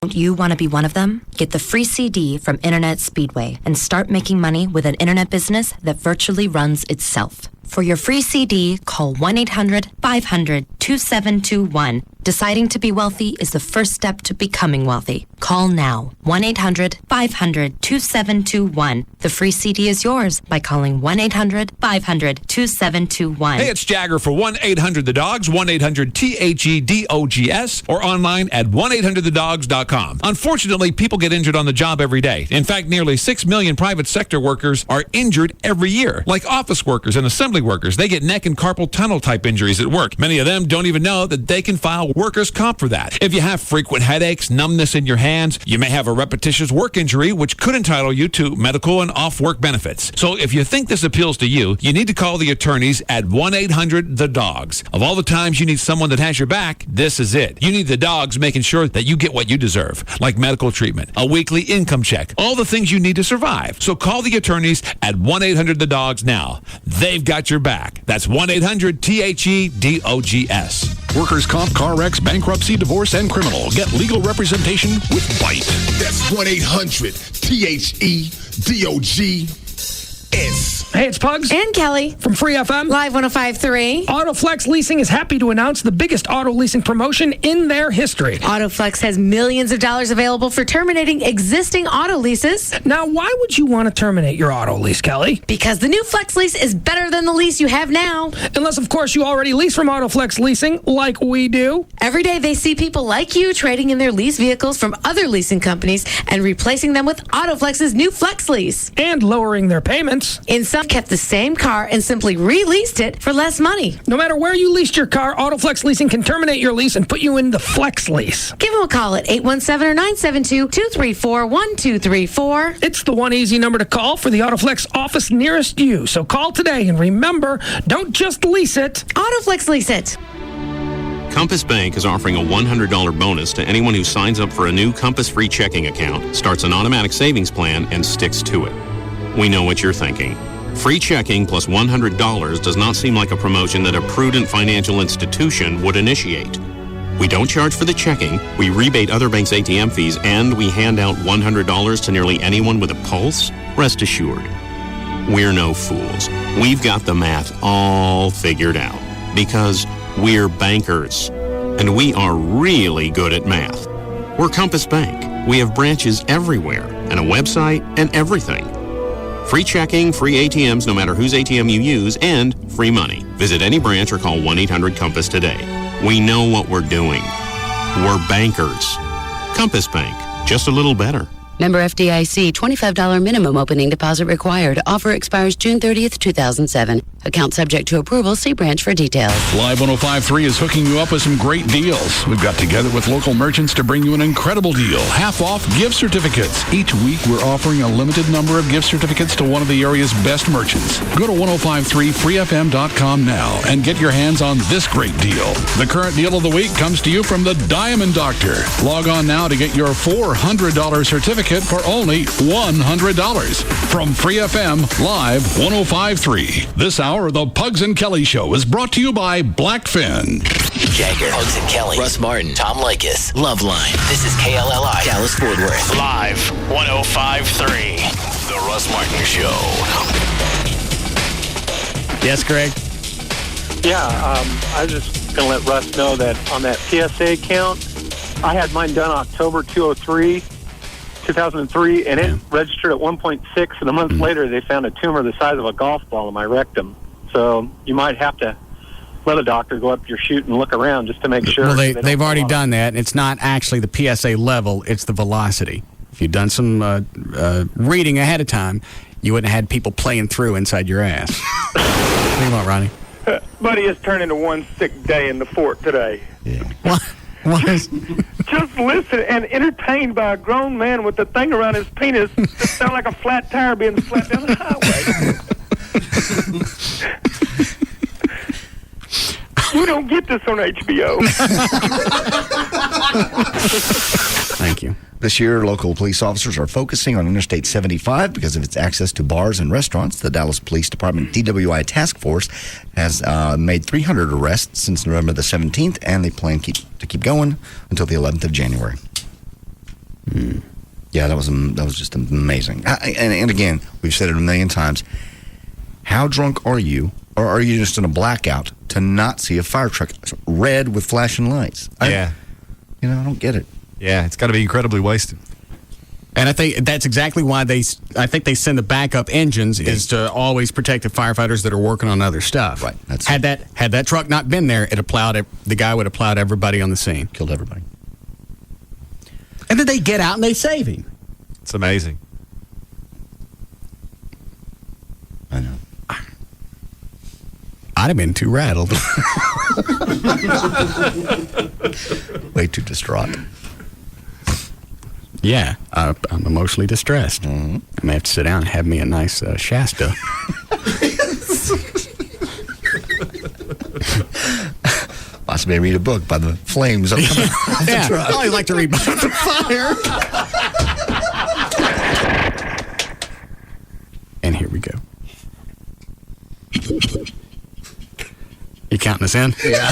Don't you want to be one of them? Get the free CD from Internet Speedway and start making money with an internet business that virtually runs itself. For your free CD, call 1-800-500-2721. Deciding to be wealthy is the first step to becoming wealthy. Call now. 1-800-500-2721. The free CD is yours by calling 1-800-500-2721. Hey, it's Jagger for 1-800-THE-DOGS, 1-800-THEDOGS, or online at 1-800-THEDOGS.com. Unfortunately, people get injured on the job every day. In fact, nearly 6 million private sector workers are injured every year. Like office workers and assembly workers, they get neck and carpal tunnel type injuries at work. Many of them don't even know that they can file workers' comp for that. If you have frequent headaches, numbness in your hands, you may have a repetitious work injury, which could entitle you to medical and off-work benefits. So if you think this appeals to you, you need to call the attorneys at 1-800-THE-DOGS. Of all the times you need someone that has your back, this is it. You need the dogs making sure that you get what you deserve, like medical treatment, a weekly income check, all the things you need to survive. So call the attorneys at 1-800-THE-DOGS now. They've got your back. That's 1-800-THEDOGS. Workers' comp, car wrecks, bankruptcy, divorce, and criminal. Get legal representation with BITE. That's 1-800-THEDOGS. Hey, it's Pugs. And Kelly. From Free FM. Live 105.3. AutoFlex Leasing is happy to announce the biggest auto leasing promotion in their history. AutoFlex has millions of dollars available for terminating existing auto leases. Now, why would you want to terminate your auto lease, Kelly? Because the new Flex lease is better than the lease you have now. Unless, of course, you already lease from AutoFlex Leasing, like we do. Every day they see people like you trading in their lease vehicles from other leasing companies and replacing them with AutoFlex's new Flex lease. And lowering their payments. In some kept the same car and simply re-leased it for less money. No matter where you leased your car, AutoFlex Leasing can terminate your lease and put you in the Flex lease. Give them a call at 817 or 972-234-1234. It's the one easy number to call for the AutoFlex office nearest you. So call today and remember, don't just lease it. AutoFlex lease it. Compass Bank is offering a $100 bonus to anyone who signs up for a new Compass free checking account, starts an automatic savings plan, and sticks to it. We know what you're thinking. Free checking plus $100 does not seem like a promotion that a prudent financial institution would initiate. We don't charge for the checking, we rebate other banks' ATM fees, and we hand out $100 to nearly anyone with a pulse. Rest assured, we're no fools. We've got the math all figured out because we're bankers, and we are really good at math. We're Compass Bank. We have branches everywhere and a website and everything. Free checking, free ATMs no matter whose ATM you use, and free money. Visit any branch or call 1-800-COMPASS today. We know what we're doing. We're bankers. Compass Bank, just a little better. Member FDIC, $25 minimum opening deposit required. Offer expires June 30th, 2007. Account subject to approval. See branch for details. Live 105.3 is hooking you up with some great deals. We've got together with local merchants to bring you an incredible deal. Half off gift certificates. Each week, we're offering a limited number of gift certificates to one of the area's best merchants. Go to 1053freefm.com now and get your hands on this great deal. The current deal of the week comes to you from the Diamond Doctor. Log on now to get your $400 certificate for only $100 from Free FM Live 105.3. This hour of the Pugs and Kelly Show is brought to you by Blackfin. Jagger, Pugs and Kelly, Russ Martin, Tom Leykis, Loveline. This is KLLI, Dallas Fort Worth. Live 105.3. The Russ Martin Show. Yes, Greg? Yeah, I was just going to let Russ know that on that PSA account, I had mine done October 2003, and it registered at 1.6, and a month later they found a tumor the size of a golf ball in my rectum. So you might have to let a doctor go up your chute and look around just to make sure. Well, they've already done that. It's not actually the PSA level, it's the velocity. If you'd done some reading ahead of time, you wouldn't have had people playing through inside your ass. Think about Ronnie. Buddy is turning to one sick day in the fort today. Yeah. What? Just listen and entertained by a grown man with the thing around his penis that sounds like a flat tire being slapped down the highway. We don't get this on HBO. Thank you. This year, local police officers are focusing on Interstate 75 because of its access to bars and restaurants. The Dallas Police Department DWI Task Force has made 300 arrests since November the 17th, and they plan to keep going until the 11th of January. Yeah, that was just amazing. And again, we've said it a million times. How drunk are you, or are you just in a blackout to not see a fire truck red with flashing lights? I don't get it. Yeah, it's got to be incredibly wasted. And I think that's exactly why they send the backup engines is to always protect the firefighters that are working on other stuff. Right. Had that truck not been there, the guy would have plowed everybody on the scene, killed everybody. And then they get out and they save him. It's amazing. I know. I'd have been too rattled. Way too distraught. Yeah, I'm emotionally distressed. Mm-hmm. I may have to sit down and have me a nice Shasta. Possibly read a book by the flames of the truck. I always like to read by the fire. And here we go. You counting us in? Yeah.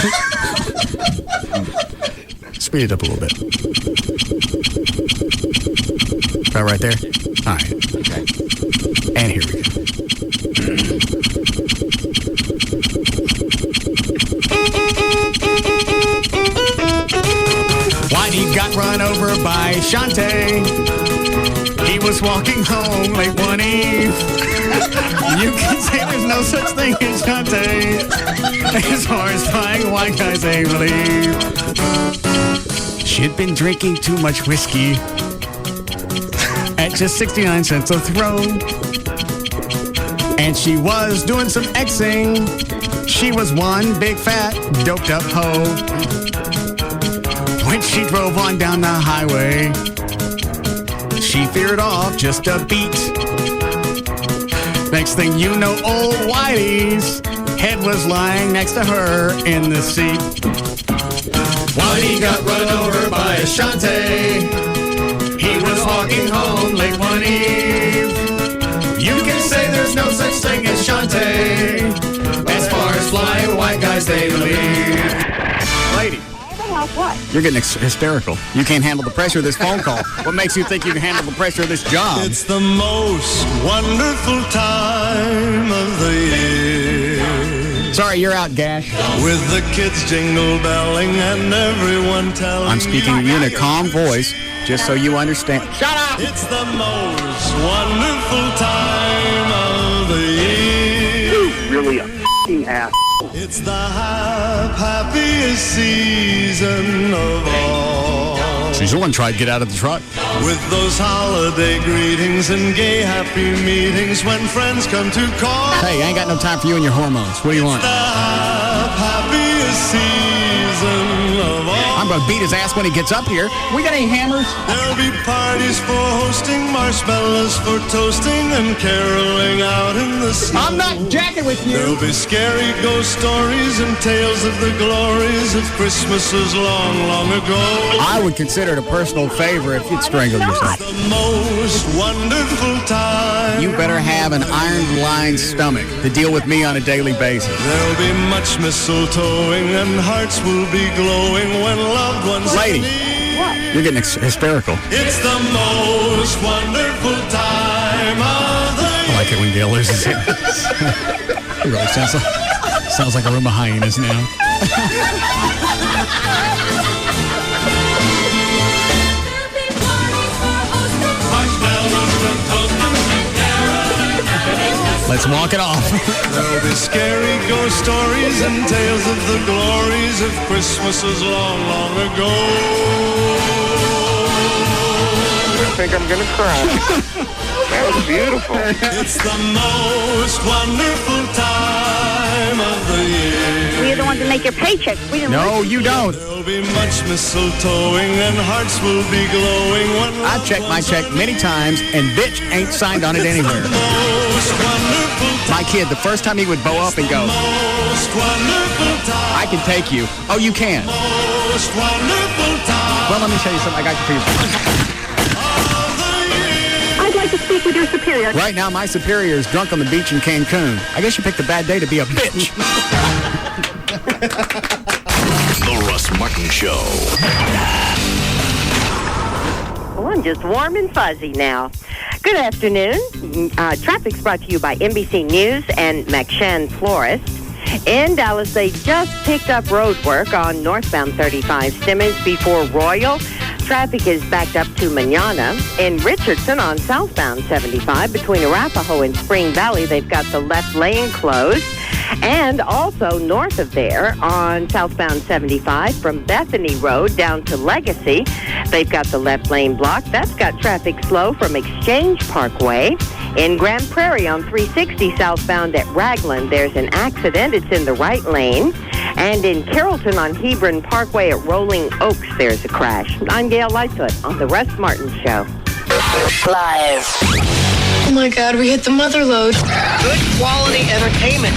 Speed it up a little bit. Right there? All right. Okay. And here we go. Whitey got run over by Shantae. He was walking home late one eve. You can say there's no such thing as Shantae. As far as flying white guys, they believe. She'd been drinking too much whiskey at just 69 cents a throw. And she was doing some Xing. She was one big fat doped up hoe. When she drove on down the highway, she veered off just a beat. Next thing you know, old Whitey's head was lying next to her in the seat. Whitey got run over by a Shantae. He was walking home late one eve. You can say there's no such thing as Shantae. As far as flying white guys, they believe. Lady. What? You're getting hysterical. You can't handle the pressure of this phone call. What makes you think you can handle the pressure of this job? It's the most wonderful time of the year. Sorry, you're out, Gash. With the kids jingle belling and everyone telling I'm speaking to you in a calm voice, just so you understand. Shut up! It's the most wonderful time of the year. You really a f***ing ass. It's the happiest season of all. She's the one tried to get out of the truck. With those holiday greetings and gay happy meetings when friends come to call. Hey, I ain't got no time for you and your hormones. What do you want? The happiest season of all. I'm going to beat his ass when he gets up here. We got any hammers? There'll be parties for hosting, marshmallows for toasting, and caroling out in the snow. I'm not jacking with you. There'll be scary ghost stories and tales of the glories of Christmases long, long ago. I would consider it a personal favor if you'd strangle yourself. The most wonderful time. You better have an iron-lined stomach to deal with me on a daily basis. There'll be much mistletoeing and hearts will be glowing when loved ones Lady, what? You're getting hysterical. It's the most wonderful time of the year. I like it when Gail loses it. It really sounds like a room of hyenas now. Let's walk it off. There'll be scary ghost stories and tales of the glories of Christmases long, long ago. I think I'm going to cry. That was beautiful. It's the most wonderful time of the year. We're the ones that make your paycheck. We didn't No, you don't. There'll be much mistletoeing and hearts will be glowing when I've checked my check many times, and bitch ain't signed on it anywhere. My kid, the first time he would bow up and go, I can take you. Oh, you can. Well, let me show you something I got for you. I'd like to speak with your superior. Right now, my superior is drunk on the beach in Cancun. I guess you picked a bad day to be a bitch. The Russ Martin Show. I'm just warm and fuzzy now. Good afternoon. Traffic's brought to you by NBC News and McShann Florist. In Dallas, they just picked up road work on northbound 35 Simmons before Royal. Traffic is backed up to Manana. In Richardson on southbound 75 between Arapahoe and Spring Valley, they've got the left lane closed. And also north of there on southbound 75 from Bethany Road down to Legacy, they've got the left lane blocked. That's got traffic slow from Exchange Parkway. In Grand Prairie on 360 southbound at Raglan, there's an accident. It's in the right lane. And in Carrollton on Hebron Parkway at Rolling Oaks, there's a crash. I'm Gail Lightfoot on the Russ Martin Show. Live. Oh my God, we hit the mother lode. Good quality entertainment.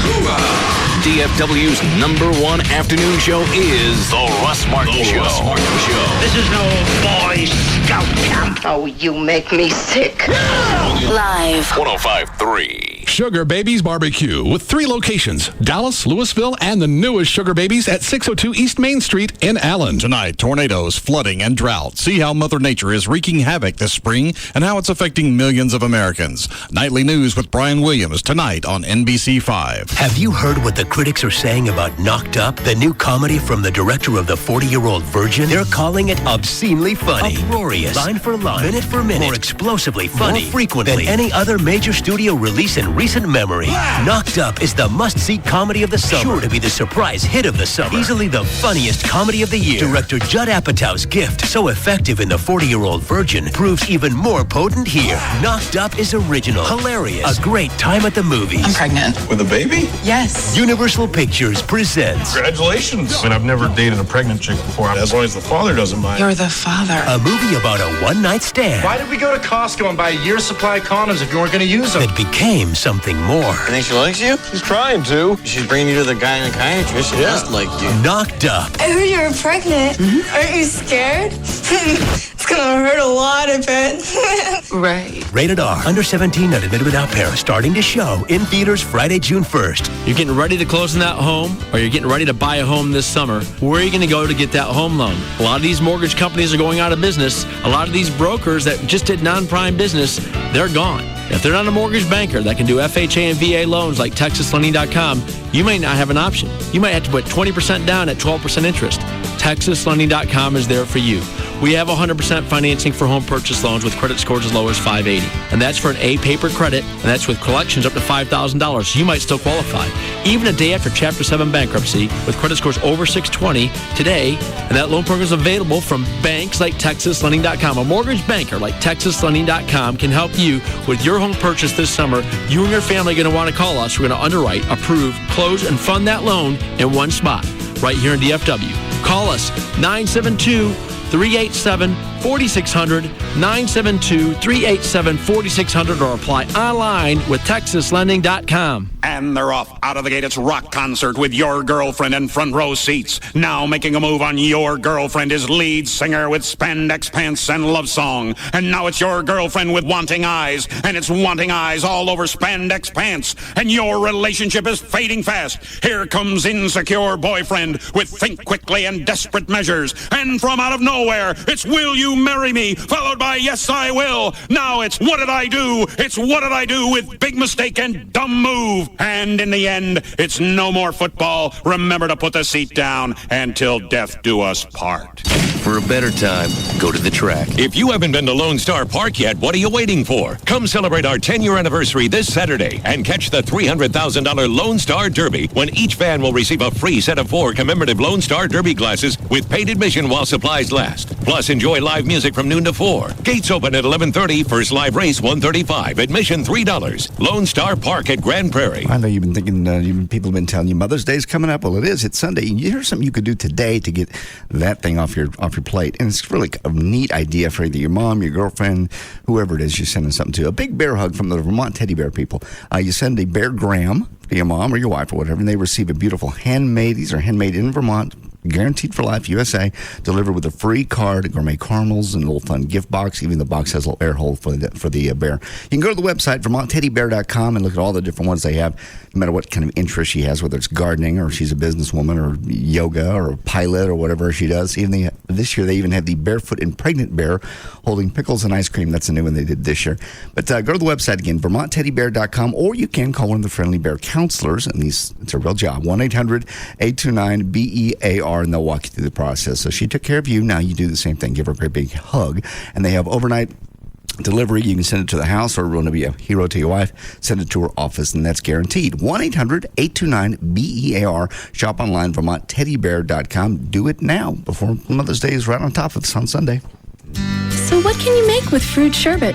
DFW's #1 afternoon show is The Russ Martin Show. This is no Boy Scout camp. Oh, you make me sick. Live. 105.3. Sugar Babies Barbecue with 3 locations, Dallas, Louisville, and the newest Sugar Babies at 602 East Main Street in Allen. Tonight, tornadoes, flooding, and drought. See how Mother Nature is wreaking havoc this spring and how it's affecting millions of Americans. Nightly News with Brian Williams tonight on NBC5. Have you heard what the critics are saying about Knocked Up, the new comedy from the director of The 40-Year-Old Virgin? They're calling it obscenely funny, uproarious, line for line, minute for minute, more explosively funny, more frequently than any other major studio release in recent memory. Knocked Up is the must-see comedy of the summer, sure to be the surprise hit of the summer, easily the funniest comedy of the year. Director Judd Apatow's gift, so effective in The 40-Year-Old Virgin, proves even more potent here. Knocked Up is original, hilarious, a great time at the movies. I'm pregnant. With a baby? Yes. Universal Pictures presents. Congratulations. I mean, I've never dated a pregnant chick before, as long as the father doesn't mind. You're the father. A movie about a one-night stand. Why did we go to Costco and buy a year's supply of condoms if you weren't going to use them? That became something more. You think she likes you? She's trying to. She's bringing you to the gynecologist. She must like you. Knocked Up. I heard you were pregnant. Aren't you scared? It's gonna hurt a lot, I bet. Right. Rated R. Under 17, not admitted without parents. Starting to show in theaters Friday, June 1st. You're getting ready to close on that home, or you're getting ready to buy a home this summer. Where are you going to go to get that home loan? A lot of these mortgage companies are going out of business. A lot of these brokers that just did non-prime business, they're gone. If they're not a mortgage banker that can do FHA and VA loans like TexasLending.com, you may not have an option. You might have to put 20% down at 12% interest. TexasLending.com is there for you. We have 100% financing for home purchase loans with credit scores as low as 580. And that's for an A paper credit, and that's with collections up to $5,000. You might still qualify. Even a day after Chapter 7 bankruptcy with credit scores over 620 today, and that loan program is available from banks like TexasLending.com. A mortgage banker like TexasLending.com can help you with your home purchase this summer. You and your family are going to want to call us. We're going to underwrite, approve, close, and fund that loan in one spot right here in DFW. Call us 972-387-4600, 972-387-4600, or apply online with TexasLending.com. And they're off. Out of the gate, it's Rock Concert with Your Girlfriend in front row seats. Now making a move on Your Girlfriend is lead singer with Spandex Pants and Love Song. And now it's Your Girlfriend with Wanting Eyes. And it's Wanting Eyes all over Spandex Pants. And your relationship is fading fast. Here comes Insecure Boyfriend with Think Quickly and Desperate Measures. And from out of nowhere, it's Will You Marry Me? Followed by Yes, I Will. Now it's What Did I Do? It's What Did I Do with Big Mistake and Dumb Move. And in the end, it's no more football. Remember to put the seat down until death do us part. For a better time, go to the track. If you haven't been to Lone Star Park yet, what are you waiting for? Come celebrate our 10-year anniversary this Saturday and catch the $300,000 Lone Star Derby when each fan will receive a free set of 4 commemorative Lone Star Derby glasses with paid admission while supplies last. Plus, enjoy live music from noon to 4. Gates open at 11:30. First live race $135. Admission $3. Lone Star Park at Grand Prairie. I know you've been thinking, people have been telling you Mother's Day's coming up. Well, it is. It's Sunday. Here's something you could do today to get that thing off your plate. And it's really a neat idea for either your mom, your girlfriend, whoever it is you're sending something to. A big bear hug from the Vermont Teddy Bear people. You send a bear gram to your mom or your wife or whatever, and they receive a beautiful handmade, these are handmade in Vermont, guaranteed for life, USA, delivered with a free card, gourmet caramels, and a little fun gift box. Even the box has a little air hole for the bear. You can go to the website, VermontTeddyBear.com, and look at all the different ones they have, no matter what kind of interest she has, whether it's gardening or she's a businesswoman or yoga or a pilot or whatever she does. Even they this year. They even had the Barefoot and Pregnant Bear holding pickles and ice cream. That's a new one they did this year. But go to the website again, VermontTeddyBear.com, or you can call one of the friendly bear counselors, and it's a real job, 1-800-829-BEAR, and they'll walk you through the process. So she took care of you. Now you do the same thing. Give her a great big hug. And they have overnight delivery. You can send it to the house, or want to be a hero to your wife, send it to her office, and that's guaranteed. 1-800-829-BEAR. Shop online, VermontTeddyBear.com. Do it now before Mother's Day is right on top of us on Sunday. So what can you make with fruit sherbet?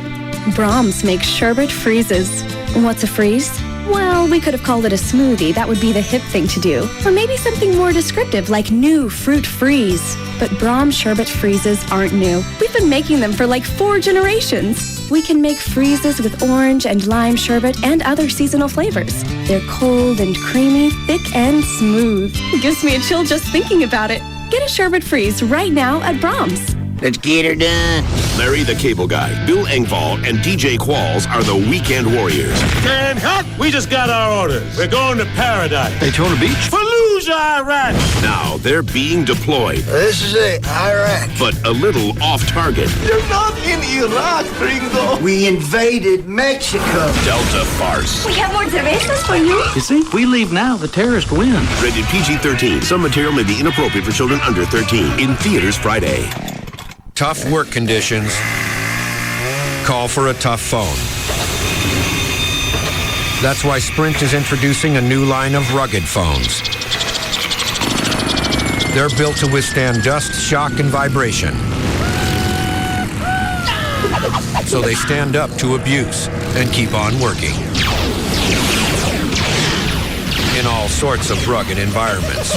Brahms makes sherbet freezes. What's a freeze? Well, we could have called it a smoothie. That would be the hip thing to do. Or maybe something more descriptive like new fruit freeze. But Brahms sherbet freezes aren't new. We've been making them for like 4 generations. We can make freezes with orange and lime sherbet and other seasonal flavors. They're cold and creamy, thick and smooth. It gives me a chill just thinking about it. Get a sherbet freeze right now at Brahms. Let's get her done. Larry the Cable Guy, Bill Engvall, and DJ Qualls are the Weekend Warriors. Can't help. We just got our orders. We're going to paradise. Daytona Beach? Fallujah, Iraq. Now they're being deployed. This is it, Iraq. But a little off target. You're not in Iraq, Gringo. We invaded Mexico. Delta farce. We have more cervezas for you. You see, if we leave now, the terrorists win. Rated PG-13. Some material may be inappropriate for children under 13. In theaters Friday. Tough work conditions call for a tough phone. That's why Sprint is introducing a new line of rugged phones. They're built to withstand dust, shock, and vibration. So they stand up to abuse and keep on working. In all sorts of rugged environments.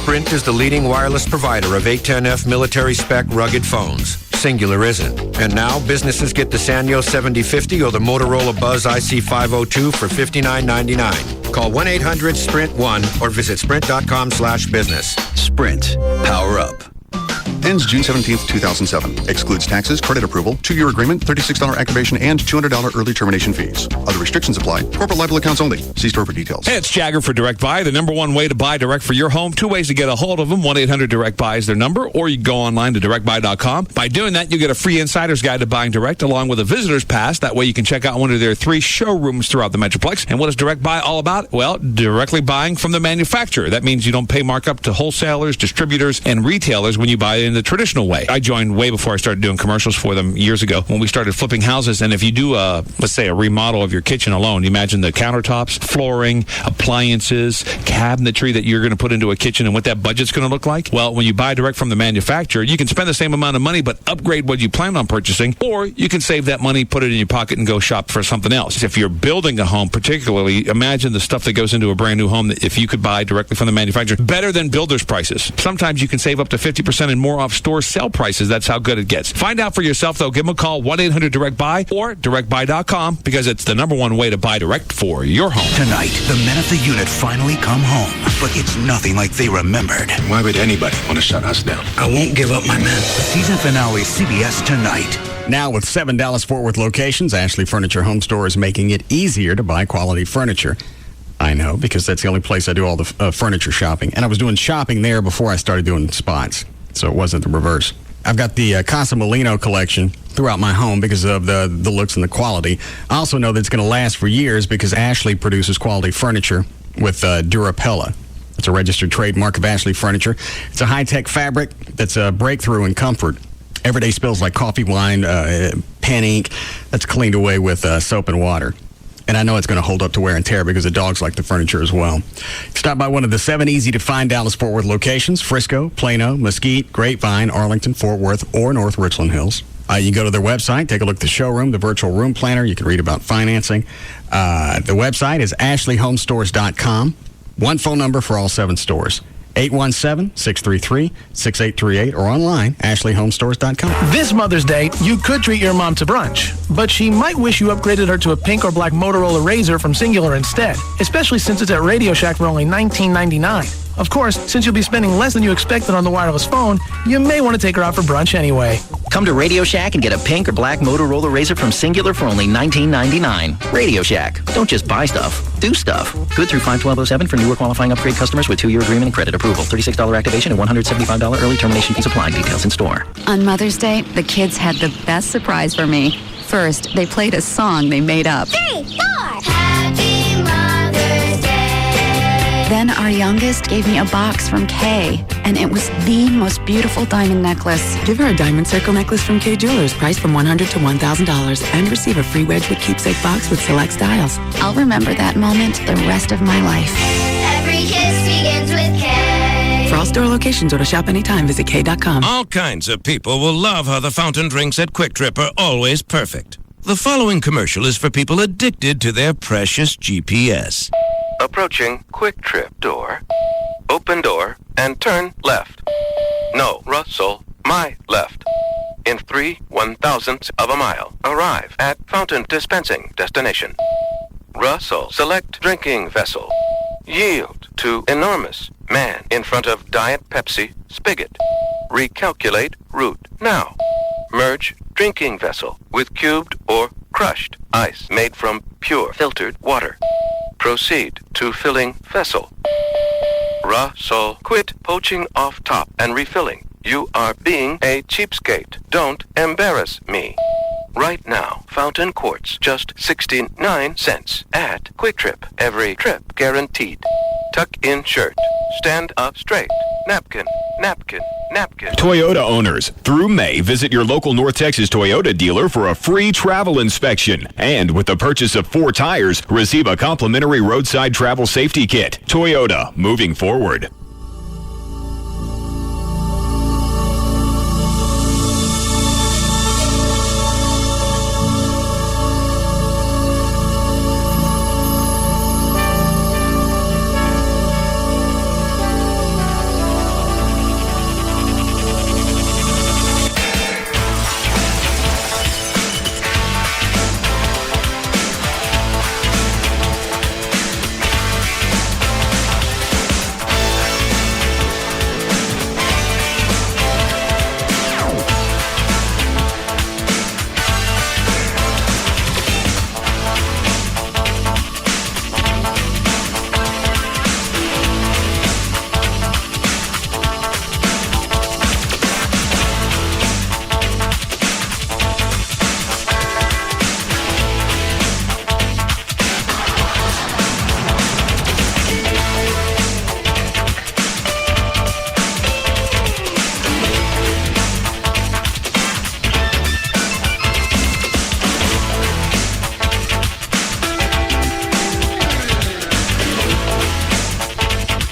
Sprint is the leading wireless provider of 810F military-spec rugged phones. Singular isn't. And now, businesses get the Sanyo 7050 or the Motorola Buzz IC502 for $59.99. Call 1-800-SPRINT-1 or visit sprint.com/business. Sprint. Power up. Ends June 17th, 2007. Excludes taxes, credit approval, 2-year agreement, $36 activation, and $200 early termination fees. Other restrictions apply. Corporate liable accounts only. See store for details. Hey, it's Jagger for Direct Buy, the #1 way to buy direct for your home. 2 ways to get a hold of them. 1-800-DIRECT-BUY is their number, or you go online to directbuy.com. By doing that, you get a free insider's guide to buying direct, along with a visitor's pass. That way you can check out one of their 3 showrooms throughout the Metroplex. And what is Direct Buy all about? Well, directly buying from the manufacturer. That means you don't pay markup to wholesalers, distributors, and retailers when you buy in the traditional way. I joined way before I started doing commercials for them years ago when we started flipping houses. And if you do let's say a remodel of your kitchen alone, you imagine the countertops, flooring, appliances, cabinetry that you're going to put into a kitchen and what that budget's going to look like. Well, when you buy direct from the manufacturer, you can spend the same amount of money but upgrade what you plan on purchasing, or you can save that money, put it in your pocket, and go shop for something else. If you're building a home, particularly, imagine the stuff that goes into a brand new home that if you could buy directly from the manufacturer, better than builder's prices. Sometimes you can save up to 50% and more off store sell prices. That's how good it gets. Find out for yourself, though. Give them a call, 1-800-DIRECT-BUY or directbuy.com, because it's the #1 way to buy direct for your home. Tonight, the men of the unit finally come home, but it's nothing like they remembered. Why would anybody want to shut us down? I won't give up my men. Season finale, CBS tonight. Now, with 7 Dallas-Fort Worth locations, Ashley Furniture Home Store is making it easier to buy quality furniture. I know, because that's the only place I do all the furniture shopping. And I was doing shopping there before I started doing spots, so it wasn't the reverse. I've got the Casa Molino collection throughout my home because of the looks and the quality. I also know that it's going to last for years because Ashley produces quality furniture with Durapella. It's a registered trademark of Ashley Furniture. It's a high-tech fabric that's a breakthrough in comfort. Everyday spills like coffee, wine, pen ink, that's cleaned away with soap and water. And I know it's going to hold up to wear and tear because the dogs like the furniture as well. Stop by one of the 7 easy-to-find Dallas-Fort Worth locations: Frisco, Plano, Mesquite, Grapevine, Arlington, Fort Worth, or North Richland Hills. You can go to their website, take a look at the showroom, the virtual room planner. You can read about financing. The website is ashleyhomestores.com. One phone number for all 7 stores: 817-633-6838, or online, ashleyhomestores.com. This Mother's Day, you could treat your mom to brunch, but she might wish you upgraded her to a pink or black Motorola Razr from Singular instead, especially since it's at Radio Shack for only $19.99. Of course, since you'll be spending less than you expected on the wireless phone, you may want to take her out for brunch anyway. Come to Radio Shack and get a pink or black Motorola Razr from Singular for only $19.99. Radio Shack. Don't just buy stuff. Do stuff. Good through 5/12/07 for newer qualifying upgrade customers with 2-year agreement and credit approval. $36 activation and $175 early termination fees applied. Details in store. On Mother's Day, the kids had the best surprise for me. First, they played a song they made up. 3, 4. Happy Mother's Day. Then our youngest gave me a box from Kay, and it was the most beautiful diamond necklace. Give her a diamond circle necklace from Kay Jewelers, priced from $100 to $1,000, and receive a free Wedgwood keepsake box with select styles. I'll remember that moment the rest of my life. Every kiss begins with K. For all store locations or to shop anytime, visit K.com. All kinds of people will love how the fountain drinks at Quick Trip are always perfect. The following commercial is for people addicted to their precious GPS. Approaching Quick Trip door. Open door and turn left. No, Russell, my left. In 3/1000ths of a mile, arrive at fountain dispensing destination. Russell, select drinking vessel. Yield to enormous man in front of Diet Pepsi spigot. Recalculate route now. Merge drinking vessel with cubed or crushed ice made from pure filtered water. Proceed to filling vessel. Russell, quit poaching off top and refilling. You are being a cheapskate. Don't embarrass me. Right now, fountain quartz, just 69 cents at Quick Trip. Every trip guaranteed. Tuck in shirt. Stand up straight. Napkin, napkin, napkin. Toyota owners, through May, visit your local North Texas Toyota dealer for a free travel inspection. And with the purchase of 4 tires, receive a complimentary roadside travel safety kit. Toyota, moving forward.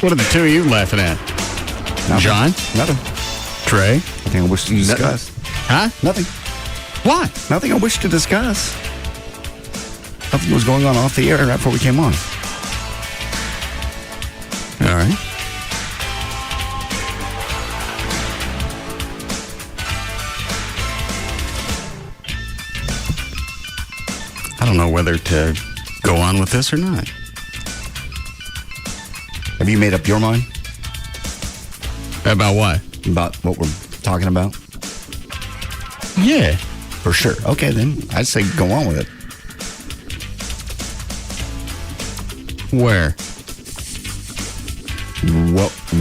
What are the two of you laughing at? Nothing. John? Nothing. Trey? Nothing I wish to discuss. Huh? Nothing. What? Nothing I wish to discuss. Nothing was going on off the air right before we came on. All right. I don't know whether to go on with this or not. Have you made up your mind? About what? About what we're talking about? Yeah. For sure. Okay, then I'd say go on with it. Where?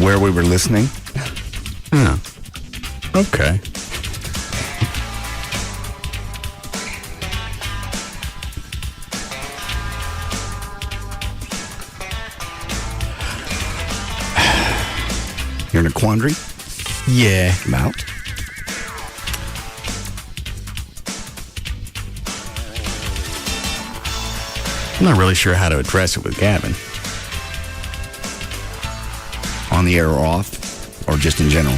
Where we were listening. Oh. Okay. You're in a quandary? Yeah. About? I'm not really sure how to address it with Gavin. On the air or off? Or just in general?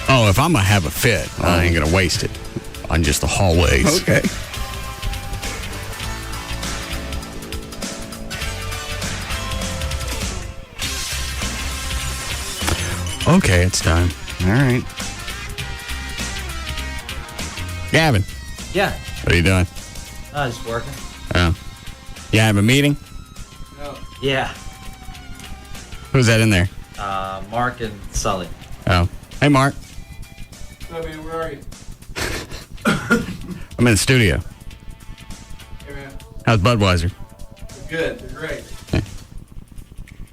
Oh, if I'm going to have a fit, I ain't going to waste it on just the hallways. Okay. Okay, it's time. All right. Gavin. Yeah. What are you doing? Just working. Oh. You have a meeting? Yeah. Who's that in there? Mark and Sully. Oh. Hey, Mark. Oh, man, where are you? I'm in the studio. Hey, man. How's Budweiser? They're good. They're great.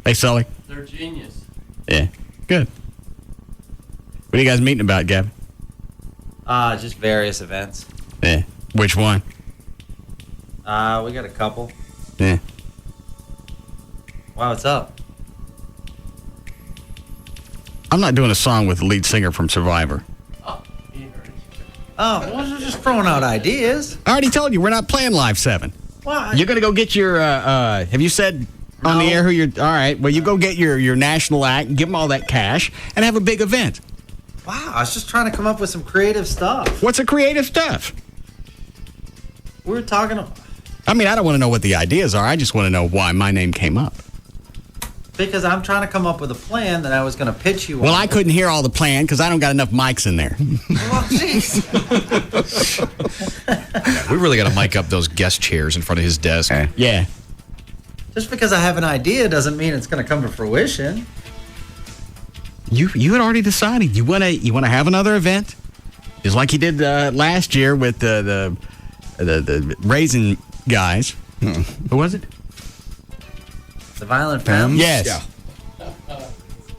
Hey, Sully. They're genius. Yeah. Good. What are you guys meeting about, Gavin? Just various events. Yeah. Which one? We got a couple. Yeah. Wow, what's up? I'm not doing a song with the lead singer from Survivor. Oh, well, we're just throwing out ideas. I already told you, we're not playing Live 7. Why? You're going to go get your, have you said on the air who you're, all right, well, you go get your national act, give them all that cash, and have a big event. Wow, I was just trying to come up with some creative stuff. What's the creative stuff? We were talking about... I mean, I don't want to know what the ideas are. I just want to know why my name came up. Because I'm trying to come up with a plan that I was going to pitch you on. Well, I couldn't hear all the plan because I don't got enough mics in there. Well, jeez. Yeah, we really got to mic up those guest chairs in front of his desk. Yeah. Just because I have an idea doesn't mean it's going to come to fruition. You had already decided you want to have another event, just like you did last year with the Raisin guys. Who was it? The Violent Femmes? Yes. Yeah.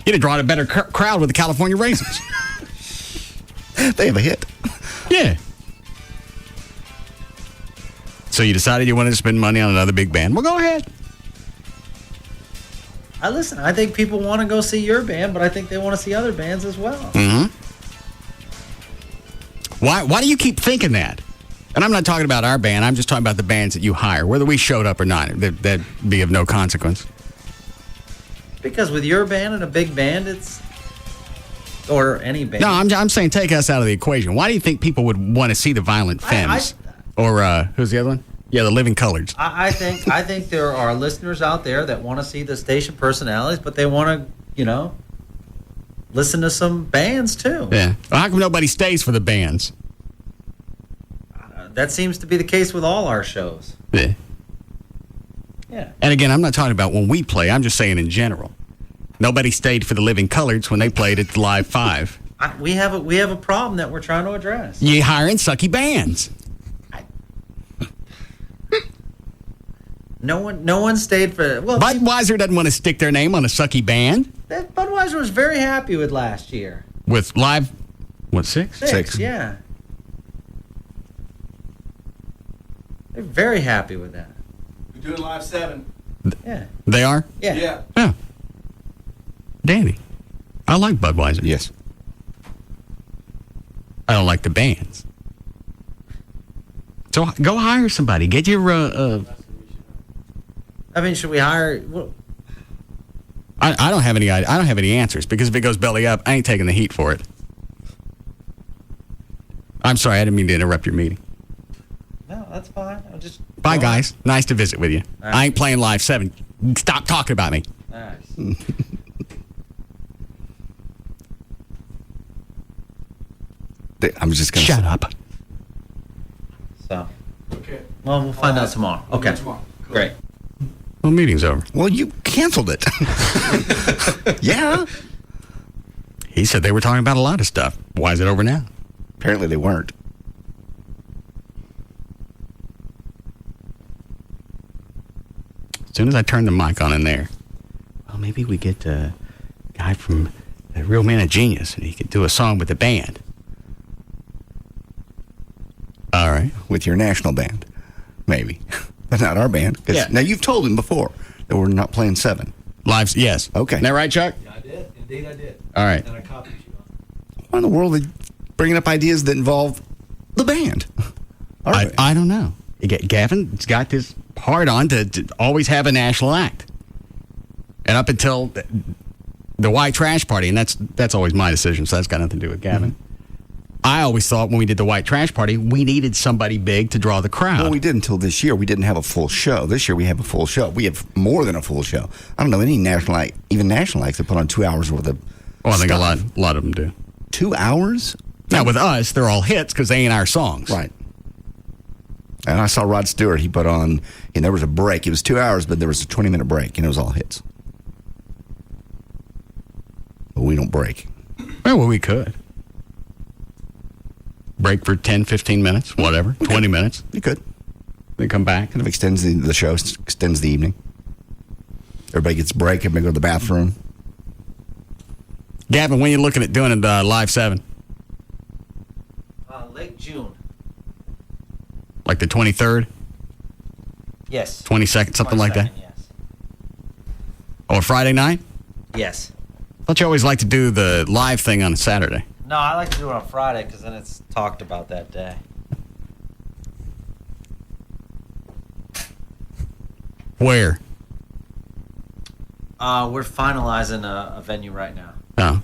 You'd have drawn a better crowd with the California Raisins. They have a hit. Yeah. So you decided you wanted to spend money on another big band. Well, go ahead. Listen, I think people want to go see your band, but I think they want to see other bands as well. Mm-hmm. Why do you keep thinking that? And I'm not talking about our band. I'm just talking about the bands that you hire. Whether we showed up or not, that'd be of no consequence. Because with your band and a big band, it's... Or any band. No, I'm saying take us out of the equation. Why do you think people would want to see the Violent Femmes? Or who's the other one? Yeah, the Living Coloreds. I think there are listeners out there that want to see the station personalities, but they want to, listen to some bands too. Yeah. Well, how come nobody stays for the bands? That seems to be the case with all our shows. Yeah. Yeah. And again, I'm not talking about when we play. I'm just saying in general. Nobody stayed for the Living Coloreds when they played at Live 5. We have a problem that we're trying to address. You hiring sucky bands. No one stayed for... Well, Budweiser doesn't want to stick their name on a sucky band. Budweiser was very happy with last year. With Live... What, 6? 6, yeah. They're very happy with that. We're doing Live 7. Yeah. They are? Yeah. Yeah. Danny. I like Budweiser. Yes. I don't like the bands. So go hire somebody. Get your... I mean, should we hire... I don't have any answers, because if it goes belly up, I ain't taking the heat for it. I'm sorry, I didn't mean to interrupt your meeting. No, that's fine. I'll just... Bye, guys. Nice to visit with you. Right. I ain't playing Live 7. Stop talking about me. All right. I'm just going to... Shut up. So... Okay. Well, we'll find out tomorrow. Okay. Tomorrow. Cool. Great. Well, meeting's over. Well, you canceled it. Yeah. He said they were talking about a lot of stuff. Why is it over now? Apparently they weren't. As soon as I turned the mic on in there, well, maybe we get a guy from the Real Man of Genius, and he could do a song with the band. All right. With your national band. Maybe. But not our band. Yeah. Now, you've told him before that we're not playing 7. Live, yes. Okay. Isn't that right, Chuck? Yeah, I did. Indeed, I did. All right. And I copied you on it. Why in the world are they bringing up ideas that involve the band? I don't know. Gavin's got this hard on to always have a national act. And up until the White Trash Party, and that's always my decision, so that's got nothing to do with Gavin. Mm-hmm. I always thought when we did the White Trash Party, we needed somebody big to draw the crowd. Well, we did until this year. We didn't have a full show. This year we have a full show. We have more than a full show. I don't know any national act, even national acts that put on 2 hours worth of Well, I think stuff. a lot of them do. 2 hours? Now, with us, they're all hits because they ain't our songs. Right. And I saw Rod Stewart. He put on, and there was a break. It was 2 hours, but there was a 20-minute break, and it was all hits. but we don't break. Well, we could. Break for 10, 15 minutes, whatever, 20 minutes. You could. Then come back. Kind of extends the show, extends the evening. Everybody gets a break, everybody go to the bathroom. Gavin, when are you looking at doing it Live 7? Late June. Like the 23rd? Yes. 22nd, something like that? Yes. Or Friday night? Yes. I thought you always like to do the live thing on a Saturday. No, I like to do it on Friday because then it's talked about that day. Where? We're finalizing a venue right now.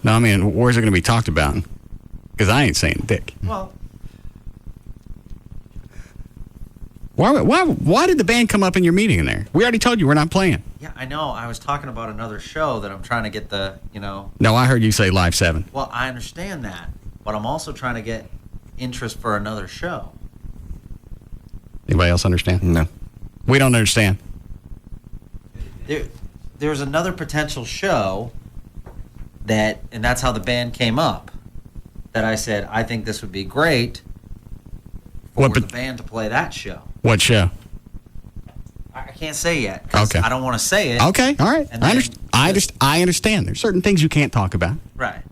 No, I mean, where's it going to be talked about? Because I ain't saying dick. Well, Why did the band come up in your meeting in there? We already told you we're not playing. yeah, I know. I was talking about another show that I'm trying to get No, I heard you say Live 7. Well, I understand that, but I'm also trying to get interest for another show. Anybody else understand? No. We don't understand. There's another potential show and that's how the band came up, that I said, I think this would be great for the band to play that show. What show? I can't say yet. 'Cause Okay. I don't want to say it. Okay, all right. And I understand. There's certain things you can't talk about. Right.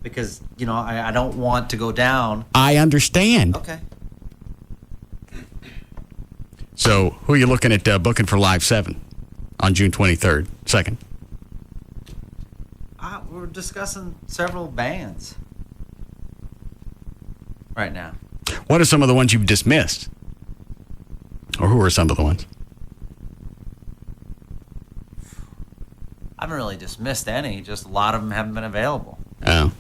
Because, I don't want to go down. I understand. Okay. So, who are you looking at booking for Live 7 on June 23rd, 2nd? We're discussing several bands right now. What are some of the ones you've dismissed? Or who are some of the ones? I haven't really dismissed any, just a lot of them haven't been available. Oh.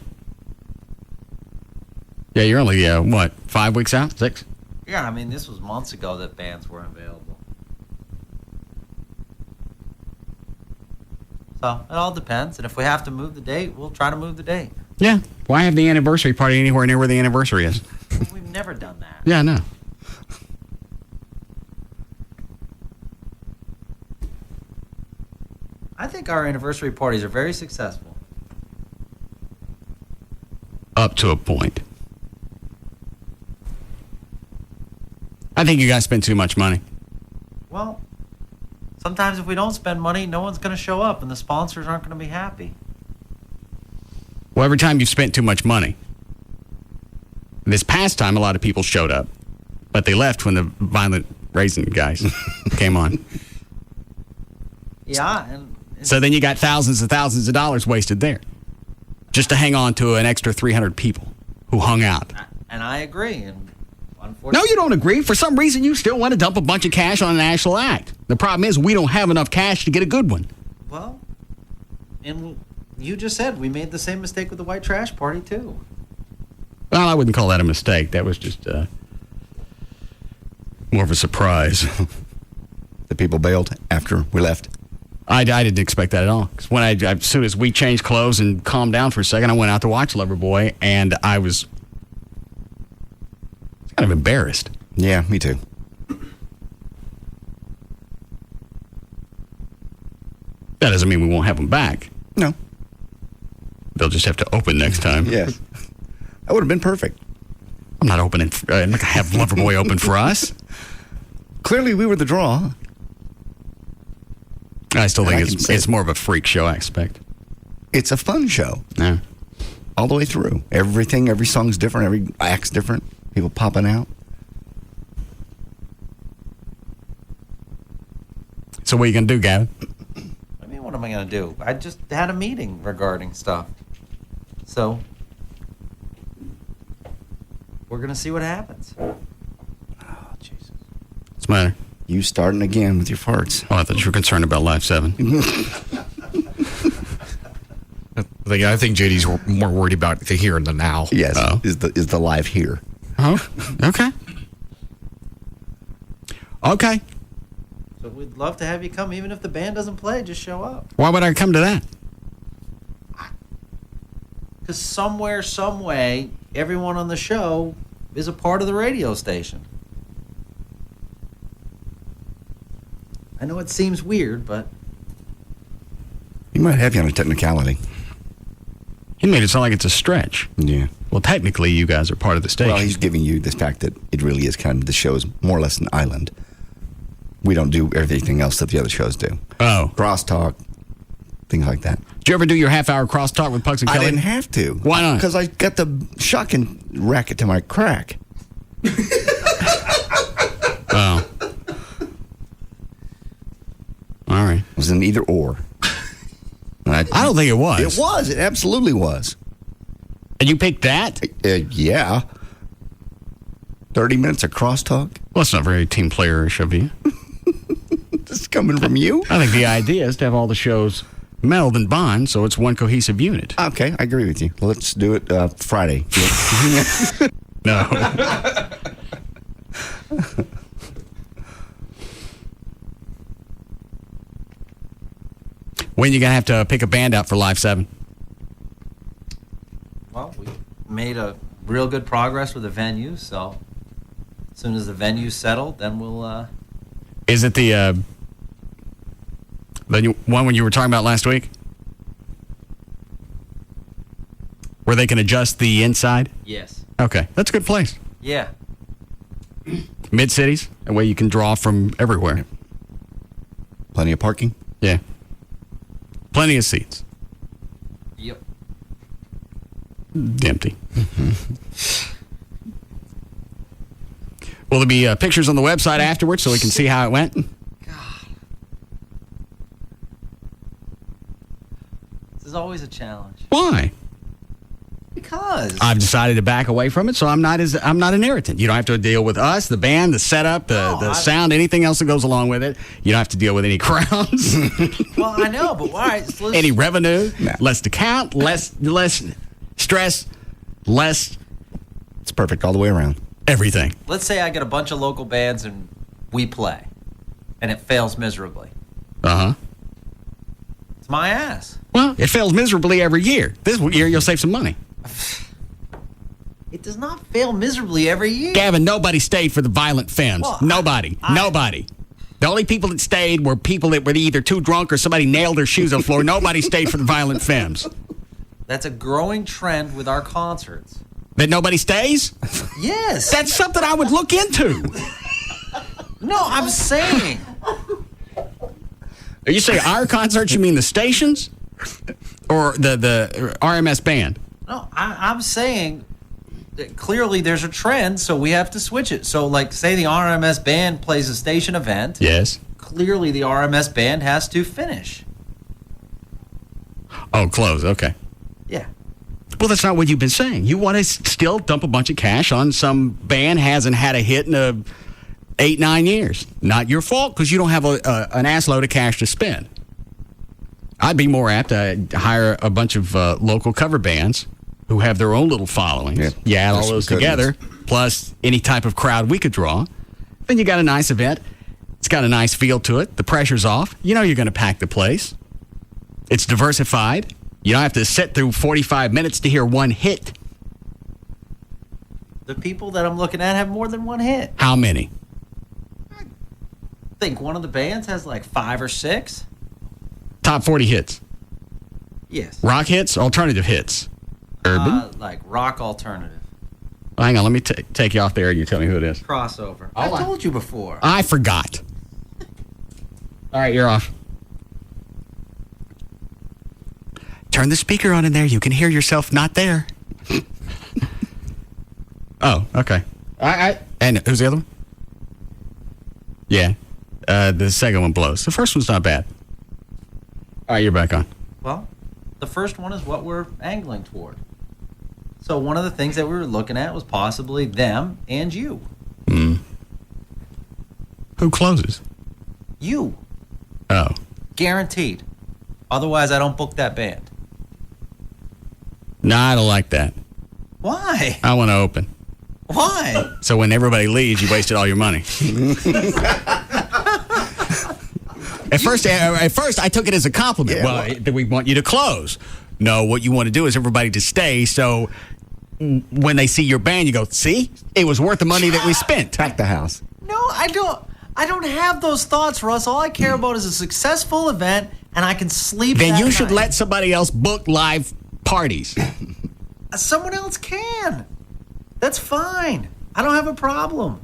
Yeah, you're only, 5 weeks out? 6? Yeah, I mean, this was months ago that bands weren't available. So, it all depends. And if we have to move the date, we'll try to move the date. Yeah. Why have the anniversary party anywhere near where the anniversary is? We've never done that. Yeah, I know. I think our anniversary parties are very successful. Up to a point. I think you guys spend too much money. Well, sometimes if we don't spend money, no one's going to show up and the sponsors aren't going to be happy. Well, every time you've spent too much money. This past time, a lot of people showed up, but they left when the Violent Raisin guys came on. Yeah, and so then you got thousands and thousands of dollars wasted there, just to hang on to an extra 300 people who hung out. And I agree. And unfortunately, no, you don't agree. For some reason, you still want to dump a bunch of cash on an actual act. The problem is we don't have enough cash to get a good one. Well, and you just said we made the same mistake with the white trash party, too. Well, I wouldn't call that a mistake. That was just more of a surprise. The people bailed after we left. I didn't expect that at all. Because as soon as we changed clothes and calmed down for a second, I went out to watch Loverboy, and I was kind of embarrassed. Yeah, me too. That doesn't mean we won't have them back. No. They'll just have to open next time. Yes. That would have been perfect. I'm not opening. I'm not going to have Loverboy open for us. Clearly, we were the draw. I still think it's more of a freak show aspect. It's a fun show. Yeah. All the way through. Every song's different. Every act's different. People popping out. So what are you going to do, Gavin? I mean, what am I going to do? I just had a meeting regarding stuff. So, we're going to see what happens. Oh, Jesus. What's the matter? You starting again with your farts. Oh, I thought you were concerned about Live 7. I think JD's more worried about the here and the now. Yes, is the live here. Oh, okay. Okay. So we'd love to have you come, even if the band doesn't play, just show up. Why would I come to that? Because somewhere, some way, everyone on the show is a part of the radio station. I know it seems weird, but... He might have you on a technicality. He made it sound like it's a stretch. Yeah. Well, technically, you guys are part of the station. Well, he's giving you the fact that it really is kind of, the show is more or less an island. We don't do everything else that the other shows do. Oh. Crosstalk, things like that. Did you ever do your half-hour crosstalk with Pucks and Kelly? I didn't have to. Why not? Because I got the shocking racket to my crack. Oh. All right. It was an either or. I don't think it was. It was. It absolutely was. And you picked that? Yeah. 30 minutes of crosstalk. Well, it's not very team player-ish of you. This is coming from you? I think the idea is to have all the shows meld and bond so it's one cohesive unit. Okay, I agree with you. Let's do it Friday. No. When you going to have to pick a band out for Live 7? Well, we made a real good progress with the venue, so as soon as the venue's settled, then we'll... Is it the one when you were talking about last week? Where they can adjust the inside? Yes. Okay, that's a good place. Yeah. Mid-cities, a way you can draw from everywhere. Plenty of parking? Yeah. Plenty of seats. Yep. Empty. Will there be pictures on the website afterwards so we can see how it went? God. This is always a challenge. Why? Because I've decided to back away from it, so I'm not an irritant. You don't have to deal with us, the band, the setup, the sound, anything else that goes along with it. You don't have to deal with any crowds. Well, I know, but why? Any revenue, less to count, less stress, less. It's perfect all the way around. Everything. Let's say I get a bunch of local bands and we play, and it fails miserably. Uh-huh. It's my ass. Well, it fails miserably every year. This year, you'll save some money. It does not fail miserably every year. Gavin, nobody stayed for the Violent Femmes. Well, nobody. Nobody. The only people that stayed were people that were either too drunk or somebody nailed their shoes on the floor. Nobody stayed for the Violent Femmes. That's a growing trend with our concerts. That nobody stays? Yes. That's something I would look into. No, I'm saying. You say our concerts, you mean the stations? Or the RMS band? No, I'm saying that clearly there's a trend, so we have to switch it. So, like, say the RMS band plays a station event. Yes. Clearly the RMS band has to finish. Oh, close. Okay. Yeah. Well, that's not what you've been saying. You want to still dump a bunch of cash on some band hasn't had a hit in 8-9 years. Not your fault because you don't have an ass load of cash to spend. I'd be more apt to hire a bunch of local cover bands who have their own little followings. Yeah. You add all those together, plus any type of crowd we could draw. Then you got a nice event. It's got a nice feel to it. The pressure's off. You know you're going to pack the place. It's diversified. You don't have to sit through 45 minutes to hear one hit. The people that I'm looking at have more than one hit. How many? I think one of the bands has like 5 or 6. Top 40 hits. Yes. Rock hits, alternative hits. Urban? Like rock alternative. Well, hang on, let me take you off there and you tell me who it is. Crossover. I told you before. I forgot. All right, you're off. Turn the speaker on in there. You can hear yourself not there. Oh, okay. And who's the other one? Yeah. The second one blows. The first one's not bad. All right, you're back on. Well, the first one is what we're angling toward. So one of the things that we were looking at was possibly them and you. Who closes? You. Oh. Guaranteed. Otherwise, I don't book that band. No, I don't like that. Why? I want to open. Why? So when everybody leaves, you wasted all your money. At first, I took it as a compliment. Well, we want you to close. No, what you want to do is everybody to stay. So when they see your band, you go, "See, it was worth the money that we spent." Pack the house. No, I don't have those thoughts, Russ. All I care about is a successful event, and I can sleep. Then that you should night. let somebody else book live parties. Someone else can. That's fine. I don't have a problem.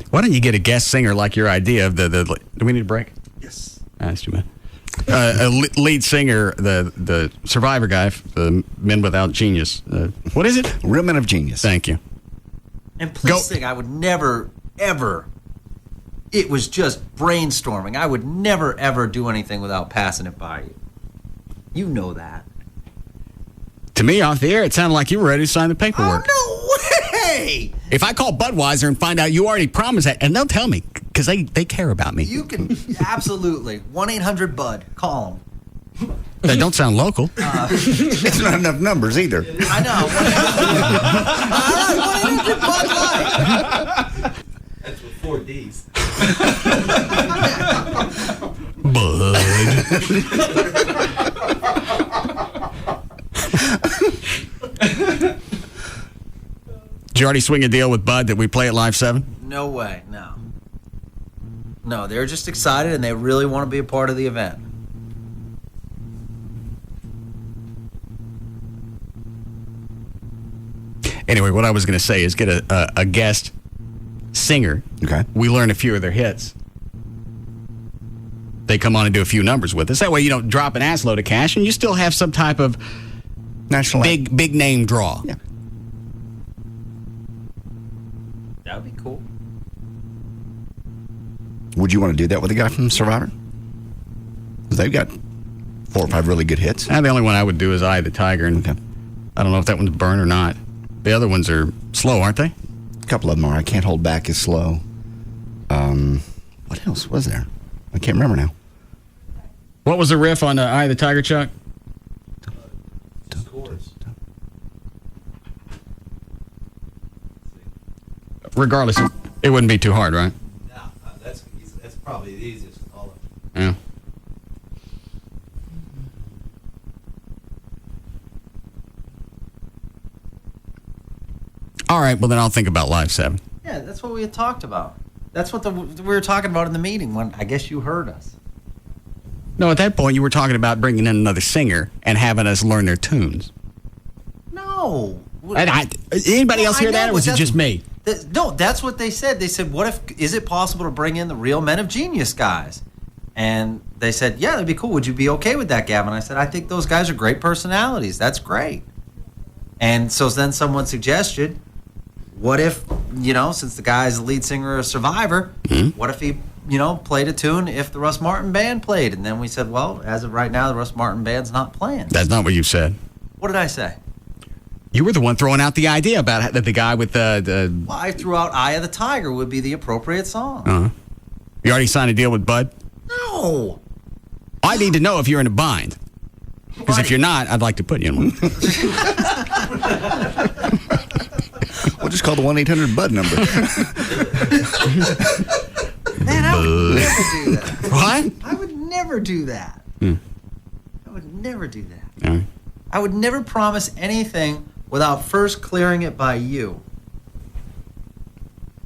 Why don't you get a guest singer like your idea of the do we need a break? Yes. That's too bad. A lead singer, the Survivor guy, the Men Without Genius. What is it? Real Men of Genius. Thank you. And please think, I would never, ever, it was just brainstorming. I would never, ever do anything without passing it by you. You know that. To me, off the air, it sounded like you were ready to sign the paperwork. Oh, no way! If I call Budweiser and find out you already promised that, and they'll tell me, because they care about me. You can, absolutely. 1-800-BUD. Call them. They don't sound local. It's not enough numbers either. I know. 1-800-BUD Light. That's with 4 Ds. Did you already swing a deal with Bud that we play at Live 7? No way, no. No, they're just excited and they really want to be a part of the event. Anyway, what I was going to say is get a guest singer. Okay. We learn a few of their hits. They come on and do a few numbers with us. That way you don't drop an ass load of cash and you still have some type of national big name draw. Yeah. That would be cool. Would you want to do that with a guy from Survivor? Because they've got 4 or 5 really good hits. The only one I would do is Eye of the Tiger. And I don't know if that one's burn or not. The other ones are slow, aren't they? A couple of them are. I Can't Hold Back is slow. What else was there? I can't remember now. What was the riff on Eye of the Tiger, Chuck? Regardless, it wouldn't be too hard, right? No, that's probably the easiest of all of them. Yeah. All right, well then I'll think about Live 7. Yeah, that's what we had talked about. That's what we were talking about in the meeting when I guess you heard us. No, at that point you were talking about bringing in another singer and having us learn their tunes. No. Anybody else hear that, or was it just me? No, that's what they said. They said, is it possible to bring in the Real Men of Genius guys? And they said, yeah, that'd be cool. Would you be okay with that, Gavin? I said, I think those guys are great personalities. That's great. And so then someone suggested, what if, since the guy's the lead singer of Survivor, what if he, played a tune if the Russ Martin Band played? And then we said, well, as of right now, the Russ Martin Band's not playing. That's not what you said. What did I say? You were the one throwing out the idea about the guy with the... Well, I threw out Eye of the Tiger would be the appropriate song. Uh-huh. You already signed a deal with Bud? No. I need to know if you're in a bind. Because if you're not, I'd like to put you in one. We'll just call the 1-800-BUD number. Man, I would never do that. What? I would never do that. I would never do that. All right. I would never promise anything without first clearing it by you.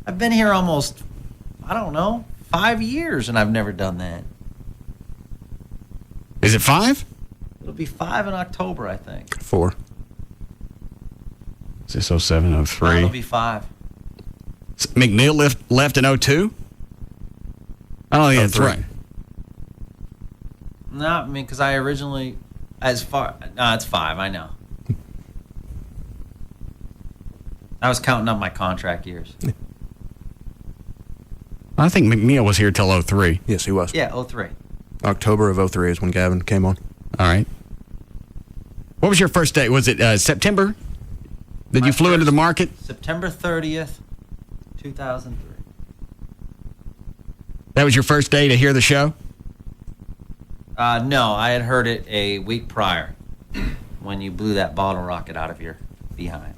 I've been here almost, 5 years, and I've never done that. Is it 5? It'll be 5 in October, I think. 4. Is this 07, 03? It'll be 5. McNeil left in 02? I don't think that's right. No, I mean, because I originally, it's 5, I know. I was counting up my contract years. I think McNeil was here till 03. Yes, he was. Yeah, 03. October of 03 is when Gavin came on. All right. What was your first day? Was it September that you flew into the market? September 30th, 2003. That was your first day to hear the show? No, I had heard it a week prior when you blew that bottle rocket out of your behind.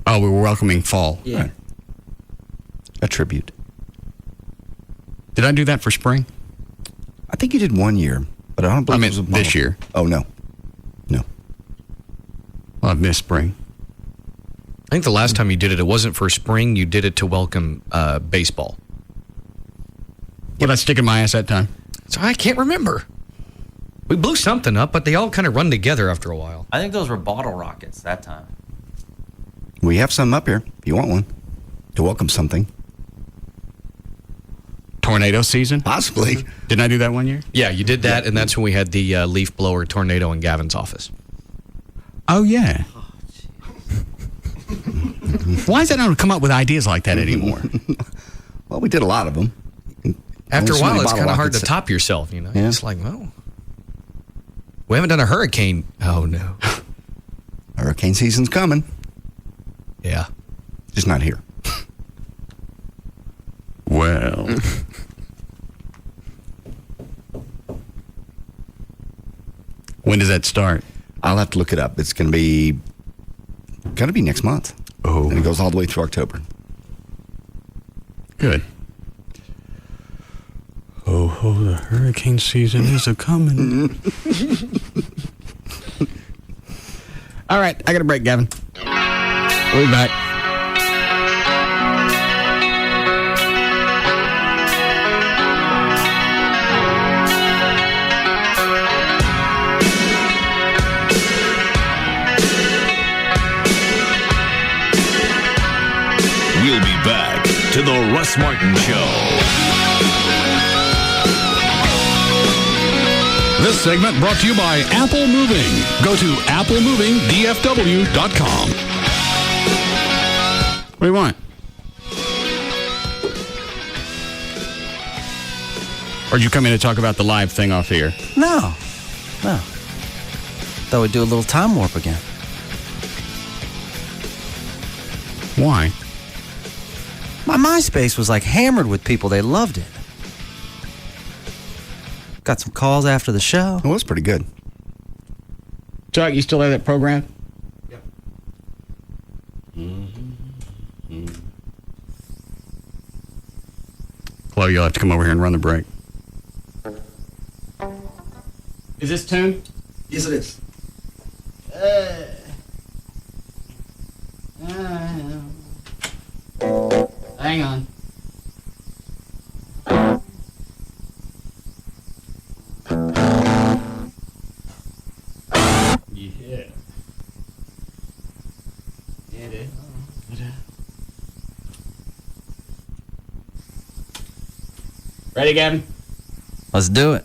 Oh, we were welcoming fall. Yeah. Right. A tribute. Did I do that for spring? I think you did one year, but I don't believe it was this year. Oh, no. No. Well, I've missed spring. I think the last time you did it, it wasn't for spring. You did it to welcome baseball. Was I sticking my ass that time? So I can't remember. We blew something up, but they all kind of run together after a while. I think those were bottle rockets that time. We have some up here, if you want one, to welcome something. Tornado season? Possibly. Didn't I do that one year? Yeah, you did that, and that's when we had the leaf blower tornado in Gavin's office. Oh, yeah. Why is that not come up with ideas like that anymore? Well, we did a lot of them. After a Only so while, many it's bottle kind of hard to rockets. top yourself, you know? Yeah. It's like, well, we haven't done a hurricane. Oh, no. Hurricane season's coming. Yeah. Just not here. Well. When does that start? I'll have to look it up. It's going to be next month. Oh. And it goes all the way through October. Good. Oh, the hurricane season is a-coming. All right, I got a break, Gavin. We'll be back. We'll be back to the Russ Martin Show. This segment brought to you by Apple Moving. Go to applemovingdfw.com. What do you want? Or did you come in to talk about the live thing off here? No. Thought we'd do a little time warp again. Why? My MySpace was like hammered with people. They loved it. Got some calls after the show. It was pretty good. Chuck, you still have that program? Yep. Chloe, you'll have to come over here and run the break. Is this tuned? Yes, it is. Hang on. Yeah. Get it. Ready, Gavin? Let's do it.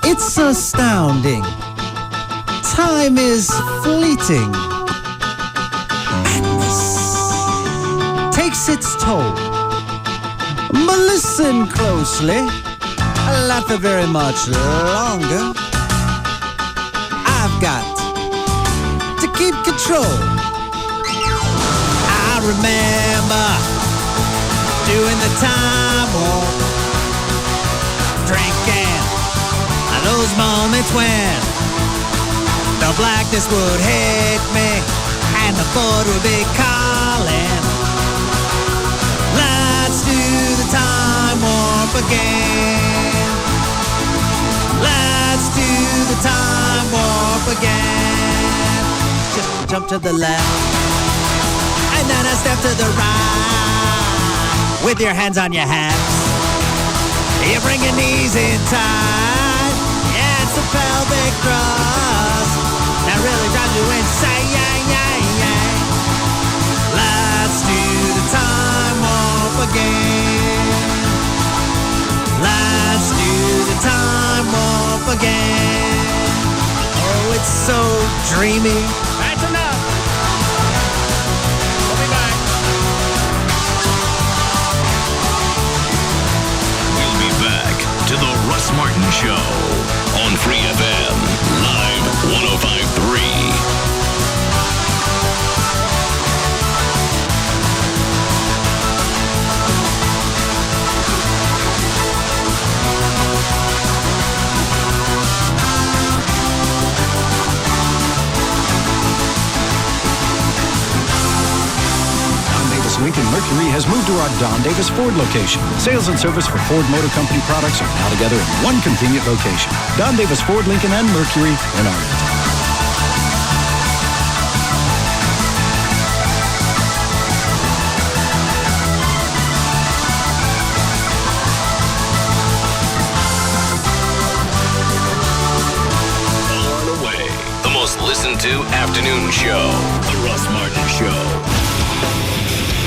It's astounding. Time is fleeting. Takes its toll. But listen closely. Not for very much longer. I've got to keep control. I remember doing the time warp, drinking those moments when the blackness would hit me and the Ford would be calling. Let's do the time warp again. Let's do the time warp again. Just jump to the left and then a step to the right with your hands on your hips. You bring your knees in tight. Yeah, it's the pelvic thrust that really drives you insane. Let's do the time warp again. Let's do the time warp again. Oh, it's so dreamy. That's enough. We'll be back. We'll be back to the Russ Martin Show on Free FM, Live 105.3. Lincoln Mercury has moved to our Don Davis Ford location. Sales and service for Ford Motor Company products are now together in one convenient location. Don Davis Ford, Lincoln, and Mercury in Arlington. to Afternoon Show. The Russ Martin Show.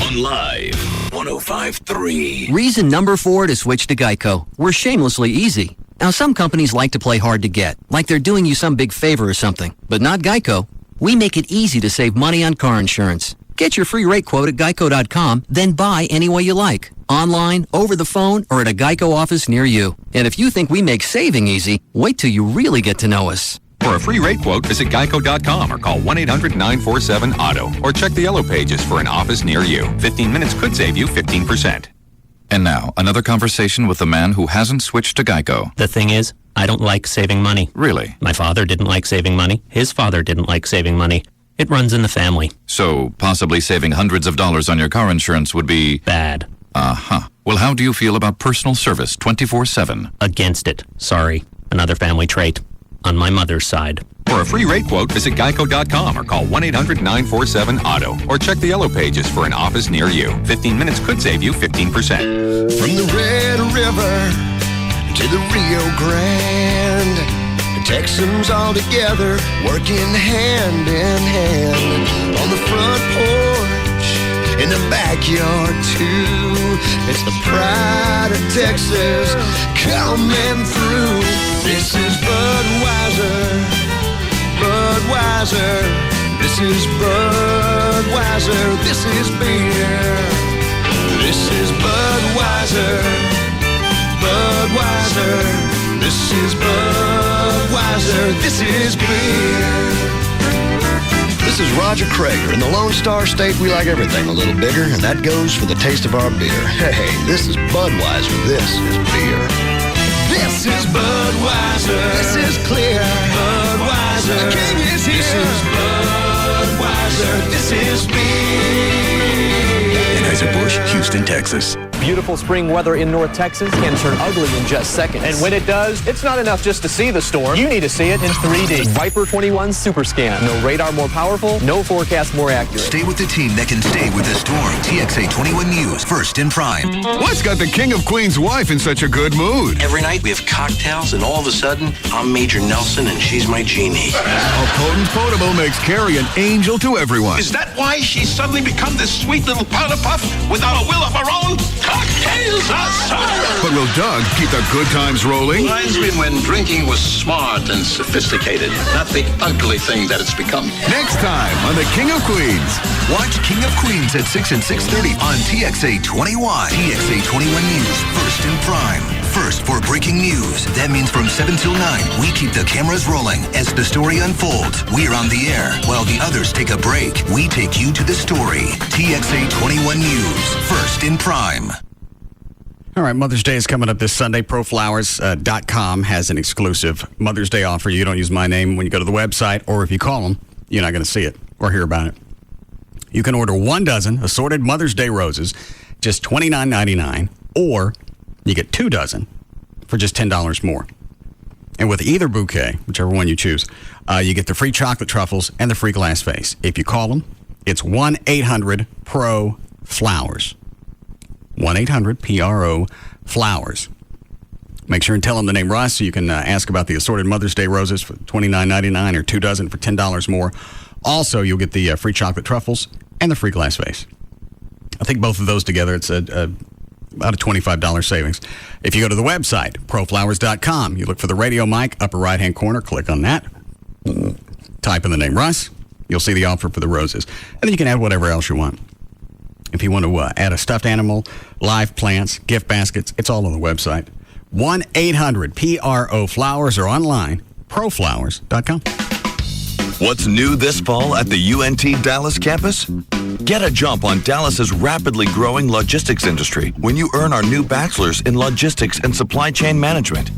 On Live 105.3. Reason number 4 to switch to Geico. We're shamelessly easy. Now, some companies like to play hard to get, like they're doing you some big favor or something, but not Geico. We make it easy to save money on car insurance. Get your free rate quote at geico.com, then buy any way you like. Online, over the phone, or at a Geico office near you. And if you think we make saving easy, wait till you really get to know us. For a free rate quote, visit geico.com or call 1-800-947-AUTO or check the yellow pages for an office near you. 15 minutes could save you 15%. And now, another conversation with the man who hasn't switched to Geico. The thing is, I don't like saving money. Really? My father didn't like saving money. His father didn't like saving money. It runs in the family. So, possibly saving hundreds of dollars on your car insurance would be... bad. Uh-huh. Well, how do you feel about personal service 24/7? Against it. Sorry. Another family trait. On my mother's side. For a free rate quote, visit geico.com or call 1-800-947-AUTO or check the yellow pages for an office near you. 15 minutes could save you 15%. From the Red River to the Rio Grande, Texans all together working hand in hand. On the front porch, in the backyard too. It's the pride of Texas coming through. This is Budweiser, Budweiser. This is Budweiser, this is beer. This is Budweiser, Budweiser. This is Budweiser, this is beer. This is Roger Krager. In the Lone Star State, we like everything a little bigger, and that goes for the taste of our beer. Hey, this is Budweiser, this is beer. This is Budweiser. This is clear. Budweiser. The king is here. This is Budweiser. This is beer. Anheuser-Busch, Houston, Texas. Beautiful spring weather in North Texas can turn ugly in just seconds. And when it does, it's not enough just to see the storm. You need to see it in 3D. Viper 21 Super Scan. No radar more powerful, no forecast more accurate. Stay with the team that can stay with the storm. TXA 21 News, first in prime. What's got the King of Queens' wife in such a good mood? Every night we have cocktails, and all of a sudden, I'm Major Nelson and she's my genie. A potent potable makes Carrie an angel to everyone. Is that why she's suddenly become this sweet little powder puff without a will of her own? Cocktails are served! But will Doug keep the good times rolling? Reminds me when drinking was smart and sophisticated, not the ugly thing that it's become. Next time on the King of Queens. Watch King of Queens at 6 and 6:30 on TXA 21. TXA 21 News, first in prime. First for breaking news. That means from 7 till 9, we keep the cameras rolling as the story unfolds. We're on the air. While the others take a break, we take you to the story. TXA 21 News, first in prime. All right, Mother's Day is coming up this Sunday. ProFlowers.com has an exclusive Mother's Day offer. You don't use my name when you go to the website, or if you call them, you're not going to see it or hear about it. You can order 1 dozen assorted Mother's Day roses, just $29.99, or you get 2 dozen for just $10 more. And with either bouquet, whichever one you choose, you get the free chocolate truffles and the free glass vase. If you call them, it's 1-800-PRO-FLOWERS. 1-800-PRO-FLOWERS. Make sure and tell them the name Russ so you can ask about the assorted Mother's Day roses for $29.99 or 2 dozen for $10 more. Also, you'll get the free chocolate truffles and the free glass vase. I think both of those together, it's about a $25 savings. If you go to the website, proflowers.com, you look for the radio mic, upper right-hand corner, click on that, type in the name Russ, you'll see the offer for the roses. And then you can add whatever else you want. If you want to add a stuffed animal, live plants, gift baskets, it's all on the website. 1-800-PRO-FLOWERS or online, proflowers.com. What's new this fall at the UNT Dallas campus? Get a jump on Dallas's rapidly growing logistics industry when you earn our new bachelor's in logistics and supply chain management.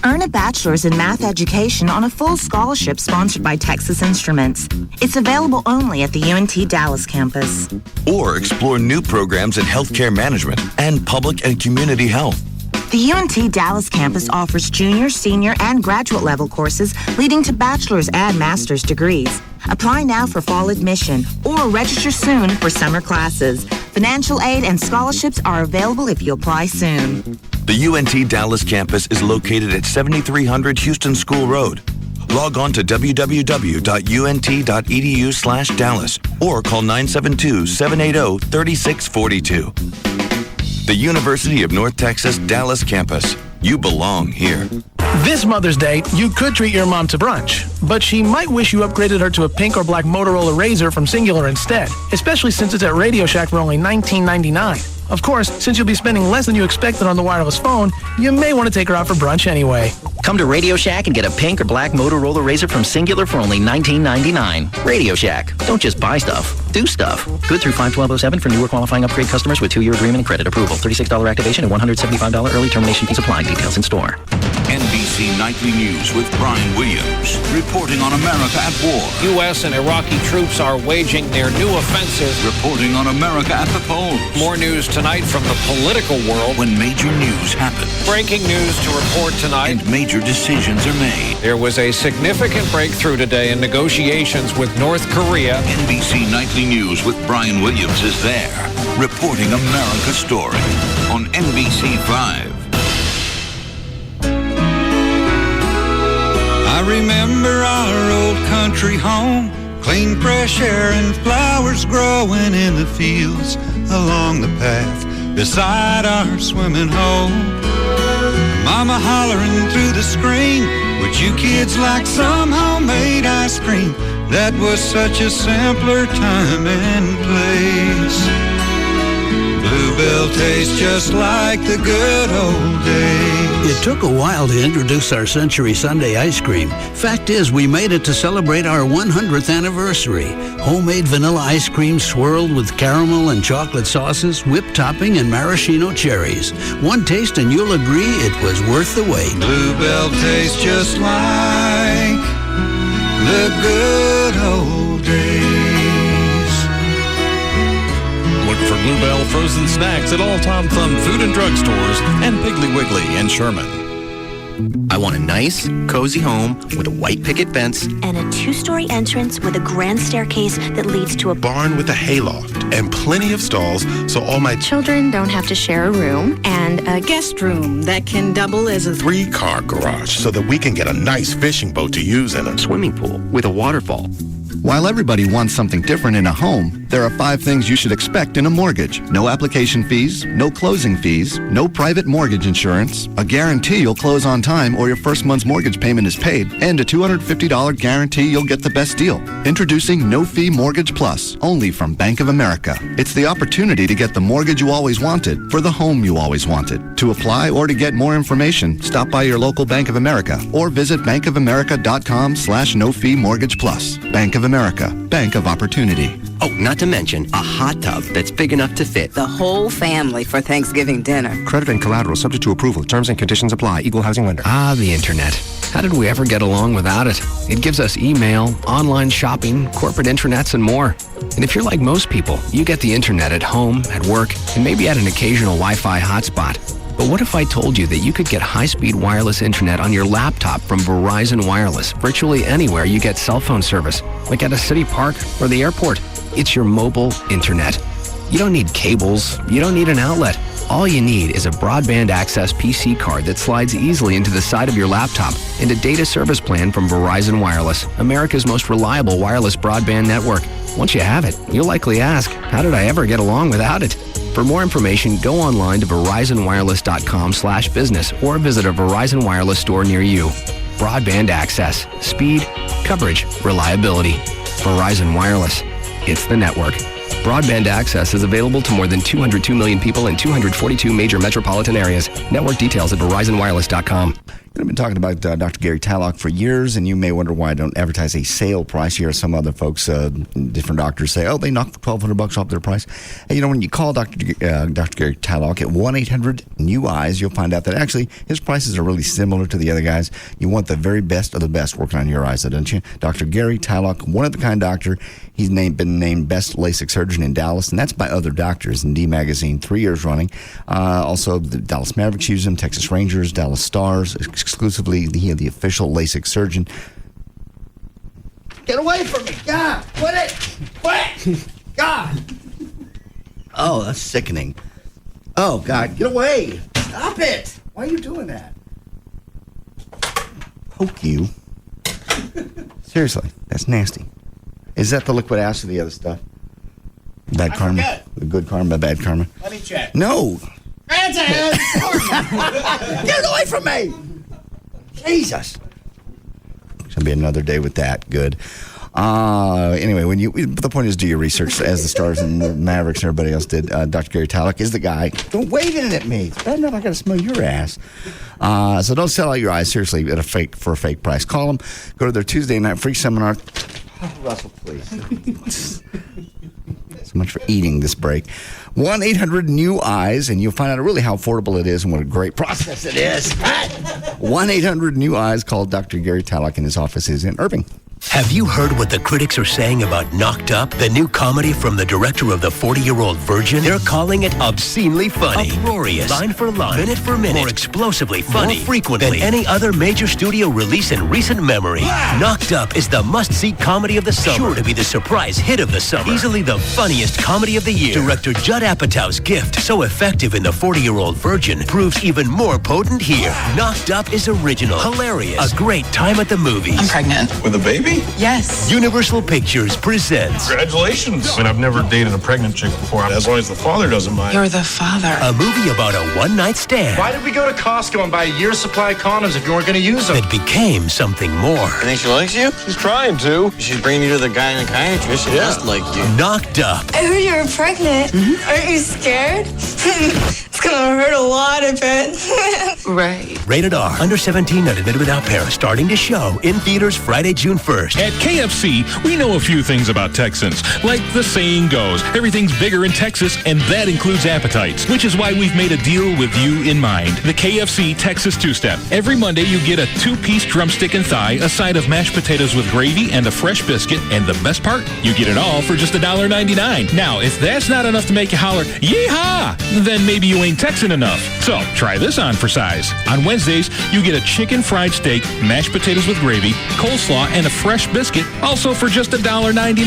Earn a bachelor's in math education on a full scholarship sponsored by Texas Instruments. It's available only at the UNT Dallas campus. Or explore new programs in healthcare management and public and community health. The UNT Dallas campus offers junior, senior, and graduate level courses leading to bachelor's and master's degrees. Apply now for fall admission or register soon for summer classes. Financial aid and scholarships are available if you apply soon. The UNT Dallas campus is located at 7300 Houston School Road. Log on to www.unt.edu/Dallas or call 972-780-3642. The University of North Texas Dallas campus. You belong here. This Mother's Day, you could treat your mom to brunch, but she might wish you upgraded her to a pink or black Motorola Razr from Singular instead, especially since it's at Radio Shack for only $19.99. Of course, since you'll be spending less than you expected on the wireless phone, you may want to take her out for brunch anyway. Come to Radio Shack and get a pink or black Motorola Razr from Singular for only $19.99. Radio Shack. Don't just buy stuff. Do stuff. Good through 5/12/07 for newer qualifying upgrade customers with 2-year agreement and credit approval. $36 activation and $175 early termination fees apply. Details in store. NBC Nightly News with Brian Williams, reporting on America at war. U.S. and Iraqi troops are waging their new offensive. Reporting on America at the polls. More news tonight from the political world. When major news happens. Breaking news to report tonight. And major decisions are made. There was a significant breakthrough today in negotiations with North Korea. NBC Nightly News with Brian Williams is there, reporting America's story on NBC5. I remember our old country home, clean fresh air and flowers growing in the fields along the path beside our swimming hole. Mama hollering through the screen, would you kids like some homemade ice cream? That was such a simpler time and place. Bluebell tastes just like the good old days. It took a while to introduce our Century Sundae ice cream. Fact is, we made it to celebrate our 100th anniversary. Homemade vanilla ice cream swirled with caramel and chocolate sauces, whipped topping, and maraschino cherries. One taste and you'll agree it was worth the wait. Bluebell tastes just like the good old days. Look for Bluebell frozen snacks at all Tom Thumb food and drug stores and Piggly Wiggly in Sherman. I want a nice, cozy home with a white picket fence and a 2-story entrance with a grand staircase that leads to a barn with a hayloft and plenty of stalls so all my children don't have to share a room, and a guest room that can double as a 3-car garage so that we can get a nice fishing boat to use in a swimming pool with a waterfall. While everybody wants something different in a home, there are 5 things you should expect in a mortgage. No application fees, no closing fees, no private mortgage insurance, a guarantee you'll close on time or your first month's mortgage payment is paid, and a $250 guarantee you'll get the best deal. Introducing No Fee Mortgage Plus, only from Bank of America. It's the opportunity to get the mortgage you always wanted for the home you always wanted. To apply or to get more information, stop by your local Bank of America or visit bankofamerica.com/No Fee Mortgage Plus. Bank of America, Bank of Opportunity. Oh, not to mention a hot tub that's big enough to fit the whole family for Thanksgiving dinner. Credit and collateral subject to approval. Terms and conditions apply. Equal housing lender. Ah, the internet. How did we ever get along without it? It gives us email, online shopping, corporate intranets, and more. And if you're like most people, you get the internet at home, at work, and maybe at an occasional Wi-Fi hotspot. But what if I told you that you could get high-speed wireless internet on your laptop from Verizon Wireless virtually anywhere you get cell phone service, like at a city park or the airport? It's your mobile internet. You don't need cables. You don't need an outlet. All you need is a broadband access PC card that slides easily into the side of your laptop and a data service plan from Verizon Wireless, America's most reliable wireless broadband network. Once you have it, you'll likely ask, how did I ever get along without it? For more information, go online to verizonwireless.com/business or visit a Verizon Wireless store near you. Broadband access, speed, coverage, reliability. Verizon Wireless. It's the network. Broadband access is available to more than 202 million people in 242 major metropolitan areas. Network details at verizonwireless.com. I've been talking about Dr. Gary Tallock for years, and you may wonder why I don't advertise a sale price. You hear some other folks, different doctors say, oh, they knocked $1,200 off their price. And, when you call Dr. Gary Tallock at 1-800-NEW-EYES, you'll find out that actually his prices are really similar to the other guys. You want the very best of the best working on your eyes, don't you? Dr. Gary Tallock, one-of-the-kind doctor. He's been named Best LASIK Surgeon in Dallas, and that's by other doctors in D Magazine 3 years running. Also, the Dallas Mavericks use him, Texas Rangers, Dallas Stars, exclusively the official LASIK surgeon. Get away from me! God! Quit it! Quit! God! Oh, that's sickening. Oh, God, get away! Stop it! Why are you doing that? Poke you. Seriously, that's nasty. Is that the liquid ass or the other stuff? Bad karma. Forget. The good karma, bad karma. Let me check. No. Get it away from me! Jesus. It's gonna be another day with that. Good. Anyway, the point is, do your research as the Stars and the Mavericks and everybody else did. Dr. Gary Talek is the guy. Don't wave it at me. It's bad enough I got to smell your ass. So don't sell out your eyes seriously for a fake price. Call them. Go to their Tuesday night free seminar. Oh, Russell, please. So much for eating this break. 1-800-NEW-EYES, and you'll find out really how affordable it is and what a great process it is. 1-800-NEW-EYES. Call Dr. Gary Talek, and his office is in Irving. Have you heard what the critics are saying about Knocked Up, the new comedy from the director of The 40-Year-Old Virgin? They're calling it obscenely funny, uproarious, line for line, minute for minute, more explosively funny, more frequently than any other major studio release in recent memory. Knocked Up is the must-see comedy of the summer, sure to be the surprise hit of the summer, easily the funniest comedy of the year. Director Judd Apatow's gift, so effective in The 40-Year-Old Virgin, proves even more potent here. Knocked Up is original, hilarious, a great time at the movies. I'm pregnant. With a baby? Yes. Universal Pictures presents. Congratulations. I mean, I've never dated a pregnant chick before, as long as the father doesn't mind. You're the father. A movie about a one-night stand. Why did we go to Costco and buy a year's supply of condoms if you weren't going to use them? That became something more. You think she likes you? She's trying to. She's bringing you to the gynecologist. She does like you. Knocked Up. I heard you were pregnant. Aren't you scared? It's going to hurt a lot, I bet. Right. Rated R. Under 17, not admitted without parents. Starting to show in theaters Friday, June 1st. At KFC, we know a few things about Texans. Like the saying goes, everything's bigger in Texas, and that includes appetites, which is why we've made a deal with you in mind. The KFC Texas Two-Step. Every Monday, you get a 2-piece drumstick and thigh, a side of mashed potatoes with gravy, and a fresh biscuit. And the best part, you get it all for just $1.99. Now, if that's not enough to make you holler, yeehaw, then maybe you ain't Texan enough. So, try this on for size. On Wednesdays, you get a chicken fried steak, mashed potatoes with gravy, coleslaw, and a fresh biscuit, also for just $1.99.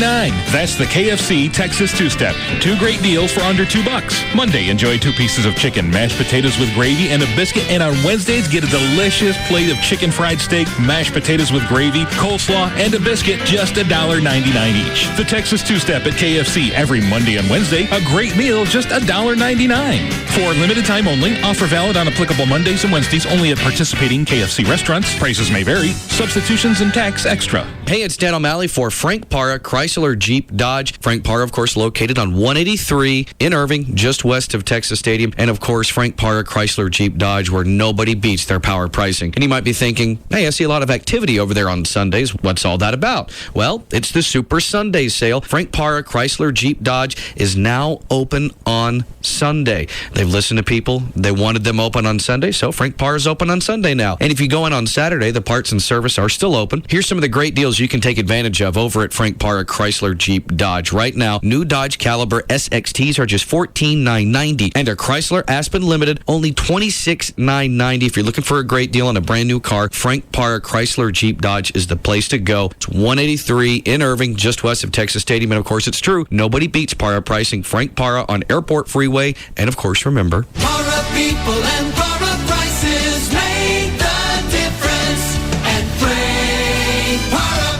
That's the KFC Texas Two-Step. 2 great deals for under $2. Monday, enjoy 2 pieces of chicken, mashed potatoes with gravy, and a biscuit. And on Wednesdays, get a delicious plate of chicken fried steak, mashed potatoes with gravy, coleslaw, and a biscuit, just $1.99 each. The Texas Two-Step at KFC every Monday and Wednesday. A great meal, just $1.99. For limited time only, offer valid on applicable Mondays and Wednesdays only at participating KFC restaurants. Prices may vary. Substitutions and tax extra. Hey, it's Dan O'Malley for Frank Parra, Chrysler Jeep Dodge. Frank Parra, of course, located on 183 in Irving, just west of Texas Stadium. And, of course, Frank Parra, Chrysler Jeep Dodge, where nobody beats their power pricing. And you might be thinking, hey, I see a lot of activity over there on Sundays. What's all that about? Well, it's the Super Sunday sale. Frank Parra, Chrysler Jeep Dodge is now open on Sunday. They've listened to people. They wanted them open on Sunday, so Frank Parra is open on Sunday now. And if you go in on Saturday, the parts and service are still open. Here's some of the great deals you can take advantage of over at Frank Parra Chrysler Jeep Dodge. Right now, new Dodge Caliber SXTs are just $14,990, and a Chrysler Aspen Limited only $26,990. If you're looking for a great deal on a brand new car, Frank Parra Chrysler Jeep Dodge is the place to go. It's 183 in Irving, just west of Texas Stadium, and of course it's true, nobody beats Parra pricing. Frank Parra on Airport Freeway, and of course remember, Parra people and Parra prices make the difference at Frank Parra.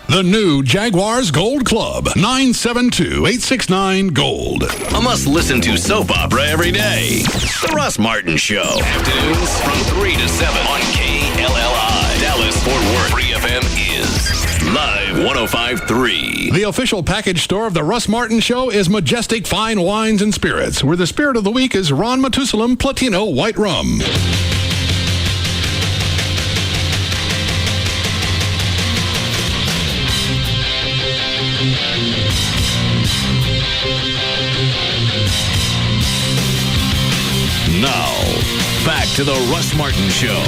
The new Jaguars Gold Club, 972-869-GOLD. A must-listen-to soap opera every day. The Russ Martin Show. Afternoons from 3 to 7 on KLLI. Dallas, Fort Worth. Free FM is Live 105.3. The official package store of the Russ Martin Show is Majestic Fine Wines and Spirits, where the spirit of the week is Ron Matusalem Platino White Rum. Now, back to the Russ Martin Show.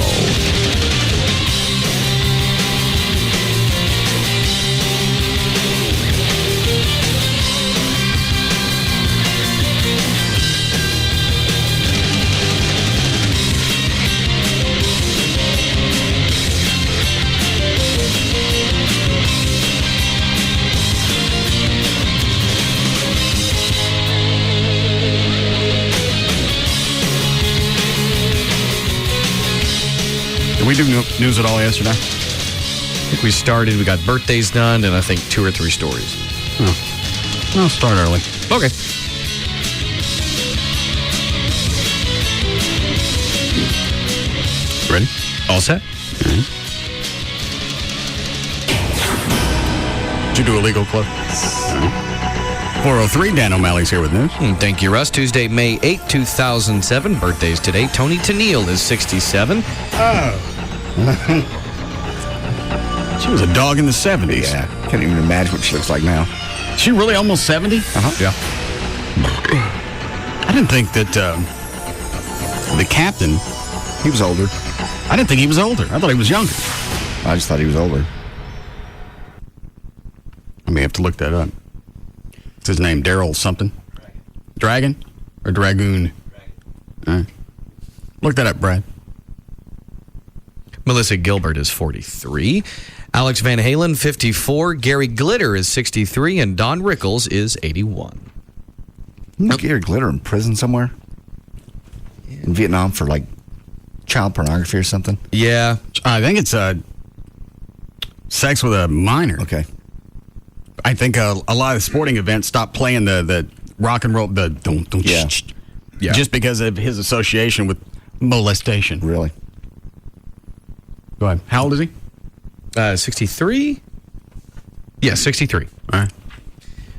Did we do news at all yesterday? think we started, we got birthdays done, and I think 2 or 3 stories. I'll start early. Okay. Ready? All set? Did you do a legal club? 403, Dan O'Malley's here with news. Thank you, Russ. Tuesday, May 8, 2007. Birthdays today. Tony Tennille is 67. She was a dog in the 70s. Yeah. Can't even imagine what she looks like now. She really almost 70? Yeah. I didn't think that the captain... He was older. I didn't think he was older. I thought he was younger. I just thought he was older. I may have to look that up. What's his name? Daryl something? Dragon? Or Dragoon? Look that up, Brad. Melissa Gilbert is 43. Alex Van Halen, 54. Gary Glitter is 63. And Don Rickles is 81. Isn't Gary Glitter in prison somewhere? In Vietnam for, like, child pornography or something? Yeah. I think it's sex with a minor. Okay. I think a lot of sporting events stopped playing the rock and roll, Yeah. just because of his association with molestation. Really? Go ahead. How old is he? 63? Yeah, 63. All right.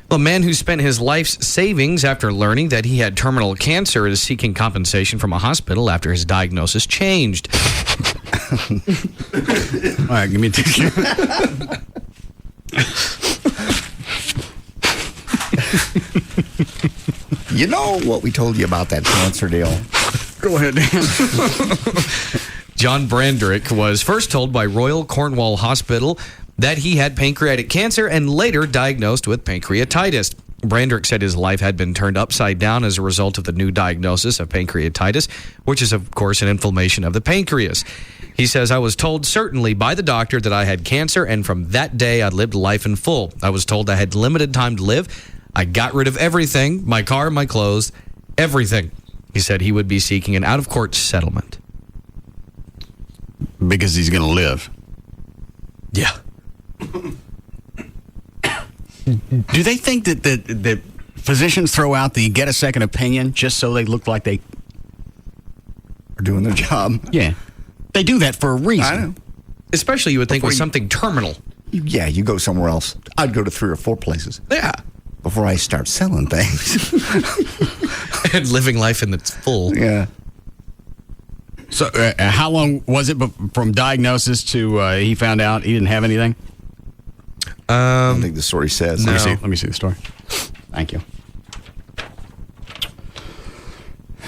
A man who spent his life's savings after learning that he had terminal cancer is seeking compensation from a hospital after his diagnosis changed. All right, give me a tissue. You know what we told you about that cancer deal? Go ahead, Dan. John Brandrick was first told by Royal Cornwall Hospital that he had pancreatic cancer and later diagnosed with pancreatitis. Brandrick said his life had been turned upside down as a result of the new diagnosis of pancreatitis, which is, of course, an inflammation of the pancreas. He says, I was told certainly by the doctor that I had cancer, and from that day I lived life in full. I was told I had limited time to live. I got rid of everything, my car, my clothes, everything. He said he would be seeking an out-of-court settlement. Because he's going to live. Yeah. Do they think that physicians throw out the get a second opinion just so they look like they are doing their job? Yeah. They do that for a reason. I know. Especially you would think with something terminal. Yeah, you go somewhere else. I'd go to 3 or 4 places. Yeah. Before I start selling things. And living life in its full. Yeah. So how long was it from diagnosis to he found out he didn't have anything? I don't think the story says. No. Let me see the story. Thank you.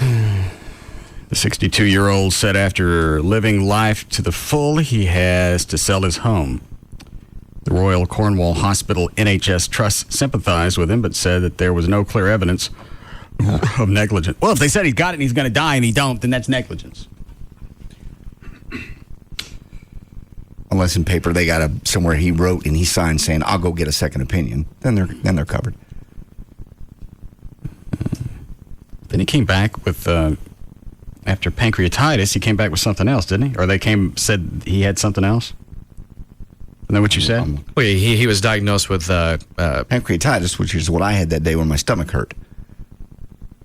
The 62-year-old said after living life to the full, he has to sell his home. The Royal Cornwall Hospital NHS Trust sympathized with him, but said that there was no clear evidence of negligence. Well, if they said he's got it and he's going to die and he don't, then that's negligence. Unless in paper they got somewhere he wrote and he signed saying, I'll go get a second opinion. Then they're covered. Then he came back with, after pancreatitis, he came back with something else, didn't he? Or they said he had something else? Isn't that what you said? Well, he was diagnosed with pancreatitis, which is what I had that day when my stomach hurt.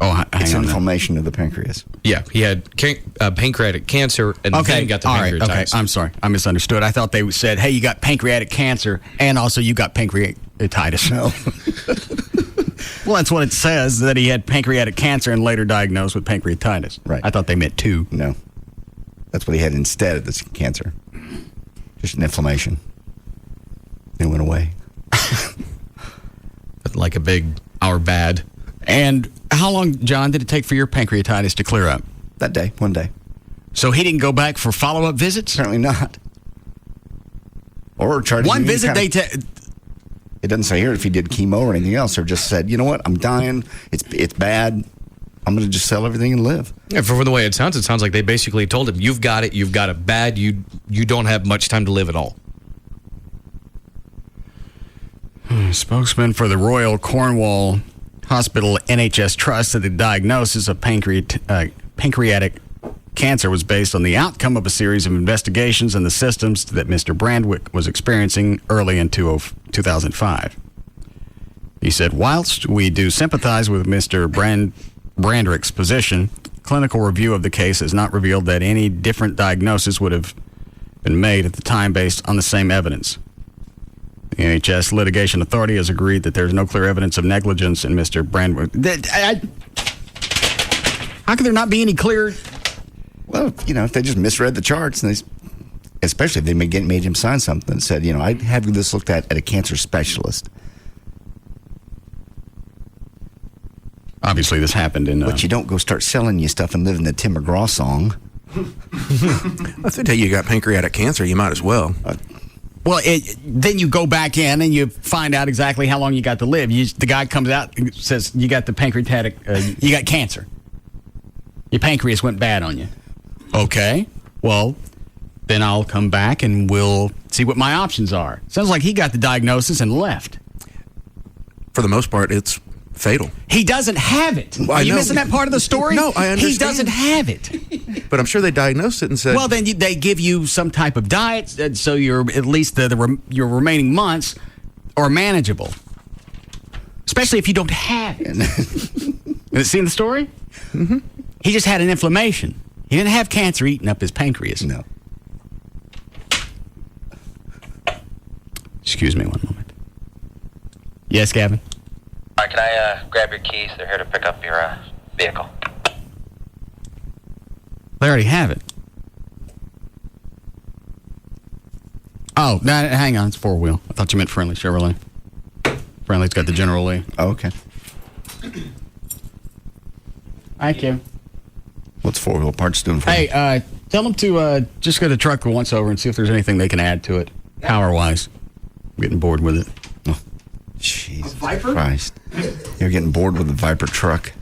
Oh, it's inflammation of the pancreas. Yeah, he had pancreatic cancer and then got the pancreatitis. Right, okay, I'm sorry. I misunderstood. I thought they said, hey, you got pancreatic cancer and also you got pancreatitis. No. Well, that's what it says, that he had pancreatic cancer and later diagnosed with pancreatitis. Right. I thought they meant 2. No. That's what he had instead of this cancer. Just an inflammation. It went away. Like a big hour bad. And how long, John, did it take for your pancreatitis to clear up? That day, one day. So he didn't go back for follow-up visits? Certainly not. Or charging one visit it doesn't say here if he did chemo or anything else, or just said, you know what, I'm dying, it's bad, I'm going to just sell everything and live. Yeah, from the way it sounds like they basically told him, you've got it bad, you don't have much time to live at all. Spokesman for the Royal Cornwall Hospital NHS Trust said the diagnosis of pancreatic cancer was based on the outcome of a series of investigations in the systems that Mr. Brandwick was experiencing early in 2005. He said, whilst we do sympathize with Mr. Brandwick's position, clinical review of the case has not revealed that any different diagnosis would have been made at the time based on the same evidence. The NHS Litigation Authority has agreed that there's no clear evidence of negligence in Mr. Brandwick. How could there not be any clear... Well, if they just misread the charts, and especially if they made him sign something that said, I'd have this looked at a cancer specialist. Obviously, this happened in... But you don't go start selling you stuff and live in the Tim McGraw song. If they tell you got pancreatic cancer, you might as well. Well, then you go back in and you find out exactly how long you got to live. The guy comes out and says, you got the pancreatic... you got cancer. Your pancreas went bad on you. Okay. Well, then I'll come back and we'll see what my options are. Sounds like he got the diagnosis and left. For the most part, it's fatal. He doesn't have it. Well, Are you missing that part of the story? No, I understand. He doesn't have it. But I'm sure they diagnosed it and said... Well, then they give you some type of diet so you're at least your remaining months are manageable. Especially if you don't have it. Seen the story? Mm-hmm. He just had an inflammation. He didn't have cancer eating up his pancreas. No. Excuse me one moment. Yes, Gavin? All right, can I grab your keys? They're here to pick up your vehicle. They already have it. Oh, no, hang on. It's four-wheel. I thought you meant Friendly Chevrolet. Friendly's got the General Lee. Oh, okay. Thank you. What's four-wheel parts doing for you? Hey, tell them to just go to truck once over and see if there's anything they can add to it, power-wise. I'm getting bored with it. Oh, Jesus Viper? Christ. You're getting bored with the Viper truck.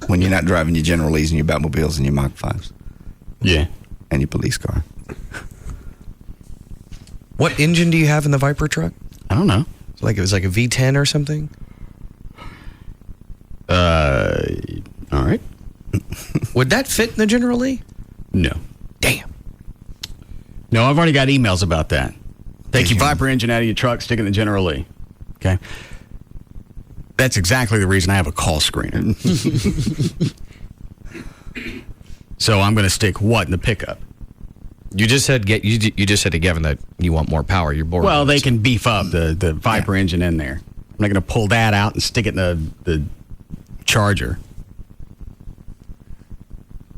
When you're not driving your General Lees and your Batmobiles and your Mach 5s. Yeah. And your police car. What engine do you have in the Viper truck? I don't know. It was like a V10 or something? All right. Would that fit in the General Lee? No. Damn. No, I've already got emails about that. Take your Viper engine out of your truck, stick it in the General Lee. Okay? That's exactly the reason I have a call screener. So I'm going to stick what in the pickup? You just said you just said to Gavin that you want more power. You're bored. Well, they can beef up the Viper engine in there. I'm not going to pull that out and stick it in the Charger.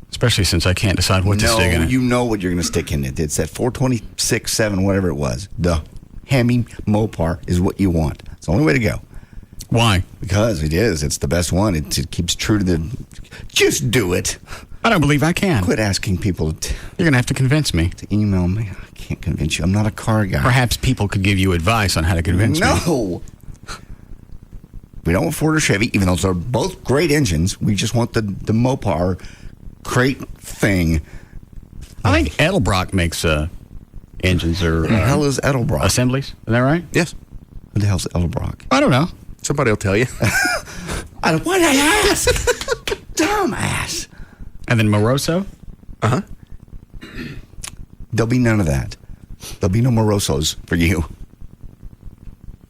Especially since I can't decide what to stick in it. You know what you're going to stick in it. It's that 426.7, whatever it was. The Hemi Mopar is what you want. It's the only way to go. Why? Because it is. It's the best one. It keeps true to the... Just do it. I don't believe I can. Quit asking people You're going to have to convince me. To email me. I can't convince you. I'm not a car guy. Perhaps people could give you advice on how to convince me. No. We don't want Ford or Chevy, even though they're both great engines. We just want the Mopar crate thing. I think Edelbrock makes engines or... What the hell is Edelbrock? Assemblies. Is that right? Yes. What the hell's Edelbrock? I don't know. Somebody will tell you. Why'd I ask? Dumbass. And then Moroso? Uh-huh. There'll be none of that. There'll be no Morosos for you.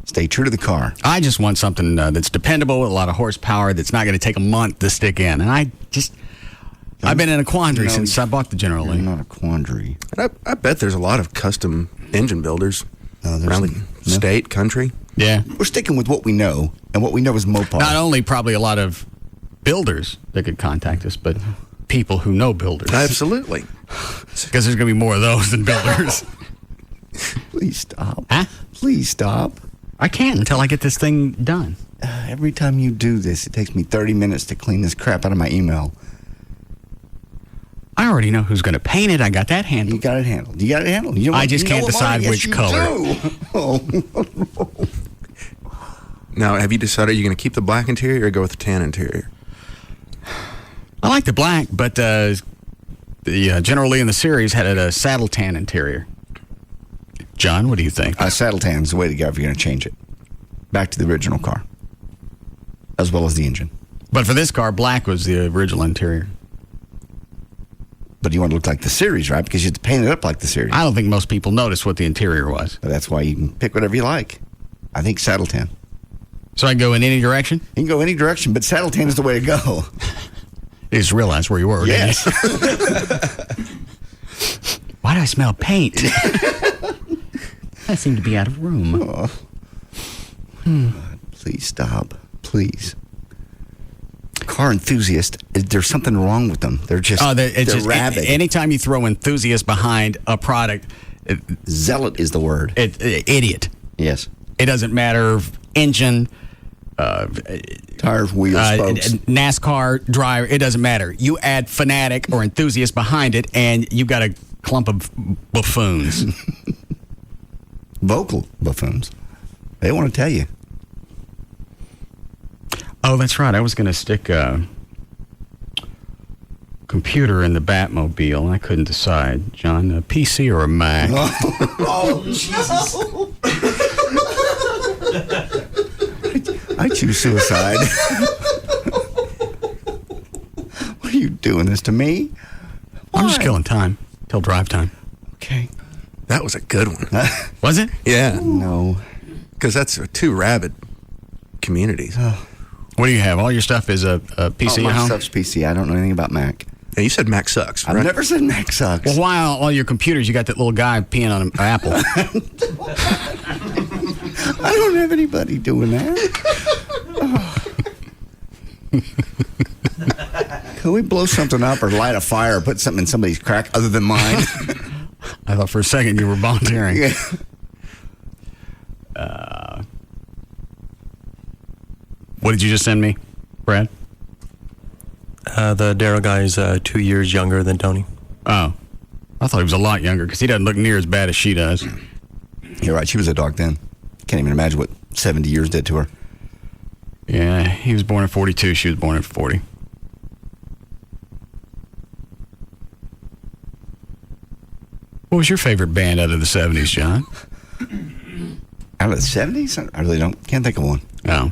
Stay true to the car. I just want something that's dependable, with a lot of horsepower, that's not going to take a month to stick in. And I've been in a quandary since I bought the General Lee. Not a quandary. And I bet there's a lot of custom engine builders around the state, country. Yeah. We're sticking with what we know, and what we know is Mopar. Not only probably a lot of builders that could contact us, but people who know builders. Absolutely. Because there's going to be more of those than builders. Please stop. Huh? Please stop. I can't until I get this thing done. Every time you do this, it takes me 30 minutes to clean this crap out of my email. I already know who's going to paint it. I got that handled. You got it handled. You got it handled. You know I just can't decide which color. Now, have you decided you're going to keep the black interior or go with the tan interior? I like the black, but the General Lee in the series had a saddle tan interior. John, what do you think? Saddle tan is the way to go if you're going to change it. Back to the original car. As well as the engine. But for this car, black was the original interior. But you want to look like the series, right? Because you have to paint it up like the series. I don't think most people noticed what the interior was. But that's why you can pick whatever you like. I think saddle tan. So I can go in any direction? You can go any direction, but saddle tan is the way to go. You just realized where you were. Yes. Why do I smell paint? I seem to be out of room. Oh. Please stop. Please. Car enthusiast, there's something wrong with them. They're just, they're rabid. Anytime you throw enthusiast behind a product, zealot is the word. Idiot. Yes. It doesn't matter, engine, tires, wheels, spokes. NASCAR driver, it doesn't matter. You add fanatic or enthusiast behind it, and you got a clump of buffoons. Vocal buffoons. They want to tell you. Oh, that's right. I was going to stick a computer in the Batmobile, and I couldn't decide. John, a PC or a Mac? Oh, Jesus. I choose suicide. What are you doing this to me? I'm just killing time till drive time. Okay. That was a good one. Was it? Yeah. No. Because that's two rabid communities. What do you have? All your stuff is a PC my at home? stuff's PC. I don't know anything about Mac. Yeah, you said Mac sucks, right? I've never said Mac sucks. Well, why on all your computers you got that little guy peeing on an apple? I don't have anybody doing that. Can we blow something up or light a fire or put something in somebody's crack other than mine? I thought for a second you were volunteering. Yeah. What did you just send me, Brad? The Daryl guy is 2 years younger than Tony. Oh. I thought he was a lot younger because he doesn't look near as bad as she does. You're right. She was a dog then. Can't even imagine what 70 years did to her. Yeah, he was born in 42. She was born in 40. What was your favorite band out of the 70s, John? Out of the 70s? I really can't think of one. Oh.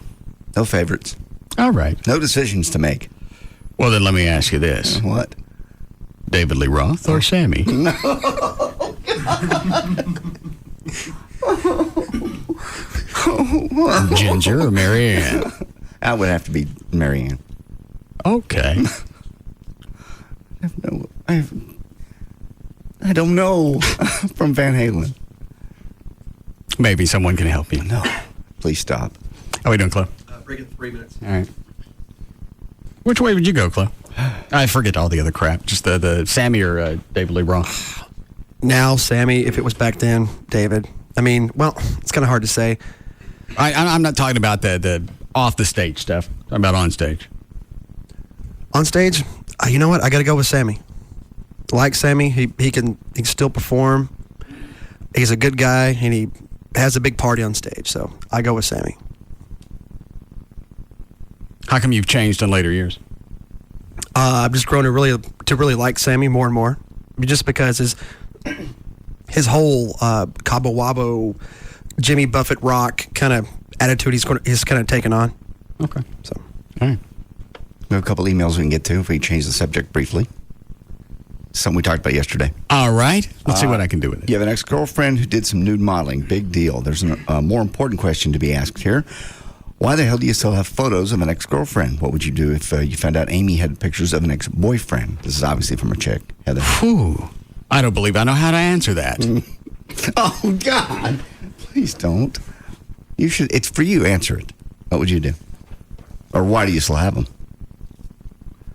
No favorites. All right. No decisions to make. Well, then let me ask you this. What? David Lee Roth or Sammy? No. Ginger or Mary Ann? I would have to be Mary Ann. Okay. I don't know. From Van Halen. Maybe someone can help you. No. Please stop. How are we doing, Chloe? Break it 3 minutes. All right. Which way would you go, Chloe? I forget all the other crap. Just the Sammy or David Lee Roth. Now, Sammy, if it was back then, David. I mean, well, it's kind of hard to say. I'm not talking about the off the stage stuff. I'm talking about on stage. On stage, you know what? I got to go with Sammy. Like Sammy, he can still perform. He's a good guy, and he has a big party on stage. So I go with Sammy. How come you've changed in later years? I've just grown to really like Sammy more and more, just because his whole Cabo Wabo, Jimmy Buffett rock kind of attitude he's kind of taken on. Okay. So. All right. We have a couple emails we can get to if we change the subject briefly. Something we talked about yesterday. All right. Let's see what I can do with it. You have an ex-girlfriend who did some nude modeling. Big deal. There's a more important question to be asked here. Why the hell do you still have photos of an ex-girlfriend? What would you do if you found out Amy had pictures of an ex-boyfriend? This is obviously from a chick, Heather. Whew. I don't believe I know how to answer that. Oh, God. Please don't. You should. It's for you. Answer it. What would you do? Or why do you still have them?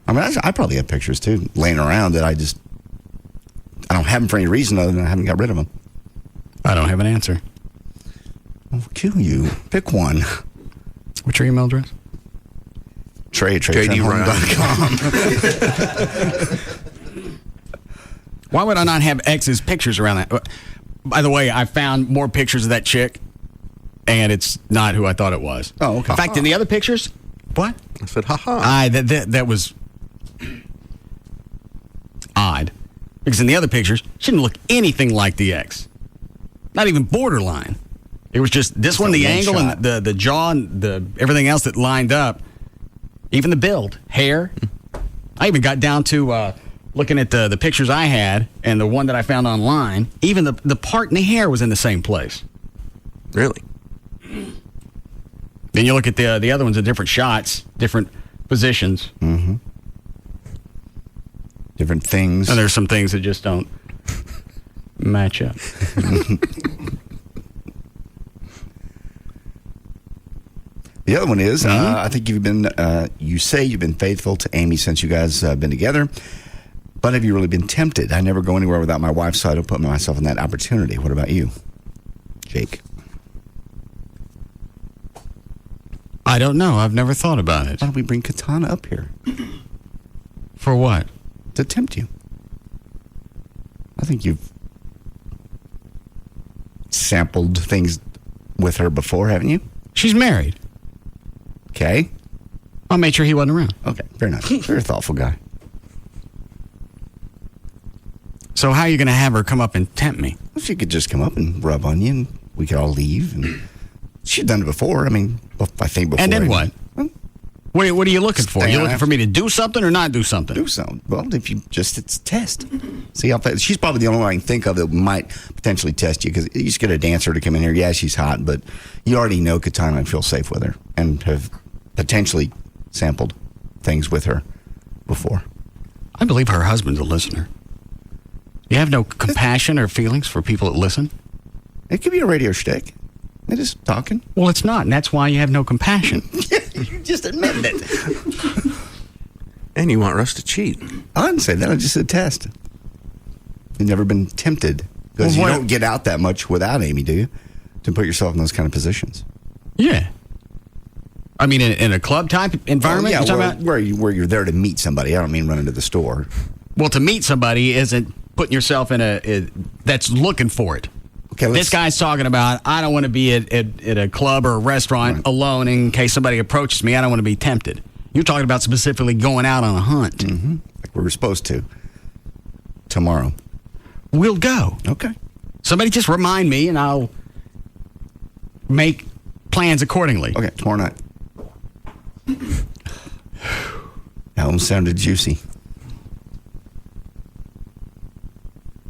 I mean, I probably have pictures, too, laying around that I don't have them for any reason other than I haven't got rid of them. I don't have an answer. I'll kill you. Pick one. What's your email address? Trey@treyfunhome.com. Why would I not have ex's pictures around that? By the way, I found more pictures of that chick, and it's not who I thought it was. Oh, okay. In fact, in the other pictures, what? I said, ha-ha. That was odd. Because in the other pictures, she didn't look anything like the ex. Not even borderline. It was just this one, the angle and the jaw and everything else that lined up. Even the build, hair. I even got down to looking at the pictures I had and the one that I found online, even the part in the hair was in the same place. Really? Then you look at the other ones in different shots, different positions. Mm-hmm. Different things. And there's some things that just don't match up. The other one is, I think you've been, you say you've been faithful to Amy since you guys been together, but have you really been tempted? I never go anywhere without my wife, so I don't put myself in that opportunity. What about you, Jake? I don't know. I've never thought about it. Why don't we bring Katana up here? For what? To tempt you. I think you've sampled things with her before, haven't you? She's married. Okay. I made sure he wasn't around. Okay, very nice. Very thoughtful guy. So how are you going to have her come up and tempt me? Well, she could just come up and rub on you, and we could all leave. And she'd done it before. I mean, I think before. And then what? What are you looking for? Are you looking for me to do something or not do something? Do something. Well, if you just, it's a test. See how fast. She's probably the only one I can think of that might potentially test you, because you just get a dancer to come in here. Yeah, she's hot, but you already know Katana and feel safe with her and have potentially sampled things with her before. I believe her husband's a listener. You have no compassion or feelings for people that listen? It could be a radio shtick. They're just talking. Well, it's not, and that's why you have no compassion. You just admitted it. And you want Russ to cheat. I didn't say that. I just said test. You've never been tempted. Because you don't get out that much without Amy, do you? To put yourself in those kind of positions. Yeah. I mean, in a club type environment? Oh, yeah, where you're there to meet somebody. I don't mean run into the store. Well, to meet somebody isn't putting yourself in that's looking for it. Okay, this guy's talking about, I don't want to be at a club or a restaurant alone in case somebody approaches me. I don't want to be tempted. You're talking about specifically going out on a hunt. Mm-hmm. Like we were supposed to. Tomorrow. We'll go. Okay. Somebody just remind me and I'll make plans accordingly. Okay, tomorrow night. That one sounded juicy.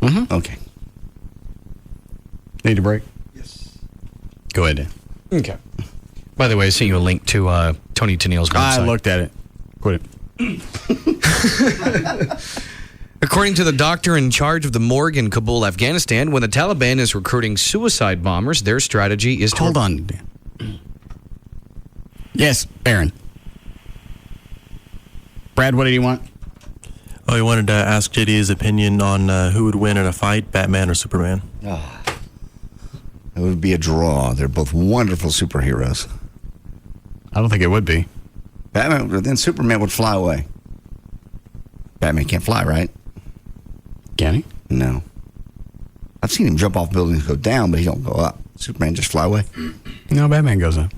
Mm-hmm. Okay. Need a break? Yes. Go ahead, Dan. Okay. By the way, I sent you a link to Tony Tennille's website. I looked at it. Quit it. According to the doctor in charge of the morgue in Kabul, Afghanistan, when the Taliban is recruiting suicide bombers, their strategy is to... Hold on, Dan. Yes, Aaron. Brad, what did he want? Oh, he wanted to ask JD his opinion on who would win in a fight, Batman or Superman. Oh. It would be a draw. They're both wonderful superheroes. I don't think it would be. Batman, then Superman would fly away. Batman can't fly, right? Can he? No. I've seen him jump off buildings and go down, but he don't go up. Superman just fly away. No, Batman goes up.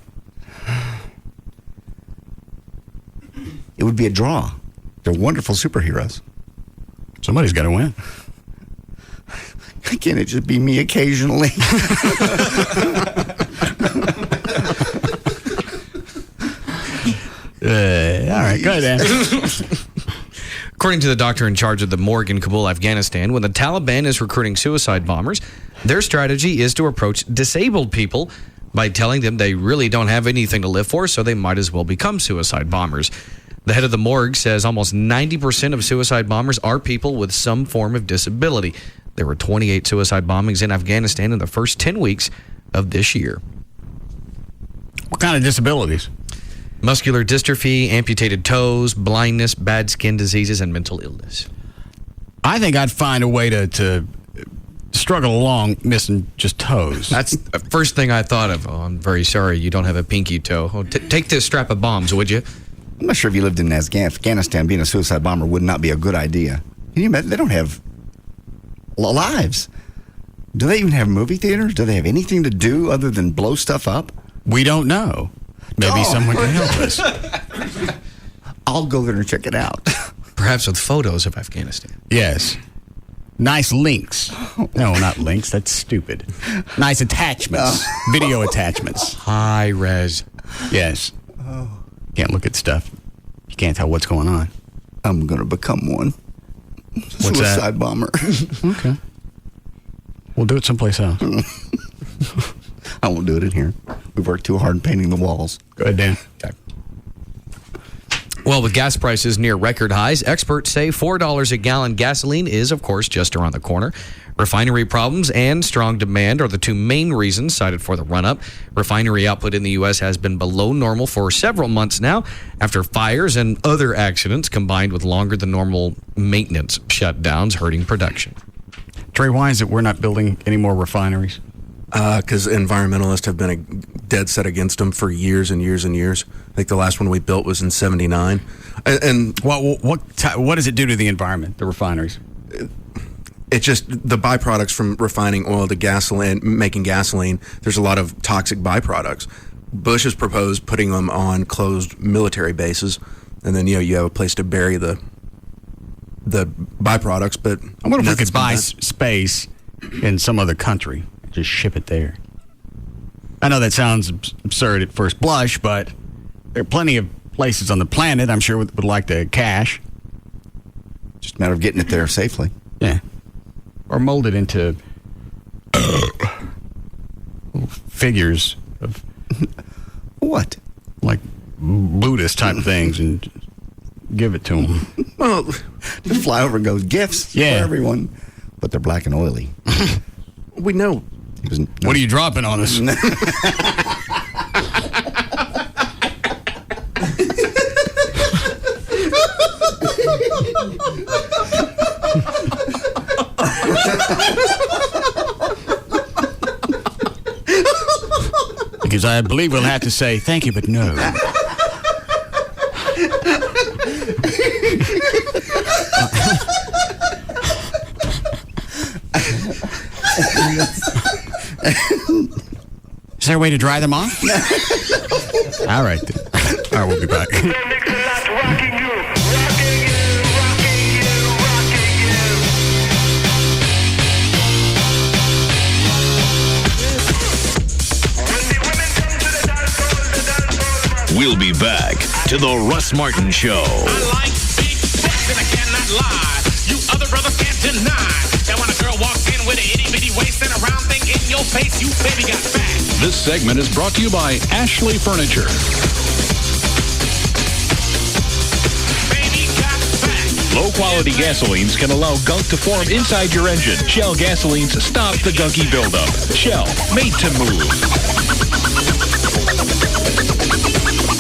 It would be a draw. They're wonderful superheroes. Somebody's got to win. Can't it just be me occasionally? All right, go ahead, Dan. According to the doctor in charge of the morgue in Kabul, Afghanistan, when the Taliban is recruiting suicide bombers, their strategy is to approach disabled people by telling them they really don't have anything to live for, so they might as well become suicide bombers. The head of the morgue says almost 90% of suicide bombers are people with some form of disability. There were 28 suicide bombings in Afghanistan in the first 10 weeks of this year. What kind of disabilities? Muscular dystrophy, amputated toes, blindness, bad skin diseases, and mental illness. I think I'd find a way to struggle along missing just toes. That's the first thing I thought of. Oh, I'm very sorry you don't have a pinky toe. Oh, take this strap of bombs, would you? I'm not sure if you lived in Afghanistan, being a suicide bomber would not be a good idea. Can you imagine? They don't have lives. Do they even have movie theaters? Do they have anything to do other than blow stuff up? We don't know. Maybe someone can help us. I'll go there and check it out. Perhaps with photos of Afghanistan. Yes. Nice links. No, not links. That's stupid. Nice attachments. Video attachments. High res. Yes. Can't look at stuff. You can't tell what's going on. I'm going to become one. What's that? Suicide bomber. Okay. We'll do it someplace else. I won't do it in here. We've worked too hard painting the walls. Go ahead, Dan. Okay. Well, with gas prices near record highs, experts say $4 a gallon gasoline is, of course, just around the corner. Refinery problems and strong demand are the two main reasons cited for the run-up. Refinery output in the U.S. has been below normal for several months now after fires and other accidents combined with longer than normal maintenance shutdowns hurting production. Trey, why is it we're not building any more refineries? Because environmentalists have been dead set against them for years and years and years. I think the last one we built was in '79. And what does it do to the environment, the refineries? It's just the byproducts from refining oil to gasoline, making gasoline. There's a lot of toxic byproducts. Bush has proposed putting them on closed military bases, and then you have a place to bury the byproducts. But I wonder if we could buy space in some other country, just ship it there. I know that sounds absurd at first blush, but there are plenty of places on the planet I'm sure would like to cash. Just a matter of getting it there safely. Yeah. Or mold it into figures of what? Like Buddhist type things and give it to them. Well, just fly over and go, gifts for everyone. But they're black and oily. We know. What are you dropping on us? Because I believe we'll have to say thank you, but no. Is there a way to dry them off? All right. All right, we'll be back. We'll be back to the Russ Martin Show. I like big butts and I cannot lie. You other brothers can't deny that when a girl walks in with an itty bitty waist and a round thing in your face, you baby got fat. This segment is brought to you by Ashley Furniture. Low quality gasolines can allow gunk to form inside your engine. Shell gasolines stop the gunky buildup. Shell, made to move.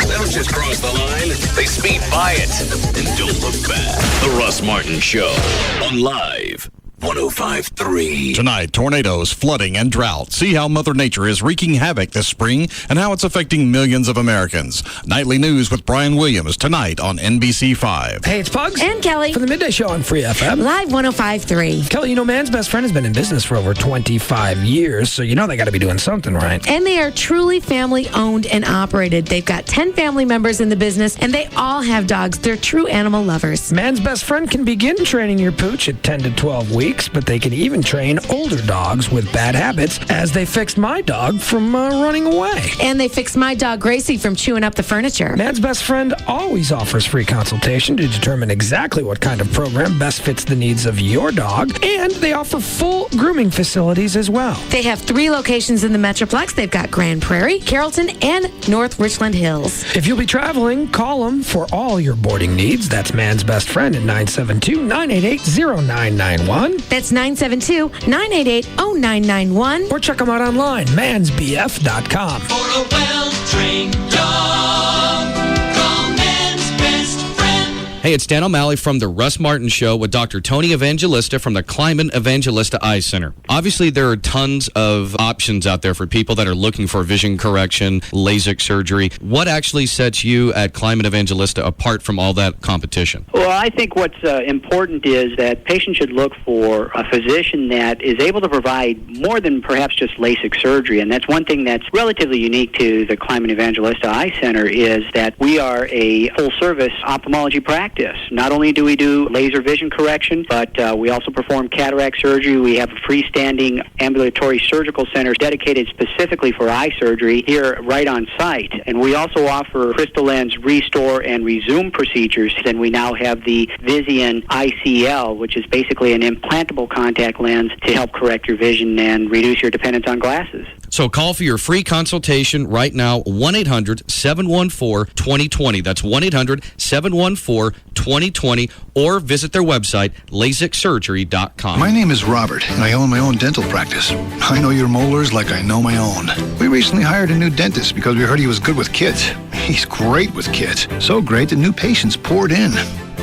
They don't just cross the line, they speed by it and don't look back. The Russ Martin Show on Live 105.3. Tonight, tornadoes, flooding, and drought. See how Mother Nature is wreaking havoc this spring and how it's affecting millions of Americans. Nightly News with Brian Williams tonight on NBC 5. Hey, it's Pugs. And Kelly. For the Midday Show on Free FM. Live 105.3. Kelly, you know, Man's Best Friend has been in business for over 25 years, so you know they got to be doing something right. And they are truly family owned and operated. They've got 10 family members in the business, and they all have dogs. They're true animal lovers. Man's Best Friend can begin training your pooch at 10 to 12 weeks, but they can even train older dogs with bad habits, as they fixed my dog from running away. And they fixed my dog Gracie from chewing up the furniture. Man's Best Friend always offers free consultation to determine exactly what kind of program best fits the needs of your dog, and they offer full grooming facilities as well. They have 3 locations in the Metroplex. They've got Grand Prairie, Carrollton, and North Richland Hills. If you'll be traveling, call them for all your boarding needs. That's Man's Best Friend at 972-988-0991. That's 972-988-0991. Or check them out online, mansbf.com. For a well-trained dog, call Man's Best Friend. Hey, it's Dan O'Malley from the Russ Martin Show with Dr. Tony Evangelista from the Kleiman Evangelista Eye Center. Obviously, there are tons of options out there for people that are looking for vision correction, LASIK surgery. What actually sets you at Kleiman Evangelista apart from all that competition? Well, I think what's important is that patients should look for a physician that is able to provide more than perhaps just LASIK surgery. And that's one thing that's relatively unique to the Kleiman Evangelista Eye Center is that we are a full-service ophthalmology practice. practice. Not only do we do laser vision correction, but we also perform cataract surgery. We have a freestanding ambulatory surgical center dedicated specifically for eye surgery here right on site. And we also offer crystal lens restore and resume procedures. Then we now have the Visian ICL, which is basically an implantable contact lens to help correct your vision and reduce your dependence on glasses. So call for your free consultation right now, 1-800-714-2020. That's 1-800-714-2020, or visit their website, LASIKsurgery.com. My name is Robert, and I own my own dental practice. I know your molars like I know my own. We recently hired a new dentist because we heard he was good with kids. He's great with kids. So great that new patients poured in.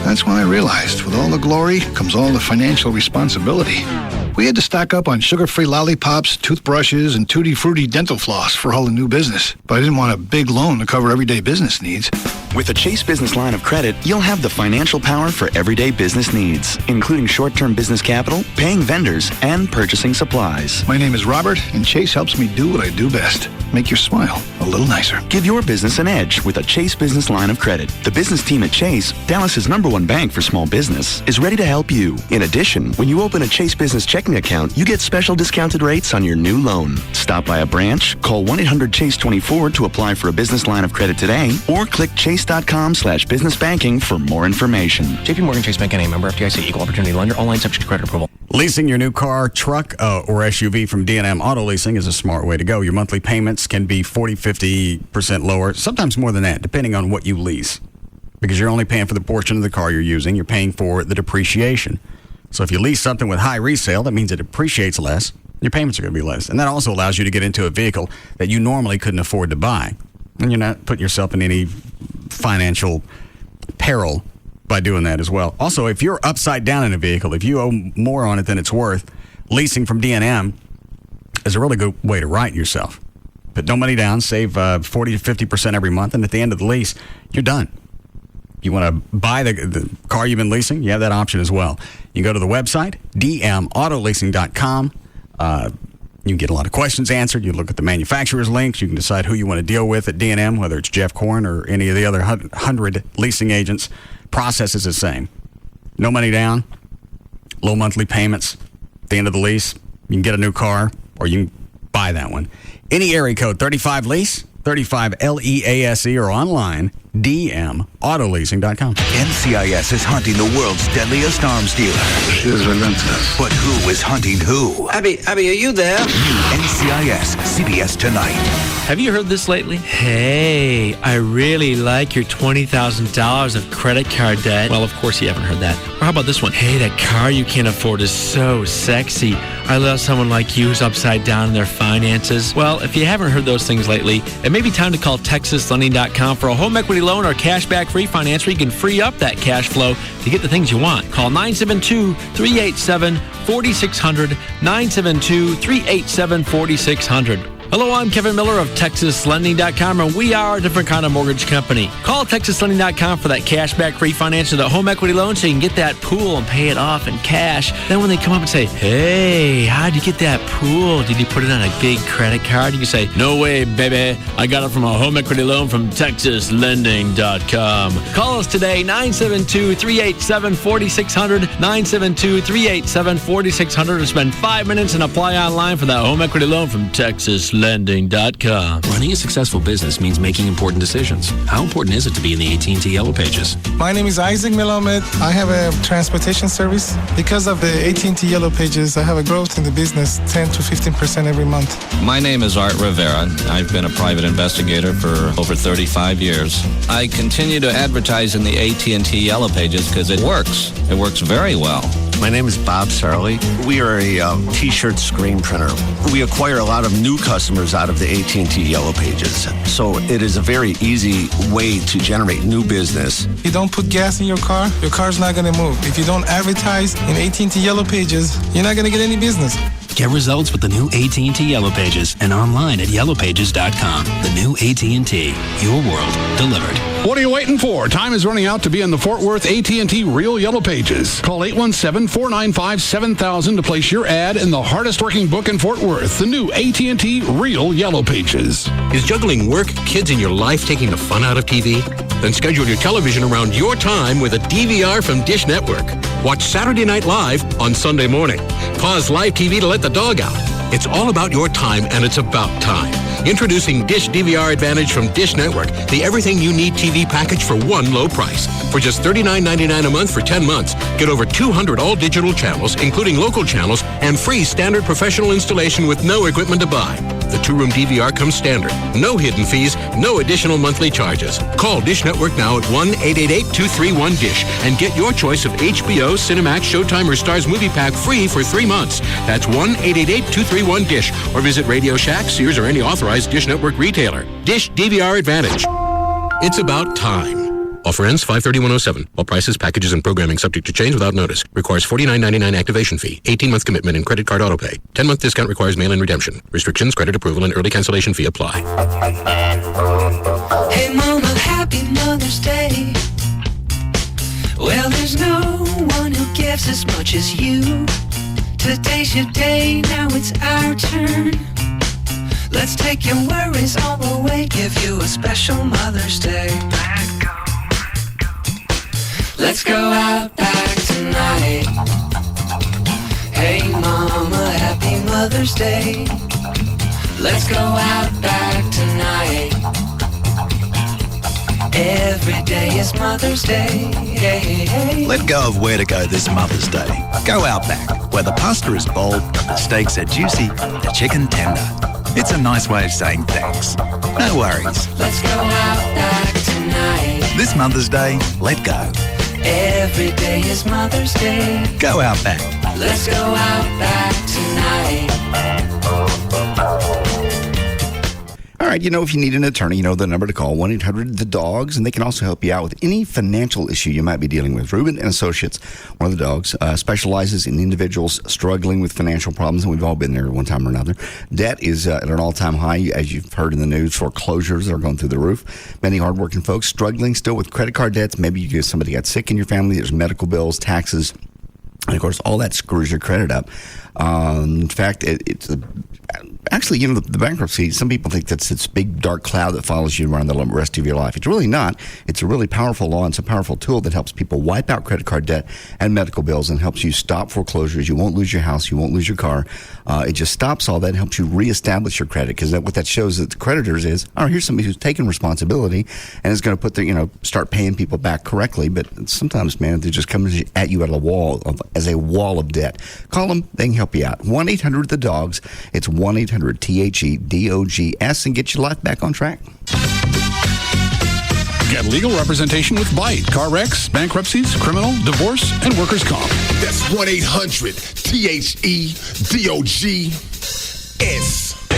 That's when I realized, with all the glory comes all the financial responsibility. We had to stock up on sugar-free lollipops, toothbrushes, and tutti-frutti dental floss for all the new business. But I didn't want a big loan to cover everyday business needs. With a Chase Business line of credit, you'll have the financial power for everyday business needs, including short-term business capital, paying vendors, and purchasing supplies. My name is Robert, and Chase helps me do what I do best. Make your smile a little nicer. Give your business an edge with a Chase Business line of credit. The business team at Chase, Dallas's #1 bank for small business, is ready to help you. In addition, when you open a Chase Business checking account, you get special discounted rates on your new loan. Stop by a branch, call 1-800-CHASE-24 to apply for a business line of credit today, or click chase.com/businessbanking for more information. JP Morgan Chase Bank, NA, member FDIC, equal opportunity lender, online subject to credit approval. Leasing your new car, truck, or SUV from D&M Auto Leasing is a smart way to go. Your monthly payments can be 40-50% lower, sometimes more than that, depending on what you lease. Because you're only paying for the portion of the car you're using. You're paying for the depreciation. So if you lease something with high resale, that means it depreciates less. Your payments are going to be less. And that also allows you to get into a vehicle that you normally couldn't afford to buy. And you're not putting yourself in any financial peril by doing that as well. Also, if you're upside down in a vehicle, if you owe more on it than it's worth, leasing from D&M is a really good way to right yourself. Put no money down, save 40 to 50% every month, and at the end of the lease, you're done. You want to buy the car you've been leasing? You have that option as well. You can go to the website, dmautoleasing.com. You can get a lot of questions answered. You look at the manufacturer's links. You can decide who you want to deal with at D&M, whether it's Jeff Korn or any of the other 100 leasing agents. Process is the same. No money down, low monthly payments. At the end of the lease, you can get a new car or you can buy that one. Any area code, 35LEASE, 35LEASE, or online, dmautoleasing.com. NCIS is hunting the world's deadliest arms dealer. She is relentless. But who is hunting who? Abby, are you there? New NCIS, CBS tonight. Have you heard this lately? Hey, I really like your $20,000 of credit card debt. Well, of course you haven't heard that. Or how about this one? Hey, that car you can't afford is so sexy. I love someone like you who's upside down in their finances. Well, if you haven't heard those things lately, it may be time to call TexasLending.com for a home equity loan or cashback refinance where you can free up that cash flow to get the things you want. Call 972-387-4600, 972-387-4600. Hello, I'm Kevin Miller of TexasLending.com, and we are a different kind of mortgage company. Call TexasLending.com for that cashback refinance or the home equity loan so you can get that pool and pay it off in cash. Then when they come up and say, hey, how'd you get that pool? Did you put it on a big credit card? You can say, no way, baby. I got it from a home equity loan from TexasLending.com. Call us today, 972-387-4600, 972-387-4600, or spend 5 minutes and apply online for that home equity loan from TexasLending.com. Running a successful business means making important decisions. How important is it to be in the AT&T Yellow Pages? My name is Isaac Milomed. I have a transportation service. Because of the AT&T Yellow Pages, I have a growth in the business 10 to 15% every month. My name is Art Rivera. I've been a private investigator for over 35 years. I continue to advertise in the AT&T Yellow Pages because it works. It works very well. My name is Bob Sarley. We are a T-shirt screen printer. We acquire a lot of new customers out of the AT&T Yellow Pages. So it is a very easy way to generate new business. If you don't put gas in your car's not going to move. If you don't advertise in AT&T Yellow Pages, you're not going to get any business. Get results with the new AT&T Yellow Pages and online at yellowpages.com. The new AT&T, your world delivered. What are you waiting for? Time is running out to be in the Fort Worth AT&T Real Yellow Pages. Call 817-495-7000 to place your ad in the hardest working book in Fort Worth, the new AT&T Real Yellow Pages. Is juggling work, kids, and your life taking the fun out of TV? Then schedule your television around your time with a DVR from Dish Network. Watch Saturday Night Live on Sunday morning. Pause live TV to let the dog out. It's all about your time, and it's about time. Introducing Dish DVR Advantage from Dish Network, the everything you need TV package for one low price. For just $39.99 a month for 10 months, get over 200 all-digital channels, including local channels, and free standard professional installation with no equipment to buy. The two-room DVR comes standard. No hidden fees, no additional monthly charges. Call Dish Network now at 1-888-231-DISH and get your choice of HBO, Cinemax, Showtime, or Starz Movie Pack free for 3 months. That's 1-888-231-DISH, or visit Radio Shack, Sears, or any authorized Dish Network retailer. Dish DVR Advantage. It's about time. Offer ends 5/31/07. All prices, packages, and programming subject to change without notice. Requires $49.99 activation fee. 18-month commitment and credit card autopay. 10-month discount requires mail-in redemption. Restrictions, credit approval, and early cancellation fee apply. Hey Mama, happy Mother's Day. Well, there's no one who gives as much as you. Today's your day, now it's our turn. Let's take your worries all away, give you a special Mother's Day. Let's go out back tonight. Hey Mama, happy Mother's Day. Let's go out back tonight. Every day is Mother's Day. Let go of where to go this Mother's Day. Go out back, where the pasta is bold, the steaks are juicy, the chicken tender. It's a nice way of saying thanks. No worries. Let's go out back tonight. This Mother's Day, let go. Every day is Mother's Day. Go out back. Let's go out back tonight. All right, if you need an attorney, you know the number to call, 1-800-THE-DOGS, and they can also help you out with any financial issue you might be dealing with. Ruben and Associates, one of the dogs, specializes in individuals struggling with financial problems, and we've all been there at one time or another. Debt is at an all-time high, as you've heard in the news. Foreclosures are going through the roof. Many hardworking folks struggling still with credit card debts. Maybe somebody got sick in your family. There's medical bills, taxes, and, of course, all that screws your credit up. In fact, actually, the bankruptcy, some people think that's this big dark cloud that follows you around the rest of your life. It's really not. It's a really powerful law, and it's a powerful tool that helps people wipe out credit card debt and medical bills and helps you stop foreclosures. You won't lose your house. You won't lose your car. It just stops all that and helps you reestablish your credit, because what that shows that the creditors is, here's somebody who's taking responsibility and is going to put start paying people back correctly. But sometimes, man, they just come at you as a wall of debt. Call them. They can help you out. 1-800-THE-DOGS. It's 1-800-THEDOGS, and get your life back on track. Get legal representation with Byte. Car wrecks, bankruptcies, criminal, divorce, and workers' comp. That's 1-800-THEDOGS.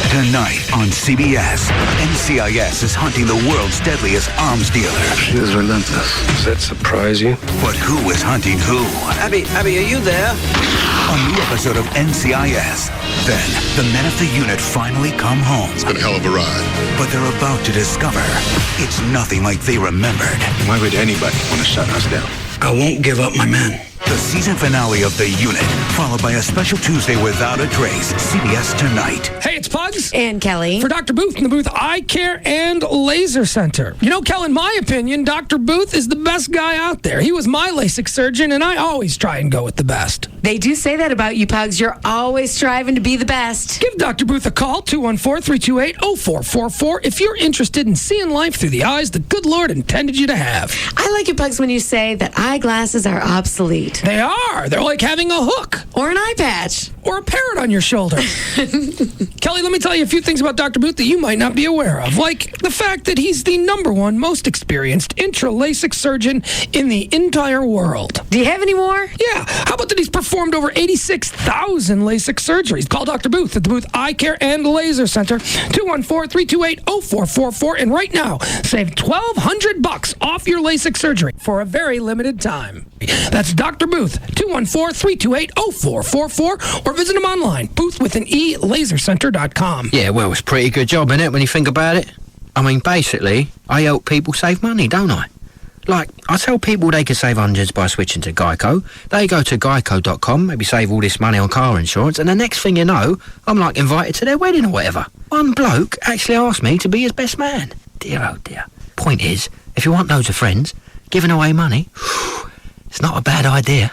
Tonight on CBS, NCIS is hunting the world's deadliest arms dealer. She is relentless. Does that surprise you? But who is hunting who? Abby, are you there? A new episode of NCIS. Then, the men of the unit finally come home. It's been a hell of a ride. But they're about to discover it's nothing like they remembered. Why would anybody want to shut us down? I won't give up my men. The season finale of The Unit, followed by a special Tuesday without a trace. CBS tonight. Hey, it's Pugs. And Kelly. For Dr. Booth in the Booth Eye Care and Laser Center. Kel, in my opinion, Dr. Booth is the best guy out there. He was my LASIK surgeon, and I always try and go with the best. They do say that about you, Pugs. You're always striving to be the best. Give Dr. Booth a call, 214-328-0444, if you're interested in seeing life through the eyes the good Lord intended you to have. I like it, Pugs, when you say that eyeglasses are obsolete. They are. They're like having a hook. Or an eye patch. Or a parrot on your shoulder. Kelly, let me tell you a few things about Dr. Booth that you might not be aware of. Like the fact that he's the #1 most experienced intra-LASIK surgeon in the entire world. Do you have any more? Yeah. How about that he's performed over 86,000 LASIK surgeries? Call Dr. Booth at the Booth Eye Care and Laser Center, 214-328-0444. And right now, save $1,200 off your LASIK surgery for a very limited time. That's Dr. Booth, 214-328-0444, or visit him online, boothwithaneLasercenter.com. Yeah, well, it's a pretty good job, isn't it, when you think about it? I mean, basically, I help people save money, don't I? Like, I tell people they can save hundreds by switching to Geico. They go to geico.com, maybe save all this money on car insurance, and the next thing you know, I'm like invited to their wedding or whatever. One bloke actually asked me to be his best man. Dear, oh dear. Point is, If you want loads of friends, giving away money, it's not a bad idea.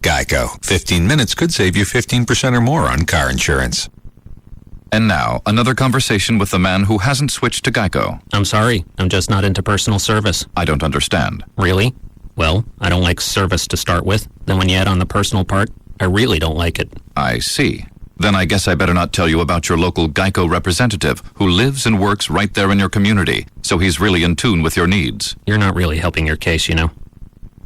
Geico. 15 minutes could save you 15% or more on car insurance. And now, another conversation with the man who hasn't switched to Geico. I'm sorry, I'm just not into personal service. I don't understand. Really? Well, I don't like service to start with. Then when you add on the personal part, I really don't like it. I see. Then I guess I better not tell you about your local Geico representative who lives and works right there in your community, so he's really in tune with your needs. You're not really helping your case, you know.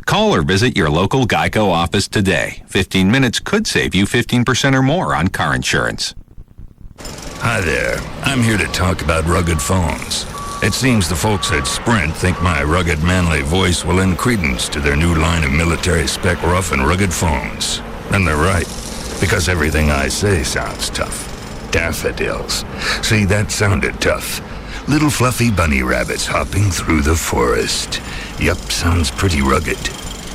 Call or visit your local Geico office today. 15 minutes could save you 15% or more on car insurance. Hi there. I'm here to talk about rugged phones. It seems the folks at Sprint think my rugged, manly voice will lend credence to their new line of military-spec rough and rugged phones. And they're right, because everything I say sounds tough. Daffodils. See, that sounded tough. Little fluffy bunny rabbits hopping through the forest. Yup, sounds pretty rugged.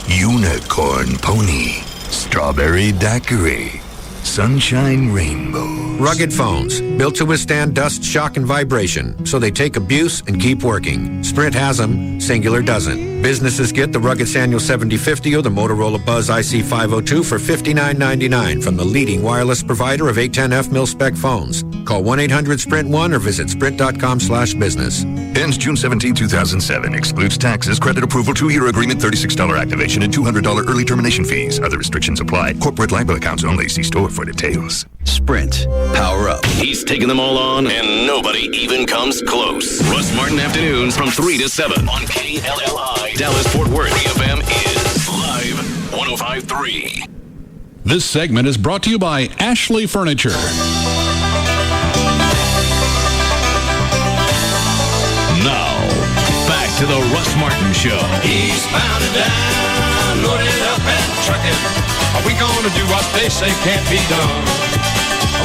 Unicorn pony. Strawberry daiquiri. Sunshine rainbow. Rugged phones, built to withstand dust, shock, and vibration, so they take abuse and keep working. Sprint has them, Singular doesn't. Businesses get the rugged Sanyo 7050 or the Motorola Buzz IC502 for $59.99 from the leading wireless provider of 810F mil-spec phones. Call 1-800-SPRINT1 or visit sprint.com/business. Ends June 17, 2007. Excludes taxes, credit approval, 2-year agreement, $36 activation, and $200 early termination fees. Other restrictions apply. Corporate liable accounts only. See store for details. Sprint. Power up. He's taking them all on, and nobody even comes close. Russ Martin Afternoons from 3 to 7 on KLLI. Dallas-Fort Worth. FM is live 105.3. This segment is brought to you by Ashley Furniture. Now, back to the Russ Martin Show. Eastbound and down, loaded up and trucking. Are we gonna do what they say can't be done?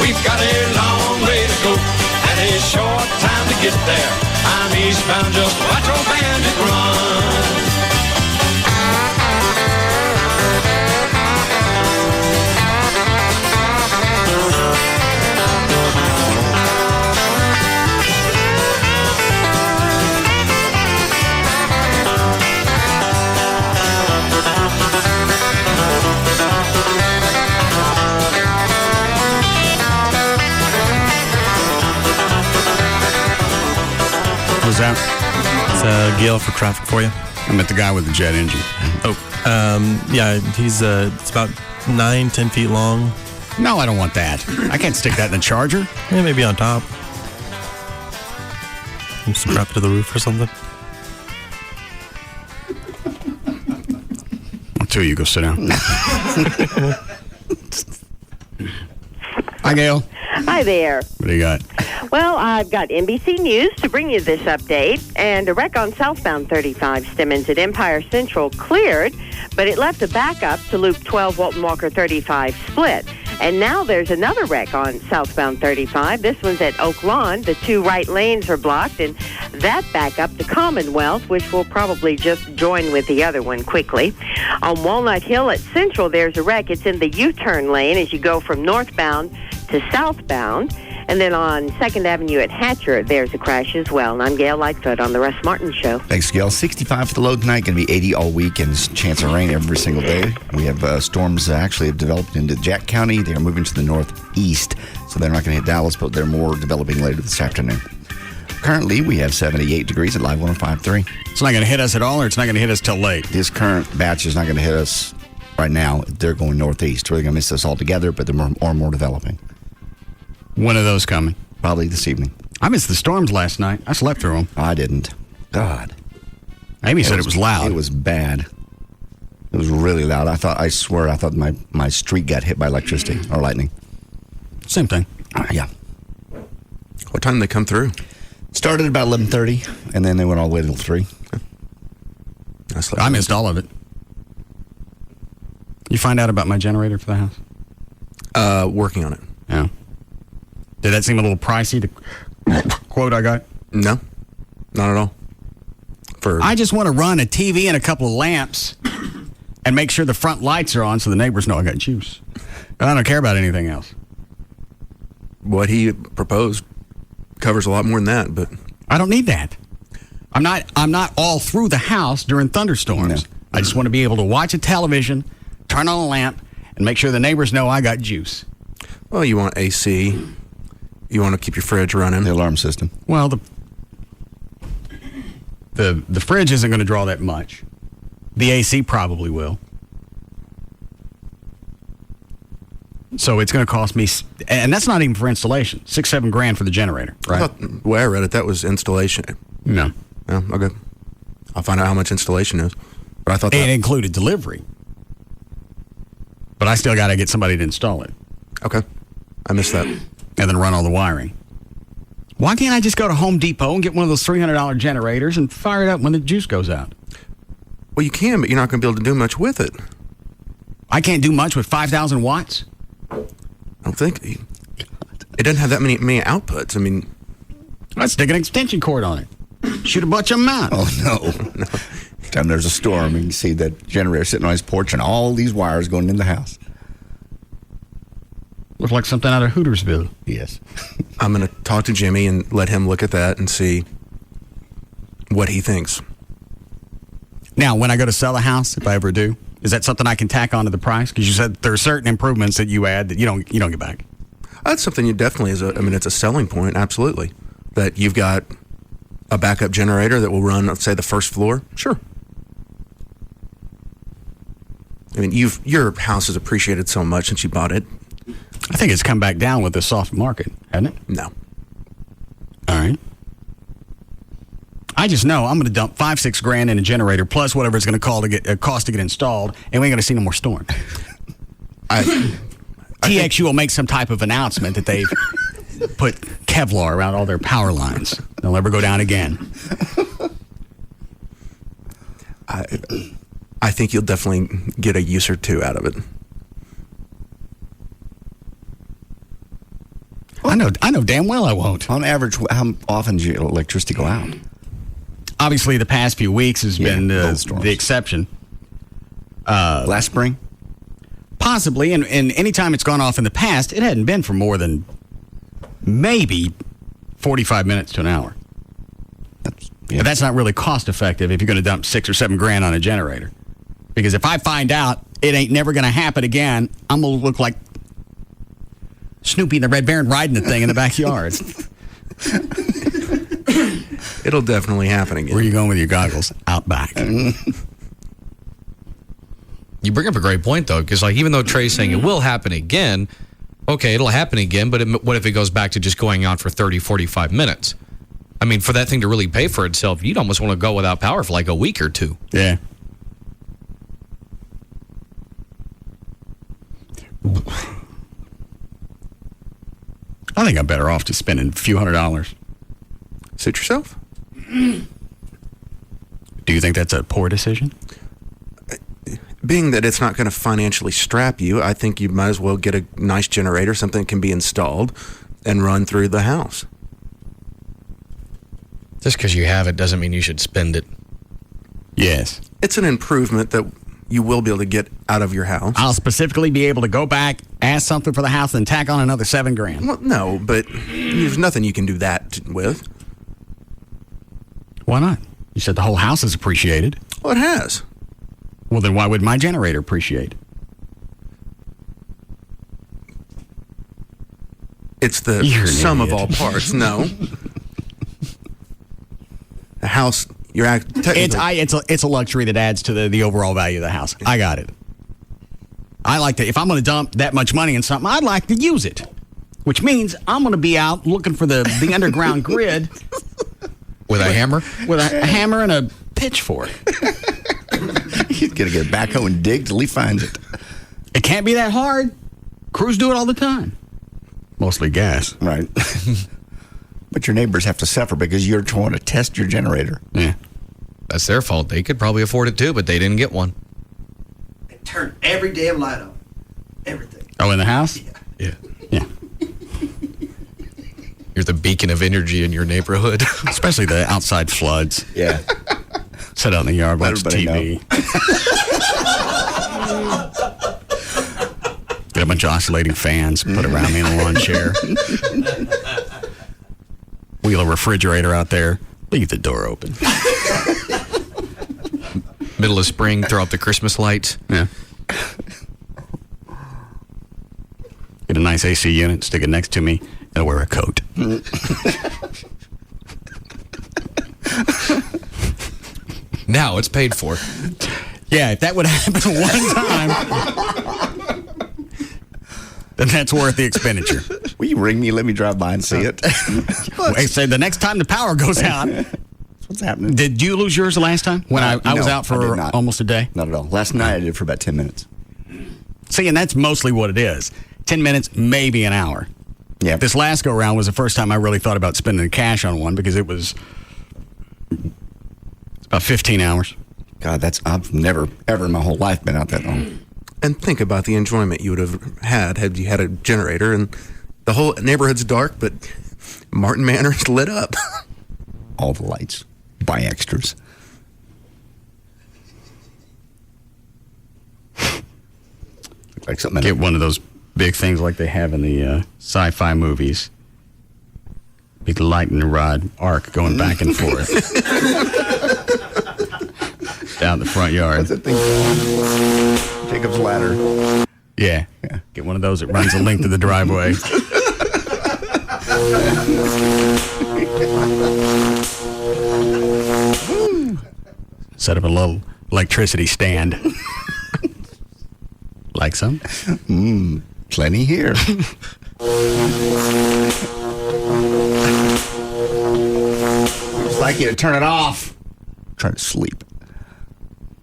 We've got a long way to go and a short time to get there. I'm eastbound, just watch old bandit run. Who's that? It's Gale for traffic for you. I met the guy with the jet engine. Oh, yeah, he's it's about 9-10 feet long. No, I don't want that. I can't stick that in the Charger. Yeah, maybe on top. Strap it to the roof or something. I'll tell you, go sit down. Hi, Gail. Hi there. What do you got? Well, I've got NBC News to bring you this update. And a wreck on southbound 35 Stemmons at Empire Central cleared, but it left a backup to Loop 12 Walton Walker 35 split. And now there's another wreck on southbound 35. This one's at Oak Lawn. The two right lanes are blocked, and that backup to Commonwealth, which will probably just join with the other one quickly. On Walnut Hill at Central, there's a wreck. It's in the U-turn lane as you go from northbound to southbound. And then on 2nd Avenue at Hatcher, there's a crash as well. And I'm Gail Lightfoot on the Russ Martin Show. Thanks, Gail. 65 for the low tonight. Going to be 80 all week, and chance of rain every single day. We have storms actually have developed into Jack County. They are moving to the northeast, so they're not going to hit Dallas, but they're more developing later this afternoon. Currently, we have 78 degrees at Live 105.3. It's not going to hit us at all, or it's not going to hit us till late? This current batch is not going to hit us right now. They're going northeast. We're going to miss us altogether, but they're more developing. When are those coming? Probably this evening. I missed the storms last night. I slept through them. I didn't. God. Amy said it was loud. It was bad. It was really loud. I swear I thought my street got hit by electricity or lightning. Same thing. Yeah. What time did they come through? Started about 11:30, and then they went all the way till 3. I missed all of it. You find out about my generator for the house? Working on it. Yeah. Did that seem a little pricey, the quote I got? No, not at all. I just want to run a TV and a couple of lamps and make sure the front lights are on so the neighbors know I got juice. I don't care about anything else. What he proposed covers a lot more than that, but... I don't need that. I'm not all through the house during thunderstorms. No. I just want to be able to watch a television, turn on a lamp, and make sure the neighbors know I got juice. Well, you want AC. You want to keep your fridge running. The alarm system. Well, the fridge isn't going to draw that much. The AC probably will. So it's going to cost me, and that's not even for installation, $6-7 for the generator, right? The way I read it, that was installation. No. No, okay. I'll find out how much installation is. But I thought it included delivery. But I still got to get somebody to install it. Okay. I missed that. And then run all the wiring. Why can't I just go to Home Depot and get one of those $300 generators and fire it up when the juice goes out? Well, you can, but you're not going to be able to do much with it. I can't do much with 5,000 watts? I don't think. It doesn't have that many outputs. I mean, let's stick an extension cord on it. Shoot a bunch of them out. Oh, no. Time there's a storm and you see that generator sitting on his porch and all these wires going in the house. Looks like something out of Hootersville. Yes. I'm going to talk to Jimmy and let him look at that and see what he thinks. Now, when I go to sell a house, if I ever do, is that something I can tack onto the price? Because you said there are certain improvements that you add that you don't get back. That's something you definitely it's a selling point, absolutely. That you've got a backup generator that will run, let's say, the first floor. Sure. I mean, your house has appreciated so much since you bought it. I think it's come back down with the soft market, hasn't it? No. All right. I just know I'm going to dump $5-6 in a generator plus whatever it's going to cost to get installed, and we ain't going to see no more storm. TXU will make some type of announcement that they've put Kevlar around all their power lines. They'll never go down again. I think you'll definitely get a use or two out of it. I know damn well I won't. On average, how often does your electricity go out? Obviously, the past few weeks has been the exception. Last spring? Possibly, and any time it's gone off in the past, it hadn't been for more than maybe 45 minutes to an hour. But that's not really cost effective if you're going to dump $6 or $7 on a generator. Because if I find out it ain't never going to happen again, I'm going to look like Snoopy and the Red Baron riding the thing in the backyard. It'll definitely happen again. Where are you going with your goggles? Out back. You bring up a great point, though, because even though Trey's saying it will happen again, okay, it'll happen again, but what if it goes back to just going on for 30, 45 minutes? I mean, for that thing to really pay for itself, you'd almost want to go without power for like a week or two. Yeah. I think I'm better off just spending a few $100s. Suit yourself. Do you think that's a poor decision? Being that it's not going to financially strap you, I think you might as well get a nice generator, something that can be installed and run through the house. Just because you have it doesn't mean you should spend it. Yes. It's an improvement that you will be able to get out of your house. I'll specifically be able to go back, ask something for the house, and tack on another $7. Well, no, but there's nothing you can do that with. Why not? You said the whole house is appreciated. Well, it has. Well, then why would my generator appreciate? It's the sum of all parts. No. The house, it's a luxury that adds to the overall value of the house. I got it. I like to, if I'm going to dump that much money in something, I'd like to use it. Which means I'm going to be out looking for the underground grid. With a hammer? With a hammer and a pitchfork. He's going to get a backhoe and dig till he finds it. It can't be that hard. Crews do it all the time. Mostly gas. Right. But your neighbors have to suffer because you're trying to test your generator. Yeah. That's their fault. They could probably afford it too, but they didn't get one. They turn every damn light on. Everything. Oh, in the house? Yeah. Yeah. You're the beacon of energy in your neighborhood. Especially the outside floods. Yeah. Sit out in the yard, watch TV. Get a bunch of oscillating fans, put around me in a lawn chair. Wheel a refrigerator out there, Leave the door open. Middle of spring, throw up the Christmas lights. Yeah. Get a nice AC unit, stick it next to me, and wear a coat. Now it's paid for. Yeah, if that would happen one time, then that's worth the expenditure. Will you ring me? Let me drive by and see it. Wait, say the next time the power goes out. What's happening? Did you lose yours the last time? When I was No, out I did for not. almost a day? Not at all. Last night I did it for about 10 minutes. See, and that's mostly what it is. 10 minutes, maybe an hour. Yeah. This last go-around was the first time I really thought about spending the cash on one because it was about 15 hours. God, I've never, ever in my whole life been out that long. And think about the enjoyment you would have had you had a generator and the whole neighborhood's dark, but Martin Manor is lit up. All the lights. Buy extras. Like something. Get one of those big things like they have in the sci-fi movies. Big lightning rod arc going back and forth. Down the front yard. What's that thing called? Jacob's Ladder. Yeah. Get one of those that runs the length of the driveway. Set up a little electricity stand. Like some? Plenty here. It's like you to turn it off. Try to sleep.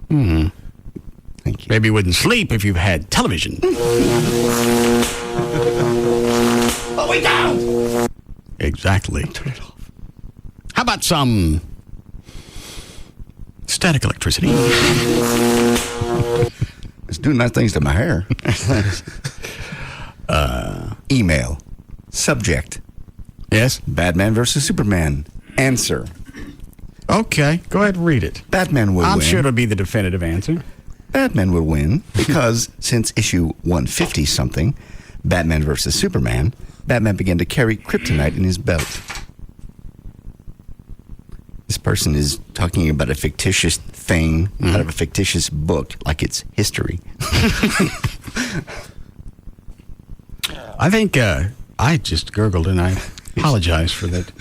Thank you. Maybe you wouldn't sleep if you've had television. Oh, we down. Exactly. Turn it off. How about some static electricity? It's doing nice things to my hair. Email. Subject. Yes? Batman versus Superman. Answer. Okay, go ahead and read it. Batman will I'm win. sure it'll be the definitive answer. Batman will win because since issue 150-something, Batman versus Superman, Batman began to carry kryptonite in his belt. This person is talking about a fictitious thing out of a fictitious book, like it's history. I think I just gurgled and I apologize for that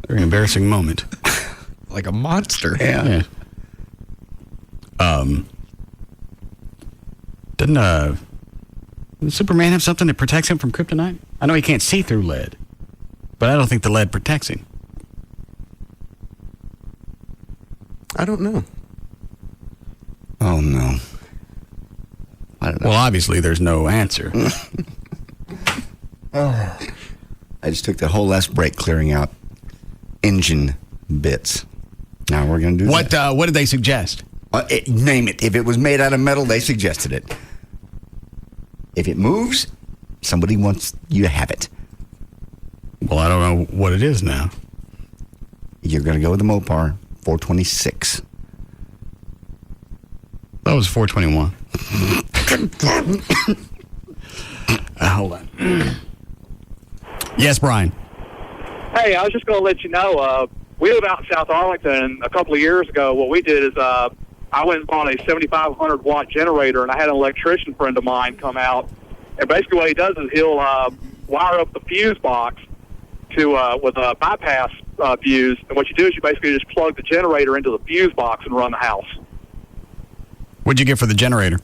very embarrassing moment. Like a monster. Yeah. Doesn't Superman have something that protects him from kryptonite? I know he can't see through lead, but I don't think the lead protects him. I don't know. Oh, no. I don't know. Well, obviously, there's no answer. I just took the whole last break clearing out engine bits. Now we're going to do that. What did they suggest? Name it. If it was made out of metal, they suggested it. If it moves, somebody wants you to have it. Well, I don't know what it is now. You're going to go with the Mopar 426. That was 421. Hold on. Yes, Brian. Hey, I was just going to let you know, we live out in South Arlington. A couple of years ago, what we did is I went and bought a 7,500 watt generator, and I had an electrician friend of mine come out. And basically what he does is he'll wire up the fuse box to with a bypass fuse. And what you do is you basically just plug the generator into the fuse box and run the house. What'd you get for the generator?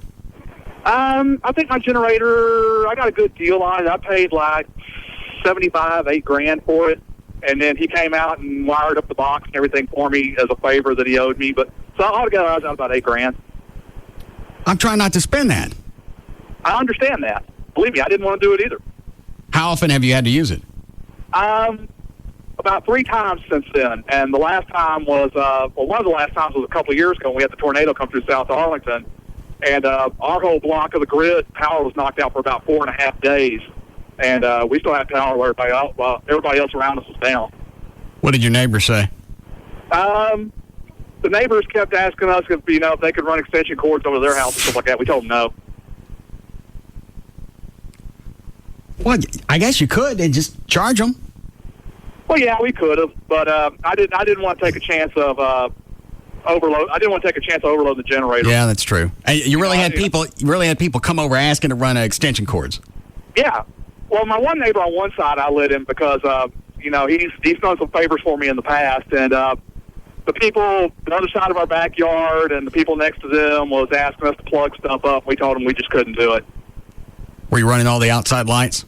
I think my generator, I got a good deal on it. I paid like $8,000 for it. And then he came out and wired up the box and everything for me as a favor that he owed me. But so altogether, I was out about $8,000. I'm trying not to spend that. I understand that. Believe me, I didn't want to do it either. How often have you had to use it? About 3 times since then. And the last time was, one of the last times was a couple of years ago when we had the tornado come through South Arlington. And our whole block of the grid, power was knocked out for about 4.5 days. And we still had power where everybody else around us was down. What did your neighbor say? The neighbors kept asking us if they could run extension cords over their house and stuff like that. We told them no. Well, I guess you could and just charge them. Well, yeah, we could have, but I didn't want to take a chance of overload. I didn't want to take a chance of overloading the generator. Yeah, that's true. You really had people come over asking to run extension cords. Yeah. Well, my one neighbor on one side, I let him because he's done some favors for me in the past, and the people the other side of our backyard and the people next to them was asking us to plug stuff up. We told them we just couldn't do it. Were you running all the outside lights?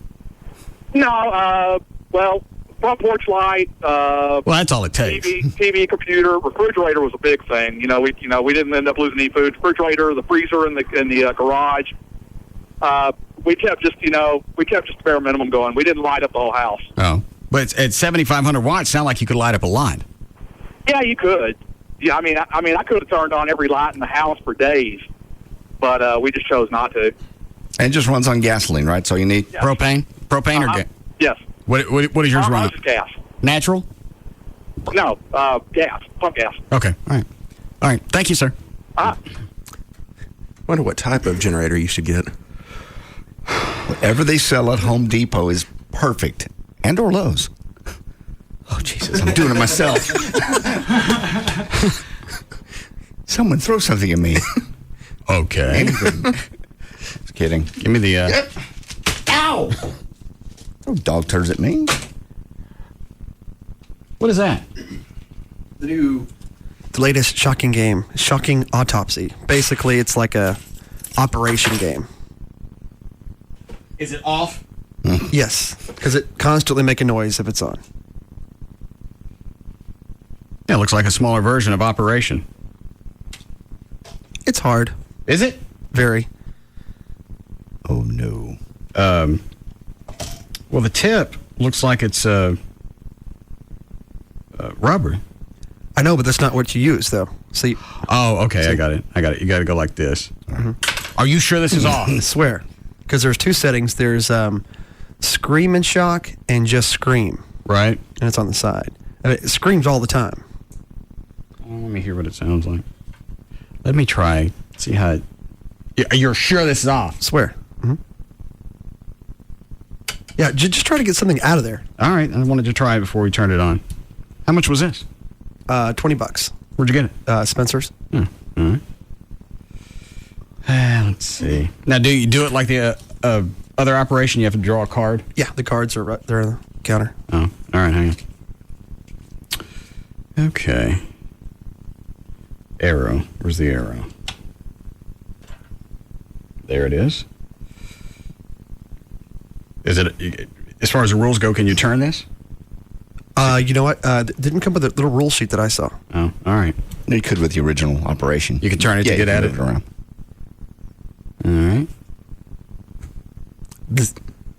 No. Well, front porch light. Well, that's all it takes. TV, computer, refrigerator was a big thing. We didn't end up losing any food. Refrigerator, the freezer in the garage. We kept just the bare minimum going. We didn't light up the whole house. Oh, but at 7,500 watts, sound like you could light up a lot. Yeah, you could. Yeah, I mean, I could have turned on every light in the house for days, but we just chose not to. And it just runs on gasoline, right? So you need propane or gas? Yes. What is yours running? Just gas. Natural? No, gas. Pump gas. Okay. All right. Thank you, sir. Wonder what type of generator you should get. Whatever they sell at Home Depot is perfect, and or Lowe's. Oh Jesus, I'm doing it myself. Someone throw something at me. Okay. Just kidding. Give me the. Ow! Throw dog turds at me. What is that? The latest shocking game, Shocking Autopsy. Basically, it's like a operation game. Is it off? Yes, because it constantly make a noise if it's on. Yeah, it looks like a smaller version of Operation. It's hard. Is it? Very. Oh, no. Well, the tip looks like it's rubber. I know, but that's not what you use, though. See? Oh, okay. I got it. You got to go like this. Are you sure this is off? I swear. Because there's two settings. There's Scream and Shock and just Scream. Right. And it's on the side. And it screams all the time. Let me hear what it sounds like. Let me try. See how you're sure this is off? Swear. Mm-hmm. Yeah, just try to get something out of there. All right. I wanted to try it before we turned it on. How much was this? $20. Where'd you get it? Spencer's. All right. Let's see. Now, do you do it like the other operation? You have to draw a card? Yeah, the cards are right there on the counter. Oh, all right. Hang on. Okay. Arrow. Where's the arrow? There it is. Is it, as far as the rules go, can you turn this? You know what? Didn't come with a little rule sheet that I saw. Oh, all right. You could with the original operation. You could turn it to get at it. Around. All right.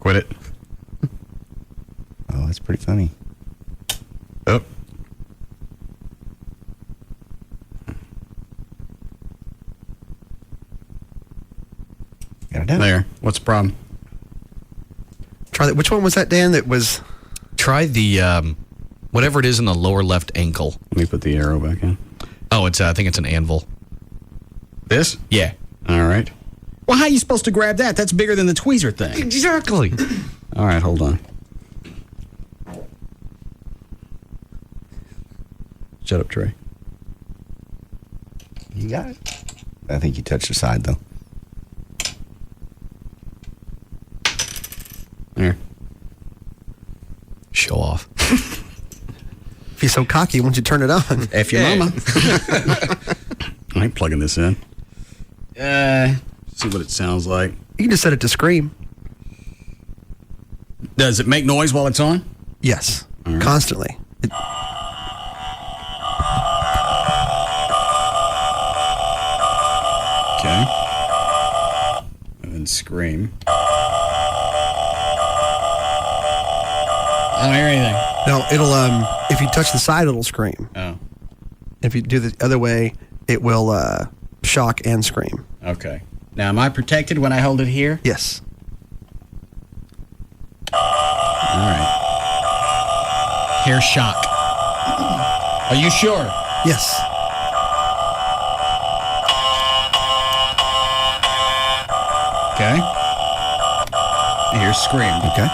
Quit it. Oh, that's pretty funny. Oh. Got it done. There. What's the problem? Try that. Which one was that, Dan? That was. Try the whatever it is in the lower left ankle. Let me put the arrow back in. Oh, it's I think it's an anvil. This? Yeah. All right. Well, how are you supposed to grab that? That's bigger than the tweezer thing. Exactly. All right, hold on. Shut up, Trey. You got it. I think you touched the side, though. There. Show off. If you're so cocky, once you turn it on. F your mama. I ain't plugging this in. See what it sounds like. You can just set it to scream. Does it make noise while it's on? Yes. Right. Constantly. Okay. And then scream. I don't hear anything. No, it'll if you touch the side, it'll scream. Oh. If you do the other way, it will shock and scream. Okay. Now, am I protected when I hold it here? Yes. All right. Hair shock. Are you sure? Yes. Okay. Here's scream. Okay.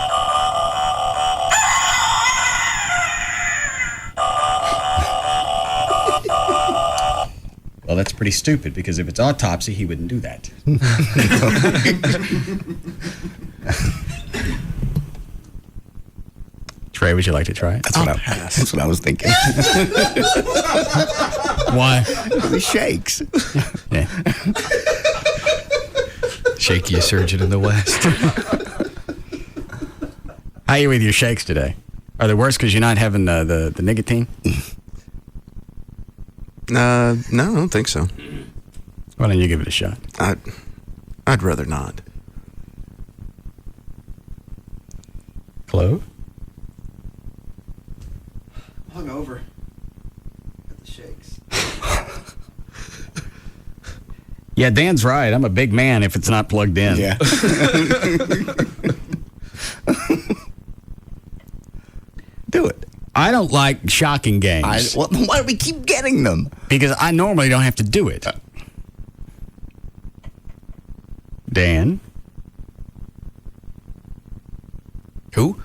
Well, that's pretty stupid because if it's autopsy, he wouldn't do that. Trey, would you like to try it? That's what I was thinking. Why? He shakes. Yeah. Shakiest surgeon in the West. How are you with your shakes today? Are they worse because you're not having the nicotine? No, I don't think so. Why don't you give it a shot? I'd rather not. Clove? Hungover. Got the shakes. Yeah, Dan's right. I'm a big man if it's not plugged in. Yeah. Do it. I don't like shocking games. Why do we keep getting them? Because I normally don't have to do it. Dan? Who?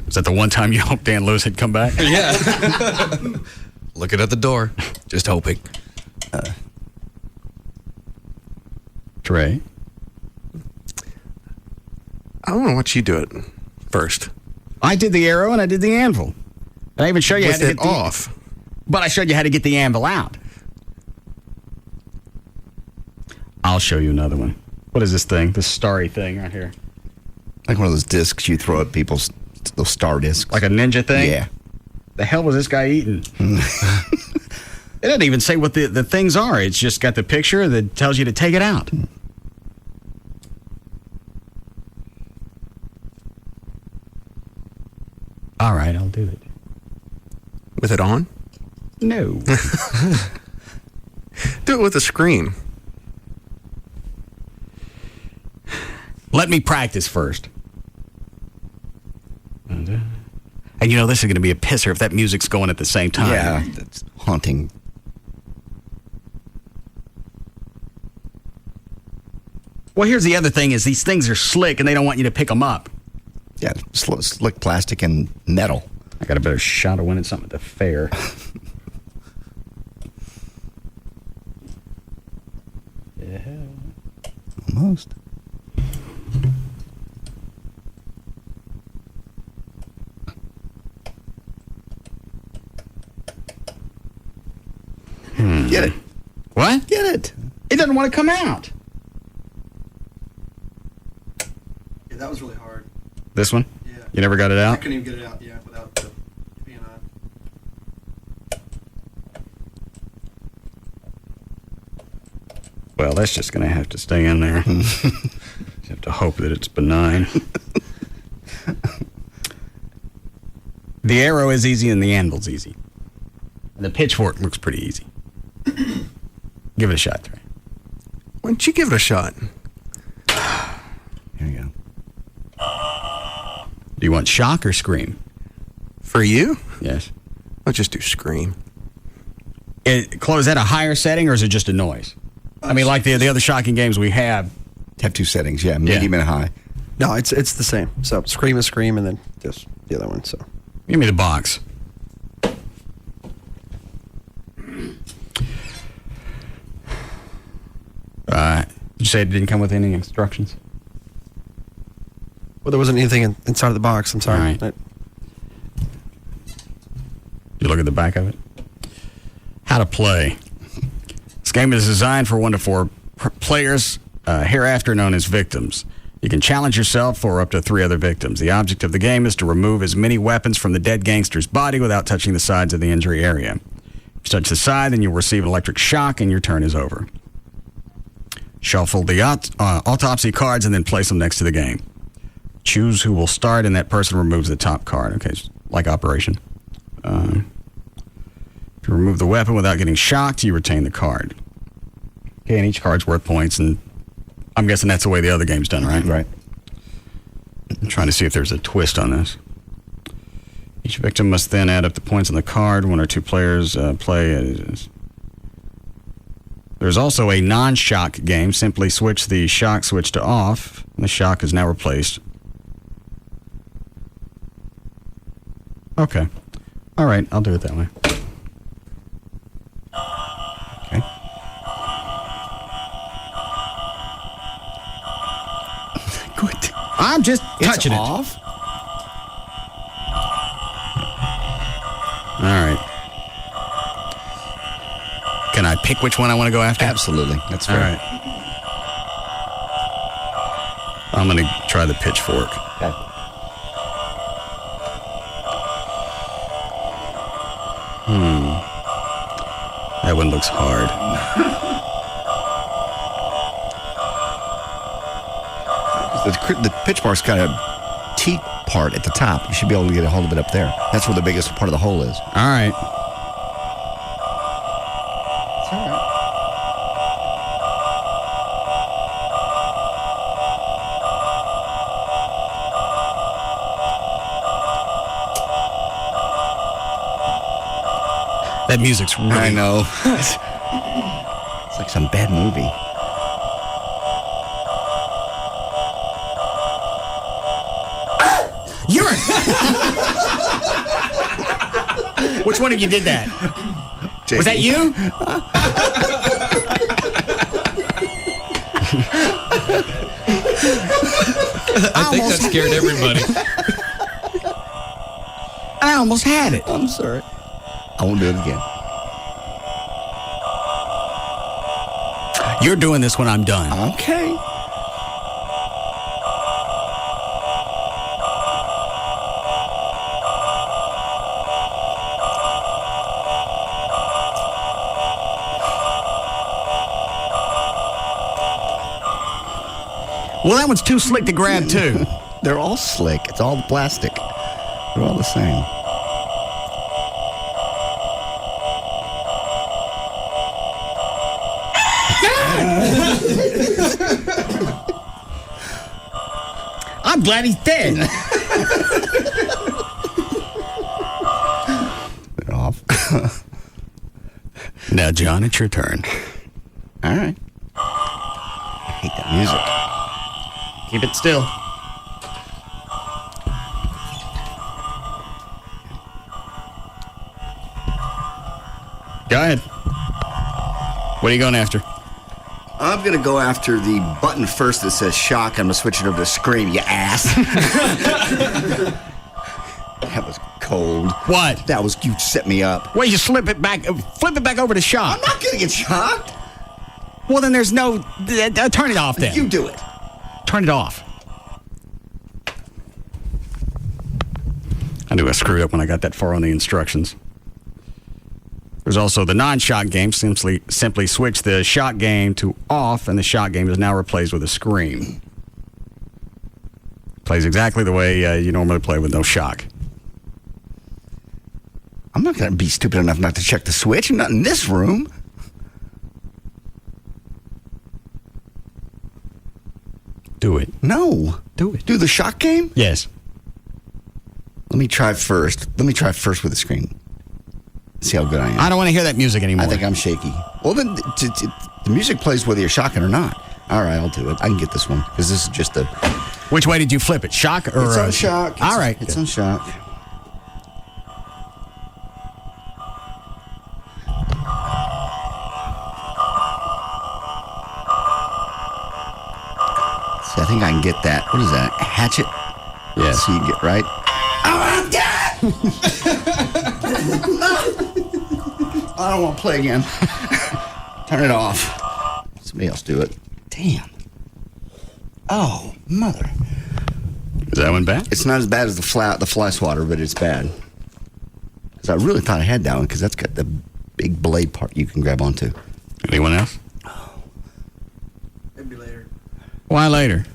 Was that the one time you hoped Dan Lewis had come back? Yeah. Looking at the door. Just hoping. Trey? I want to watch you do it first. I did the arrow and I did the anvil. I even showed you how to get off. But I showed you how to get the anvil out. I'll show you another one. What is this thing? This starry thing right here. Like one of those discs you throw at people's, those star discs. Like a ninja thing? Yeah. The hell was this guy eating? It doesn't even say what the things are. It's just got the picture that tells you to take it out. All right, I'll do it. With it on? No. Do it with a scream. Let me practice first. And you know, this is going to be a pisser if that music's going at the same time. Yeah, that's haunting. Well, here's the other thing is these things are slick and they don't want you to pick them up. Yeah, slick plastic and metal. I got a better shot of winning something at the fair. Yeah. Almost. Get it. What? Get it. It doesn't want to come out. Yeah, that was really hard. This one? Yeah. You never got it I out? couldn't even get it out, yeah, without the being on. Well, that's just going to have to stay in there. You have to hope that it's benign. The arrow is easy and the anvil's easy. And the pitchfork looks pretty easy. Give it a shot, Trey. Why don't you give it a shot? Here you go. Do you want shock or scream? For you? Yes. I'll just do scream. Chloe, is that a higher setting or is it just a noise? I mean, like the other shocking games we have. Have two settings, yeah, medium and high. No, it's the same. So scream is scream, and then just the other one. So Give me the box. Did you say it didn't come with any instructions? well, there wasn't anything inside of the box. I'm sorry. All right. You look at the back of it. How to play. This game is designed for 1 to 4 players, hereafter known as victims. You can challenge yourself or up to 3 other victims. The object of the game is to remove as many weapons from the dead gangster's body without touching the sides of the injury area. If you touch the side, then you'll receive an electric shock and your turn is over. Shuffle the autopsy cards and then place them next to the game. Choose who will start and that person removes the top card. Okay, like Operation. If you remove the weapon without getting shocked, you retain the card. Okay, and each card's worth points, and I'm guessing that's the way the other game's done, right? Right. I'm trying to see if there's a twist on this. Each victim must then add up the points on the card. 1 or 2 players play. There's also a non-shock game. Simply switch the shock switch to off. The shock is now replaced. Okay. All right, I'll do it that way. I'm just touching it. Off. All right. Can I pick which one I want to go after? Absolutely. That's fair. All right. I'm going to try the pitchfork. Okay. That one looks hard. The pitch bar's got a teat part at the top. You should be able to get a hold of it up there. That's where the biggest part of the hole is. All right. That music's really... I know. It's like some bad movie. Urine! Which one of you did that? JD. Was that you? I think that scared everybody. I almost had it. I'm sorry. I won't do it again. You're doing this when I'm done. Okay. Well, that one's too slick to grab, too. They're all slick. It's all plastic. They're all the same. I'm glad he's dead. They're off. Now, John, it's your turn. All right. I hate that music. Keep it still. Go ahead. What are you going after? I'm going to go after the button first that says shock. I'm going to switch it over to scream, you ass. That was cold. What? That was, you set me up. Well, you flip it back over to shock. I'm not going to get shocked. Well, then there's no... turn it off, then. You do it. Turn it off. I knew I screwed up when I got that far on the instructions. There's also the non-shock game. Simply switch the shock game to off, and the shock game is now replaced with a scream. Plays exactly the way you normally play with no shock. I'm not going to be stupid enough not to check the switch. I'm not in this room. Do it. No. Do it. Do the shock game? Yes. Let me try first. Let me try first with the scream. See how good I am. I don't want to hear that music anymore. I think I'm shaky. Well, then the music plays whether you're shocking or not. All right, I'll do it. I can get this one because this is just a... Which way did you flip it? Shock or... It's on shock. All right. It's on shock. See, I think I can get that. What is that? A hatchet? Yeah. So you get right. Oh, I'm dead! I don't want to play again. Turn it off. Somebody else do it. Damn. Oh, mother. Is that one bad? It's not as bad as the fly swatter, but it's bad. Because I really thought I had that one because that's got the big blade part you can grab onto. Anyone else? Maybe later. Why later?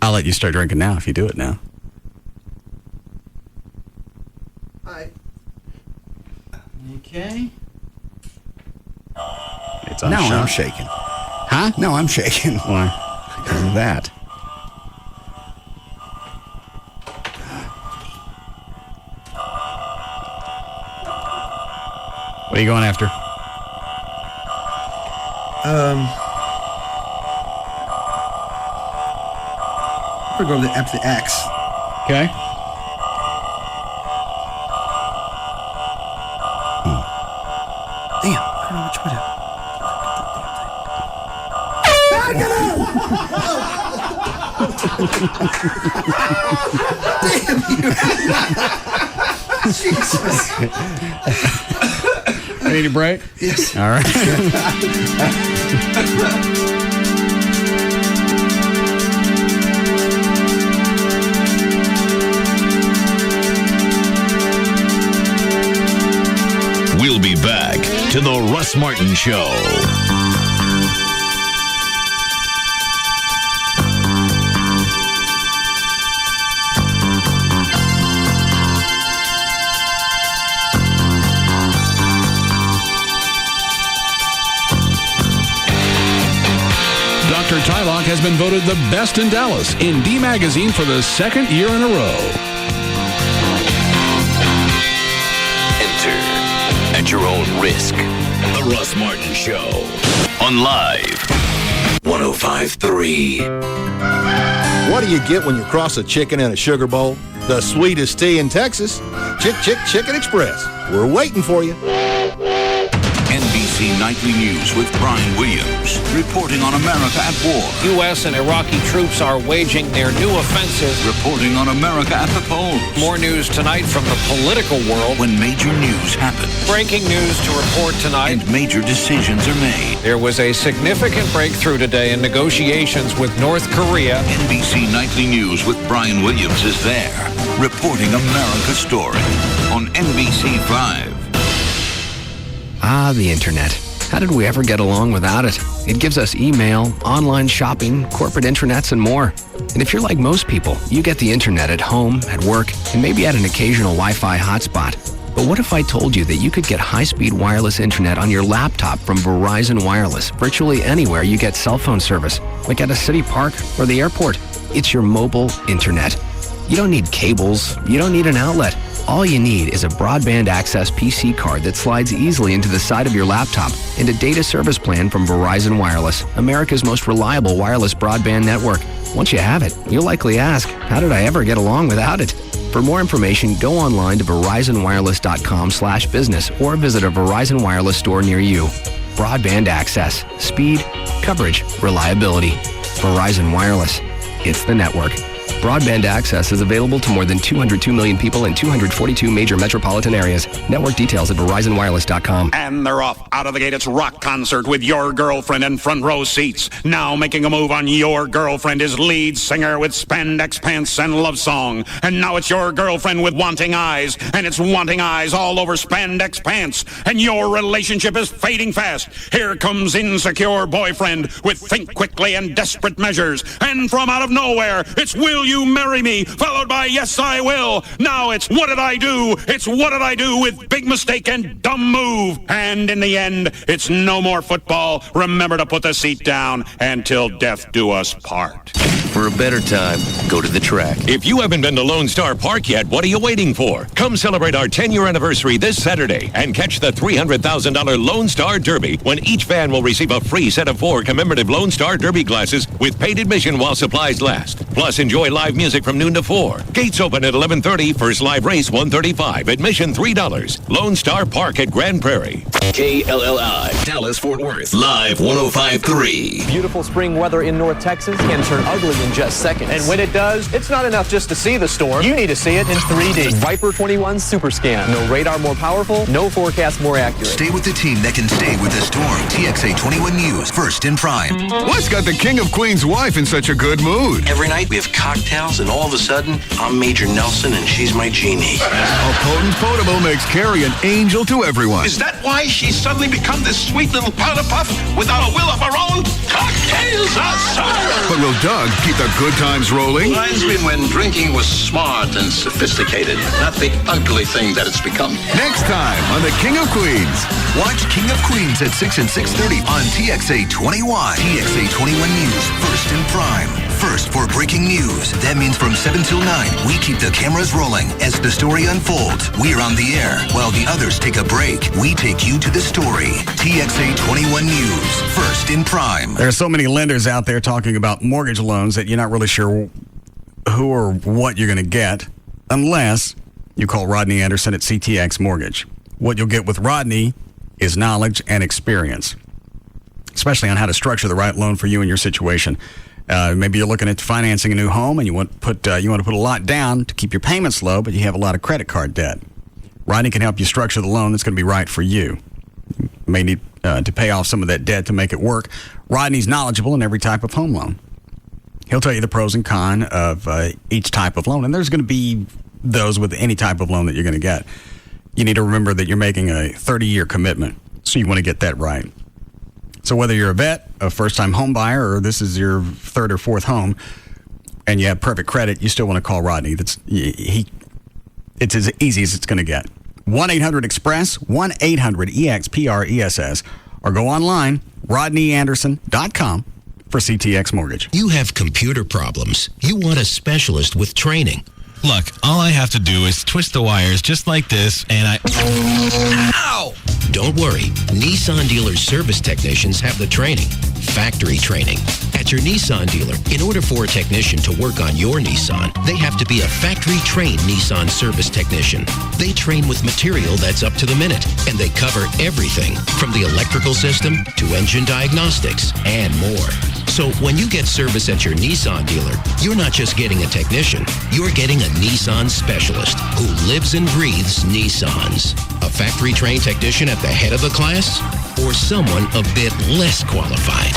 I'll let you start drinking now if you do it now. Hi. Okay. It's on Now shock. I'm shaking. Huh? No, I'm shaking. Why? Because of that. What are you going after? We're going after the X. Okay. Damn, I don't know which way to. Jesus. Ready to break? Yes. All right. We'll be back to the Russ Martin Show. Dr. Tylock has been voted the best in Dallas in D Magazine for the second year in a row. Enter at your own risk. The Russ Martin Show on Live 105.3. What do you get when you cross a chicken in a sugar bowl? The sweetest tea in Texas. Chicken Express. We're waiting for you. NBC Nightly News with Brian Williams, reporting on America at war. U.S. and Iraqi troops are waging their new offensive. Reporting on America at the polls. More news tonight from the political world. When major news happens. Breaking news to report tonight. And major decisions are made. There was a significant breakthrough today in negotiations with North Korea. NBC Nightly News with Brian Williams is there, reporting America's story on NBC 5. Ah, the internet. How did we ever get along without it? It gives us email, online shopping, corporate intranets, and more. And if you're like most people, you get the internet at home, at work, and maybe at an occasional Wi-Fi hotspot. But what if I told you that you could get high-speed wireless internet on your laptop from Verizon Wireless virtually anywhere you get cell phone service, like at a city park or the airport? It's your mobile internet. You don't need cables. You don't need an outlet. All you need is a broadband access PC card that slides easily into the side of your laptop and a data service plan from Verizon Wireless, America's most reliable wireless broadband network. Once you have it, you'll likely ask, how did I ever get along without it? For more information, go online to verizonwireless.com/business or visit a Verizon Wireless store near you. Broadband access, speed, coverage, reliability. Verizon Wireless. It's the network. Broadband access is available to more than 202 million people in 242 major metropolitan areas. Network details at verizonwireless.com. And they're off. Out of the gate, it's rock concert with Your Girlfriend in front row seats. Now making a move on Your Girlfriend is lead singer with spandex pants and love song. And now it's Your Girlfriend with wanting eyes. And it's wanting eyes all over spandex pants. And your relationship is fading fast. Here comes insecure boyfriend with think quickly and desperate measures. And from out of nowhere, it's Will You Marry Me, followed by Yes I Will. Now it's What Did I Do? It's What Did I Do with Big Mistake and Dumb Move. And in the end, it's no more football. Remember to put the seat down and till death do us part. For a better time, go to the track. If you haven't been to Lone Star Park yet, what are you waiting for? Come celebrate our 10-year anniversary this Saturday and catch the $300,000 Lone Star Derby when each fan will receive a free set of 4 commemorative Lone Star Derby glasses with paid admission while supplies last. Plus, enjoy live music from noon to 4. Gates open at 11:30. First live race $135. Admission $3. Lone Star Park at Grand Prairie. KLLI, Dallas Fort Worth, Live 105.3. Beautiful spring weather in North Texas can turn ugly in just seconds. And when it does, it's not enough just to see the storm. You need to see it in 3D. Viper 21 Super Scan. No radar more powerful, no forecast more accurate. Stay with the team that can stay with the storm. TXA 21 News, first in prime. What's got the King of Queens' wife in such a good mood? Every night we have cocktails, and all of a sudden, I'm Major Nelson and she's my genie. A potent potable makes Carrie an angel to everyone. Is that why she's suddenly become this sweet little powder puff without a will of her own? Cocktails are served! But will Doug keep the good times rolling? Reminds me when drinking was smart and sophisticated, not the ugly thing that it's become. Next time on the King of Queens. Watch King of Queens at 6 and 6:30 on TXA 21. TXA 21 News, first in prime. First for breaking news. That means from 7 till 9, we keep the cameras rolling as the story unfolds. We're on the air while the others take a break. We take you to the story. TXA 21 News, first in prime. There are so many lenders out there talking about mortgage loans that you're not really sure who or what you're going to get unless you call Rodney Anderson at CTX Mortgage. What you'll get with Rodney is knowledge and experience, especially on how to structure the right loan for you and your situation. Maybe you're looking at financing a new home and you want to put a lot down to keep your payments low, but you have a lot of credit card debt. Rodney can help you structure the loan that's going to be right for you. You may need to pay off some of that debt to make it work. Rodney's knowledgeable in every type of home loan. He'll tell you the pros and cons of each type of loan, and there's going to be those with any type of loan that you're going to get. You need to remember that you're making a 30-year commitment, so you want to get that right. So whether you're a vet, a first-time home buyer, or this is your third or fourth home, and you have perfect credit, you still want to call Rodney. It's as easy as it's going to get. 1-800-EXPRESS, 1-800-EXPRESS, or go online, rodneyanderson.com for CTX Mortgage. You have computer problems. You want a specialist with training. Look, all I have to do is twist the wires just like this, and Ow! Don't worry. Nissan dealer service technicians have the training. Factory training. At your Nissan dealer, in order for a technician to work on your Nissan, they have to be a factory-trained Nissan service technician. They train with material that's up to the minute, and they cover everything from the electrical system to engine diagnostics and more. So when you get service at your Nissan dealer, you're not just getting a technician, you're getting a Nissan specialist who lives and breathes Nissans. A factory-trained technician at the head of the class, or someone a bit less qualified?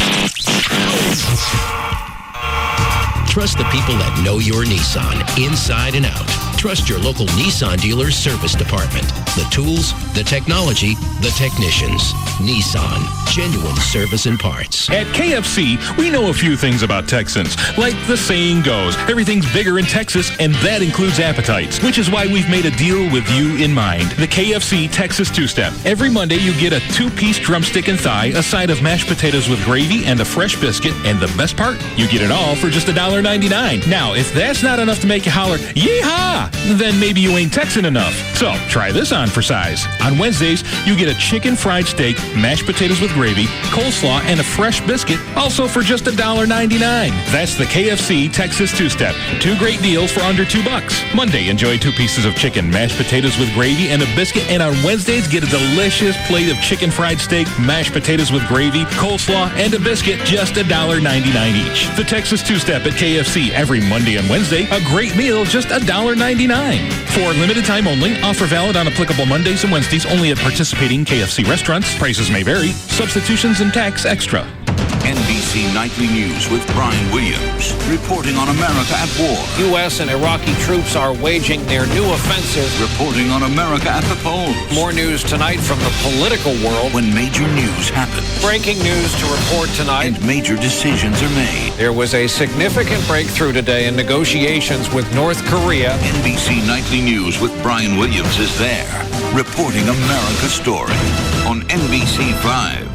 Trust the people that know your Nissan inside and out. Trust your local Nissan dealer's service department. The tools, the technology, the technicians. Nissan. Genuine service and parts. At KFC, we know a few things about Texans. Like the saying goes, everything's bigger in Texas, and that includes appetites, which is why we've made a deal with you in mind. The KFC Texas Two-Step. Every Monday, you get a 2-piece drumstick and thigh, a side of mashed potatoes with gravy, and a fresh biscuit. And the best part, you get it all for just $1.99. Now, if that's not enough to make you holler, yeehaw! Then maybe you ain't Texan enough. So, try this on for size. On Wednesdays, you get a chicken fried steak, mashed potatoes with gravy, coleslaw, and a fresh biscuit, also for just $1.99. That's the KFC Texas Two-Step. 2 great deals for under $2. Monday, enjoy 2 pieces of chicken, mashed potatoes with gravy, and a biscuit. And on Wednesdays, get a delicious plate of chicken fried steak, mashed potatoes with gravy, coleslaw, and a biscuit, just $1.99 each. The Texas Two-Step at KFC every Monday and Wednesday. A great meal, just $1.99. For limited time only. Offer valid on applicable Mondays and Wednesdays only at participating KFC restaurants. Prices may vary. Substitutions and tax extra. NBC Nightly News with Brian Williams, reporting on America at war. U.S. and Iraqi troops are waging their new offensive. Reporting on America at the polls. More news tonight from the political world. When major news happens. Breaking news to report tonight. And major decisions are made. There was a significant breakthrough today in negotiations with North Korea. NBC Nightly News with Brian Williams is there, reporting America's story on NBC 5.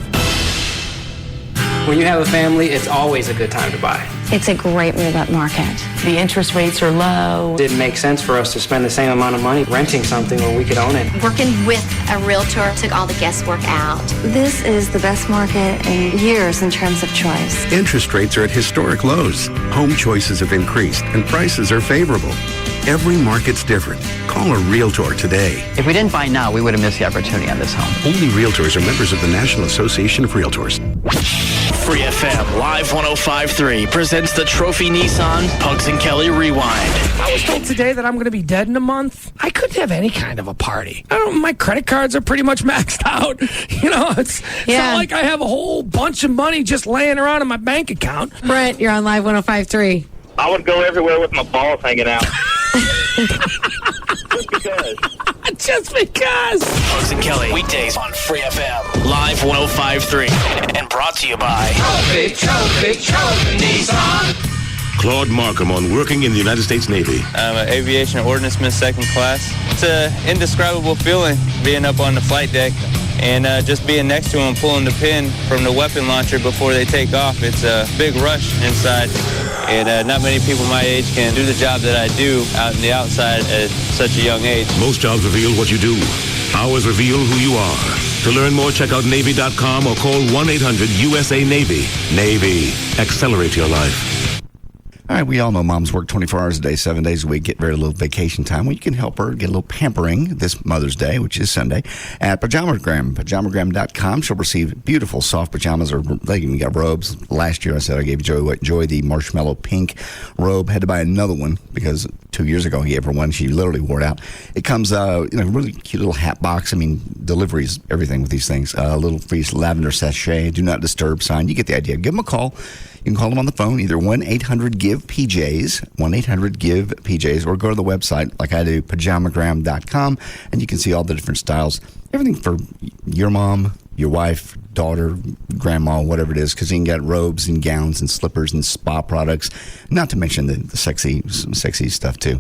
When you have a family, it's always a good time to buy. It's a great move-up market. The interest rates are low. It didn't make sense for us to spend the same amount of money renting something when we could own it. Working with a realtor took all the guesswork out. This is the best market in years in terms of choice. Interest rates are at historic lows. Home choices have increased and prices are favorable. Every market's different. Call a realtor today. If we didn't buy now, we would have missed the opportunity on this home. Only realtors are members of the National Association of Realtors. Free FM Live 105.3 presents the Trophy Nissan Pugs and Kelly Rewind. I was told today that I'm going to be dead in a month. I couldn't have any kind of a party. My credit cards are pretty much maxed out. It's not like I have a whole bunch of money just laying around in my bank account. Brent, you're on Live 105.3. I would go everywhere with my balls hanging out. Just because. Pugs and Kelly, weekdays on Free FM, Live 105.3, and brought to you by Trophy Nissan. Claude Markham on working in the United States Navy. I'm an aviation ordnanceman 2nd class. It's an indescribable feeling being up on the flight deck and just being next to them, pulling the pin from the weapon launcher before they take off. It's a big rush inside. And not many people my age can do the job that I do out in the outside at such a young age. Most jobs reveal what you do. Ours reveal who you are. To learn more, check out Navy.com or call 1-800-USA-NAVY. Navy. Accelerate your life. All right, we all know moms work 24 hours a day, 7 days a week, get very little vacation time. Well, you can help her get a little pampering this Mother's Day, which is Sunday, at Pajamagram, pajamagram.com. She'll receive beautiful soft pajamas, or they even got robes. Last year I said I gave Joy the marshmallow pink robe. Had to buy another one because 2 years ago I gave her one. She literally wore it out. It comes in a really cute little hat box. I mean, deliveries, everything with these things. A little free lavender sachet, do not disturb sign. You get the idea. Give them a call. You can call them on the phone, either 1-800-GIVE-PJs, 1-800-GIVE-PJs, or go to the website, like I do, pajamagram.com, and you can see all the different styles. Everything for your mom, your wife, daughter, grandma, whatever it is, because you can get robes and gowns and slippers and spa products, not to mention the sexy stuff, too.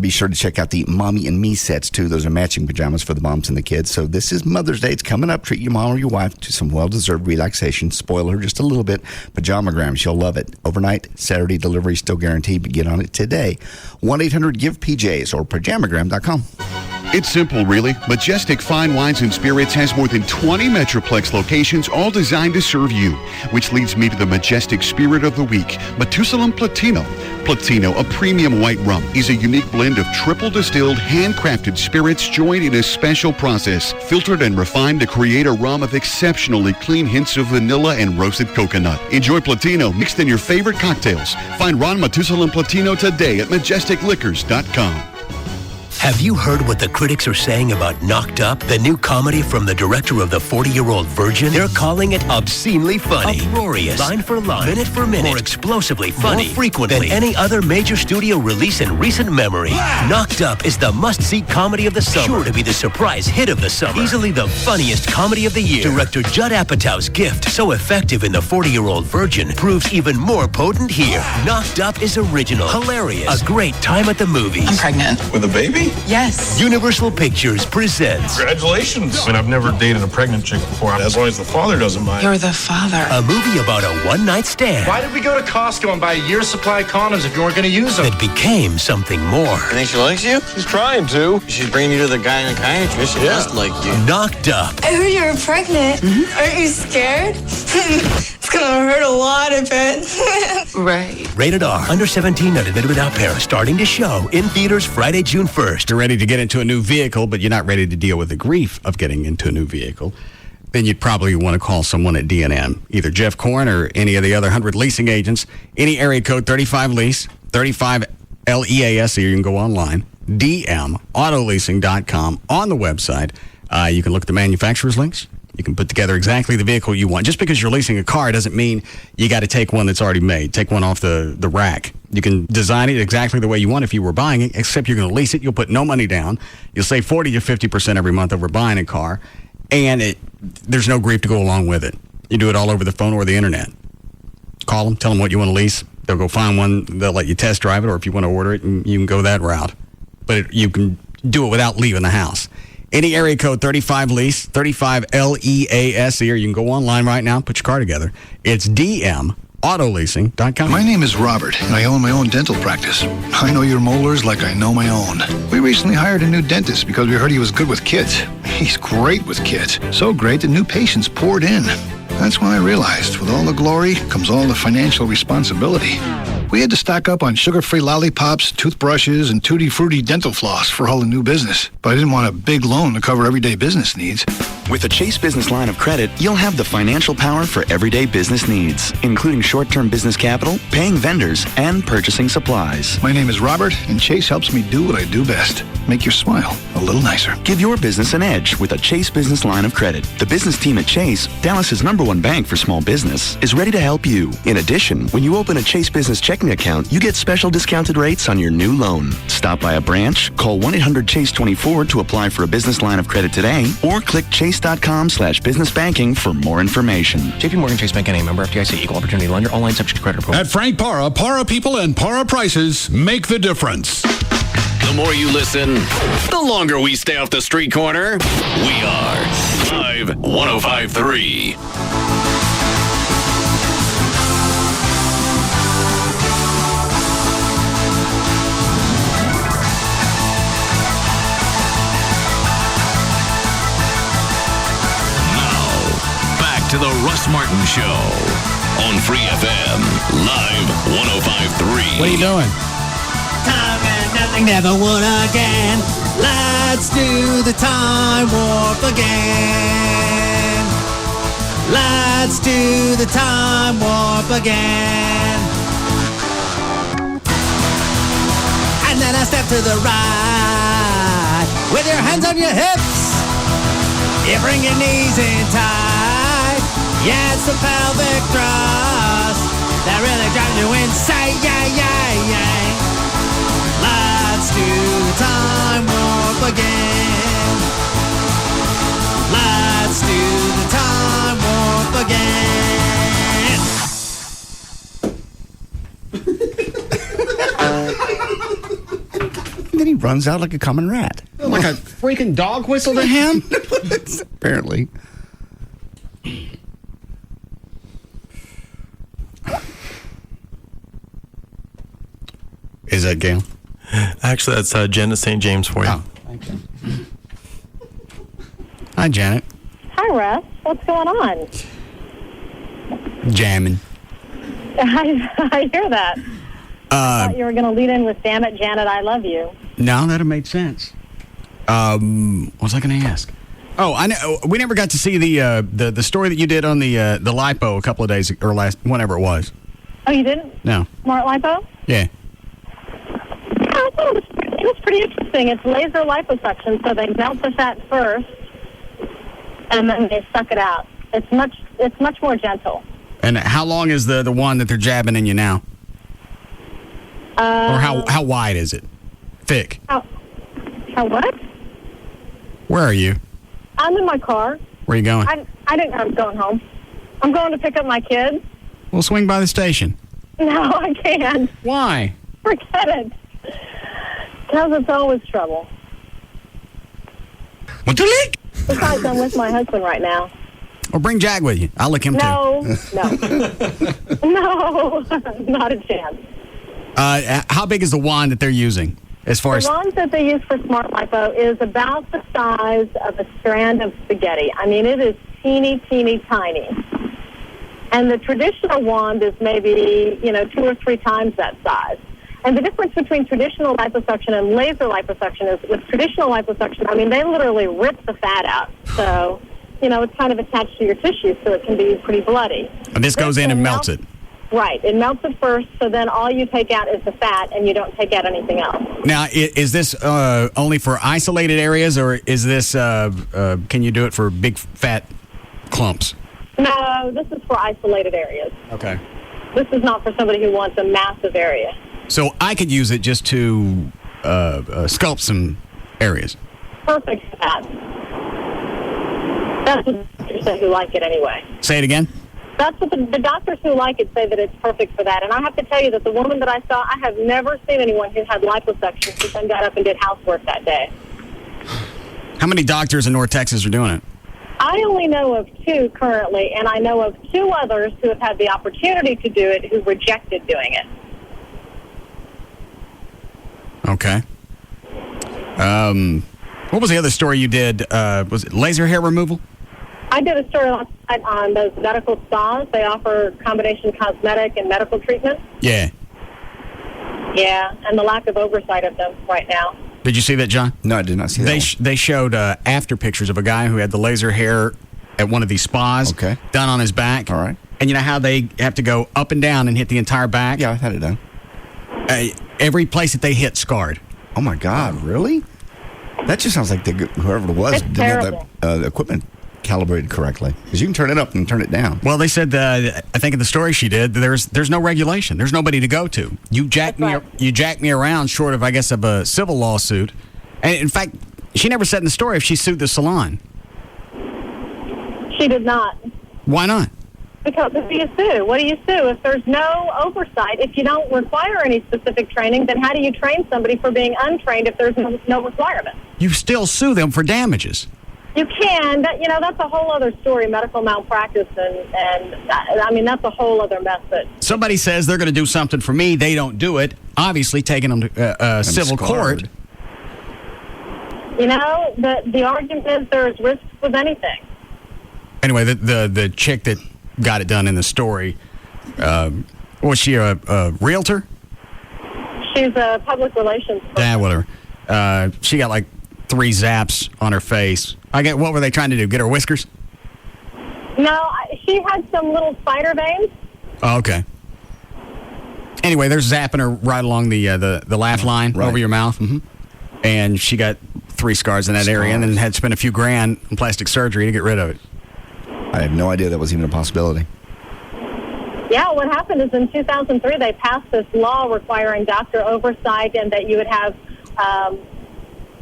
Be sure to check out the Mommy and Me sets, too. Those are matching pajamas for the moms and the kids. So this is Mother's Day. It's coming up. Treat your mom or your wife to some well-deserved relaxation. Spoil her just a little bit. Pajamagram. She'll love it. Overnight, Saturday delivery still guaranteed, but get on it today. 1-800-GIVE-PJs or pajamagram.com. It's simple, really. Majestic Fine Wines and Spirits has more than 20 Metroplex locations, all designed to serve you. Which leads me to the Majestic Spirit of the Week, Methuselah Platino. Platino, a premium white rum, is a unique blend of triple distilled, handcrafted spirits joined in a special process, filtered and refined to create a rum of exceptionally clean hints of vanilla and roasted coconut. Enjoy Platino mixed in your favorite cocktails. Find Ron Methuselah Platino today at majesticliquors.com. Have you heard what the critics are saying about Knocked Up, the new comedy from the director of The 40-Year-Old Virgin? They're calling it obscenely funny, uproarious, line for line, minute for minute, more explosively funny, more frequently than any other major studio release in recent memory. Knocked Up is the must-see comedy of the summer, sure to be the surprise hit of the summer, easily the funniest comedy of the year. Director Judd Apatow's gift, so effective in The 40-Year-Old Virgin, proves even more potent here. Knocked Up is original, hilarious, a great time at the movies. I'm pregnant. With a baby? Yes. Universal Pictures presents. Congratulations. I mean, I've never dated a pregnant chick before, as long as the father doesn't mind. You're the father. A movie about a one-night stand. Why did we go to Costco and buy a year's supply of condoms if you weren't going to use them? That became something more. You think she likes you? She's trying to. She's bringing you to the gynecologist. She must like you. Knocked Up. I heard you were pregnant. Mm-hmm. Aren't you scared? It's going to hurt a lot of it. Right. Rated R. Under 17, not admitted without parents. Starting to show in theaters Friday, June 1st. You're ready to get into a new vehicle, but you're not ready to deal with the grief of getting into a new vehicle, then you'd probably want to call someone at D&M, either Jeff Korn or any of the other 100 leasing agents. Any area code 35-LEASE, 35-LEASE, or you can go online, dmautoleasing.com. On the website, you can look at the manufacturer's links. You can put together exactly the vehicle you want. Just because you're leasing a car doesn't mean you got to take one that's already made. Take one off the rack. You can design it exactly the way you want if you were buying it, except you're going to lease it. You'll put no money down. You'll save 40 to 50% every month over buying a car, and there's no grief to go along with it. You do it all over the phone or the internet. Call them, tell them what you want to lease. They'll go find one. They'll let you test drive it, or if you want to order it, you can go that route. But you can do it without leaving the house. Any area code 35-LEASE, 35-LEASE, or you can go online right now, put your car together. It's dmautoleasing.com. My name is Robert, and I own my own dental practice. I know your molars like I know my own. We recently hired a new dentist because we heard he was good with kids. He's great with kids. So great that new patients poured in. That's when I realized, with all the glory comes all the financial responsibility. We had to stock up on sugar-free lollipops, toothbrushes, and tutti-frutti dental floss for all the new business. But I didn't want a big loan to cover everyday business needs. With a Chase Business Line of Credit, you'll have the financial power for everyday business needs, including short-term business capital, paying vendors, and purchasing supplies. My name is Robert, and Chase helps me do what I do best. Make your smile a little nicer. Give your business an edge with a Chase Business Line of Credit. The business team at Chase, Dallas's #1 bank for small business, is ready to help you. In addition, when you open a Chase Business checking account, you get special discounted rates on your new loan. Stop by a branch, call 1-800-CHASE-24 to apply for a business line of credit today, or click chase.com/businessbanking for more information. JP Morgan Chase Bank, a member FDIC, equal opportunity lender, online subject to credit approval. At Frank Para, Para people and Para prices make the difference. The more you listen, the longer we stay off the street corner. We are Live 105.3. To the Russ Martin Show on Free FM, live 105.3. What are you doing? Time and nothing never would again. Let's do the time warp again. Let's do the time warp again. And then I step to the right with your hands on your hips. You bring your knees in tight. Yeah, it's the pelvic thrust that really drives you insane. Yeah. Let's do the time warp again. Let's do the time warp again. Then he runs out like a common rat. Like a freaking dog whistle to him? Apparently. Is that Gail? Actually, that's Janet St. James for you. Oh, thank you. Hi, Janet. Hi, Russ. What's going on? Jamming. I hear that. I thought you were going to lead in with "Damn it, Janet, I love you." No, that'd have made sense. What was I going to ask? Oh, I know. We never got to see the story that you did on the lipo a couple of days or whenever it was. Oh, you didn't? No. Smart lipo? Yeah. I thought it was pretty interesting. It's laser liposuction, so they melt the fat first, and then they suck it out. It's much more gentle. And how long is the one that they're jabbing in you now? Or how wide is it? Thick? How what? Where are you? I'm in my car. Where are you going? I didn't know I was going home. I'm going to pick up my kids. We'll swing by the station. No, I can't. Why? Forget it. Because it's always trouble. Want to lick? Besides, I'm with my husband right now. Or bring Jack with you. I'll lick him No, too. no, not a chance. How big is the wand that they're using? As far as The wand that they use for Smart Lipo is about the size of a strand of spaghetti. I mean, it is teeny, teeny, tiny. And the traditional wand is maybe, 2 or 3 times that size. And the difference between traditional liposuction and laser liposuction is with traditional liposuction, I mean, they literally rip the fat out. So, it's kind of attached to your tissue, so it can be pretty bloody. And this goes in and melts it. Right. It melts it first, so then all you take out is the fat, and you don't take out anything else. Now, is this only for isolated areas, or is this, can you do it for big fat clumps? No, this is for isolated areas. Okay. This is not for somebody who wants a massive area. So I could use it just to sculpt some areas. Perfect for that. That's what the doctors say who like it anyway. Say it again? That's what the doctors who like it say, that it's perfect for that. And I have to tell you that the woman that I saw, I have never seen anyone who had liposuction who then got up and did housework that day. How many doctors in North Texas are doing it? I only know of 2 currently, and I know of 2 others who have had the opportunity to do it who rejected doing it. Okay. What was the other story you did? Was it laser hair removal? I did a story last night on those medical spas. They offer combination cosmetic and medical treatments. Yeah. Yeah, and the lack of oversight of them right now. Did you see that, John? No, I did not see that. They showed after pictures of a guy who had the laser hair at one of these spas done on his back. All right. And you know how they have to go up and down and hit the entire back? Yeah, I had it done. Every place that they hit scarred. Oh, my God, really? That just sounds like whoever it was didn't have the equipment calibrated correctly. Because you can turn it up and turn it down. Well, they said, I think in the story she did, there's no regulation. There's nobody to go to. You jack me around short of, I guess, of a civil lawsuit. And in fact, she never said in the story if she sued the salon. She did not. Why not? Because if you sue, what do you sue? If there's no oversight, if you don't require any specific training, then how do you train somebody for being untrained if there's no requirement? You still sue them for damages. You can. That's a whole other story, medical malpractice, and I mean, that's a whole other mess. Somebody says they're going to do something for me, they don't do it, obviously taking them to civil court. The argument is there's risks with anything. Anyway, the chick that got it done in the story Was she a realtor? She's a public relations person. Yeah, whatever. She got like 3 zaps on her face. What were they trying to do? Get her whiskers? No, she had some little spider veins. Oh, okay. Anyway, they're zapping her right along the laugh line over your mouth. Mm-hmm. And she got 3 scars in that area and then had to spend a few grand in plastic surgery to get rid of it. I had no idea that was even a possibility. Yeah, what happened is in 2003 they passed this law requiring doctor oversight and that you would have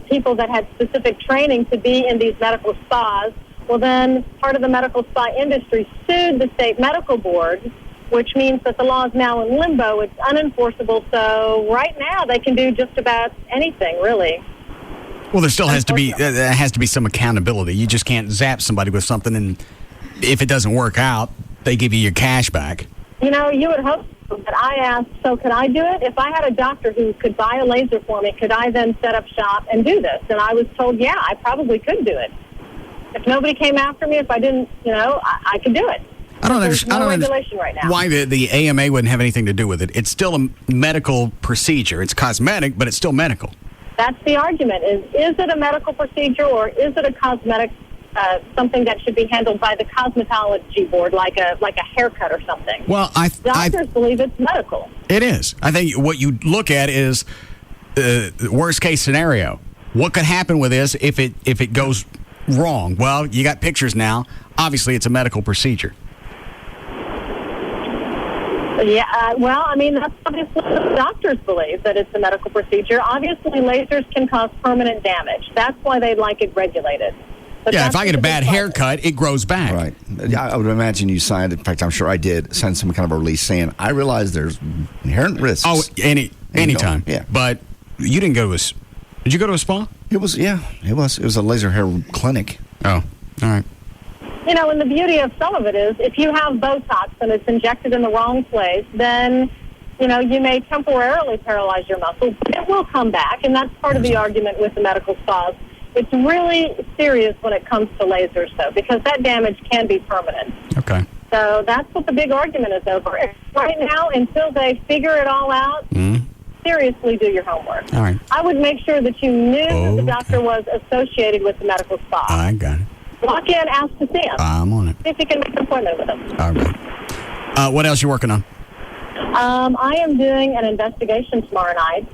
people that had specific training to be in these medical spas. Well, then part of the medical spa industry sued the state medical board, which means that the law is now in limbo. It's unenforceable. So right now they can do just about anything, really. Well, there still has to be some accountability. You just can't zap somebody with something, and if it doesn't work out, they give you your cash back. You know, you would hope so, but I asked, so could I do it? If I had a doctor who could buy a laser for me, could I then set up shop and do this? And I was told, yeah, I probably could do it. If nobody came after me, if I didn't, I could do it. I don't understand. There's no regulation right now. Why the AMA wouldn't have anything to do with it. It's still a medical procedure. It's cosmetic, but it's still medical. That's the argument. Is it a medical procedure or is it a cosmetic, something that should be handled by the cosmetology board, like a haircut or something? Well, Doctors believe it's medical. It is. I think what you look at is the worst case scenario. What could happen with this if it goes wrong? Well, you got pictures now. Obviously, it's a medical procedure. Yeah, that's obviously what doctors believe, that it's a medical procedure. Obviously, lasers can cause permanent damage. That's why they like it regulated. But if I get a bad haircut, it grows back. Right. I would imagine you signed, in fact, I'm sure I did, sign some kind of a release saying, I realize there's inherent risks. Oh, anytime. Yeah. But you didn't go to did you go to a spa? It was a laser hair clinic. Oh, all right. And the beauty of some of it is if you have Botox and it's injected in the wrong place, then, you may temporarily paralyze your muscle, but it will come back, and that's part of the argument with the medical spas. It's really serious when it comes to lasers, though, because that damage can be permanent. Okay. So that's what the big argument is over. Right now, until they figure it all out, seriously do your homework. All right. I would make sure that you knew that the doctor was associated with the medical spa. I got it. Walk in, ask to see him. I'm on it. See if you can make an appointment with him. All right. What else you working on? I am doing an investigation tomorrow night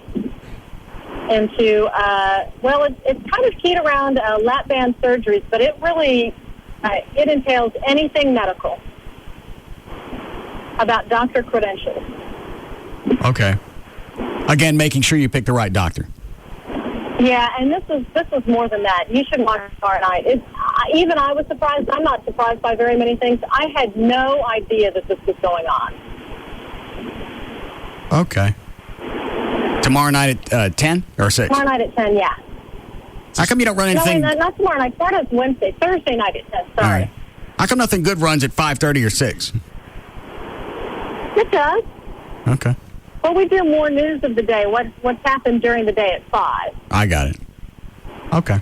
into, it's kind of keyed around lap band surgeries, but it really, it entails anything medical about doctor credentials. Okay. Again, making sure you pick the right doctor. Yeah, and this was more than that. You should watch tomorrow night. Even I was surprised. I'm not surprised by very many things. I had no idea that this was going on. Okay. Tomorrow night at 10 or 6? Tomorrow night at 10, yeah. How come you don't run anything? No, not tomorrow night. Tomorrow night's Wednesday. Thursday night at 10, sorry. All right. How come nothing good runs at 5:30 or 6? It does. Okay. Well, we do more news of the day, what's happened during the day at 5. I got it. Okay.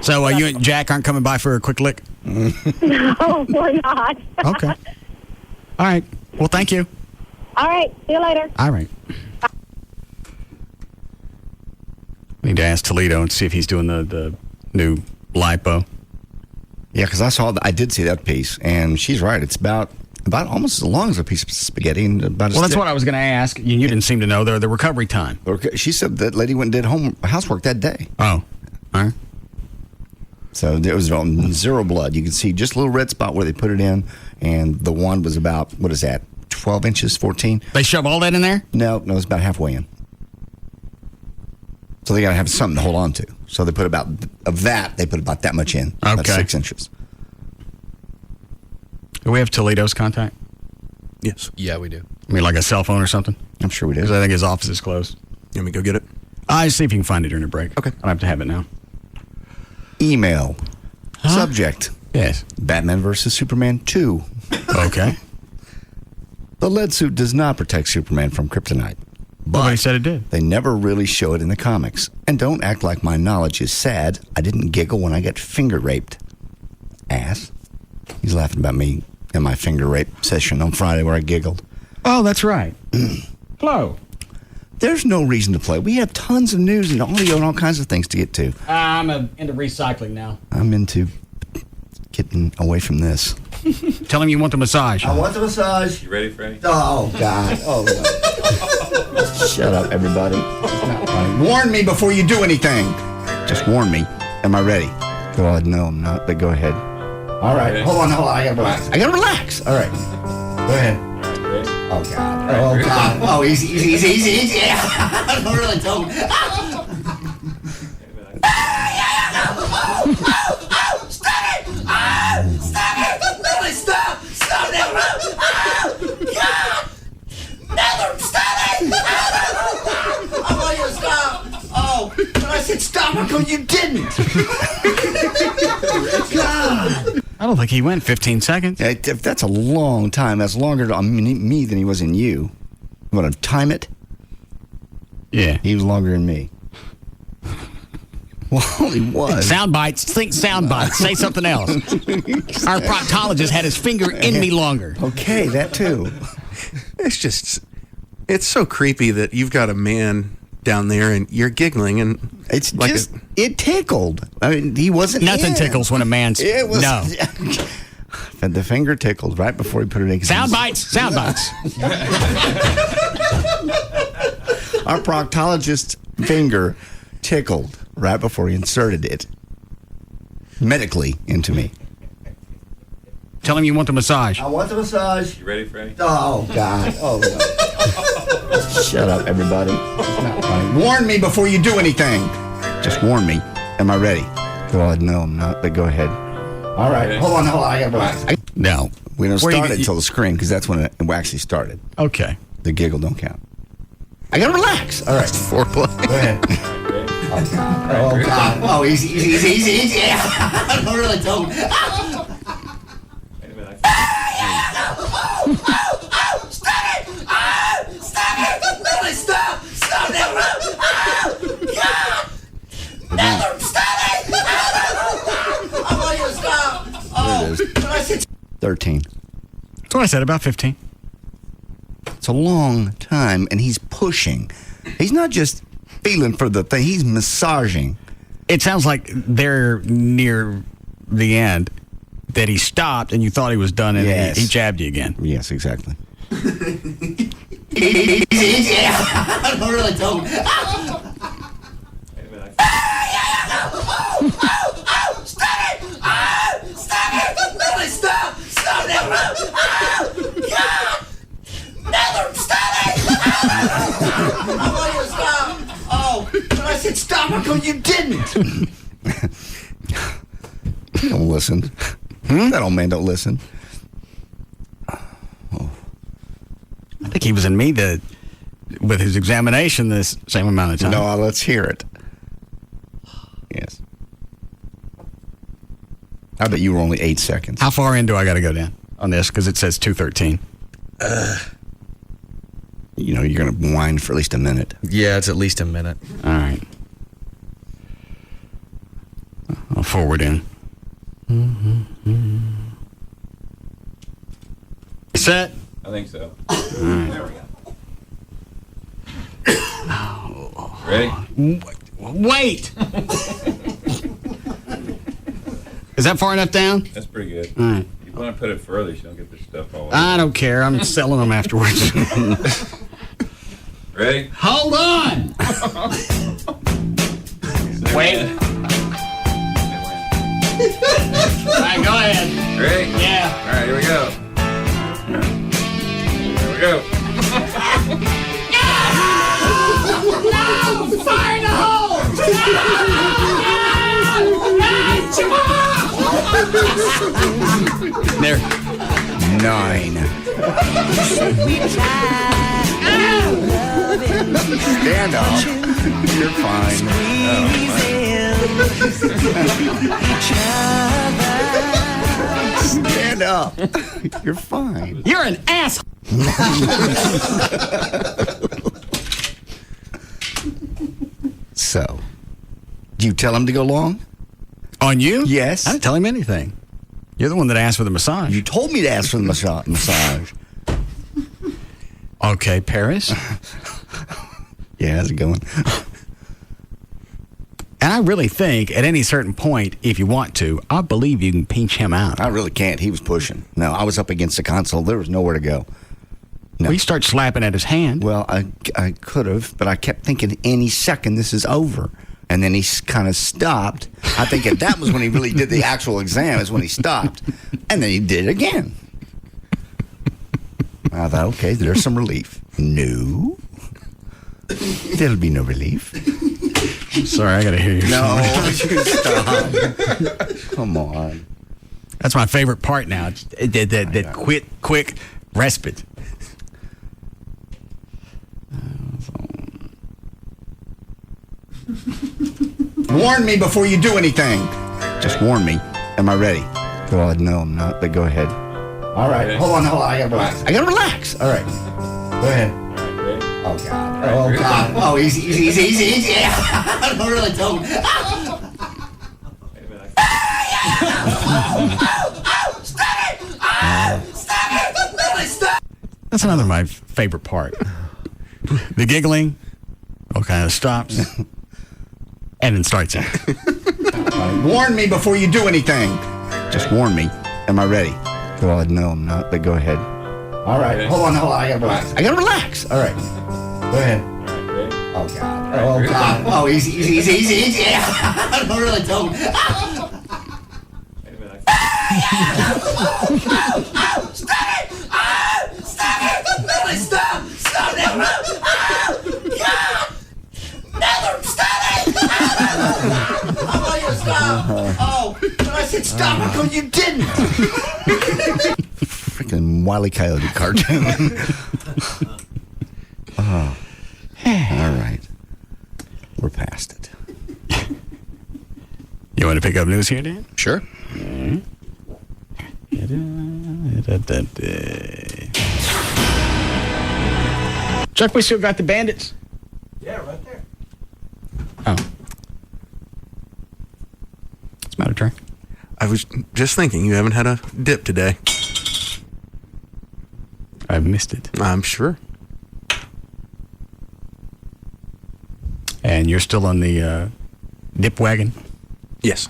So you and Jack aren't coming by for a quick lick? No, we're not. Okay. All right. Well, thank you. All right. See you later. All right. Need to ask Toledo and see if he's doing the new lipo. Yeah, because I did see that piece, and she's right. It's about almost as long as a piece of spaghetti. And about that's what I was going to ask. You didn't seem to know the recovery time. She said that lady went and did housework that day. Oh, all right. So there was zero blood. You can see just a little red spot where they put it in, and the one was about, 12 inches, 14? They shove all that in there? No, it's about halfway in. So they got to have something to hold on to. So they put about that much in. Okay. About 6 inches. Do we have Toledo's contact? Yes. Yeah, we do. I mean, like a cell phone or something? I'm sure we do. Because I think his office is closed. You want me to go get it? I see if you can find it during the break. Okay. I don't have to have it now. Email. Subject. Yes. Batman versus Superman 2. Okay. The lead suit does not protect Superman from kryptonite. But nobody said it did. They never really show it in the comics. And don't act like my knowledge is sad. I didn't giggle when I got finger raped. Ass. He's laughing about me in my finger rape session on Friday where I giggled. Oh, that's right. Flo. There's no reason to play. We have tons of news and audio and all kinds of things to get to. I'm into recycling now. I'm into getting away from this. Tell him you want the massage. I want the massage. You ready, Freddie? Oh, God. Oh, God. Shut up, everybody. It's not funny. Warn me before you do anything. Just warn me. Am I ready? God, no, I'm not, but go ahead. All right. Hold on. I got to relax. All right. Go ahead. Oh, God. Oh, God. Oh, easy. Yeah. Don't really tell me. Stop it! Stop it! Lily, stop! Stop that! God! Never stop it! I want you to stop. Oh, but I said stop until you didn't. God. I don't think he went 15 seconds. Yeah, that's a long time. That's longer on me than he was in you. You want to time it? Yeah. He was longer than me. Well, he was. Sound bites. Think sound bites. Say something else. Our proctologist had his finger in me longer. Okay, that too. It's so creepy that you've got a man down there and you're giggling and it's like just it tickled. I mean, he wasn't. Nothing tickles when a man's. It was no. And the finger tickled right before he put it in. Sound bites. Sound bites. Our proctologist's finger tickled right before he inserted it medically into me. Tell him you want the massage. I want the massage. You ready, Freddie? Oh, God. Oh, God. Shut up, everybody. It's not funny. Warn me before you do anything. Just warn me. Am I ready? God, no, I'm not, but go ahead. All right. Hold on. I got to relax. No. We don't start it until the scream because that's when it actually started. Okay. The giggle don't count. I got to relax. All right. Foreplay. Go ahead. Oh, God. Oh, God. Oh, easy. Yeah. Don't really tell me. Stop it! Stop it! Lily, stop! Stop that! God! Never stop it! I want you to stop! Oh, but I said 13. That's what I said, about 15. It's a long time, and he's pushing. He's not just feeling for the thing, he's massaging. It sounds like they're near the end, that he stopped and you thought he was done and yes. he jabbed you again. Yes, exactly. Don't really tell me. Stop it! Stop it! Lily, stop! Stop that! God! Never stop it! I want you to stop. Oh, but I said stop until you didn't. You don't listen. That old man don't listen. Oh. I think he was in me with his examination this same amount of time. No, let's hear it. Yes. I bet you were only 8 seconds. How far in do I got to go down on this? Because it says 2:13. You know, you're going to whine for at least a minute. Yeah, it's at least a minute. All right. I'll forward in. Set? I think so. All right. There we go. Ready? Wait! Is that far enough down? That's pretty good. All right. You want to put it further so you don't get this stuff all over. I don't care. I'm selling them afterwards. Ready? Hold on! Wait. All right, go ahead. Ready? Yeah. All right, here we go. Here we go. No! Fire in the hole! There. 9. Stand up. You're fine. Stand up. You're fine. You're an ass. So, do you tell him to go long? On you? Yes. I didn't tell him anything. You're the one that asked for the massage. You told me to ask for the massage. Okay, Paris. Yeah, how's it going? And I really think at any certain point, if you want to, I believe you can pinch him out. I really can't. He was pushing. No, I was up against the console. There was nowhere to go. No. Well, you start slapping at his hand. Well, I could have, but I kept thinking any second this is over. And then he kind of stopped. I think that was when he really did the actual exam, is when he stopped. And then he did it again. I thought, okay, there's some relief. No. There'll be no relief. Sorry, I got to hear you. No, stop. Come on. That's my favorite part now. That quick respite. Warn me before you do anything. Just warn me. Am I ready? Well, no, I'm not, but go ahead. All right. Hold on. I gotta relax. All right. Go ahead. Oh, God. Oh, God. Oh, easy. I don't really tell me. Stop. That's another my favorite part. The giggling. Okay, it stops. And then starts it. Warn me before you do anything. Just warn me. Am I ready? Well, no, I'm not, but go ahead. All right. Hold on. I gotta relax. All right. Go ahead. Oh, God. Oh, God. Oh, easy. I don't really tell me. Stop now. God. Never stop it. I want you to stop. Oh, but I said stop because you didn't. Freaking Wile E. Coyote cartoon. Oh. All right. We're past it. You want to pick up news here, Dan? Sure. Chuck, we still got the bandits? Yeah, right there. Oh. What's the matter, Trey? I was just thinking, you haven't had a dip today. I've missed it. I'm sure. And you're still on the dip wagon? Yes.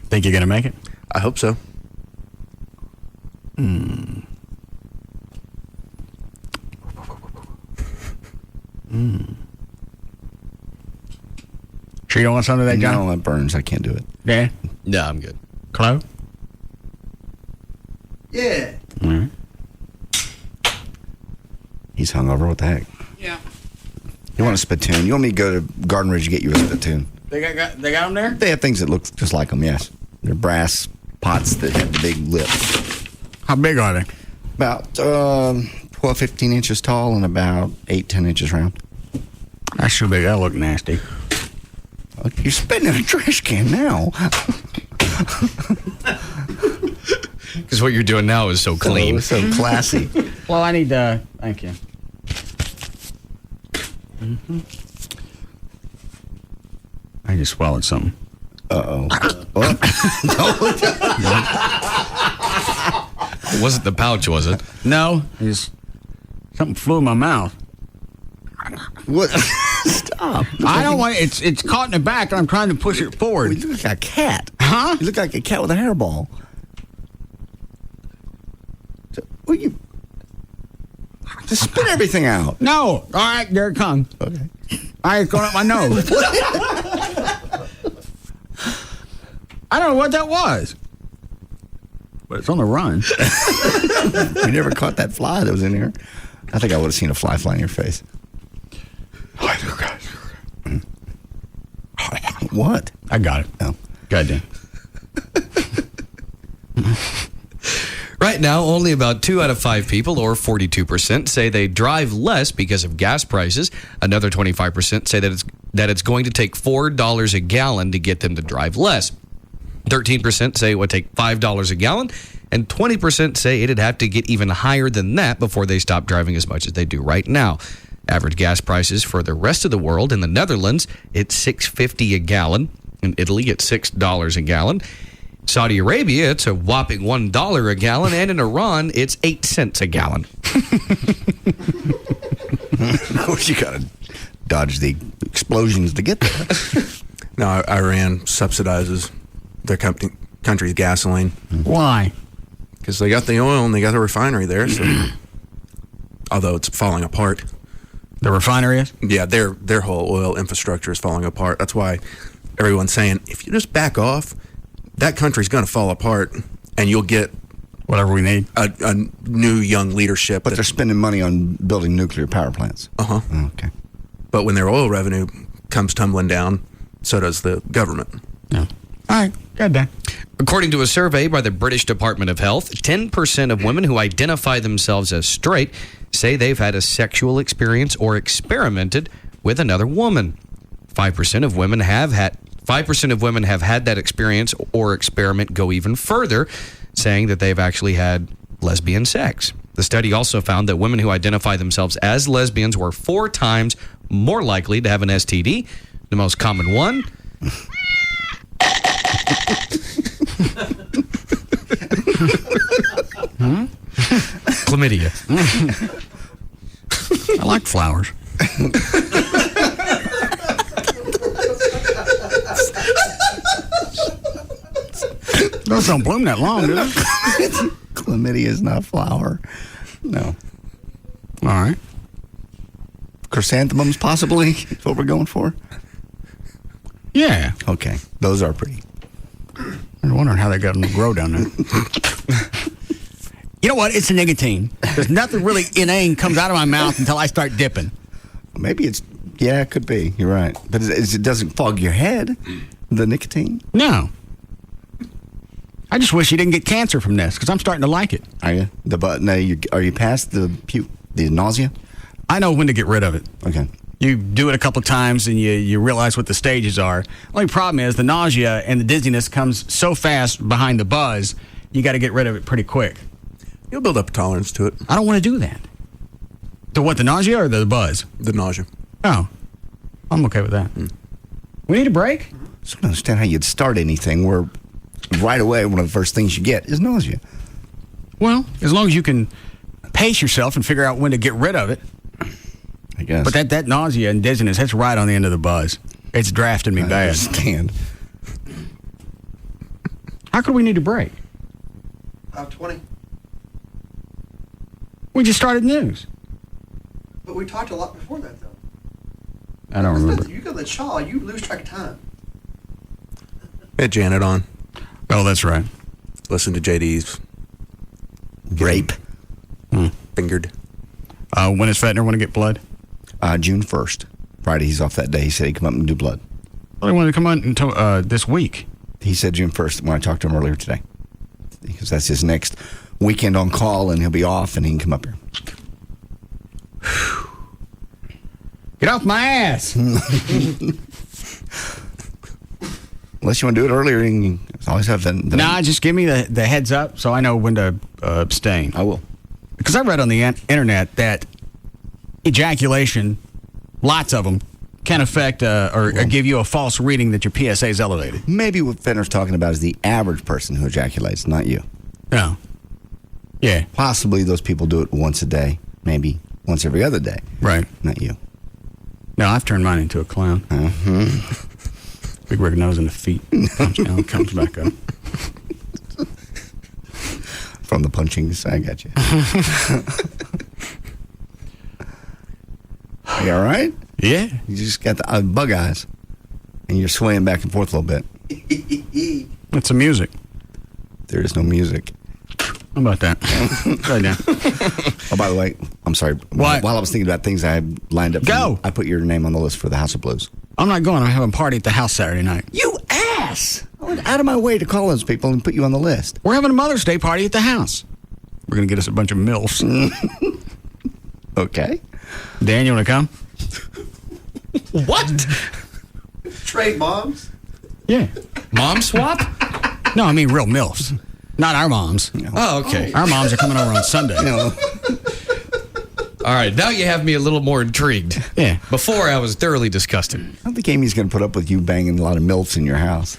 Think you're going to make it? I hope so. Sure you don't want some of that, John? No, it burns. I can't do it. Yeah? No, I'm good. Chloe? Yeah. All right. He's hungover. What the heck? Yeah. You want a spittoon? You want me to go to Garden Ridge to get you a spittoon? They got them there? They have things that look just like them, yes. They're brass pots that have the big lips. How big are they? About 12, 15 inches tall and about 8, 10 inches round. That's too big. That'll look nasty. You're spitting in a trash can now. Because what you're doing now is so clean. So classy. Well, I need thank you. I just swallowed something. Uh-oh. It wasn't the pouch, was it? No. Something flew in my mouth. What? Stop. I don't want it's caught in the back and I'm trying to push it forward. You look like a cat. Huh? You look like a cat with a hairball. Well, you just spit everything out. No. All right, there it comes. Okay. All right, it's going up my nose. I don't know what that was. But it's on the run. You never caught that fly that was in here? I think I would have seen a fly in your face. What? I got it. Oh. Goddamn. Right now, only about 2 out of 5 people, or 42%, say they drive less because of gas prices. Another 25% say that it's going to take $4 a gallon to get them to drive less. 13% say it would take $5 a gallon, and 20% say it'd have to get even higher than that before they stop driving as much as they do right now. Average gas prices for the rest of the world, in the Netherlands, it's $6.50 a gallon. In Italy, it's $6 a gallon. Saudi Arabia, it's a whopping $1 a gallon, and in Iran, it's 8 cents a gallon. Of course, you got to dodge the explosions to get there. No, Iran subsidizes their country's gasoline. Why? Because they got the oil and they got the refinery there. So, although it's falling apart. The refinery is? Yeah, their whole oil infrastructure is falling apart. That's why everyone's saying, if you just back off, that country's going to fall apart, and you'll get whatever we need. A new young leadership. But they're spending money on building nuclear power plants. Uh-huh. Oh, okay. But when their oil revenue comes tumbling down, so does the government. Yeah. All right. Good day. According to a survey by the British Department of Health, 10% of women who identify themselves as straight say they've had a sexual experience or experimented with another woman. 5% of women have had that experience or experiment go even further, saying that they've actually had lesbian sex. The study also found that women who identify themselves as lesbians were 4 times more likely to have an STD. The most common one. Chlamydia. I like flowers. Those don't bloom that long, do they? Chlamydia is not a flower. No. All right. Chrysanthemums, possibly, is what we're going for? Yeah. Okay. Those are pretty. I'm wondering how they got them to grow down there. You know what? It's the nicotine. There's nothing really inane comes out of my mouth until I start dipping. Maybe it's, yeah, it could be. You're right. But it doesn't fog your head, the nicotine? No. I just wish you didn't get cancer from this, because I'm starting to like it. Are you? Are you past the nausea? I know when to get rid of it. Okay. You do it a couple of times and you realize what the stages are. Only problem is the nausea and the dizziness comes so fast behind the buzz, you got to get rid of it pretty quick. You'll build up a tolerance to it. I don't want to do that. To what, the nausea or the buzz? The nausea. Oh. I'm okay with that. We need a break? So I don't understand how you'd start anything where right away one of the first things you get is nausea. Well, as long as you can pace yourself and figure out when to get rid of it. I guess. But that nausea and dizziness, that's right on the end of the buzz. It's drafting me bad. I understand. How could we need a break? 5:20. We just started news. But we talked a lot before that, though. I don't remember. You got the Shaw, you lose track of time. Had Janet on. Oh, that's right. Listen to JD's rape. Fingered. When does Fettner want to get blood? June 1st. Friday, he's off that day. He said he'd come up and do blood. Well, he wanted to come on until this week. He said June 1st when I talked to him earlier today. Because that's his next weekend on call, and he'll be off, and he can come up here. Get off my ass! Unless you want to do it earlier, you can always have that. Nah, just give me the heads up so I know when to abstain. I will. Because I read on the internet that ejaculation, lots of them, can affect or give you a false reading that your PSA is elevated. Maybe what Fenner's talking about is the average person who ejaculates, not you. No. Yeah. Possibly those people do it once a day, maybe once every other day. Right. Not you. No, I've turned mine into a clown. Big red nose and the feet. Comes down, comes back up. From the punchings, I got you. Are you all right? Yeah. You just got the bug eyes, and you're swaying back and forth a little bit. What's the music? There is no music. How about that? Right now. Oh, by the way, I'm sorry. What? While I was thinking about things I had lined up, I put your name on the list for the House of Blues. I'm not going. I'm having a party at the house Saturday night. You ass! I went out of my way to call those people and put you on the list. We're having a Mother's Day party at the house. We're going to get us a bunch of MILFs. Okay. Dan, you want to come? What? Trade moms? Yeah. Mom swap? No, I mean real MILFs. Not our moms. Oh, okay. Our moms are coming over on Sunday. All right, now you have me a little more intrigued. Yeah. Before, I was thoroughly disgusted. I don't think Amy's going to put up with you banging a lot of MILFs in your house.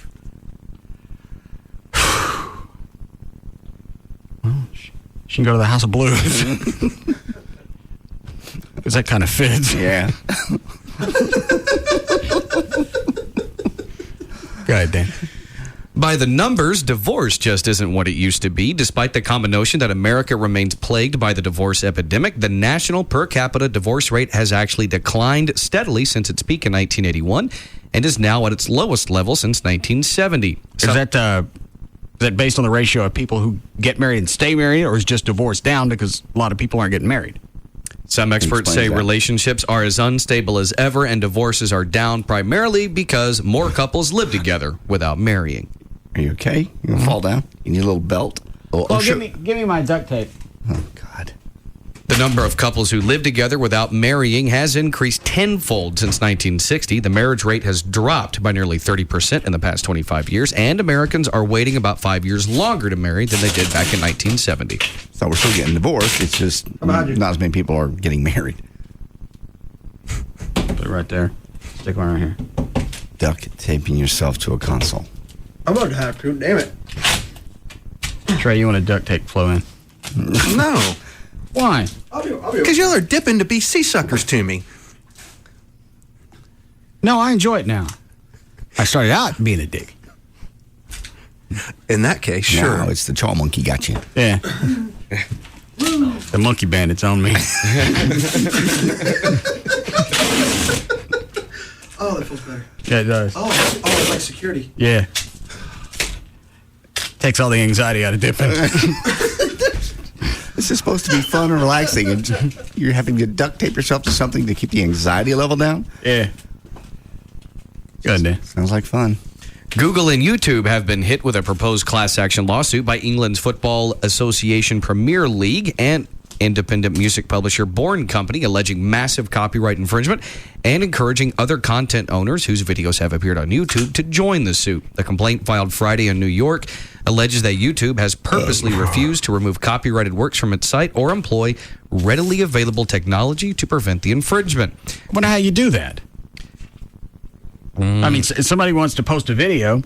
She can go to the House of Blues. Because that kind of fits. Yeah. Go ahead, Dan. By the numbers, divorce just isn't what it used to be. Despite the common notion that America remains plagued by the divorce epidemic, the national per capita divorce rate has actually declined steadily since its peak in 1981 and is now at its lowest level since 1970. Is that based on the ratio of people who get married and stay married, or is just divorce down because a lot of people aren't getting married? Some experts say relationships are as unstable as ever and divorces are down primarily because more couples live together without marrying. Are you okay? You gonna fall down? You need a little belt? Give me my duct tape. Oh, God. The number of couples who live together without marrying has increased tenfold since 1960. The marriage rate has dropped by nearly 30% in the past 25 years, and Americans are waiting about 5 years longer to marry than they did back in 1970. So we're still getting divorced. It's just not as many people are getting married. Put it right there. Stick one right here. Duct taping yourself to a console. I'm going to have to. Damn it. Trey, you want to duct tape Flo in? No. Why? I'll do. Because y'all are dipping to be sea suckers to me. No, I enjoy it now. I started out being a dick. In that case, sure. No, it's the chaw monkey got you. Yeah. The monkey bandit's on me. Oh, that feels better. Yeah, it does. Oh, it's like security. Yeah. Takes all the anxiety out of dipping. This is supposed to be fun and relaxing, and you're having to duct tape yourself to something to keep the anxiety level down? Yeah. Good, Dan. Sounds like fun. Google and YouTube have been hit with a proposed class action lawsuit by England's Football Association Premier League and independent music publisher Born Company, alleging massive copyright infringement and encouraging other content owners whose videos have appeared on YouTube to join the suit. The complaint, filed Friday in New York, alleges that YouTube has purposely refused to remove copyrighted works from its site or employ readily available technology to prevent the infringement. I wonder how you do that. I mean, if somebody wants to post a video,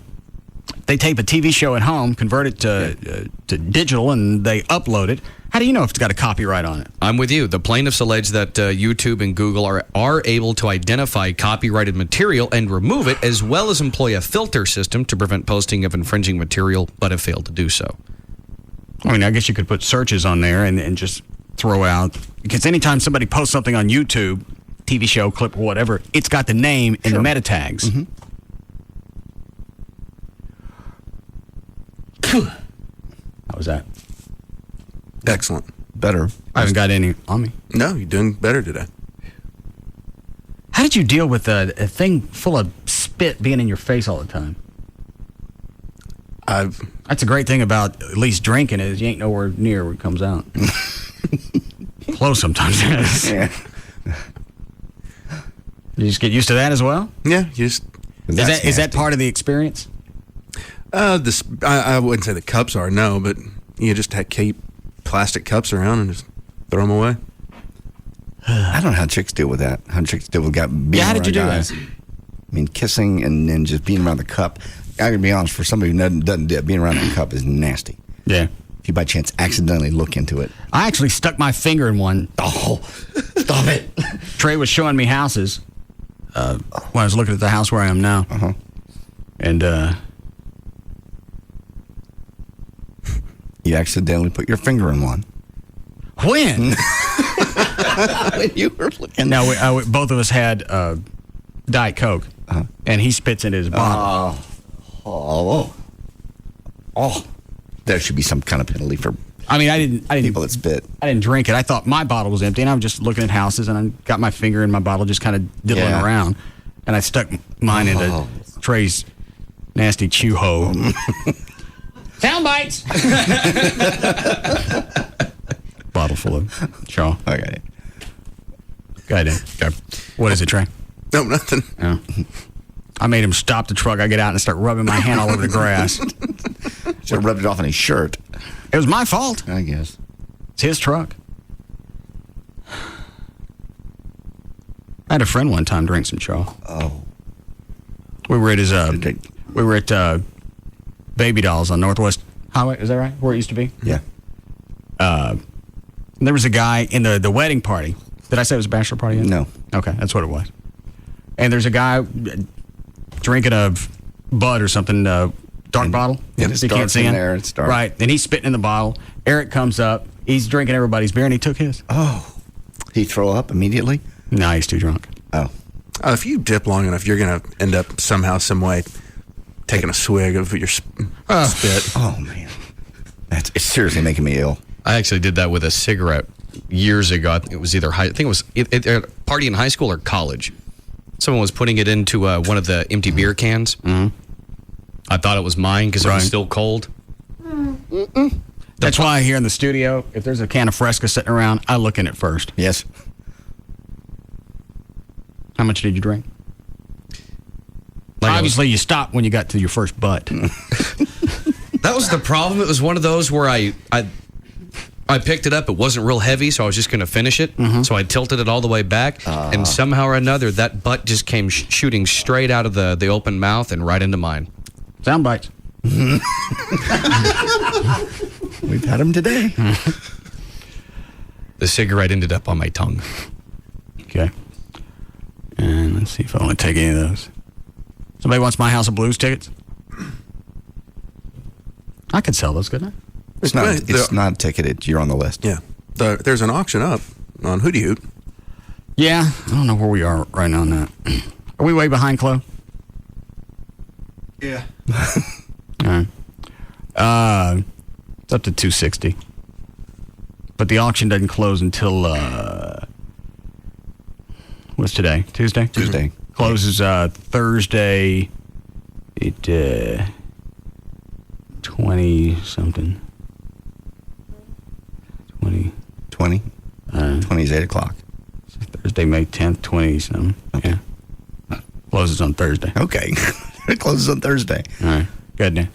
they tape a TV show at home, convert it to digital, and they upload it. How do you know if it's got a copyright on it? I'm with you. The plaintiffs allege that YouTube and Google are able to identify copyrighted material and remove it, as well as employ a filter system to prevent posting of infringing material, but have failed to do so. I mean, I guess you could put searches on there and just throw out, because anytime somebody posts something on YouTube, TV show, clip, or whatever, it's got the name and the meta tags. Mm-hmm. How was that? Excellent. Better. I haven't got any on me. No, you're doing better today. How did you deal with a thing full of spit being in your face all the time? That's a great thing about at least drinking is you ain't nowhere near where it comes out. Close sometimes. Yeah. You just get used to that as well? Yeah, is that part of the experience? I wouldn't say the cups are, no, but you just keep plastic cups around and just throw them away. I don't know how chicks deal with that. How chicks deal with being how did you do guys. that? I mean, kissing and then just being around the cup. I gotta be honest, for somebody who doesn't dip, being around the cup is nasty. Yeah. If you by chance accidentally look into it. I actually stuck my finger in one. Oh, stop it. Trey was showing me houses when I was looking at the house where I am now. Uh-huh. And you accidentally put your finger in one. when? When you were looking. Now, both of us had Diet Coke, and he spits in his bottle. Oh. There should be some kind of penalty for I didn't people that spit. I didn't drink it. I thought my bottle was empty, and I was just looking at houses, and I got my finger in my bottle, just kind of diddling around, and I stuck mine into Trey's nasty chew hole. Sound bites. Bottle full of Shaw. Okay. Go ahead. Okay. What is it, Trey? No, nothing. Oh. I made him stop the truck. I get out and start rubbing my hand all over the grass. Should have rubbed it off on his shirt. It was my fault. I guess. It's his truck. I had a friend one time drink some Shaw. Oh. We were at his Baby Dolls on Northwest Highway. Is that right? Where it used to be? Yeah. And there was a guy in the wedding party. Did I say it was a bachelor party? No. Okay, that's what it was. And there's a guy drinking a Bud or something, dark bottle. And it's You dark can't see in him. there. It's dark. Right, and he's spitting in the bottle. Eric comes up. He's drinking everybody's beer, and he took his. Oh. He throw up immediately? No, he's too drunk. Oh. If you dip long enough, you're going to end up somehow, some way, taking a swig of your spit. Oh, man. It's seriously making me ill. I actually did that with a cigarette years ago. I think it was either a party in high school or college. Someone was putting it into one of the empty beer cans. Mm-hmm. I thought it was mine because it was still cold. That's why here in the studio, if there's a can of Fresca sitting around, I look in it first. Yes. How much did you drink? Obviously, you stopped when you got to your first butt. That was the problem. It was one of those where I picked it up. It wasn't real heavy, so I was just going to finish it. So I tilted it all the way back, and somehow or another, that butt just came shooting straight out of the open mouth and right into mine. Sound bites. We've had them today. The cigarette ended up on my tongue. Okay. And let's see if I want to take any of those. Somebody wants my House of Blues tickets? I could sell those, couldn't I? It's not a ticket. You're on the list. Yeah. There's an auction up on Hootie Hoot. Yeah. I don't know where we are right now on that. Are we way behind, Chloe? Yeah. All right. It's up to $260. But the auction doesn't close until, what's today? Tuesday? Tuesday. Closes Thursday at 20-something. 20. 20? 20 is 8 o'clock. Thursday, May 10th, 20-something. Okay. Yeah. Closes on Thursday. Okay. It closes on Thursday. All right. Good, Dan.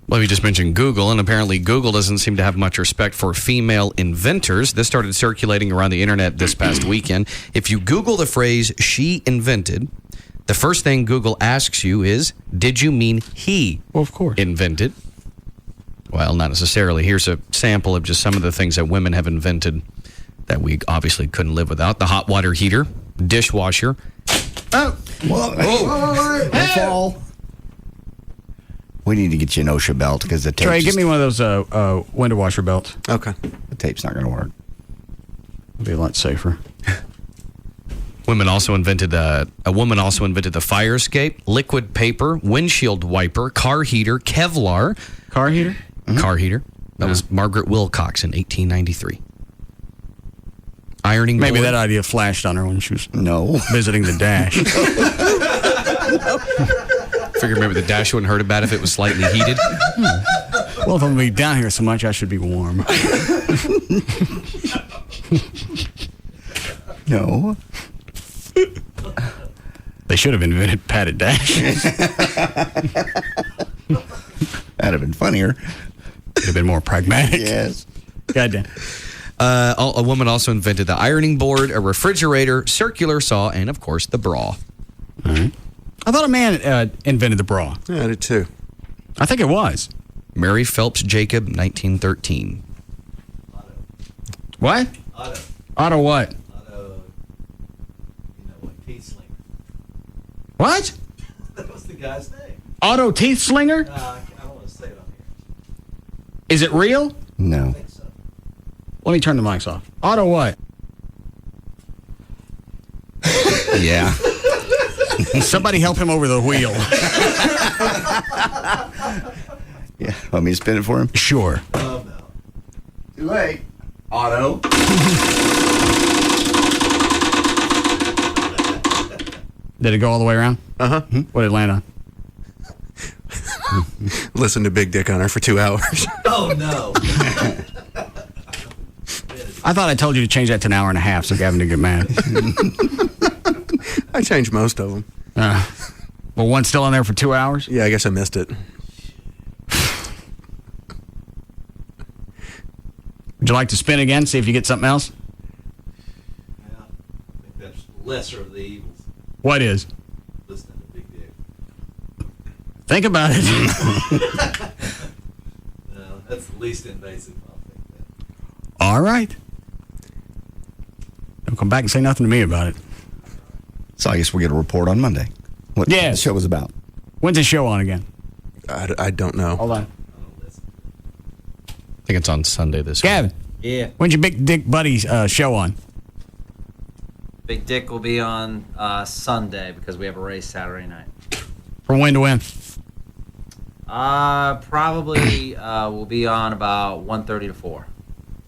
Well, we just mentioned Google, and apparently Google doesn't seem to have much respect for female inventors. This started circulating around the internet this past weekend. If you Google the phrase, she invented, the first thing Google asks you is, did you mean he of course. Invented? Well, not necessarily. Here's a sample of just some of the things that women have invented that we obviously couldn't live without. The hot water heater, dishwasher. Oh! Whoa! Fall. We need to get you an OSHA belt because the tape. Trey, give me one of those window washer belts. Okay. The tape's not going to work. It'll be a lot safer. A woman also invented the fire escape, liquid paper, windshield wiper, car heater, Kevlar. Car heater? Mm-hmm. Car heater. That was Margaret Wilcox in 1893. Ironing board. Maybe that idea flashed on her when she was visiting the dash. Figured maybe the dash wouldn't hurt about if it was slightly heated. Well, if I'm going to be down here so much, I should be warm. No. They should have invented padded dashes. That'd have been funnier. Would have been more pragmatic. Yes. Goddamn. A woman also invented the ironing board, a refrigerator, circular saw, and, of course, the bra. All right. I thought a man invented the bra. Yeah, I did too. I think it was. Mary Phelps Jacob, 1913. What? Otto what? Teeth slinger. What? That was the guy's name. Otto Teeth Slinger? I don't want to say it on here. Is it real? No. I think so. Let me turn the mics off. Otto what? Yeah. Somebody help him over the wheel. Yeah. Want me to spin it for him? Sure. No. Too late. Otto. Did it go all the way around? Uh-huh. What did it land on? Listen to Big Dick on her for 2 hours. Oh, no. I thought I told you to change that to an hour and a half so Gavin didn't get mad. I changed most of them. Well, one's still on there for 2 hours? Yeah, I guess I missed it. Would you like to spin again, see if you get something else? Yeah, I think that's lesser of the evils. What is? Listening to Big Dick. Think about it. No, that's the least invasive, I think. All right. Don't come back and say nothing to me about it. So I guess we'll get a report on Monday. What the show was about. When's the show on again? I don't know. Hold on. I think it's on Sunday this week. Gavin. Yeah. When's your Big Dick Buddies show on? Big Dick will be on Sunday because we have a race Saturday night. From when to when? Probably will be on about 1:30 to 4.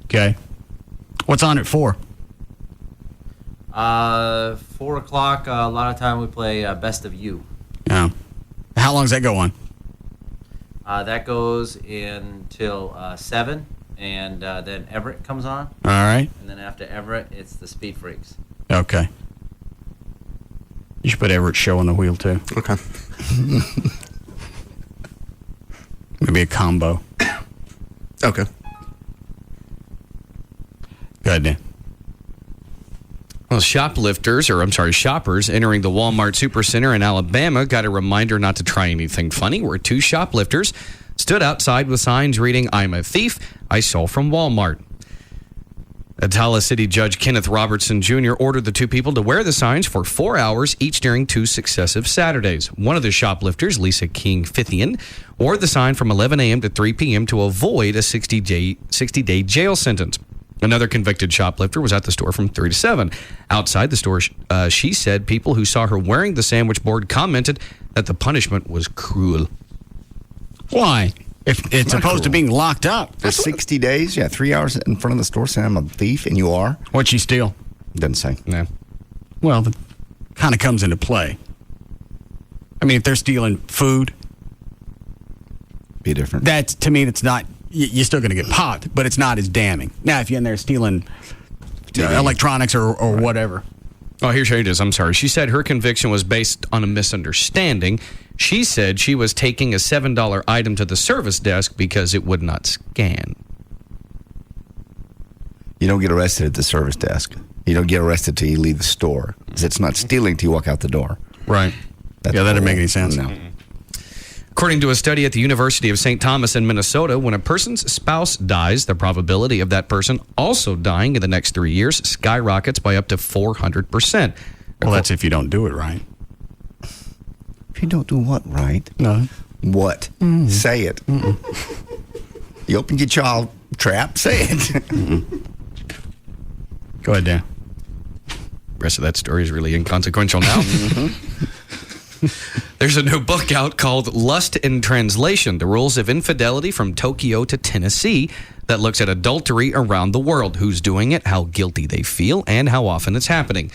Okay. What's on at 4? 4 o'clock, a lot of time we play Best of You. Yeah. How long does that go on? That goes until 7, and then Everett comes on. All right. And then after Everett, it's the Speed Freaks. Okay. You should put Everett's show on the wheel, too. Okay. Maybe a combo. Okay. Go ahead, Dan. Well, shoppers entering the Walmart Supercenter in Alabama got a reminder not to try anything funny, where 2 shoplifters stood outside with signs reading, "I'm a thief, I stole from Walmart." Atala City Judge Kenneth Robertson Jr. ordered the 2 people to wear the signs for 4 hours each during 2 successive Saturdays. One of the shoplifters, Lisa King Fithian, wore the sign from 11 a.m. to 3 p.m. to avoid a 60-day jail sentence. Another convicted shoplifter was at the store from 3 to 7. Outside the store, she said people who saw her wearing the sandwich board commented that the punishment was cruel. Why? If it's opposed to being locked up. For 60 days? Yeah, 3 hours in front of the store saying I'm a thief, and you are? What'd she steal? Doesn't say. No. Well, that kind of comes into play. I mean, if they're stealing food, be different. That, to me, that's not... You're still going to get popped, but it's not as damning. Now, if you're in there stealing electronics or whatever. Oh, here it is. I'm sorry. She said her conviction was based on a misunderstanding. She said she was taking a $7 item to the service desk because it would not scan. You don't get arrested at the service desk. You don't get arrested till you leave the store. It's not stealing till you walk out the door. Right. That doesn't make any sense. No. According to a study at the University of St. Thomas in Minnesota, when a person's spouse dies, the probability of that person also dying in the next 3 years skyrockets by up to 400%. Well, that's if you don't do it right. If you don't do what right? No. What? Say it. You opened your child trap? Say it. Go ahead, Dan. The rest of that story is really inconsequential now. There's a new book out called Lust in Translation, The Rules of Infidelity from Tokyo to Tennessee, that looks at adultery around the world, who's doing it, how guilty they feel, and how often it's happening.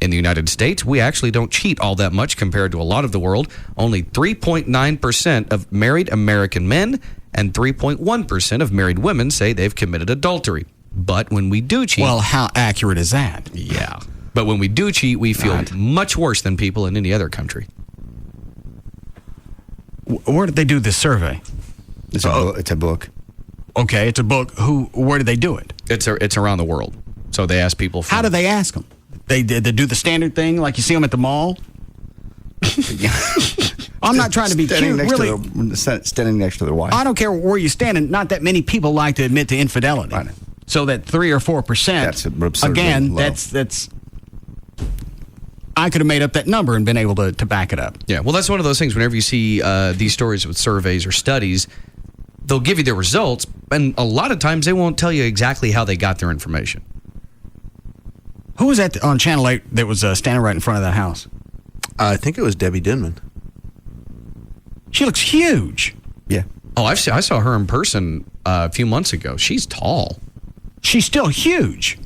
In the United States, we actually don't cheat all that much compared to a lot of the world. Only 3.9% of married American men and 3.1% of married women say they've committed adultery. But when we do cheat... Well, how accurate is that? Yeah. But when we do cheat, we feel much worse than people in any other country. Where did they do this survey? It's a book. Okay, it's a book. Where did they do it? It's around the world. So they ask people. How do they ask them? They do the standard thing like you see them at the mall? I'm not trying to be cute, really. Standing next to their wife. I don't care where you're standing. Not that many people like to admit to infidelity. Right. So that 3 or 4%. That's absurdly again, low. that's. I could have made up that number and been able to back it up. Yeah, well, that's one of those things. Whenever you see these stories with surveys or studies, they'll give you their results, and a lot of times they won't tell you exactly how they got their information. Who was that on Channel 8 that was standing right in front of that house? I think it was Debbie Denman. She looks huge. Yeah. Oh, I saw her in person a few months ago. She's tall. She's still huge.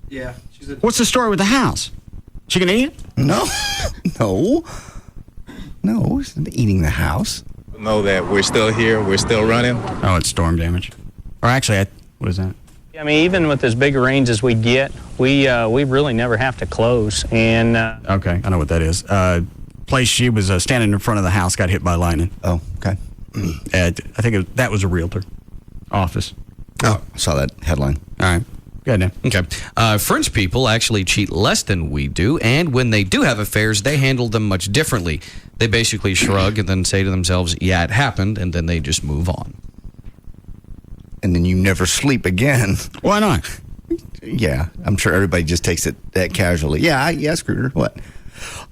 Yeah. What's the story with the house? She gonna eat it? No. No, she's not eating the house. Know that we're still here, we're still running. Oh, it's storm damage. Or actually, what is that? I mean, even with as big a range as we get, we really never have to close. And okay, I know what that is. Place she was standing in front of the house got hit by lightning. Oh, okay. I think that was a realtor office. Oh, I saw that headline. All right. Good now. Okay. French people actually cheat less than we do, and when they do have affairs, they handle them much differently. They basically shrug and then say to themselves, yeah, it happened, and then they just move on. and then you never sleep again. Why not? Yeah, I'm sure everybody just takes it that casually. Yeah, Scooter, what?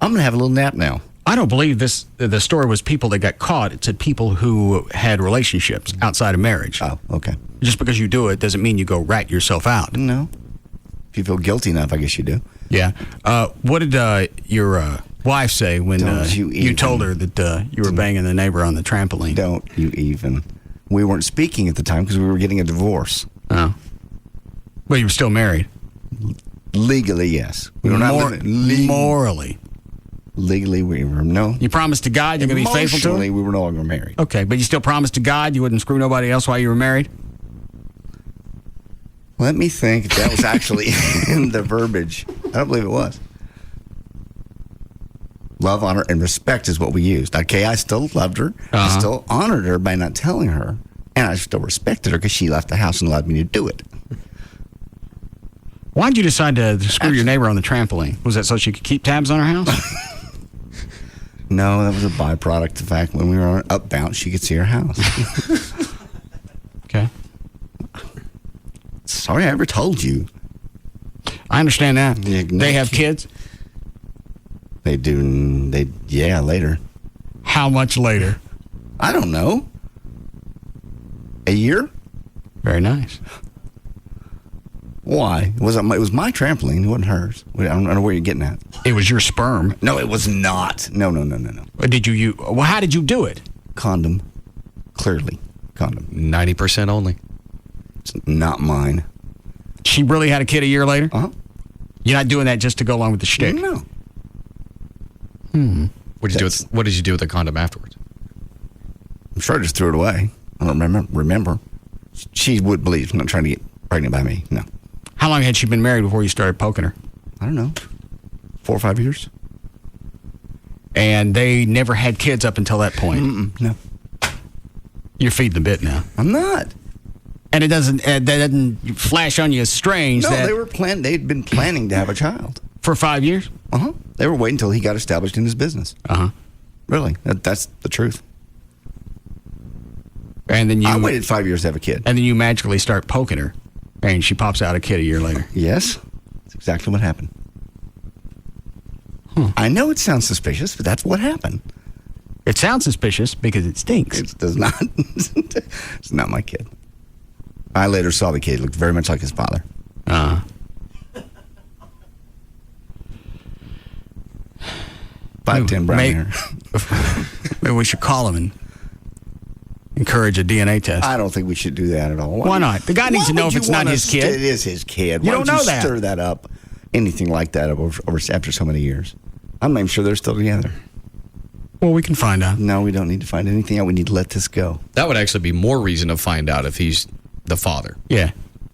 I'm going to have a little nap now. I don't believe the story was people that got caught. It said people who had relationships outside of marriage. Oh, okay. Just because you do it doesn't mean you go rat yourself out. No. If you feel guilty enough, I guess you do. Yeah. What did your wife say when you told her that you were banging the neighbor on the trampoline? Don't you even. We weren't speaking at the time because we were getting a divorce. Oh. Well, you were still married. Legally, yes. We were not morally. Legally, we were no. You promised to God you're going to be faithful to Emotionally, him? we were no longer married. Okay, but you still promised to God you wouldn't screw nobody else while you were married? Let me think if that was actually in the verbiage. I don't believe it was. Love, honor, and respect is what we used. Okay, I still loved her. I still honored her by not telling her. And I still respected her because she left the house and allowed me to do it. Why'd you decide to screw your neighbor on the trampoline? Was that so she could keep tabs on her house? No, that was a byproduct of the fact when we were on an up bounce, she could see her house. Okay. Sorry I ever told you. I understand that. They have kids? They do. Yeah, later. How much later? I don't know. A year? Very nice. Why? It was my trampoline. It wasn't hers. I don't know where you're getting at. It was your sperm. No, it was not. No. Did you? Well, how did you do it? Condom. Clearly. Condom. 90% only. It's not mine. She really had a kid a year later? Uh-huh. You're not doing that just to go along with the shtick? No. What did you do with the condom afterwards? I'm sure I just threw it away. I don't remember. She would believe she's not trying to get pregnant by me. No. How long had she been married before you started poking her? I don't know. 4 or 5 years. And they never had kids up until that point? No. You're feeding the bit now. I'm not. And that doesn't flash on you as strange. No, that they'd been planning to have a child. For 5 years? Uh-huh. They were waiting until he got established in his business. Uh-huh. Really. That's the truth. And then I waited 5 years to have a kid. And then you magically start poking her, and she pops out a kid a year later. Yes. That's exactly what happened. I know it sounds suspicious, but that's what happened. It sounds suspicious because it stinks. It does not. It's not my kid. I later saw the kid. He looked very much like his father. 5'10" brown hair. Maybe we should call him and encourage a DNA test. I don't think we should do that at all. Why not? The guy needs to know if it's not his kid. It is his kid. You Why don't would know that. Stir that up, anything like that over after so many years. I'm not even sure they're still together. Well, we can find out. No, we don't need to find anything out. We need to let this go. That would actually be more reason to find out if he's the father. Yeah.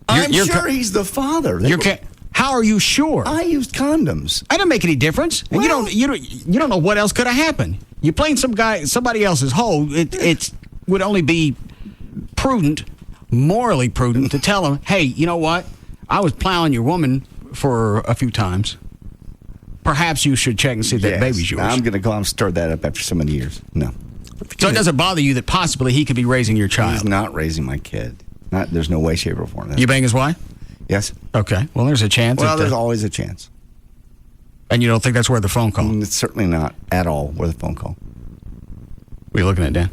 I'm sure he's the father. How are you sure? I used condoms. I didn't make any difference. Well, you don't know what else could have happened. You playing somebody else's hole. It would only be prudent, morally prudent, to tell him, hey, you know what? I was plowing your woman for a few times. Perhaps you should check and see if that baby's yours. I'm going to go and stir that up after so many years. No. So it doesn't bother you that possibly he could be raising your child? He's not raising my kid. There's no way, shape, or form. You bang his wife? Yes. Okay. Well, there's a chance. Well, there's always a chance. And you don't think that's worth the phone call? It's certainly not at all worth a phone call. What are you looking at, Dan?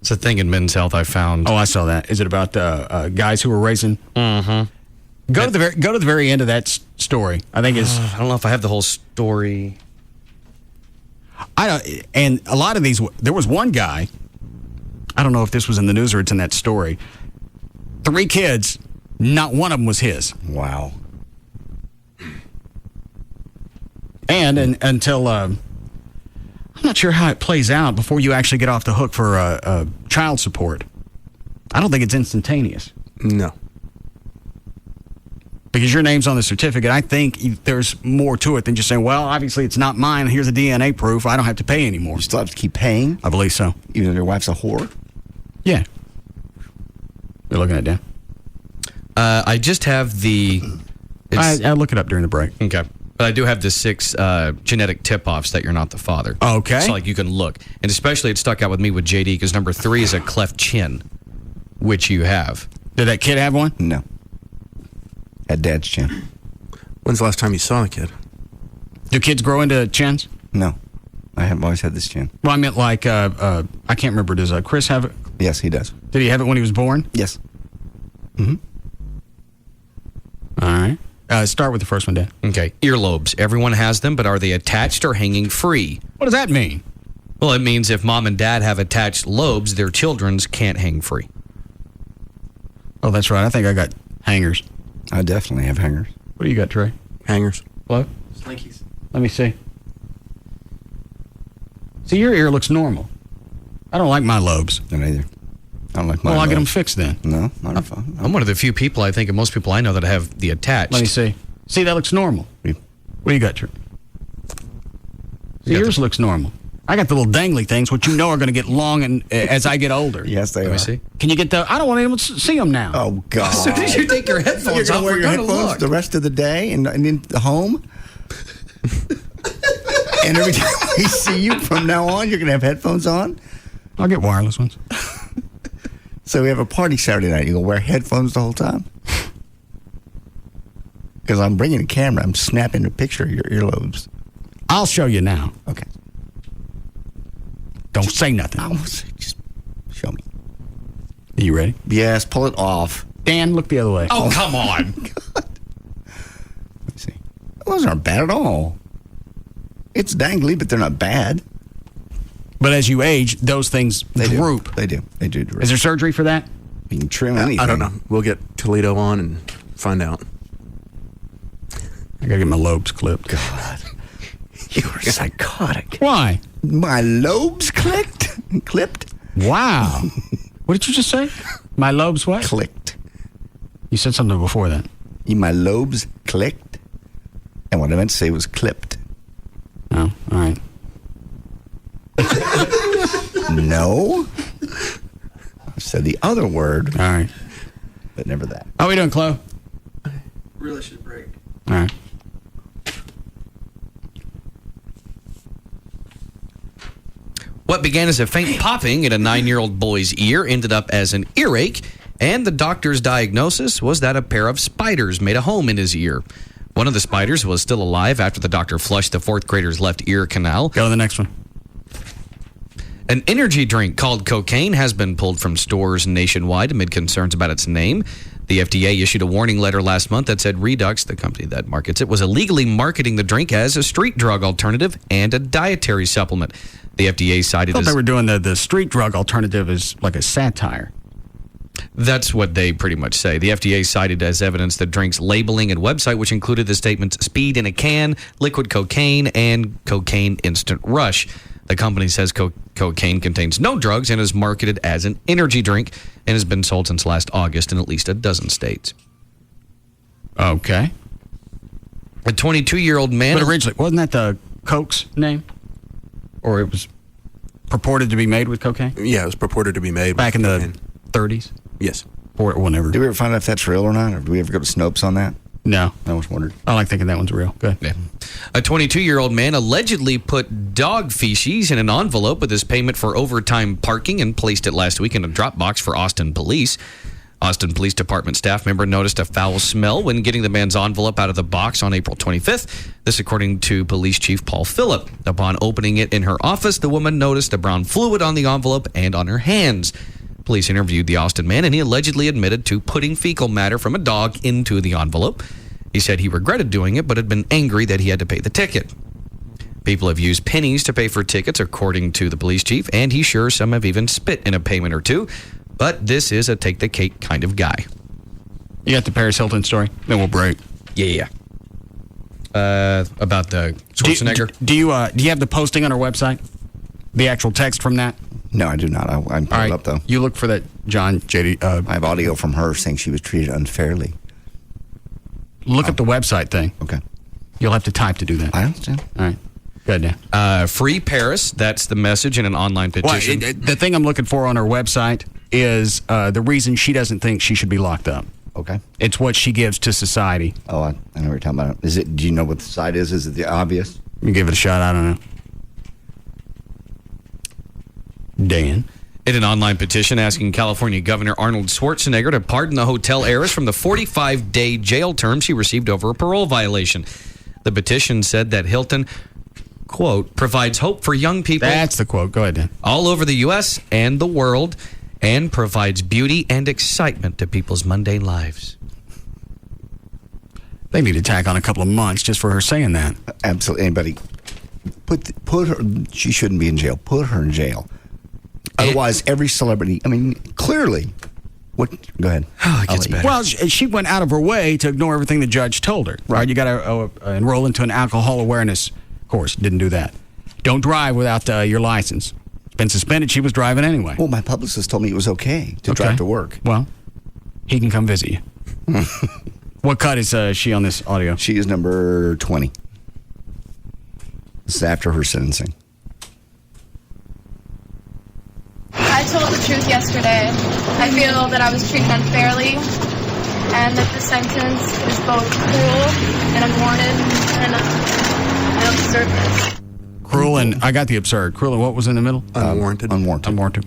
It's a thing in Men's Health I found. Oh, I saw that. Is it about guys who were raising? Mm-hmm. Go to the very end of that story. I think it's. I don't know if I have the whole story. And a lot of these. There was one guy. I don't know if this was in the news or it's in that story. 3 kids. Not one of them was his. Wow. And until I'm not sure how it plays out before you actually get off the hook for child support. I don't think it's instantaneous. No. Because your name's on the certificate, I think there's more to it than just saying, well, obviously it's not mine. Here's a DNA proof. I don't have to pay anymore. You still have to keep paying? I believe so. Even if your wife's a whore? Yeah. You're looking at Dan? I just have the... I'll look it up during the break. Okay. But I do have the 6 genetic tip-offs that you're not the father. Okay. So, you can look. And especially it stuck out with me with JD because number 3 is a cleft chin, which you have. Did that kid have one? No. Had dad's chin. When's the last time you saw a kid? Do kids grow into chins? No. I have always had this chin. Well, I meant like, I can't remember. Does Chris have it? Yes, he does. Did he have it when he was born? Yes. Mm-hmm. All right. Start with the first one, Dan. Okay. Earlobes. Everyone has them, but are they attached or hanging free? What does that mean? Well, it means if mom and dad have attached lobes, their children's can't hang free. Oh, that's right. I think I got hangers. I definitely have hangers. What do you got, Trey? Hangers. What? Slinkies. Let me see. See, your ear looks normal. I don't like my lobes. Don't either. I don't like my Well, I'll get them lobes. fixed then. No, not a fun. I'm one of the few people, I think, and most people I know that have the attached. Let me see. See, that looks normal. Yeah. What do you got, Trey? See, yours looks normal. I got the little dangly things, which you know are going to get long and as I get older. Yes, they Let are. me see. Can you get the? I don't want anyone to see them now. Oh, God. As soon as you take your headphones You're going off, to wear we're your going to headphones look. the rest of the day and in the home? And every time we see you from now on, you're going to have headphones on? I'll get wireless ones. So we have a party Saturday night. You going to wear headphones the whole time? Because I'm bringing a camera. I'm snapping a picture of your earlobes. I'll show you now. Okay. Don't say nothing. Just show me. Are you ready? Yes, pull it off. Dan, look the other way. Oh, come on. Let's see. Those aren't bad at all. It's dangly, but they're not bad. But as you age, those things droop. They do. They do droop. Is there surgery for that? You can trim anything. I don't know. We'll get Toledo on and find out. I gotta get my lobes clipped. God. You are psychotic. Why? My lobes clipped? Wow. What did you just say? My lobes what? Clicked. You said something before that. My lobes clicked? And what I meant to say was clipped. Oh, all right. No. I said the other word. All right. But never that. How are we doing, Chloe? Really should break. All right. What began as a faint popping in a 9-year-old boy's ear ended up as an earache, and the doctor's diagnosis was that a pair of spiders made a home in his ear. One of the spiders was still alive after the doctor flushed the 4th grader's left ear canal. Go to the next one. An energy drink called cocaine has been pulled from stores nationwide amid concerns about its name. The FDA issued a warning letter last month that said Redux, the company that markets it, was illegally marketing the drink as a street drug alternative and a dietary supplement. The FDA cited I thought as... they were doing the street drug alternative as like a satire. That's what they pretty much say. The FDA cited as evidence the drink's labeling and website, which included the statements speed in a can, liquid cocaine, and cocaine instant rush. The company says cocaine contains no drugs and is marketed as an energy drink and has been sold since last August in at least a dozen states. Okay. A 22-year-old man... But originally, wasn't that the Coke's name? Or it was purported to be made with cocaine? Yeah, it was purported to be made back in cocaine. The 30s? Yes. Or whenever. Did we ever find out if that's real or not? Or do we ever go to Snopes on that? No. I was wondering. I like thinking that one's real. Good. Yeah. A 22-year-old man allegedly put dog feces in an envelope with his payment for overtime parking and placed it last week in a drop box for Austin police. Austin Police Department staff member noticed a foul smell when getting the man's envelope out of the box on April 25th. This according to Police Chief Paul Phillip. Upon opening it in her office, the woman noticed a brown fluid on the envelope and on her hands. Police interviewed the Austin man, and he allegedly admitted to putting fecal matter from a dog into the envelope. He said he regretted doing it, but had been angry that he had to pay the ticket. People have used pennies to pay for tickets, according to the police chief, and he's sure some have even spit in a payment or two. But this is a take-the-cake kind of guy. You got the Paris Hilton story? Then we'll break. Yeah. About the Schwarzenegger? Do you have the posting on our website? The actual text from that? No, I do not. I'm pulled up, though. You look for that, John, JD. I have audio from her saying she was treated unfairly. Look at the website thing. Okay. You'll have to type to do that. I understand. All right. Go ahead, Dan. Free Paris. That's the message in an online petition. Well, the thing I'm looking for on her website is the reason she doesn't think she should be locked up. Okay. It's what she gives to society. Oh, I know what you're talking about. Is it? Do you know what the site is? Is it the obvious? Let me give it a shot. I don't know. Dan. In an online petition asking California Governor Arnold Schwarzenegger to pardon the hotel heiress from the 45-day jail term she received over a parole violation. The petition said that Hilton, quote, provides hope for young people. That's the quote. Go ahead, Dan. All over the U.S. and the world, and provides beauty and excitement to people's mundane lives. They need to tack on a couple of months just for her saying that. Absolutely. Anybody, put her, she shouldn't be in jail. Put her in jail. Otherwise, every celebrity, I mean, clearly. Go ahead. Oh, it gets better. Well, she went out of her way to ignore everything the judge told her. Right? You got to enroll into an alcohol awareness course. Didn't do that. Don't drive without your license. It's been suspended. She was driving anyway. Well, my publicist told me it was okay to drive to work. Well, he can come visit you. What cut is she on this audio? She is number 20. This is after her sentencing. I told the truth yesterday. I feel that I was treated unfairly and that the sentence is both cruel and unwarranted, and I don't deserve this. Cruel and, I got the absurd. Cruel and what was in the middle? Unwarranted.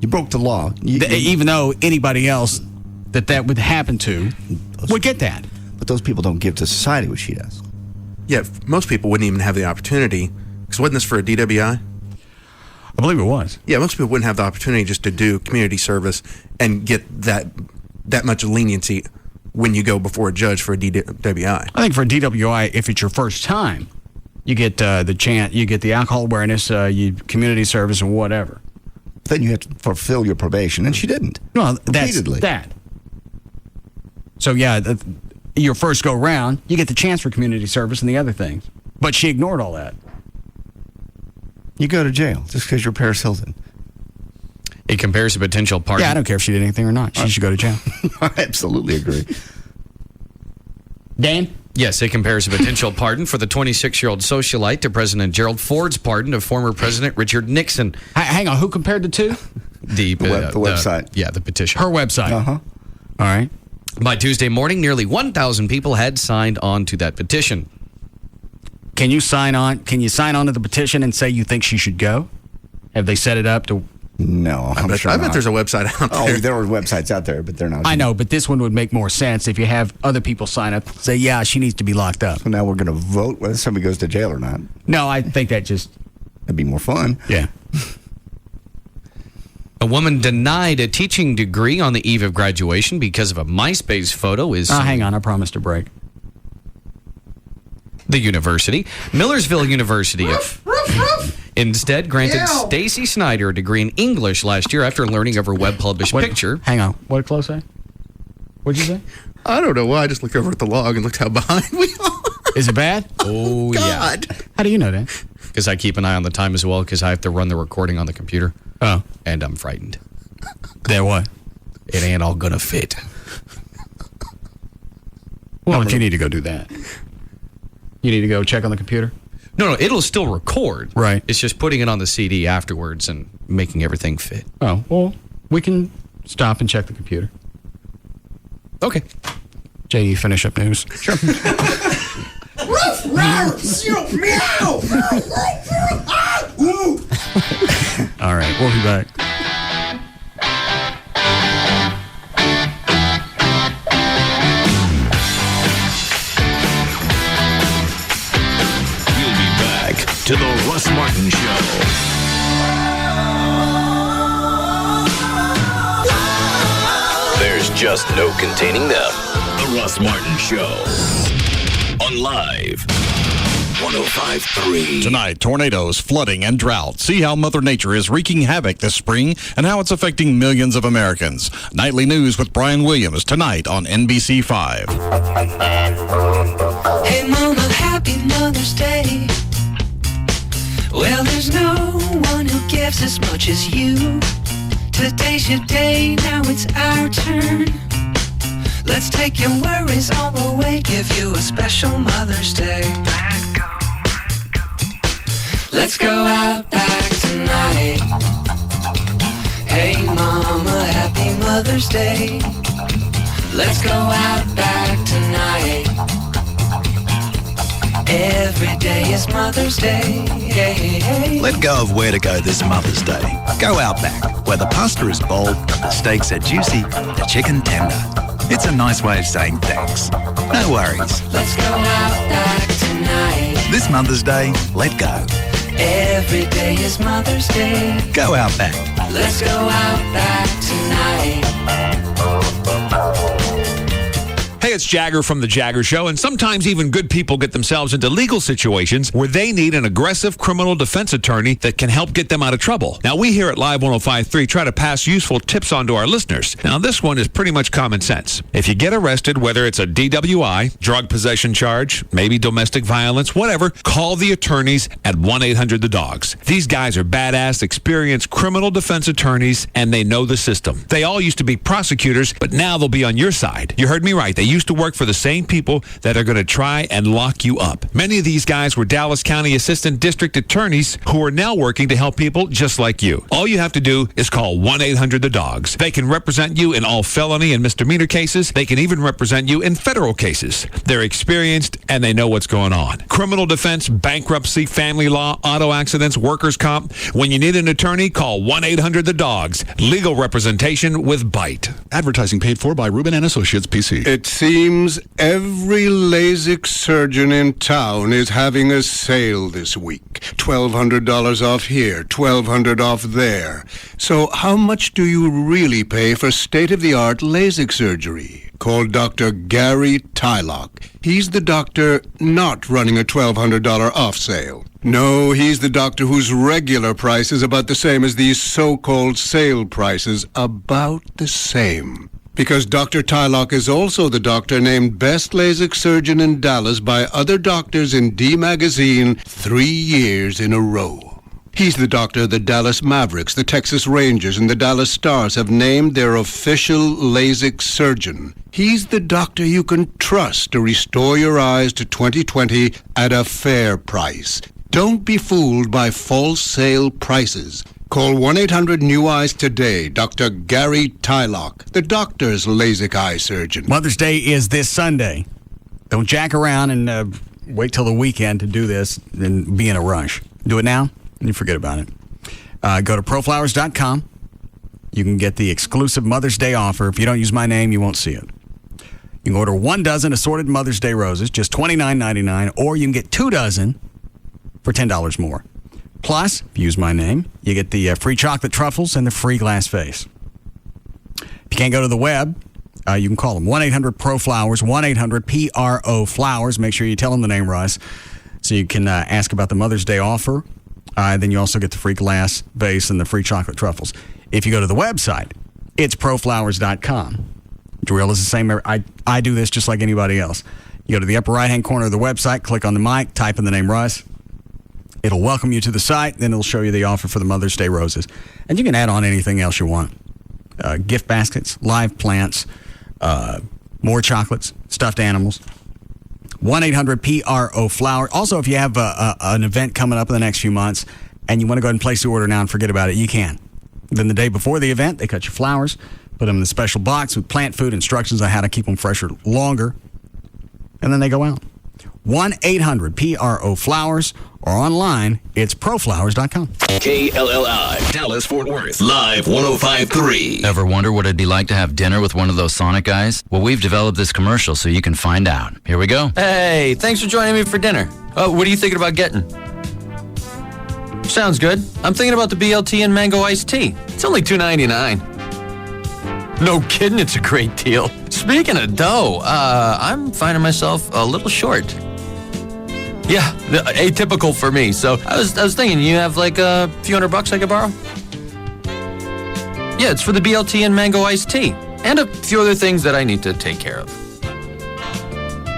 You broke the law. Even though anybody else that would happen to would get that. But those people don't give to society what she does. Yeah, most people wouldn't even have the opportunity. Because wasn't this for a DWI? I believe it was. Yeah, most people wouldn't have the opportunity just to do community service and get that much leniency when you go before a judge for a DWI. I think for a DWI, if it's your first time, you get the chance, you get the alcohol awareness, you community service, and whatever. Then you have to fulfill your probation, and she didn't. No, that's Repeatedly. that. So yeah, your first go round, you get the chance for community service and the other things. But she ignored all that. You go to jail just because you're Paris Hilton. It compares to potential pardon. Yeah, I don't care if she did anything or not. She should go to jail. I absolutely agree. Dan? Yes, it compares a potential pardon for the 26-year-old socialite to President Gerald Ford's pardon of former President Richard Nixon. Hang on, who compared the two? The website. Yeah, the petition. Her website. Uh-huh. All right. By Tuesday morning, nearly 1,000 people had signed on to that petition. Can you sign on? Can you sign on to the petition and say you think she should go? Have they set it up to? No, I bet there's a website out there. Oh, there are websites out there, but they're not. I know, but this one would make more sense if you have other people sign up. Say, yeah, she needs to be locked up. So now we're going to vote whether somebody goes to jail or not. No, I think that just that'd be more fun. Yeah. A woman denied a teaching degree on the eve of graduation because of a MySpace photo is... hang on, I promised a break. The university, Millersville University, instead granted Stacy Snyder a degree in English last year after learning of her web-published picture. Hang on, what did Chloe say? What'd you say? I don't know why. I just looked over at the log and looked how behind we are. Is it bad? Oh, God. yeah. How do you know that? Because I keep an eye on the time as well because I have to run the recording on the computer. Oh. And I'm frightened. That what? It ain't all gonna fit. Well, you need to go do that. You need to go check on the computer? No, it'll still record. Right. It's just putting it on the CD afterwards and making everything fit. Oh, well, we can stop and check the computer. Okay. JD, finish up news. Sure. All right, we'll be back. We'll be back to the Russ Martin Show. There's just no containing them. The Russ Martin Show. On Live 105.3. Tonight, tornadoes, flooding, and drought. See how Mother Nature is wreaking havoc this spring and how it's affecting millions of Americans. Nightly News with Brian Williams tonight on NBC 5. Hey Mama, happy Mother's Day. Well, there's no one who gives as much as you. Today's your day, now it's our turn. Let's take your worries all away, give you a special Mother's Day. Let's go out back tonight. Hey Mama, happy Mother's Day. Let's go out back tonight. Every day is Mother's Day. Let go of where to go this Mother's Day. Go Outback, where the pasta is bold, the steaks are juicy, the chicken tender. It's a nice way of saying thanks. No worries. Let's go Outback tonight. This Mother's Day, let go. Every day is Mother's Day. Go Outback. Let's go Outback tonight. Hey, it's Jagger from The Jagger Show, and sometimes even good people get themselves into legal situations where they need an aggressive criminal defense attorney that can help get them out of trouble. Now, we here at Live 105.3 try to pass useful tips on to our listeners. Now, this one is pretty much common sense. If you get arrested, whether it's a DWI, drug possession charge, maybe domestic violence, whatever, call the attorneys at 1-800-THE-DOGS. These guys are badass, experienced criminal defense attorneys, and they know the system. They all used to be prosecutors, but now they'll be on your side. You heard me right. They used to work for the same people that are going to try and lock you up. Many of these guys were Dallas County Assistant District Attorneys who are now working to help people just like you. All you have to do is call 1-800-THE-DOGS. They can represent you in all felony and misdemeanor cases. They can even represent you in federal cases. They're experienced and they know what's going on. Criminal defense, bankruptcy, family law, auto accidents, workers' comp. When you need an attorney, call 1-800-THE-DOGS. Legal representation with Bite. Advertising paid for by Rubin and Associates, PC. It seems every LASIK surgeon in town is having a sale this week. $1,200 off here, $1,200 off there. So how much do you really pay for state-of-the-art LASIK surgery? Call Dr. Gary Tylock. He's the doctor not running a $1,200 off sale. No, he's the doctor whose regular price is about the same as these so-called sale prices, about the same. Because Dr. Tylock is also the doctor named Best LASIK Surgeon in Dallas by other doctors in D Magazine 3 years in a row. He's the doctor the Dallas Mavericks, the Texas Rangers, and the Dallas Stars have named their official LASIK surgeon. He's the doctor you can trust to restore your eyes to 20/20 at a fair price. Don't be fooled by false sale prices. Call 1-800-NEW-EYES today. Dr. Gary Tylock, the doctor's LASIK eye surgeon. Mother's Day is this Sunday. Don't jack around and wait till the weekend to do this and be in a rush. Do it now and you forget about it. Go to proflowers.com. You can get the exclusive Mother's Day offer. If you don't use my name, you won't see it. You can order 1 dozen assorted Mother's Day roses, just $29.99, or you can get 2 dozen for $10 more. Plus, if you use my name, you get the free chocolate truffles and the free glass vase. If you can't go to the web, you can call them 1-800-PRO-FLOWERS, 1-800-PRO-FLOWERS. Make sure you tell them the name Russ so you can ask about the Mother's Day offer. Then you also get the free glass vase and the free chocolate truffles. If you go to the website, it's proflowers.com. Drill is the same. I do this just like anybody else. You go to the upper right-hand corner of the website, click on the mic, type in the name Russ. It'll welcome you to the site, then it'll show you the offer for the Mother's Day roses. And you can add on anything else you want. Gift baskets, live plants, more chocolates, stuffed animals. 1-800-PRO-FLOWER. Also, if you have an event coming up in the next few months and you want to go ahead and place the order now and forget about it, you can. Then the day before the event, they cut your flowers, put them in the special box with plant food, instructions on how to keep them fresher longer, and then they go out. 1-800-PRO-FLOWERS, or online, it's proflowers.com. KLLI, Dallas, Fort Worth, Live 105.3. Ever wonder what it'd be like to have dinner with one of those Sonic guys? Well, we've developed this commercial so you can find out. Here we go. Hey, thanks for joining me for dinner. What are you thinking about getting? Sounds good. I'm thinking about the BLT and mango iced tea. It's only $2.99. No kidding, it's a great deal. Speaking of dough, I'm finding myself a little short. Yeah, atypical for me. So I was thinking, you have like a few $100 I could borrow? Yeah, it's for the BLT and mango iced tea. And a few other things that I need to take care of.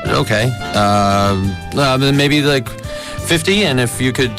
Okay. Then maybe like 50, and if you could...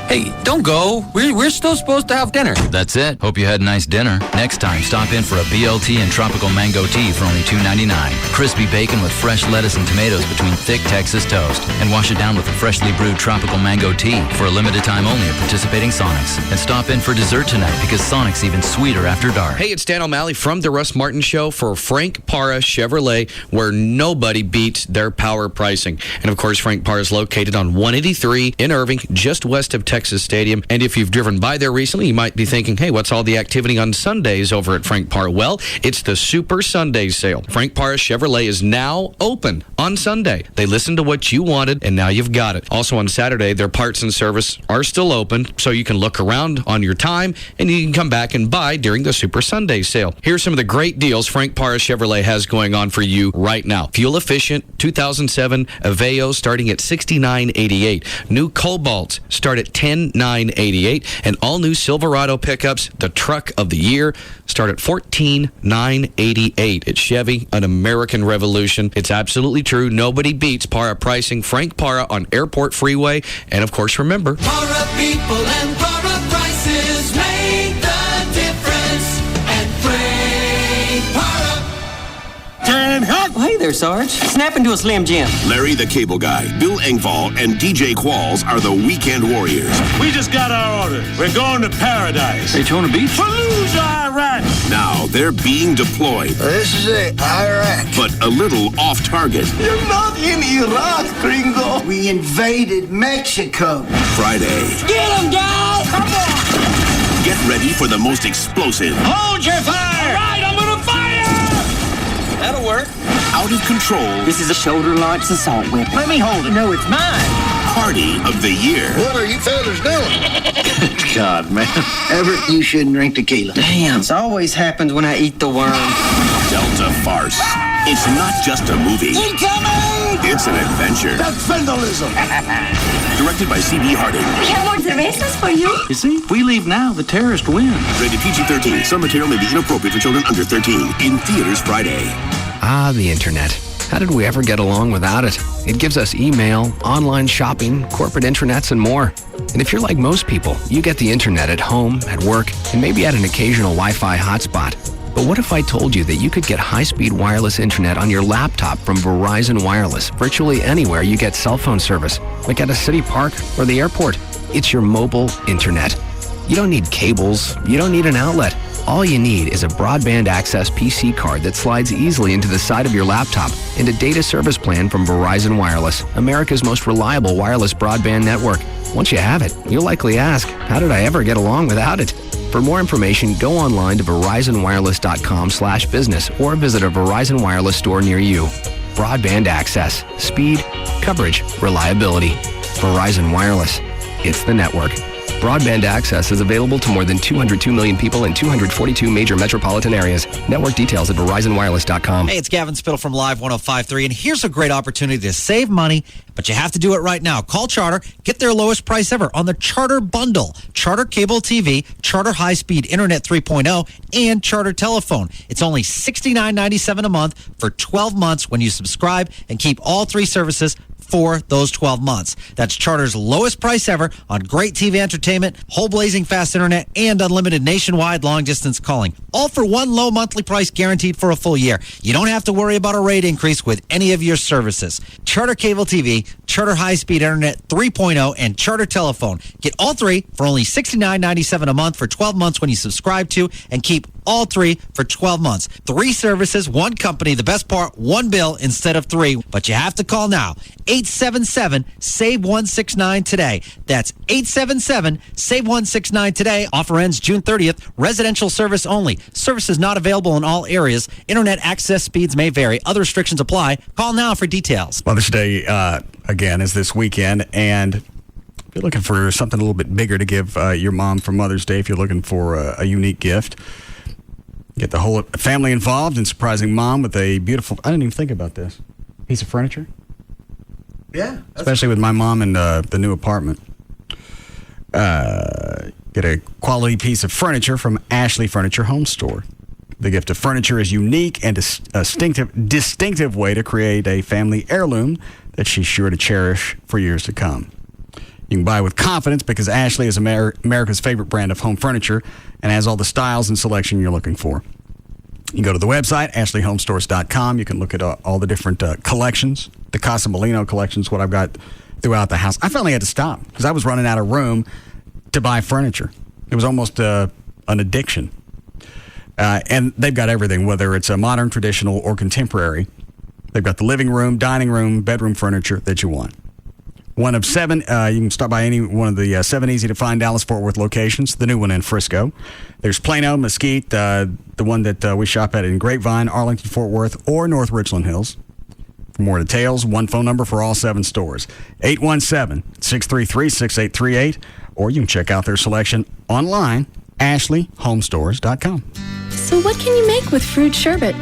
Hey, don't go. We're still supposed to have dinner. That's it. Hope you had a nice dinner. Next time, stop in for a BLT and tropical mango tea for only $2.99. Crispy bacon with fresh lettuce and tomatoes between thick Texas toast. And wash it down with a freshly brewed tropical mango tea for a limited time only at participating Sonics. And stop in for dessert tonight because Sonic's even sweeter after dark. Hey, it's Dan O'Malley from the Russ Martin Show for Frank Parra Chevrolet, where nobody beats their power pricing. And of course, Frank Parra is located on 183 in Irving, just west of Texas Stadium. And if you've driven by there recently, you might be thinking, hey, what's all the activity on Sundays over at Frank Parra? Well, it's the Super Sunday Sale. Frank Parra Chevrolet is now open on Sunday. They listened to what you wanted, and now you've got it. Also on Saturday, their parts and service are still open, so you can look around on your time, and you can come back and buy during the Super Sunday Sale. Here's some of the great deals Frank Parra Chevrolet has going on for you right now. Fuel efficient 2007 Aveo starting at $69.88. New Cobalts start at $10,988, and all new Silverado pickups, the truck of the year, start at $14,988. It's Chevy, an American revolution. It's absolutely true. Nobody beats Parra pricing. Frank Parra on Airport Freeway, and of course, remember, Para people and para prices make the difference. And Frank Para. Turn hot. Hey there, Sarge. Snap into a Slim Jim. Larry the Cable Guy, Bill Engvall, and DJ Qualls are the Weekend Warriors. We just got our order. We're going to paradise. Daytona Beach? Fallujah, Iraq. Now they're being deployed. This is it, Iraq. But a little off target. You're not in Iraq, gringo. We invaded Mexico. Friday. Get him, guys! Come on! Get ready for the most explosive. Hold your fire! All right, I'm gonna fire! That'll work. Out of control. This is a shoulder-launched assault weapon. Let me hold it. No, it's mine. Party of the year. What are you fellas doing? God, man. Everett, you shouldn't drink tequila. Damn, this always happens when I eat the worm. Delta Farce. It's not just a movie. Incoming! It's an adventure. That's vandalism. Directed by C.B. Harding. We have more cervezas for you. You see, if we leave now, the terrorist win. Rated PG-13. Some material may be inappropriate for children under 13. In theaters Friday. Ah, the internet. How did we ever get along without it? It gives us email, online shopping, corporate intranets, and more. And if you're like most people, you get the internet at home, at work, and maybe at an occasional Wi-Fi hotspot. But what if I told you that you could get high-speed wireless internet on your laptop from Verizon Wireless virtually anywhere you get cell phone service, like at a city park or the airport? It's your mobile internet. You don't need cables. You don't need an outlet. All you need is a broadband access PC card that slides easily into the side of your laptop and a data service plan from Verizon Wireless, America's most reliable wireless broadband network. Once you have it, you'll likely ask, how did I ever get along without it? For more information, go online to verizonwireless.com/business or visit a Verizon Wireless store near you. Broadband access, speed, coverage, reliability. Verizon Wireless. It's the network. Broadband access is available to more than 202 million people in 242 major metropolitan areas. Network details at verizonwireless.com. Hey, it's Gavin Spittle from Live 105.3, and here's a great opportunity to save money, but you have to do it right now. Call Charter, get their lowest price ever on the Charter Bundle. Charter Cable TV, Charter High Speed Internet 3.0, and Charter Telephone. It's only $69.97 a month for 12 months when you subscribe and keep all three services for those 12 months. That's Charter's lowest price ever on great TV entertainment, whole blazing fast internet, and unlimited nationwide long-distance calling. All for one low monthly price guaranteed for a full year. You don't have to worry about a rate increase with any of your services. Charter Cable TV, Charter High Speed Internet 3.0, and Charter Telephone. Get all three for only $69.97 a month for 12 months when you subscribe to, and keep all three for 12 months. 3 services, 1 company. The best part, 1 bill instead of 3. But you have to call now. 877-SAVE-169 today. That's 877-SAVE-169 today. Offer ends June 30th. Residential service only. Services not available in all areas. Internet access speeds may vary. Other restrictions apply. Call now for details. Mother's Day, again, is this weekend, and if you're looking for something a little bit bigger to give your mom for Mother's Day, if you're looking for a unique gift, get the whole family involved in surprising mom with a beautiful, I didn't even think about this, piece of furniture. Yeah. Especially with my mom and the new apartment. Get a quality piece of furniture from Ashley Furniture Home Store. The gift of furniture is unique and a distinctive way to create a family heirloom that she's sure to cherish for years to come. You can buy with confidence because Ashley is America's favorite brand of home furniture and has all the styles and selection you're looking for. You can go to the website, ashleyhomestores.com. You can look at all the different collections, the Casa Molino collections, what I've got throughout the house. I finally had to stop because I was running out of room to buy furniture. It was almost an addiction. And they've got everything, whether it's a modern, traditional, or contemporary. They've got the living room, dining room, bedroom furniture that you want. One of 7, you can stop by any one of the 7 easy-to-find Dallas-Fort Worth locations, the new one in Frisco. There's Plano, Mesquite, the one that we shop at in Grapevine, Arlington, Fort Worth, or North Richland Hills. For more details, one phone number for all 7 stores, 817-633-6838, or you can check out their selection online, ashleyhomestores.com. So what can you make with fruit sherbet?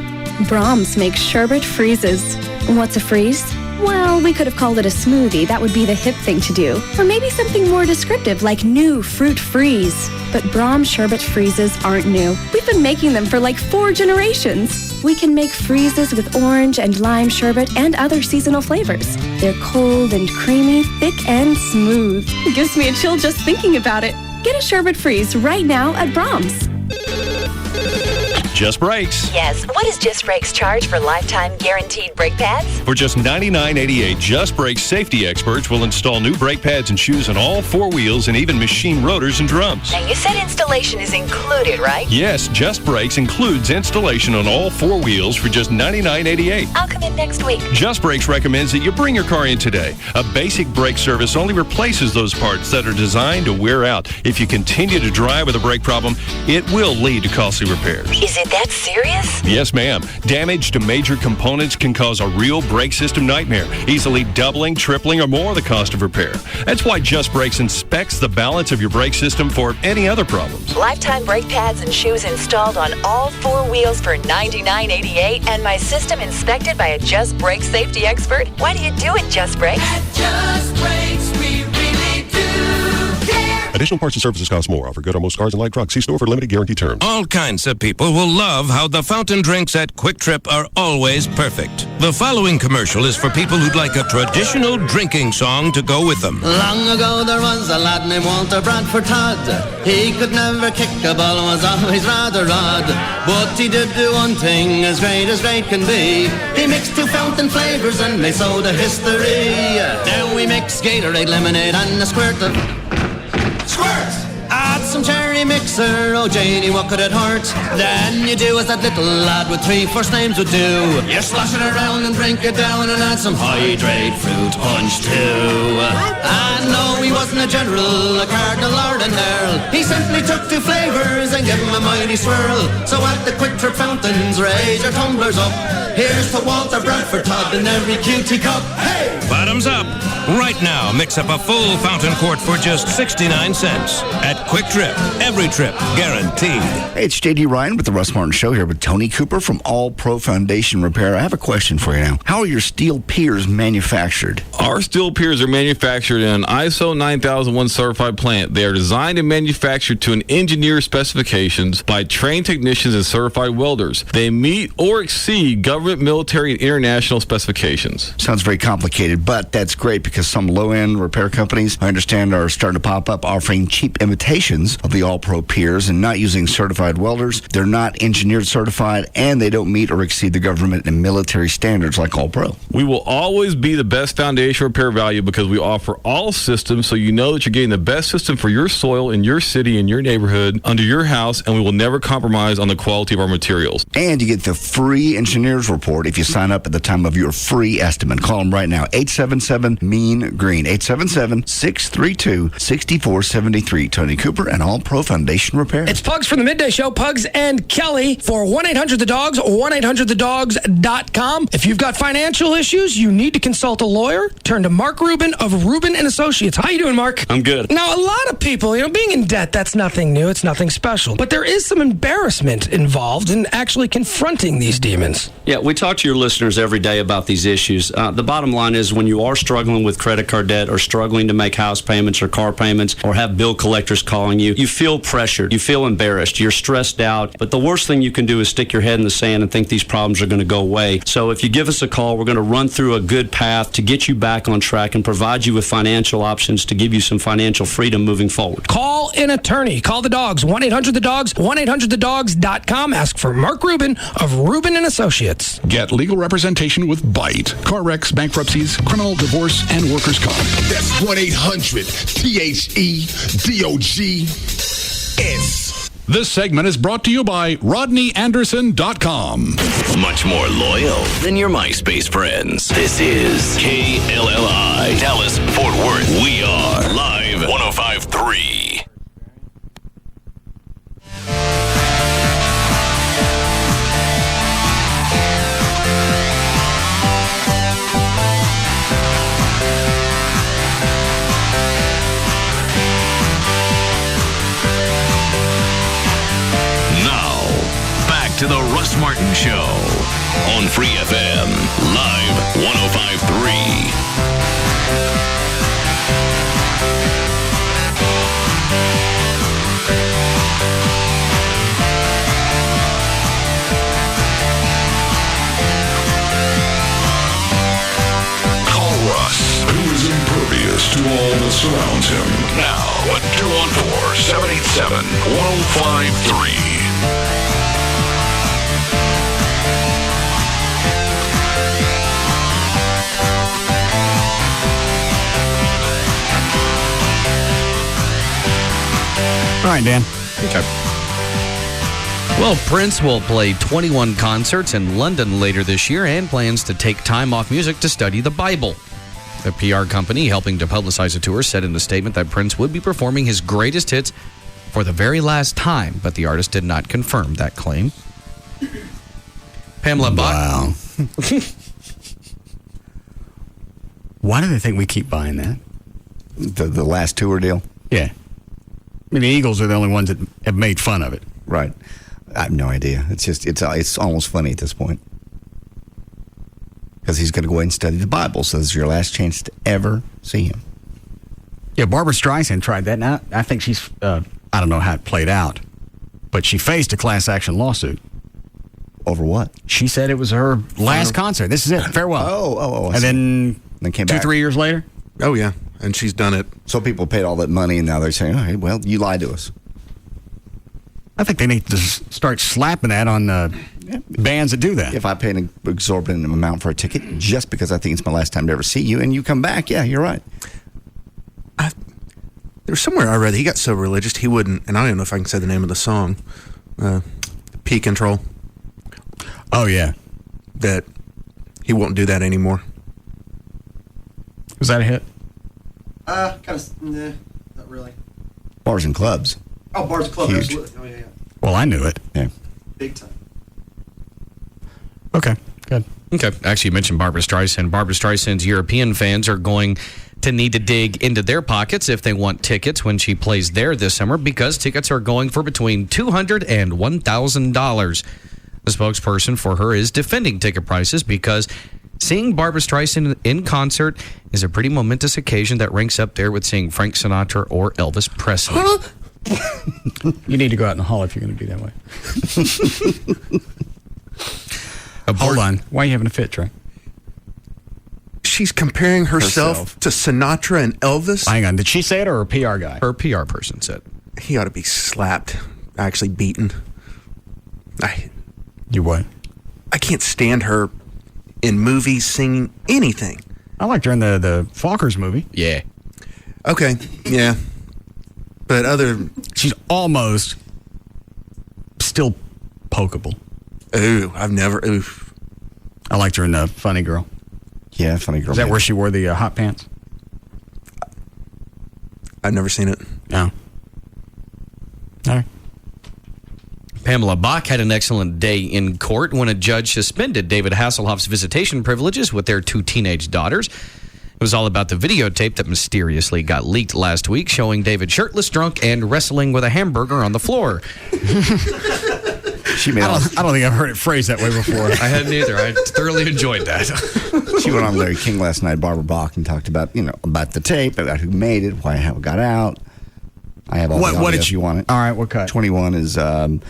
Brahms makes sherbet freezes. What's a freeze? Well, we could have called it a smoothie. That would be the hip thing to do. Or maybe something more descriptive like new fruit freeze. But Brahms sherbet freezes aren't new. We've been making them for like 4 generations. We can make freezes with orange and lime sherbet and other seasonal flavors. They're cold and creamy, thick and smooth. It gives me a chill just thinking about it. Get a sherbet freeze right now at Brahms. Just Brakes. Yes. What does Just Brakes charge for lifetime guaranteed brake pads? For just $99.88, Just Brakes safety experts will install new brake pads and shoes on all 4 wheels and even machine rotors and drums. Now, you said installation is included, right? Yes, Just Brakes includes installation on all 4 wheels for just $99.88. I'll come in next week. Just Brakes recommends that you bring your car in today. A basic brake service only replaces those parts that are designed to wear out. If you continue to drive with a brake problem, it will lead to costly repairs. Is it that serious? Yes, ma'am. Damage to major components can cause a real brake system nightmare, easily doubling, tripling, or more the cost of repair. That's why Just Brakes inspects the balance of your brake system for any other problems. Lifetime brake pads and shoes installed on all 4 wheels for $99.88, and my system inspected by a Just Brakes safety expert? Why do you do it, Just Brakes? At Just Brakes, we really do care. Additional parts and services cost more. Offer good on most cars and light trucks. See store for limited guarantee terms. All kinds of people will love how the fountain drinks at Quick Trip are always perfect. The following commercial is for people who'd like a traditional drinking song to go with them. Long ago there was a lad named Walter Bradford Todd. He could never kick a ball and was always rather odd. But he did do one thing as great can be. He mixed 2 fountain flavors and made soda history. Now we mix Gatorade, lemonade and a squirt of... Squirt! Add some cherry mixer, oh Janie, what could it hurt? Then you do as that little lad with 3 first names would do. You slosh it around and drink it down and add some hydrate fruit punch too. And no, he wasn't a general, a cardinal or an earl. He simply took 2 flavors and gave them a mighty swirl. So at the Quick Trip fountains, raise your tumblers up. Here's to Walter Bradford Todd in every cutie cup. Hey! Bottoms up. Right now, mix up a full fountain quart for just 69 cents. At Quick Trip, every trip guaranteed. Hey, it's J.D. Ryan with the Russ Martin Show here with Tony Cooper from All Pro Foundation Repair. I have a question for you now. How are your steel piers manufactured? Our steel piers are manufactured in an ISO 9001 certified plant. They are designed and manufactured to an engineer's specifications by trained technicians and certified welders. They meet or exceed government, military, and international specifications. Sounds very complicated, but that's great because some low-end repair companies, I understand, are starting to pop up offering cheap imitations of the All-Pro piers and not using certified welders. They're not engineered certified, and they don't meet or exceed the government and military standards like All-Pro. We will always be the best foundation repair value because we offer all systems, so you know that you're getting the best system for your soil in your city, in your neighborhood, under your house, and we will never compromise on the quality of our materials. And you get the free engineer's report if you sign up at the time of your free estimate. Call them right now, 877-MEAN-GREEN, 877-632-6473. Tony Cooper and All Pro Foundation Repair. It's Pugs from the Midday Show, Pugs and Kelly for 1-800-THE-DOGS or 1-800-THEDOGS.com. If you've got financial issues, you need to consult a lawyer, turn to Mark Rubin of Rubin and Associates. How you doing, Mark? I'm good. Now, a lot of people, being in debt, that's nothing new. It's nothing special. But there is some embarrassment involved in actually confronting these demons. Yeah, we talk to your listeners every day about these issues. The bottom line is when you are struggling with credit card debt or struggling to make house payments or car payments or have bill collectors calling you, you feel pressured, you feel embarrassed, you're stressed out. But the worst thing you can do is stick your head in the sand and think these problems are going to go away. So if you give us a call, we're going to run through a good path to get you back on track and provide you with financial options to give you some financial freedom moving forward. Call an attorney. Call the dogs. 1-800-THE-DOGS. 1-800-THEDOGS.com. Ask for Mark Rubin of Rubin and Associates. Get legal representation with BITE. Car wrecks, bankruptcies, criminal, divorce, and workers' comp. That's 1-800-THEDOGS. This segment is brought to you by RodneyAnderson.com. Much more loyal than your MySpace friends. This is KLLI, Dallas, Fort Worth. We are live 105.3. To the Russ Martin Show on Free FM, live 105.3. Call Russ, who is impervious to all that surrounds him. Now at 214-787-1053. All right, Dan. Okay. Well, Prince will play 21 concerts in London later this year and plans to take time off music to study the Bible. The PR company helping to publicize the tour said in a statement that Prince would be performing his greatest hits for the very last time, but the artist did not confirm that claim. Pamela Bach. Wow. Why do they think we keep buying that? The last tour deal? Yeah. I mean, the Eagles are the only ones that have made fun of it. Right. I have no idea. It's almost funny at this point. Because he's going to go ahead and study the Bible, so this is your last chance to ever see him. Yeah, Barbara Streisand tried that. Now, I think she's, I don't know how it played out, but she faced a class action lawsuit. Over what? She said it was her last concert. This is it. Farewell. Oh. And then came 2-3 years later? Oh, yeah. And she's done it. So people paid all that money, and now they're saying, "Oh, well, you lied to us." I think they need to start slapping that on bands that do that. If I paid an exorbitant amount for a ticket just because I think it's my last time to ever see you, and you come back, yeah, you're right. There was somewhere I read he got so religious he wouldn't, and I don't even know if I can say the name of the song, P Control. Oh, yeah. That he won't do that anymore. Was that a hit? Not really. Bars and clubs. Oh, Bars and Club, Huge. absolutely. Oh, yeah. Well, I knew it. Yeah. Big time. Okay, good. Okay. Actually, you mentioned Barbara Streisand. Barbara Streisand's European fans are going to need to dig into their pockets if they want tickets when she plays there this summer, because tickets are going for between $200 and $1,000. The spokesperson for her is defending ticket prices because seeing Barbara Streisand in concert is a pretty momentous occasion that ranks up there with seeing Frank Sinatra or Elvis Presley. You need to go out in the hall if you're going to be that way. Hold on. Why are you having a fit, Trey? She's comparing herself to Sinatra and Elvis. Hang on. Did she say it or a PR guy? Her PR person said. He ought to be slapped, actually beaten. You what? I can't stand her in movies singing anything. I liked her in the Fockers movie. Yeah. Okay, yeah. But she's almost still pokeable. Ooh, I've never. Oof. I liked her in the Funny Girl. Yeah, Funny Girl. Is that where she wore the hot pants? I've never seen it. No. All right. Pamela Bach had an excellent day in court when a judge suspended David Hasselhoff's visitation privileges with their 2 teenage daughters. It was all about the videotape that mysteriously got leaked last week, showing David shirtless, drunk, and wrestling with a hamburger on the floor. I don't think I've heard it phrased that way before. I hadn't either. I thoroughly enjoyed that. She went on Larry King last night, Barbara Bach, and talked about about the tape, about who made it, how it got out. I have all the audio if you want it. All right, what cut? 21 is on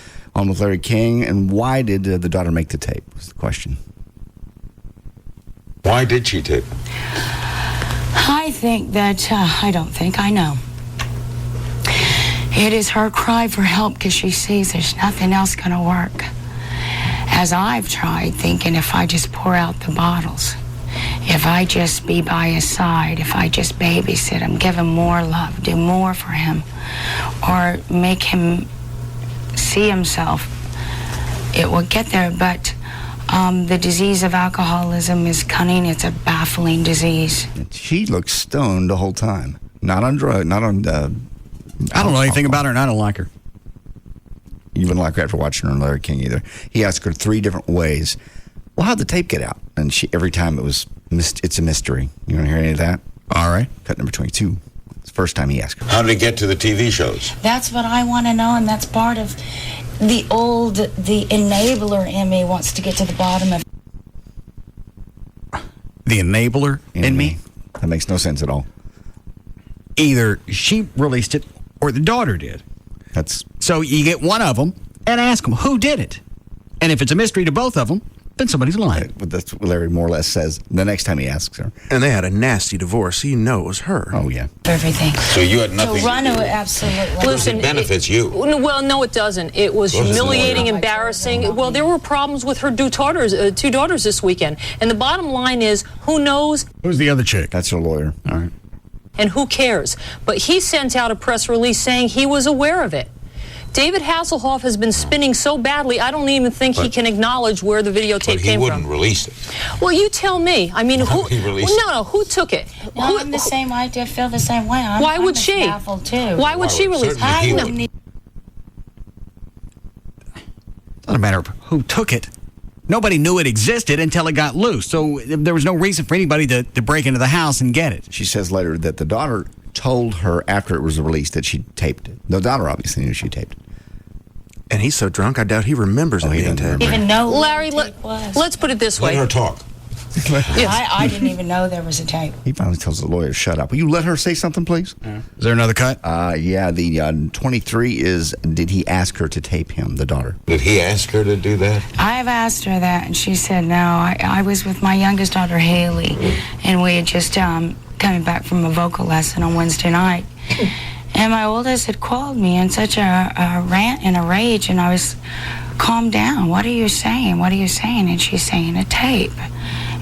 with Larry King, and why did the daughter make the tape? Was the question. Why did she tape? I think that, I know. It is her cry for help because she sees there's nothing else going to work. As I've tried thinking if I just pour out the bottles, if I just be by his side, if I just babysit him, give him more love, do more for him, or make him see himself, it will get there. But the disease of alcoholism is cunning. It's a baffling disease. She looked stoned the whole time. Not on drugs, not on... I don't know anything about her, and I don't like her. You wouldn't like her after watching her on Larry King either. He asked her 3 different ways. Well, how'd the tape get out? And she every time it was, it's a mystery. You want to hear any of that? All right. Cut number 22. It's the first time he asked her. How did it get to the TV shows? That's what I want to know, and that's part of the enabler in me wants to get to the bottom of. The enabler in me? That makes no sense at all. Either she released it or the daughter did. So you get one of them and ask them who did it. And if it's a mystery to both of them, then somebody's lying. But that's what Larry more or less says the next time he asks her. And they had a nasty divorce, so you know it was her. Oh, yeah. Everything. So you had nothing. So run absolutely. Listen, it benefits you. Well, no, it doesn't. It was humiliating, embarrassing. Well, there were problems with her two daughters this weekend. And the bottom line is, who knows? Who's the other chick? That's her lawyer. All right. And who cares? But he sent out a press release saying he was aware of it. David Hasselhoff has been spinning so badly, I don't even think he can acknowledge where the videotape came from. He wouldn't release it. Well, you tell me. I mean, who? He released No, who took it? No, I'm the same. I feel the same way. Why would she? I'm baffled too. Why would she release it? It's not a matter of who took it. Nobody knew it existed until it got loose. So there was no reason for anybody to break into the house and get it. She says later that the daughter told her after it was released that she taped it. The daughter obviously knew she taped it. And he's so drunk, I doubt he remembers it being taped. Even know Larry, let's put it this way. Let her talk. I didn't even know there was a tape. He finally tells the lawyer, shut up. Will you let her say something, please? Yeah. Is there another cut? Yeah, the 23 is, did he ask her to tape him, the daughter? Did he ask her to do that? I've asked her that, and she said no. I was with my youngest daughter, Haley, and we had just coming back from a vocal lesson on Wednesday night. And my oldest had called me in such a rant and a rage, and I was, calm down. What are you saying? What are you saying? And she's saying a tape.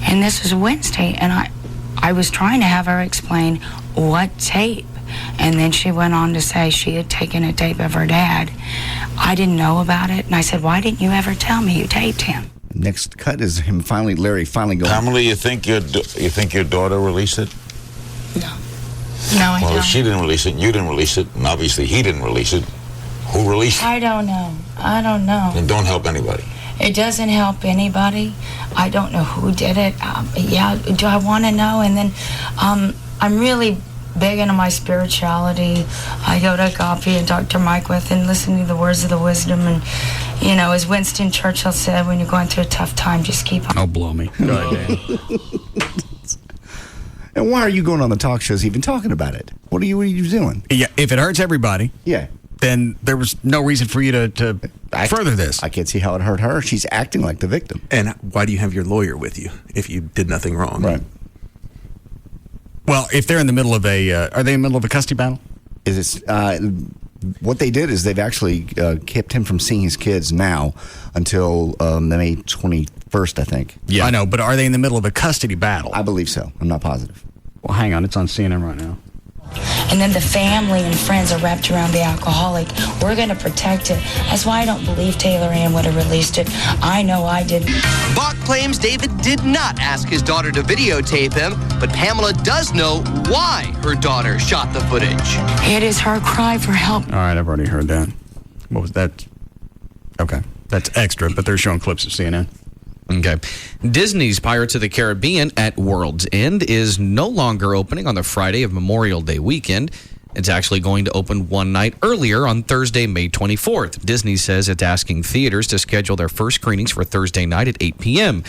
And this was Wednesday, and I was trying to have her explain what tape. And then she went on to say she had taken a tape of her dad. I didn't know about it, and I said, why didn't you ever tell me you taped him? Next cut is Larry finally going. Pamela, you think your daughter released it? No, I Well, don't. if she didn't release it, and you didn't release it, and obviously he didn't release it, who released it? I don't know. And don't help anybody. It doesn't help anybody. I don't know who did it. Do I want to know? And then I'm really big into my spirituality. I go to Agape and Dr. Mike with and listen to the words of the wisdom. And, you know, as Winston Churchill said, when you're going through a tough time, just keep on. Oh, blow me. Go ahead, Dan. And why are you going on the talk shows even talking about it? What are you doing? Yeah, if it hurts everybody, yeah, then there was no reason for you to further this. I can't see how it hurt her. She's acting like the victim. And why do you have your lawyer with you if you did nothing wrong? Right. Well, if they're in the middle of are they in the middle of a custody battle? What they did is they've actually kept him from seeing his kids now until May 21st, I think. Yeah, I know, but are they in the middle of a custody battle? I believe so. I'm not positive. Well, hang on. It's on CNN right now. And then the family and friends are wrapped around the alcoholic. We're going to protect it. That's why I don't believe Taylor Ann would have released it. I know I didn't. Bach claims David did not ask his daughter to videotape him, but Pamela does know why her daughter shot the footage. It is her cry for help. All right, I've already heard that. What was that? Okay, that's extra, but they're showing clips of CNN. Okay. Disney's Pirates of the Caribbean at World's End is no longer opening on the Friday of Memorial Day weekend. It's actually going to open one night earlier on Thursday, May 24th. Disney says it's asking theaters to schedule their first screenings for Thursday night at 8 p.m.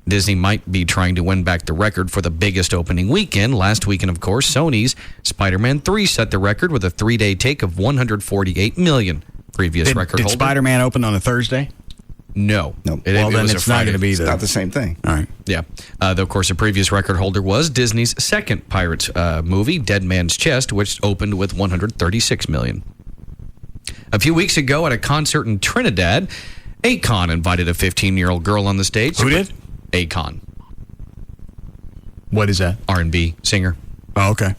Disney might be trying to win back the record for the biggest opening weekend. Last weekend, of course, Sony's Spider-Man 3 set the record with a 3-day take of $148 million. Previous record Did holder. Spider-Man open on a Thursday? No. No. Well, then it's not going to be It's not the same thing. All right. Yeah. Though, of course, the previous record holder was Disney's second Pirates movie, Dead Man's Chest, which opened with $136 million. A few weeks ago at a concert in Trinidad, Akon invited a 15-year-old girl on the stage. Who did? Akon. What is that? R&B singer. Oh, okay.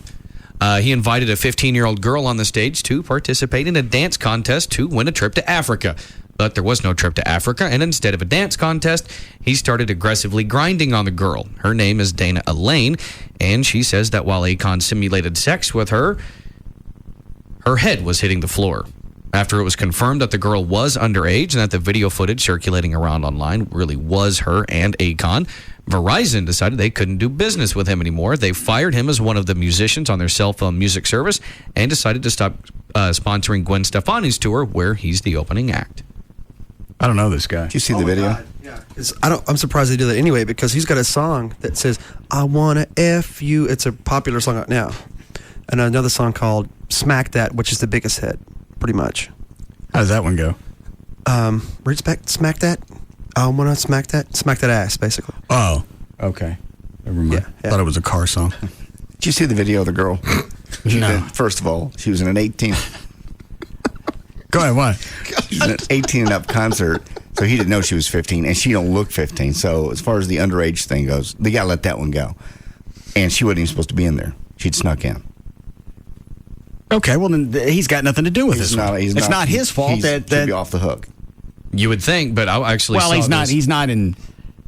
He invited a 15-year-old girl on the stage to participate in a dance contest to win a trip to Africa. But there was no trip to Africa, and instead of a dance contest, he started aggressively grinding on the girl. Her name is Dana Elaine, and she says that while Akon simulated sex with her, her head was hitting the floor. After it was confirmed that the girl was underage and that the video footage circulating around online really was her and Akon, Verizon decided they couldn't do business with him anymore. They fired him as one of the musicians on their cell phone music service and decided to stop sponsoring Gwen Stefani's tour, where he's the opening act. I don't know this guy. Did you see the video? God, yeah. I'm surprised they do that anyway, because he's got a song that says, I wanna F you. It's a popular song right now. And another song called Smack That, which is the biggest hit, pretty much. How does that one go? Smack That? I wanna smack that ass, basically. Oh, okay. Never mind. Yeah. I thought it was a car song. Did you see the video of the girl? No. First of all, she was in an 18. Go ahead, what? She was in an 18 and up concert, so he didn't know she was 15, and she don't look 15. So as far as the underage thing goes, they got to let that one go. And she wasn't even supposed to be in there. She'd snuck in. Okay, well, then he's got nothing to do with this one. It's not his fault that he'd be off the hook. You would think, but I actually well, saw he's not in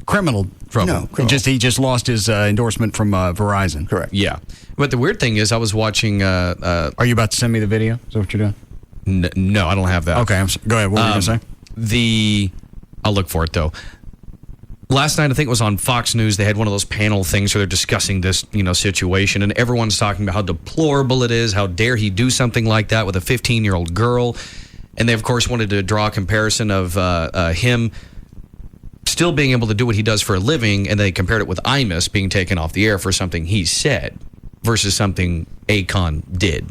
criminal trouble. No, criminal. He just lost his endorsement from Verizon. Correct. Yeah. But the weird thing is I was watching... Are you about to send me the video? Is that what you're doing? No, I don't have that. Okay, go ahead. What were you going to say? I'll look for it, though. Last night, I think it was on Fox News, they had one of those panel things where they're discussing this, situation, and everyone's talking about how deplorable it is, how dare he do something like that with a 15-year-old girl. And they, of course, wanted to draw a comparison of him still being able to do what he does for a living, and they compared it with Imus being taken off the air for something he said versus something Akon did.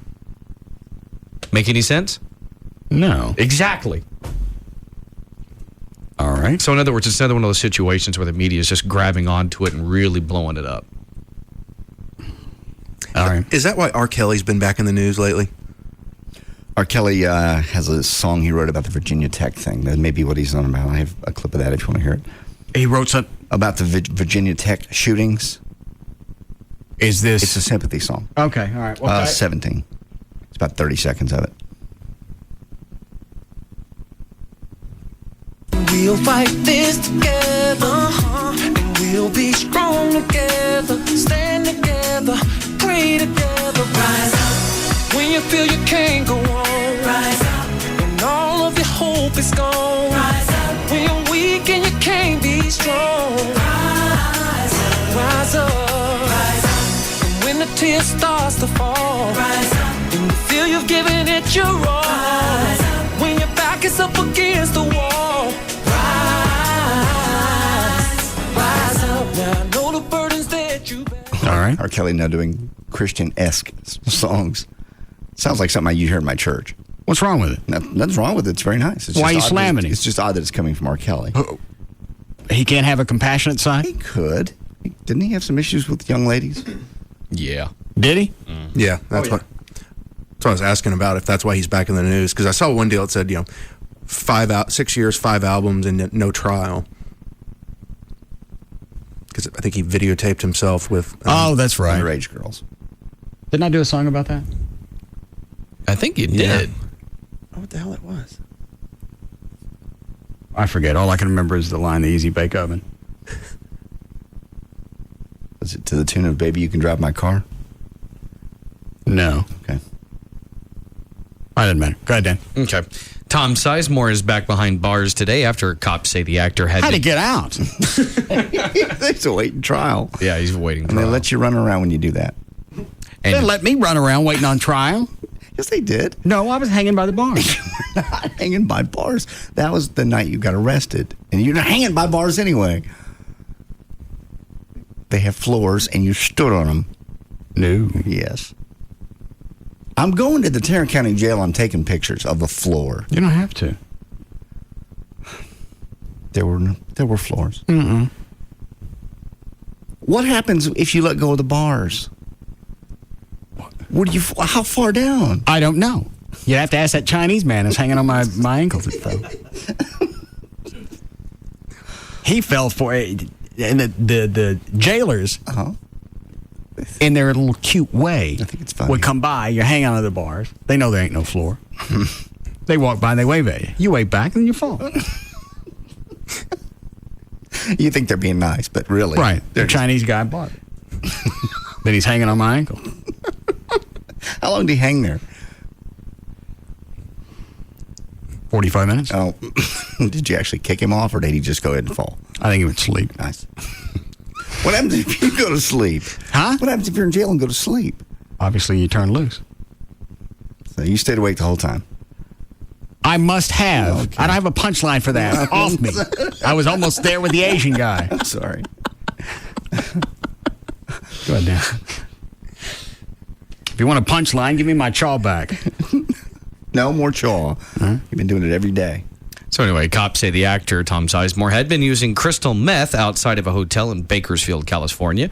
Make any sense? No. Exactly. All right. So in other words, it's another one of those situations where the media is just grabbing onto it and really blowing it up. All right. Is that why R. Kelly's been back in the news lately? R. Kelly has a song he wrote about the Virginia Tech thing. That may be what he's on about. I have a clip of that if you want to hear it. He wrote something about the Virginia Tech shootings. Is this? It's a sympathy song. Okay, all right. 17. It's about 30 seconds of it. We'll fight this together, and we'll be strong together, stand together, pray together. Rise up when you feel you can't go on. Rise up when all of your hope is gone. Rise up when you're weak and you can't be strong. Rise up, rise up, rise up. And when the tears starts to fall, rise up and you feel you've given it your all. Rise up when your back is up against the wall. All right. R. Kelly now doing Christian-esque songs. Sounds like something you'd hear in my church. What's wrong with it? Nothing's wrong with it. It's very nice. It's Why are you just slamming him? It's just odd that it's coming from R. Kelly. He can't have a compassionate side? He could. Didn't he have some issues with young ladies? Yeah. Did he? Yeah, that's what I was asking about, if that's why he's back in the news. Because I saw one deal that said, 6 years, 5 albums, and no trial. Because I think he videotaped himself with that's right, underage girls. Didn't I do a song about that? I think you did. Oh, what the hell it was? I forget. All I can remember is the line, the Easy Bake Oven. Was it to the tune of Baby You Can Drive My Car? No. Okay. I didn't matter. Go ahead, Dan. Okay. Tom Sizemore is back behind bars today after cops say the actor had to get out. There's a waiting trial. Yeah, he's waiting And trial. they let you run around when you do that. They didn't let me run around waiting on trial. Yes, they did. No, I was hanging by the bars. Not hanging by bars. That was the night you got arrested. And you're not hanging by bars anyway. They have floors, and you stood on them. No. Yes. I'm going to the Tarrant County Jail. I'm taking pictures of the floor. You don't have to. There were floors. Mm-mm. What happens if you let go of the bars? How far down? I don't know. You'd have to ask that Chinese man who's hanging on my ankles. It fell. He fell for it. And the jailers, in their little cute way, I think it's funny, would come by. You're hanging on the bars. They know there ain't no floor. They walk by and they wave at you. You wave back and you fall. You think they're being nice, but really. Right. The Chinese guy bought it. Then he's hanging on my ankle. How long did he hang there? 45 minutes. Oh, did you actually kick him off, or did he just go ahead and fall? I think he would sleep. Nice. What happens if you go to sleep? Huh? What happens if you're in jail and go to sleep? Obviously, you turn loose. So you stayed awake the whole time? I must have. Okay. I don't have a punchline for that. Off me. I was almost there with the Asian guy. I'm sorry. Go ahead, Dan. If you want a punchline, give me my chaw back. No more chaw. You've been doing it every day. So anyway, cops say the actor, Tom Sizemore, had been using crystal meth outside of a hotel in Bakersfield, California.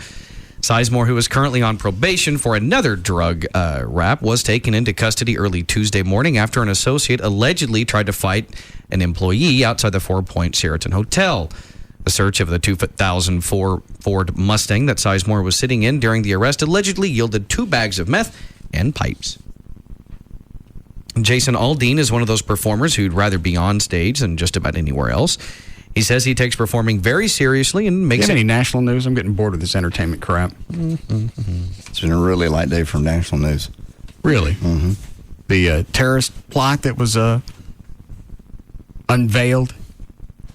Sizemore, who is currently on probation for another drug rap, was taken into custody early Tuesday morning after an associate allegedly tried to fight an employee outside the 4 Point Sheraton Hotel. A search of the 2004 Ford Mustang that Sizemore was sitting in during the arrest allegedly yielded 2 bags of meth and pipes. Jason Aldean is one of those performers who'd rather be on stage than just about anywhere else. He says he takes performing very seriously and makes any national news? I'm getting bored of this entertainment crap. It's been a really light day from national news. Really? Mm-hmm. The terrorist plot that was unveiled.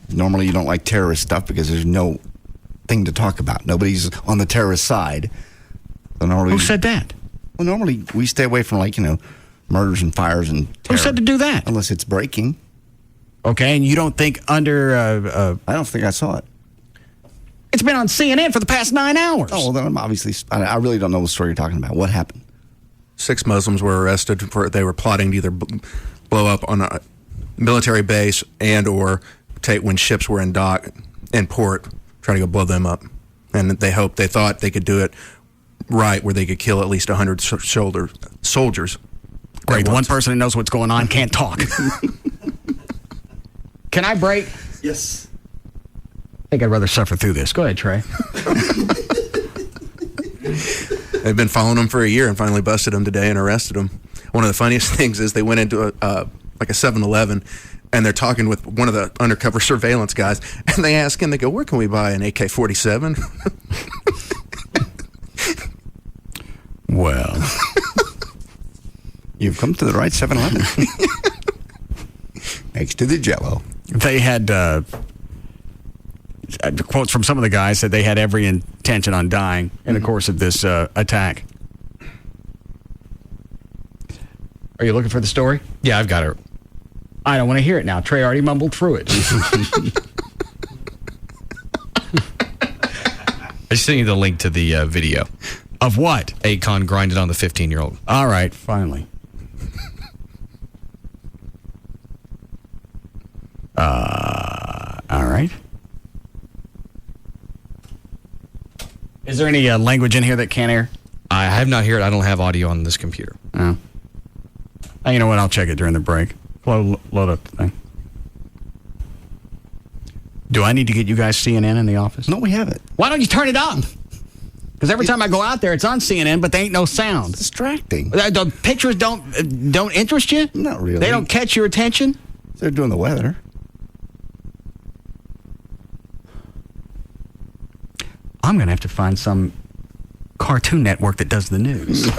Normally you don't like terrorist stuff because there's no thing to talk about. Nobody's on the terrorist side. So normally, who said that? Well, normally we stay away from murders and fires and terror. Who said to do that? Unless it's breaking. Okay, and you don't think under... I don't think I saw it. It's been on CNN for the past 9 hours. Oh, well, then I'm obviously... I really don't know what story you're talking about. What happened? 6 Muslims were arrested for they were plotting to either blow up on a military base and or take when ships were in port, try to go blow them up. And they thought they could do it right, where they could kill at least 100 soldiers. Great, the one person that knows what's going on can't talk. Can I break? Yes. I think I'd rather suffer through this. Go ahead, Trey. They've been following them for a year and finally busted them today and arrested them. One of the funniest things is they went into a 7-Eleven and they're talking with one of the undercover surveillance guys, and they ask him, they go, "Where can we buy an AK-47? Well, you've come to the right 7-Eleven. Next to the Jell-O. They had quotes from some of the guys said they had every intention on dying in the course of this attack. Are you looking for the story? Yeah, I've got it. I don't want to hear it now. Trey already mumbled through it. I sent you the link to the video. Of what? Akon grinded on the 15-year-old. All right, finally. All right. Is there any language in here that can't air? I have not heard it. I don't have audio on this computer. Oh. You know what? I'll check it during the break. Load up the thing. Do I need to get you guys CNN in the office? No, we haven't. Why don't you turn it up? Because every time I go out there, it's on CNN, but they ain't no sound. It's distracting. The pictures don't interest you? Not really. They don't catch your attention? They're doing the weather. I'm going to have to find some Cartoon Network that does the news.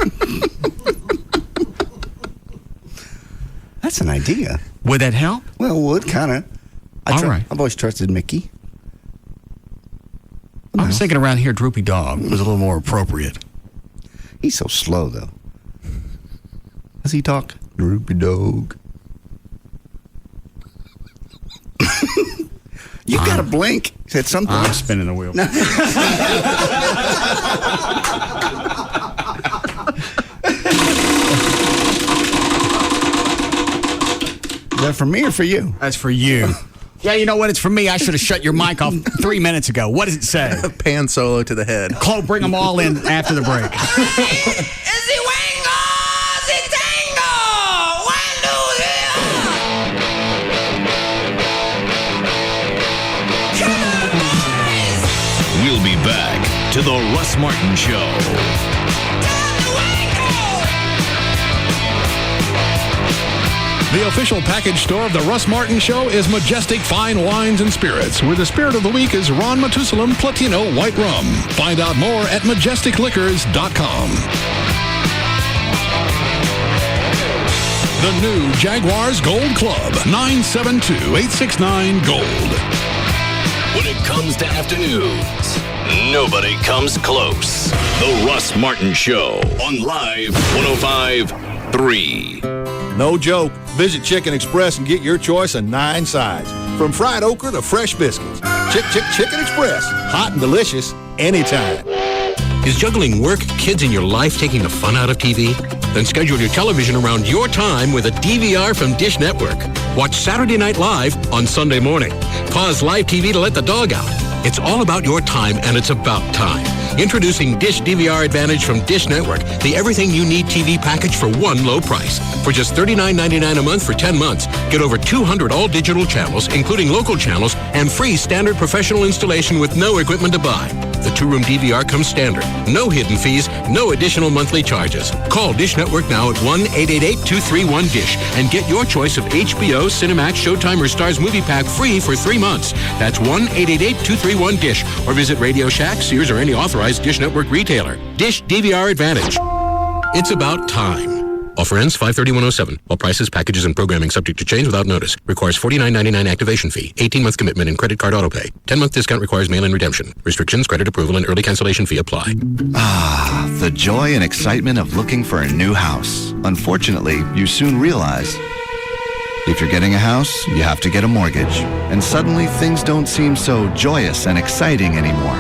That's an idea. Would that help? Well, it would, kind of. All right. I've always trusted Mickey. I was thinking around here, Droopy Dog was a little more appropriate. He's so slow, though. Does he talk? Droopy Dog. You gotta blink at some point. I'm spinning the wheel. Is that for me or for you? That's for you. Yeah, you know what? It's for me. I should have shut your mic off 3 minutes ago. What does it say? Pan solo to the head. Chloe, bring them all in after the break. We'll be back to the Russ Martin Show. The official package store of the Russ Martin Show is Majestic Fine Wines and Spirits, where the spirit of the week is Ron Matusalem Platino White Rum. Find out more at majesticliquors.com. The new Jaguars Gold Club, 972-869-GOLD. When it comes to afternoons, nobody comes close. The Russ Martin Show on Live 105.3. No joke. Visit Chicken Express and get your choice of 9 sides. From fried okra to fresh biscuits. Chicken Express. Hot and delicious anytime. Is juggling work, kids, and your life taking the fun out of TV? Then schedule your television around your time with a DVR from Dish Network. Watch Saturday Night Live on Sunday morning. Pause live TV to let the dog out. It's all about your time, and it's about time. Introducing Dish DVR Advantage from Dish Network, the everything you need TV package for one low price. For just $39.99 a month for 10 months, get over 200 all-digital channels, including local channels, and free standard professional installation with no equipment to buy. The 2-room DVR comes standard. No hidden fees, no additional monthly charges. Call Dish Network now at 1-888-231-DISH and get your choice of HBO, Cinemax, Showtime, or Starz Movie Pack free for 3 months. That's 1-888-231-DISH. Or visit Radio Shack, Sears, or any authorized Dish Network retailer. Dish DVR Advantage. It's about time. Offer ends 5/31/07. All prices, packages, and programming subject to change without notice. Requires $49.99 activation fee. 18-month commitment and credit card autopay. 10-month discount requires mail-in redemption. Restrictions, credit approval, and early cancellation fee apply. Ah, the joy and excitement of looking for a new house. Unfortunately, you soon realize if you're getting a house, you have to get a mortgage. And suddenly, things don't seem so joyous and exciting anymore.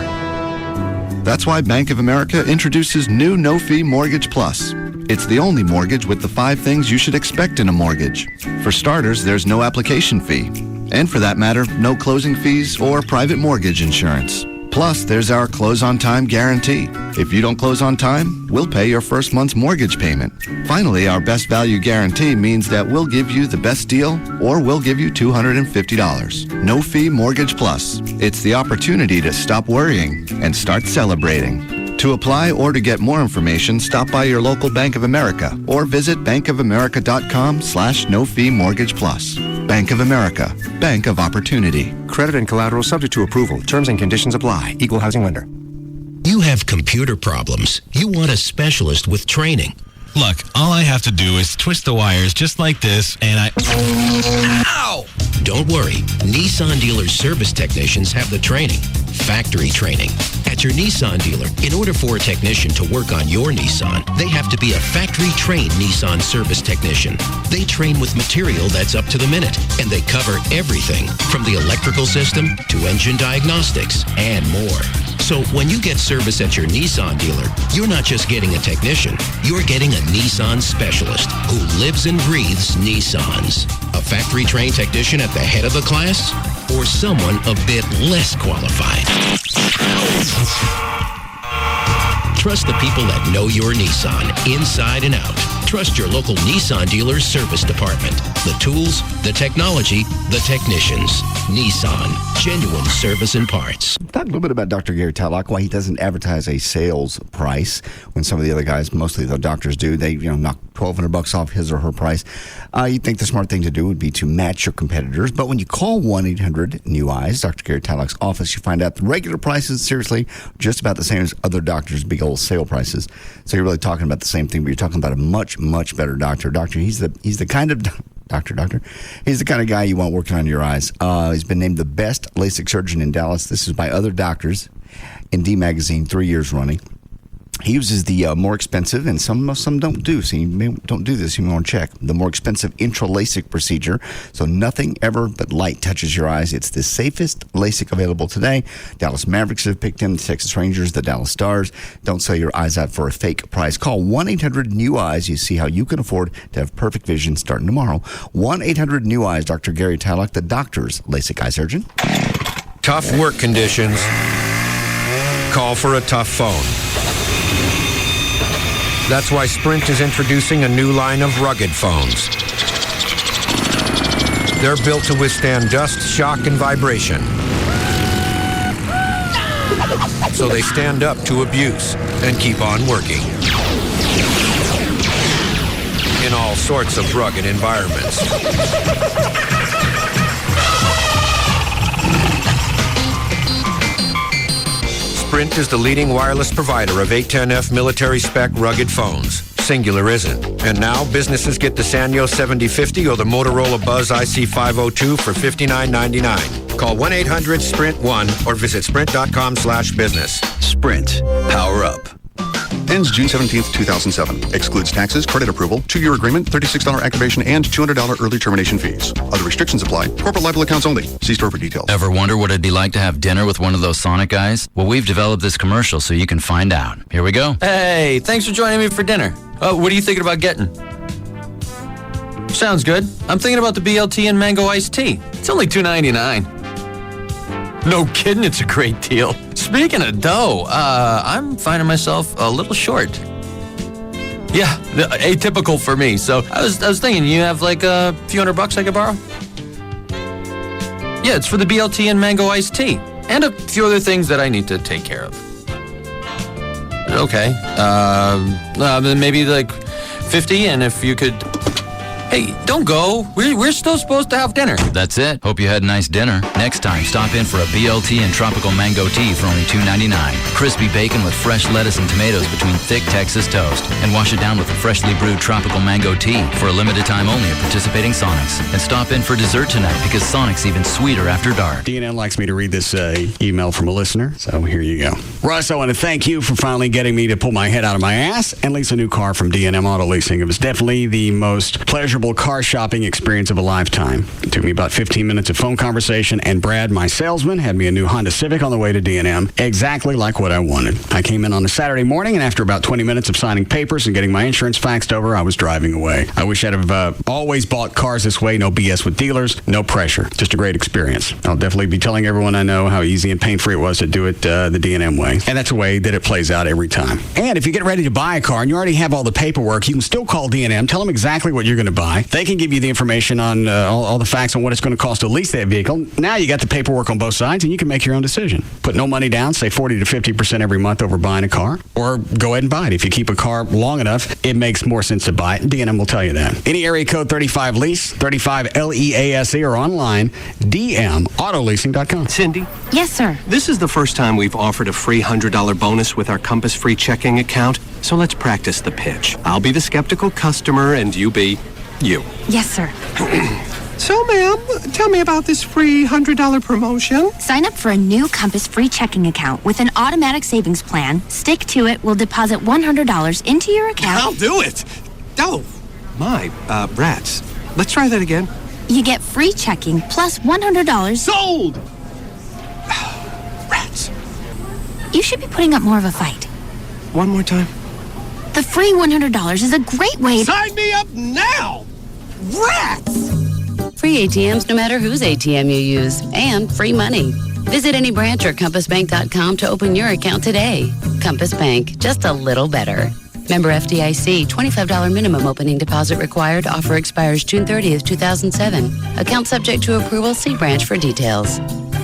That's why Bank of America introduces new no-fee Mortgage Plus. It's the only mortgage with the 5 things you should expect in a mortgage. For starters, there's no application fee. And for that matter, no closing fees or private mortgage insurance. Plus, there's our close-on-time guarantee. If you don't close on time, we'll pay your first month's mortgage payment. Finally, our best value guarantee means that we'll give you the best deal or we'll give you $250. No fee Mortgage Plus. It's the opportunity to stop worrying and start celebrating. To apply or to get more information, stop by your local Bank of America or visit bankofamerica.com/no-fee mortgage plus. Bank of America, Bank of Opportunity. Credit and collateral subject to approval. Terms and conditions apply. Equal housing lender. You have computer problems. You want a specialist with training. Look, all I have to do is twist the wires just like this, and Ow! Don't worry. Nissan dealer service technicians have the training. Factory training. At your Nissan dealer, in order for a technician to work on your Nissan, they have to be a factory-trained Nissan service technician. They train with material that's up to the minute, and they cover everything from the electrical system to engine diagnostics and more. So when you get service at your Nissan dealer, you're not just getting a technician, you're getting a Nissan specialist who lives and breathes Nissans. A factory-trained technician at the head of the class? Or someone a bit less qualified? Trust the people that know your Nissan inside and out. Trust your local Nissan dealer's service department. The tools, the technology, the technicians. Nissan. Genuine service and parts. Talk a little bit about Dr. Gary Tadlock, why he doesn't advertise a sales price when some of the other guys, mostly the doctors do. They knock $1,200 off his or her price. You'd think the smart thing to do would be to match your competitors. But when you call 1-800-NEW-EYES, Dr. Gary Tadlock's office, you find out the regular prices, seriously, just about the same as other doctors' big old sale prices. So you're really talking about the same thing, but you're talking about a much, much better doctor. He's the kind of He's the kind of guy you want working on your eyes. He's been named the best LASIK surgeon in Dallas. This is by other doctors in D Magazine, 3 years running. He uses the more expensive, and some don't do. So don't do this. You may want to check the more expensive intra-LASIK procedure. So nothing ever but light touches your eyes. It's the safest LASIK available today. Dallas Mavericks have picked him. The Texas Rangers, the Dallas Stars. Don't sell your eyes out for a fake price. Call 1-800-NEW-EYES. You see how you can afford to have perfect vision starting tomorrow. 1-800-NEW-EYES. Dr. Gary Tallock, the doctor's LASIK eye surgeon. Tough work conditions. Call for a tough phone. That's why Sprint is introducing a new line of rugged phones. They're built to withstand dust, shock, and vibration. So they stand up to abuse and keep on working. In all sorts of rugged environments. Sprint is the leading wireless provider of 810F military-spec rugged phones. Singular isn't. And now, businesses get the Sanyo 7050 or the Motorola Buzz IC502 for $59.99. Call 1-800-SPRINT-1 or visit sprint.com/business. Sprint. Power up. Ends June 17th, 2007. Excludes taxes, credit approval, 2-year agreement, $36 activation, and $200 early termination fees. Other restrictions apply. Corporate liable accounts only. See store for details. Ever wonder what it'd be like to have dinner with one of those Sonic guys? Well, we've developed this commercial so you can find out. Here we go. Hey, thanks for joining me for dinner. What are you thinking about getting? Sounds good. I'm thinking about the BLT and mango iced tea. It's only $2.99. No kidding, it's a great deal. Speaking of dough, I'm finding myself a little short. Yeah, atypical for me. So I was thinking, you have like a few $100 I could borrow? Yeah, it's for the BLT and mango iced tea. And a few other things that I need to take care of. Okay, then maybe like 50, and if you could... Hey, don't go. We're still supposed to have dinner. That's it. Hope you had a nice dinner. Next time, stop in for a BLT and tropical mango tea for only $2.99. Crispy bacon with fresh lettuce and tomatoes between thick Texas toast. And wash it down with a freshly brewed tropical mango tea for a limited time only at participating Sonics. And stop in for dessert tonight because Sonic's even sweeter after dark. DNN likes me to read this email from a listener, so here you go. Russ, I want to thank you for finally getting me to pull my head out of my ass and lease a new car from DNM Auto Leasing. It was definitely the most pleasurable car shopping experience of a lifetime. It took me about 15 minutes of phone conversation, and Brad, my salesman, had me a new Honda Civic on the way to D&M, exactly like what I wanted. I came in on a Saturday morning, and after about 20 minutes of signing papers and getting my insurance faxed over, I was driving away. I wish I'd have always bought cars this way. No BS with dealers, no pressure. Just a great experience. I'll definitely be telling everyone I know how easy and pain-free it was to do it the D&M way. And that's the way that it plays out every time. And if you get ready to buy a car and you already have all the paperwork, you can still call D&M, tell them exactly what you're going to buy. They can give you the information on all the facts on what it's going to cost to lease that vehicle. Now you got the paperwork on both sides, and you can make your own decision. Put no money down, say 40 to 50% every month over buying a car, or go ahead and buy it. If you keep a car long enough, it makes more sense to buy it. D&M will tell you that. Any area code 35 lease, 35 LEASE, or online, dmautoleasing.com. Cindy? Yes, sir. This is the first time we've offered a free $100 bonus with our Compass free checking account, so let's practice the pitch. I'll be the skeptical customer, and you be you. Yes, sir. So, ma'am, tell me about this free $100 promotion. Sign up for a new Compass free checking account with an automatic savings plan. Stick to it. We'll deposit $100 into your account. I'll do it. Oh, my, rats. Let's try that again. You get free checking plus $100. Sold! Rats. You should be putting up more of a fight. One more time. The free $100 is a great way to... Sign me up now! Rats! Free ATMs no matter whose ATM you use, and free money. Visit any branch or compassbank.com to open your account today. Compass Bank, just a little better. Member FDIC, $25 minimum opening deposit required. Offer expires June 30th, 2007. Account subject to approval. See branch for details.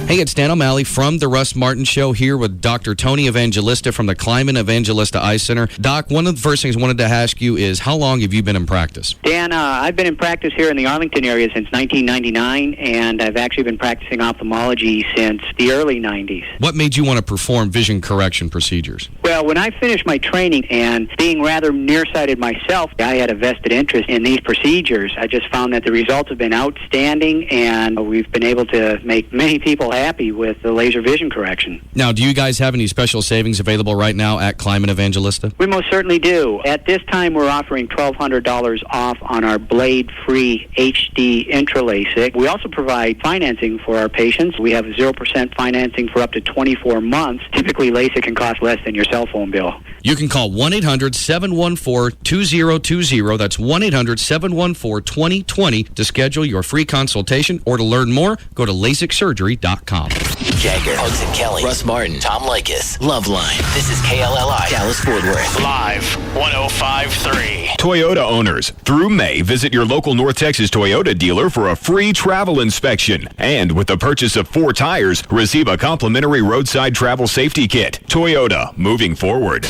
Hey, it's Dan O'Malley from the Russ Martin Show here with Dr. Tony Evangelista from the Kleiman Evangelista Eye Center. Doc, one of the first things I wanted to ask you is how long have you been in practice? Dan, I've been in practice here in the Arlington area since 1999, and I've actually been practicing ophthalmology since the early 90s. What made you want to perform vision correction procedures? Well, when I finished my training and being rather nearsighted myself, I had a vested interest in these procedures. I just found that the results have been outstanding, and we've been able to make many people happy with the laser vision correction. Now, do you guys have any special savings available right now at Climate Evangelista? We most certainly do. At this time, we're offering $1,200 off on our blade-free HD Intralaser. We also provide financing for our patients. We have 0% financing for up to 24 months. Typically, LASIK can cost less than your cell phone bill. You can call 1-800-714-2020. That's 1-800-714-2020 to schedule your free consultation, or to learn more, go to LASIKsurgery.com. Jagger, Hugs and Kelly, Russ Martin, Tom Likas, Loveline. This is KLLI, Dallas Fort Worth. Live 105.3. Toyota owners, through May, visit your local North Texas Toyota dealer for a free travel inspection. And with the purchase of 4 tires, receive a complimentary roadside travel safety kit. Toyota, moving forward.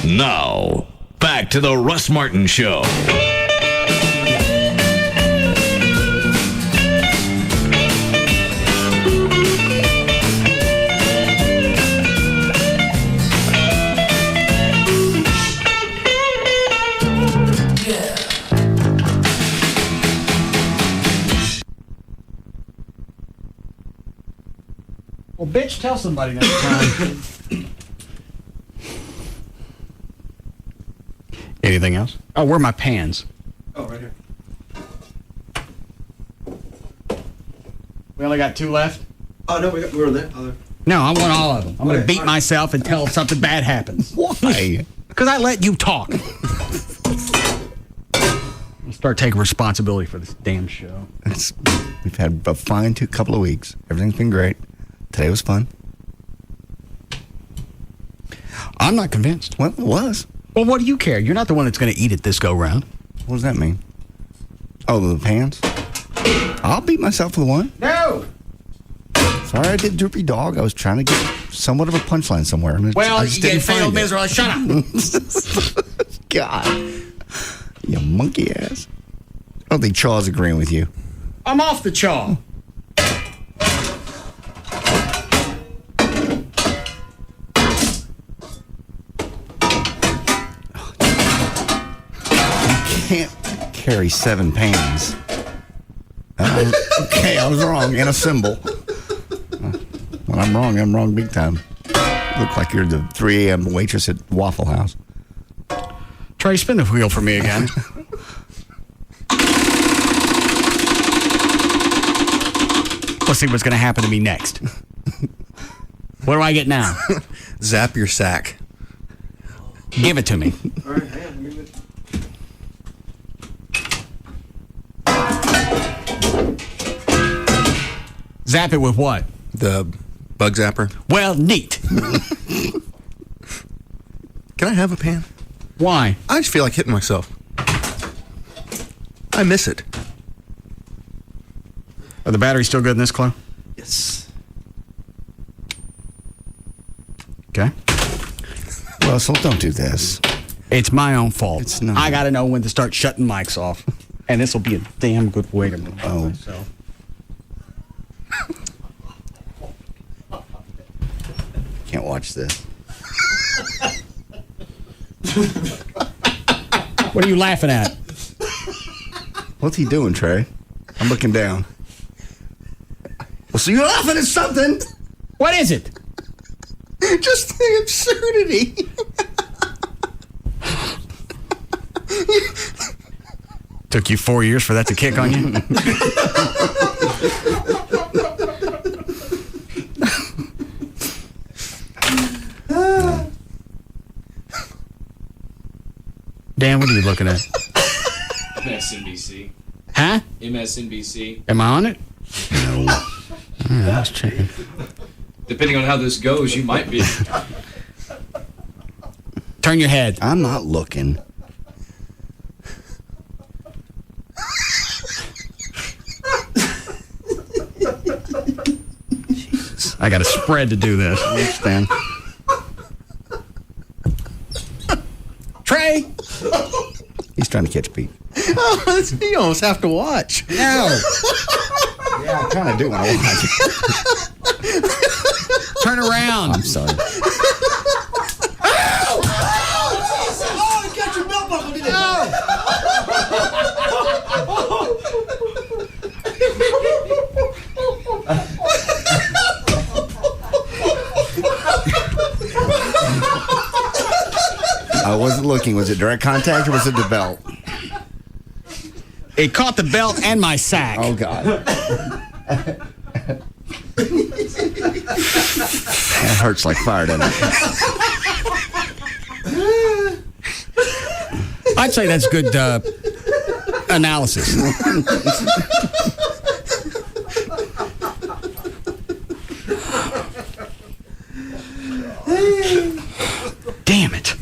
Now, back to the Russ Martin Show. Well, bitch, tell somebody next time. Anything else? Oh, where are my pans? Oh, right here. We only got 2 left? Oh, no, we're there. Oh, there. No, I want all of them. I'm going to beat myself until something bad happens. Why? Because I let you talk. I'll start taking responsibility for this damn show. We've had a fine couple of weeks. Everything's been great. Today was fun. I'm not convinced. Well, it was. Well, what do you care? You're not the one that's going to eat it this go-round. What does that mean? Oh, the pants? I'll beat myself with one. No! Sorry I did Droopy Dog. I was trying to get somewhat of a punchline somewhere. And Well, I just you didn't failed find it. miserably. Shut up. God. You monkey ass. I don't think Chaw's agreeing with you. I'm off the chaw. Can't carry 7 pans. Okay, I was wrong. And a symbol. When I'm wrong big time. Look like you're the 3 a.m. waitress at Waffle House. Trey, spin the wheel for me again. Let's see what's going to happen to me next. What do I get now? Zap your sack. Give it to me. All right, hang on. Give it. Zap it with what? The bug zapper. Well, neat. Can I have a pan? Why? I just feel like hitting myself. I miss it. Are the batteries still good in this, Chloe? Yes. Okay. Well, so don't do this. It's my own fault. It's not. I got to know when to start shutting mics off. And this will be a damn good way to move myself. Can't watch this. What are you laughing at? What's he doing, Trey? I'm looking down. Well, so you're laughing at something. What is it? Just the absurdity. Took you 4 years for that to kick on you? Dan, what are you looking at? MSNBC. Huh? MSNBC. Am I on it? No. I was checking. Depending on how this goes, you might be. Turn your head. I'm not looking. I got a spread to do this. I understand. Trey! He's trying to catch Pete. Oh, you almost have to watch. No. Yeah, I kind of do want to watch. Turn around. I'm sorry. Oh, got your belt buckle, didn't it? I wasn't looking. Was it direct contact or was it the belt? It caught the belt and my sack. Oh, God. That hurts like fire, doesn't it? I'd say that's good analysis. Damn it.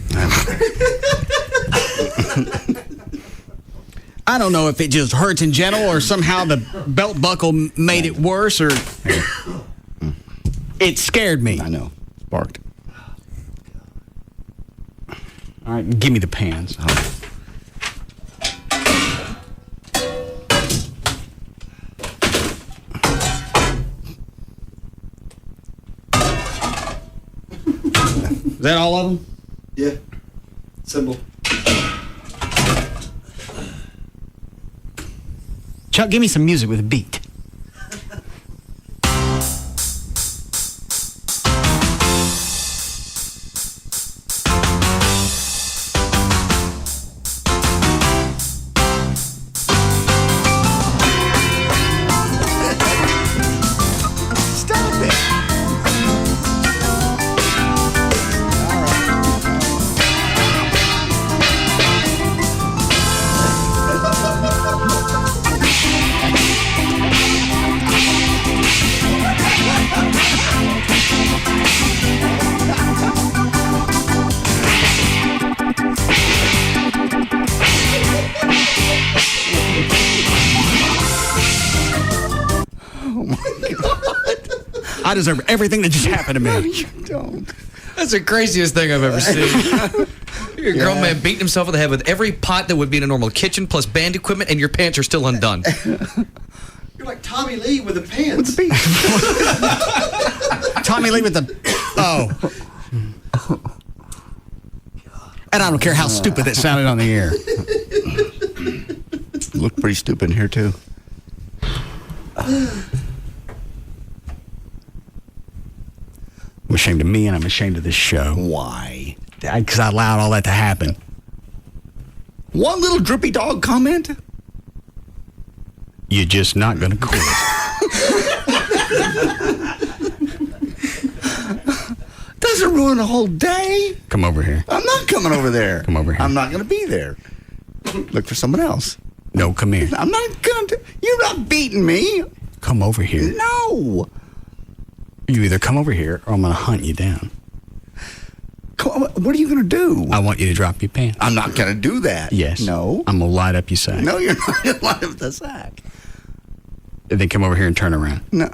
I don't know if it just hurts in general or somehow the belt buckle made it worse or it scared me. I know. Sparked. All right, give me the pans. Is that all of them? Yeah. Simple. Chuck, give me some music with a beat. I deserve everything that just happened to me. No, you don't. That's the craziest thing I've ever seen. Your grown man beating himself in the head with every pot that would be in a normal kitchen plus band equipment, and your pants are still undone. You're like Tommy Lee with the pants. With the beat. Tommy Lee with the... Oh. And I don't care how stupid that sounded on the air. Looked pretty stupid in here, too. I'm ashamed of me and I'm ashamed of this show. Why? Because I allowed all that to happen. One little drippy dog comment? You're just not going to quit. Doesn't ruin the whole day. Come over here. I'm not coming over there. Come over here. I'm not going to be there. Look for someone else. No, come here. I'm not going to. You're not beating me. Come over here. No. You either come over here or I'm going to hunt you down. What are you going to do? I want you to drop your pants. I'm not going to do that. Yes. No. I'm going to light up your sack. No, you're not going to light up the sack. And then come over here and turn around. No.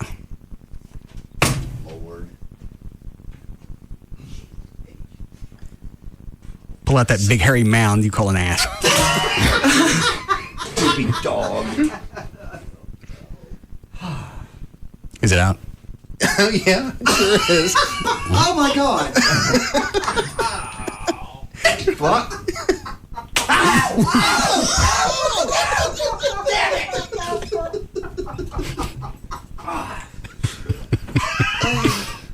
Pull out that big hairy mound you call an ass. Creepy dog. Is it out? Yeah, it sure is. Oh my God. What?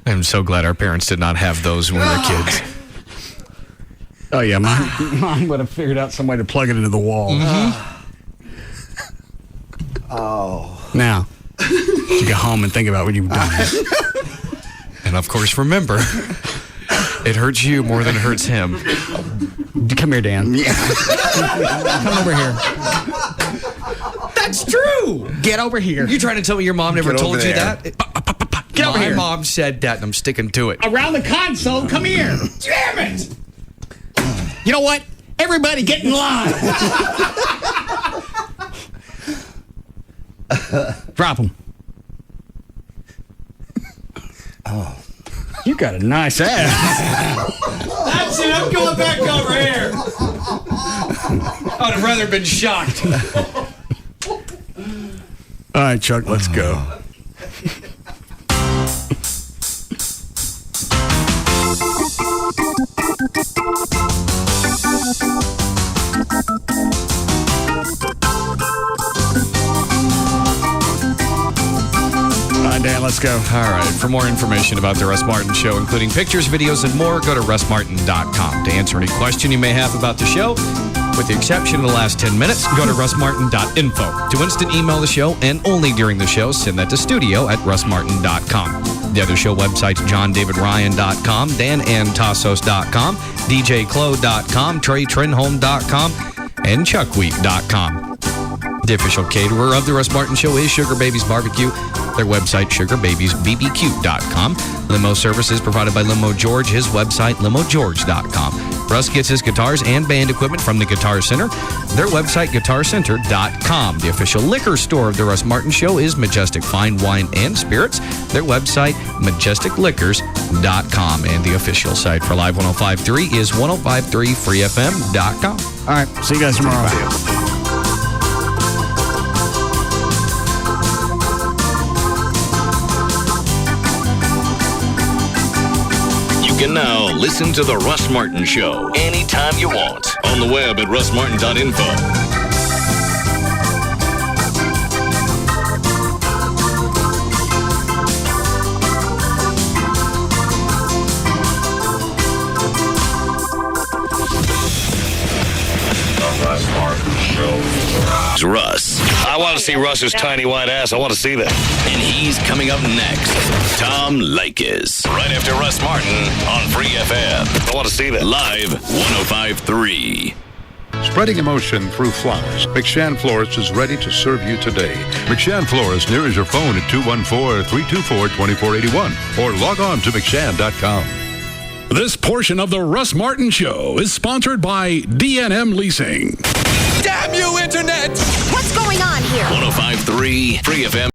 I'm so glad our parents did not have those when we were kids. Oh, yeah, mine would have figured out some way to plug it into the wall. Oh. Now, you go home and think about what you've done. And of course, remember, it hurts you more than it hurts him. Come here, Dan. Yeah. Come over here. That's true. Get over here. You trying to tell me your mom never Get told over you there. that? Get over My here. mom said that, and I'm sticking to it. Around the console, come here. Damn it. You know what? Everybody get in line. Drop them. Oh. You got a nice ass. That's it. I'm going back over here. I would have rather been shocked. All right, Chuck, let's go. All right, Dan, let's Let's go. All right. For more information about the Russ Martin Show, including pictures, videos, and more, go to russmartin.com. To answer any question you may have about the show, with the exception of the last 10 minutes, go to russmartin.info. To instant email the show, and only during the show, send that to studio@russmartin.com. The other show websites, johndavidryan.com, danantassos.com, djclo.com, treytrenholm.com, and chuckwheat.com. The official caterer of the Russ Martin Show is Sugar Babies Barbecue. Their website, sugarbabiesbbq.com. Limo services provided by Limo George. His website, limogeorge.com. Russ gets his guitars and band equipment from the Guitar Center. Their website, guitarcenter.com. The official liquor store of the Russ Martin Show is Majestic Fine Wine and Spirits. Their website, majesticliquors.com. And the official site for Live 105.3 is 1053freefm.com. All right. See you guys tomorrow. You can now listen to The Russ Martin Show anytime you want on the web at russmartin.info. Russ. I want to see Russ's tiny white ass. I want to see that. And he's coming up next. Tom Leykis. Right after Russ Martin on Free FM. I want to see that. Live 105.3. Spreading emotion through flowers. McShann Florist is ready to serve you today. McShann Florist near your phone at 214-324-2481 or log on to McShann.com. This portion of the Russ Martin Show is sponsored by D&M Leasing. Damn you, Internet! What's going on here? 105.3 Free FM.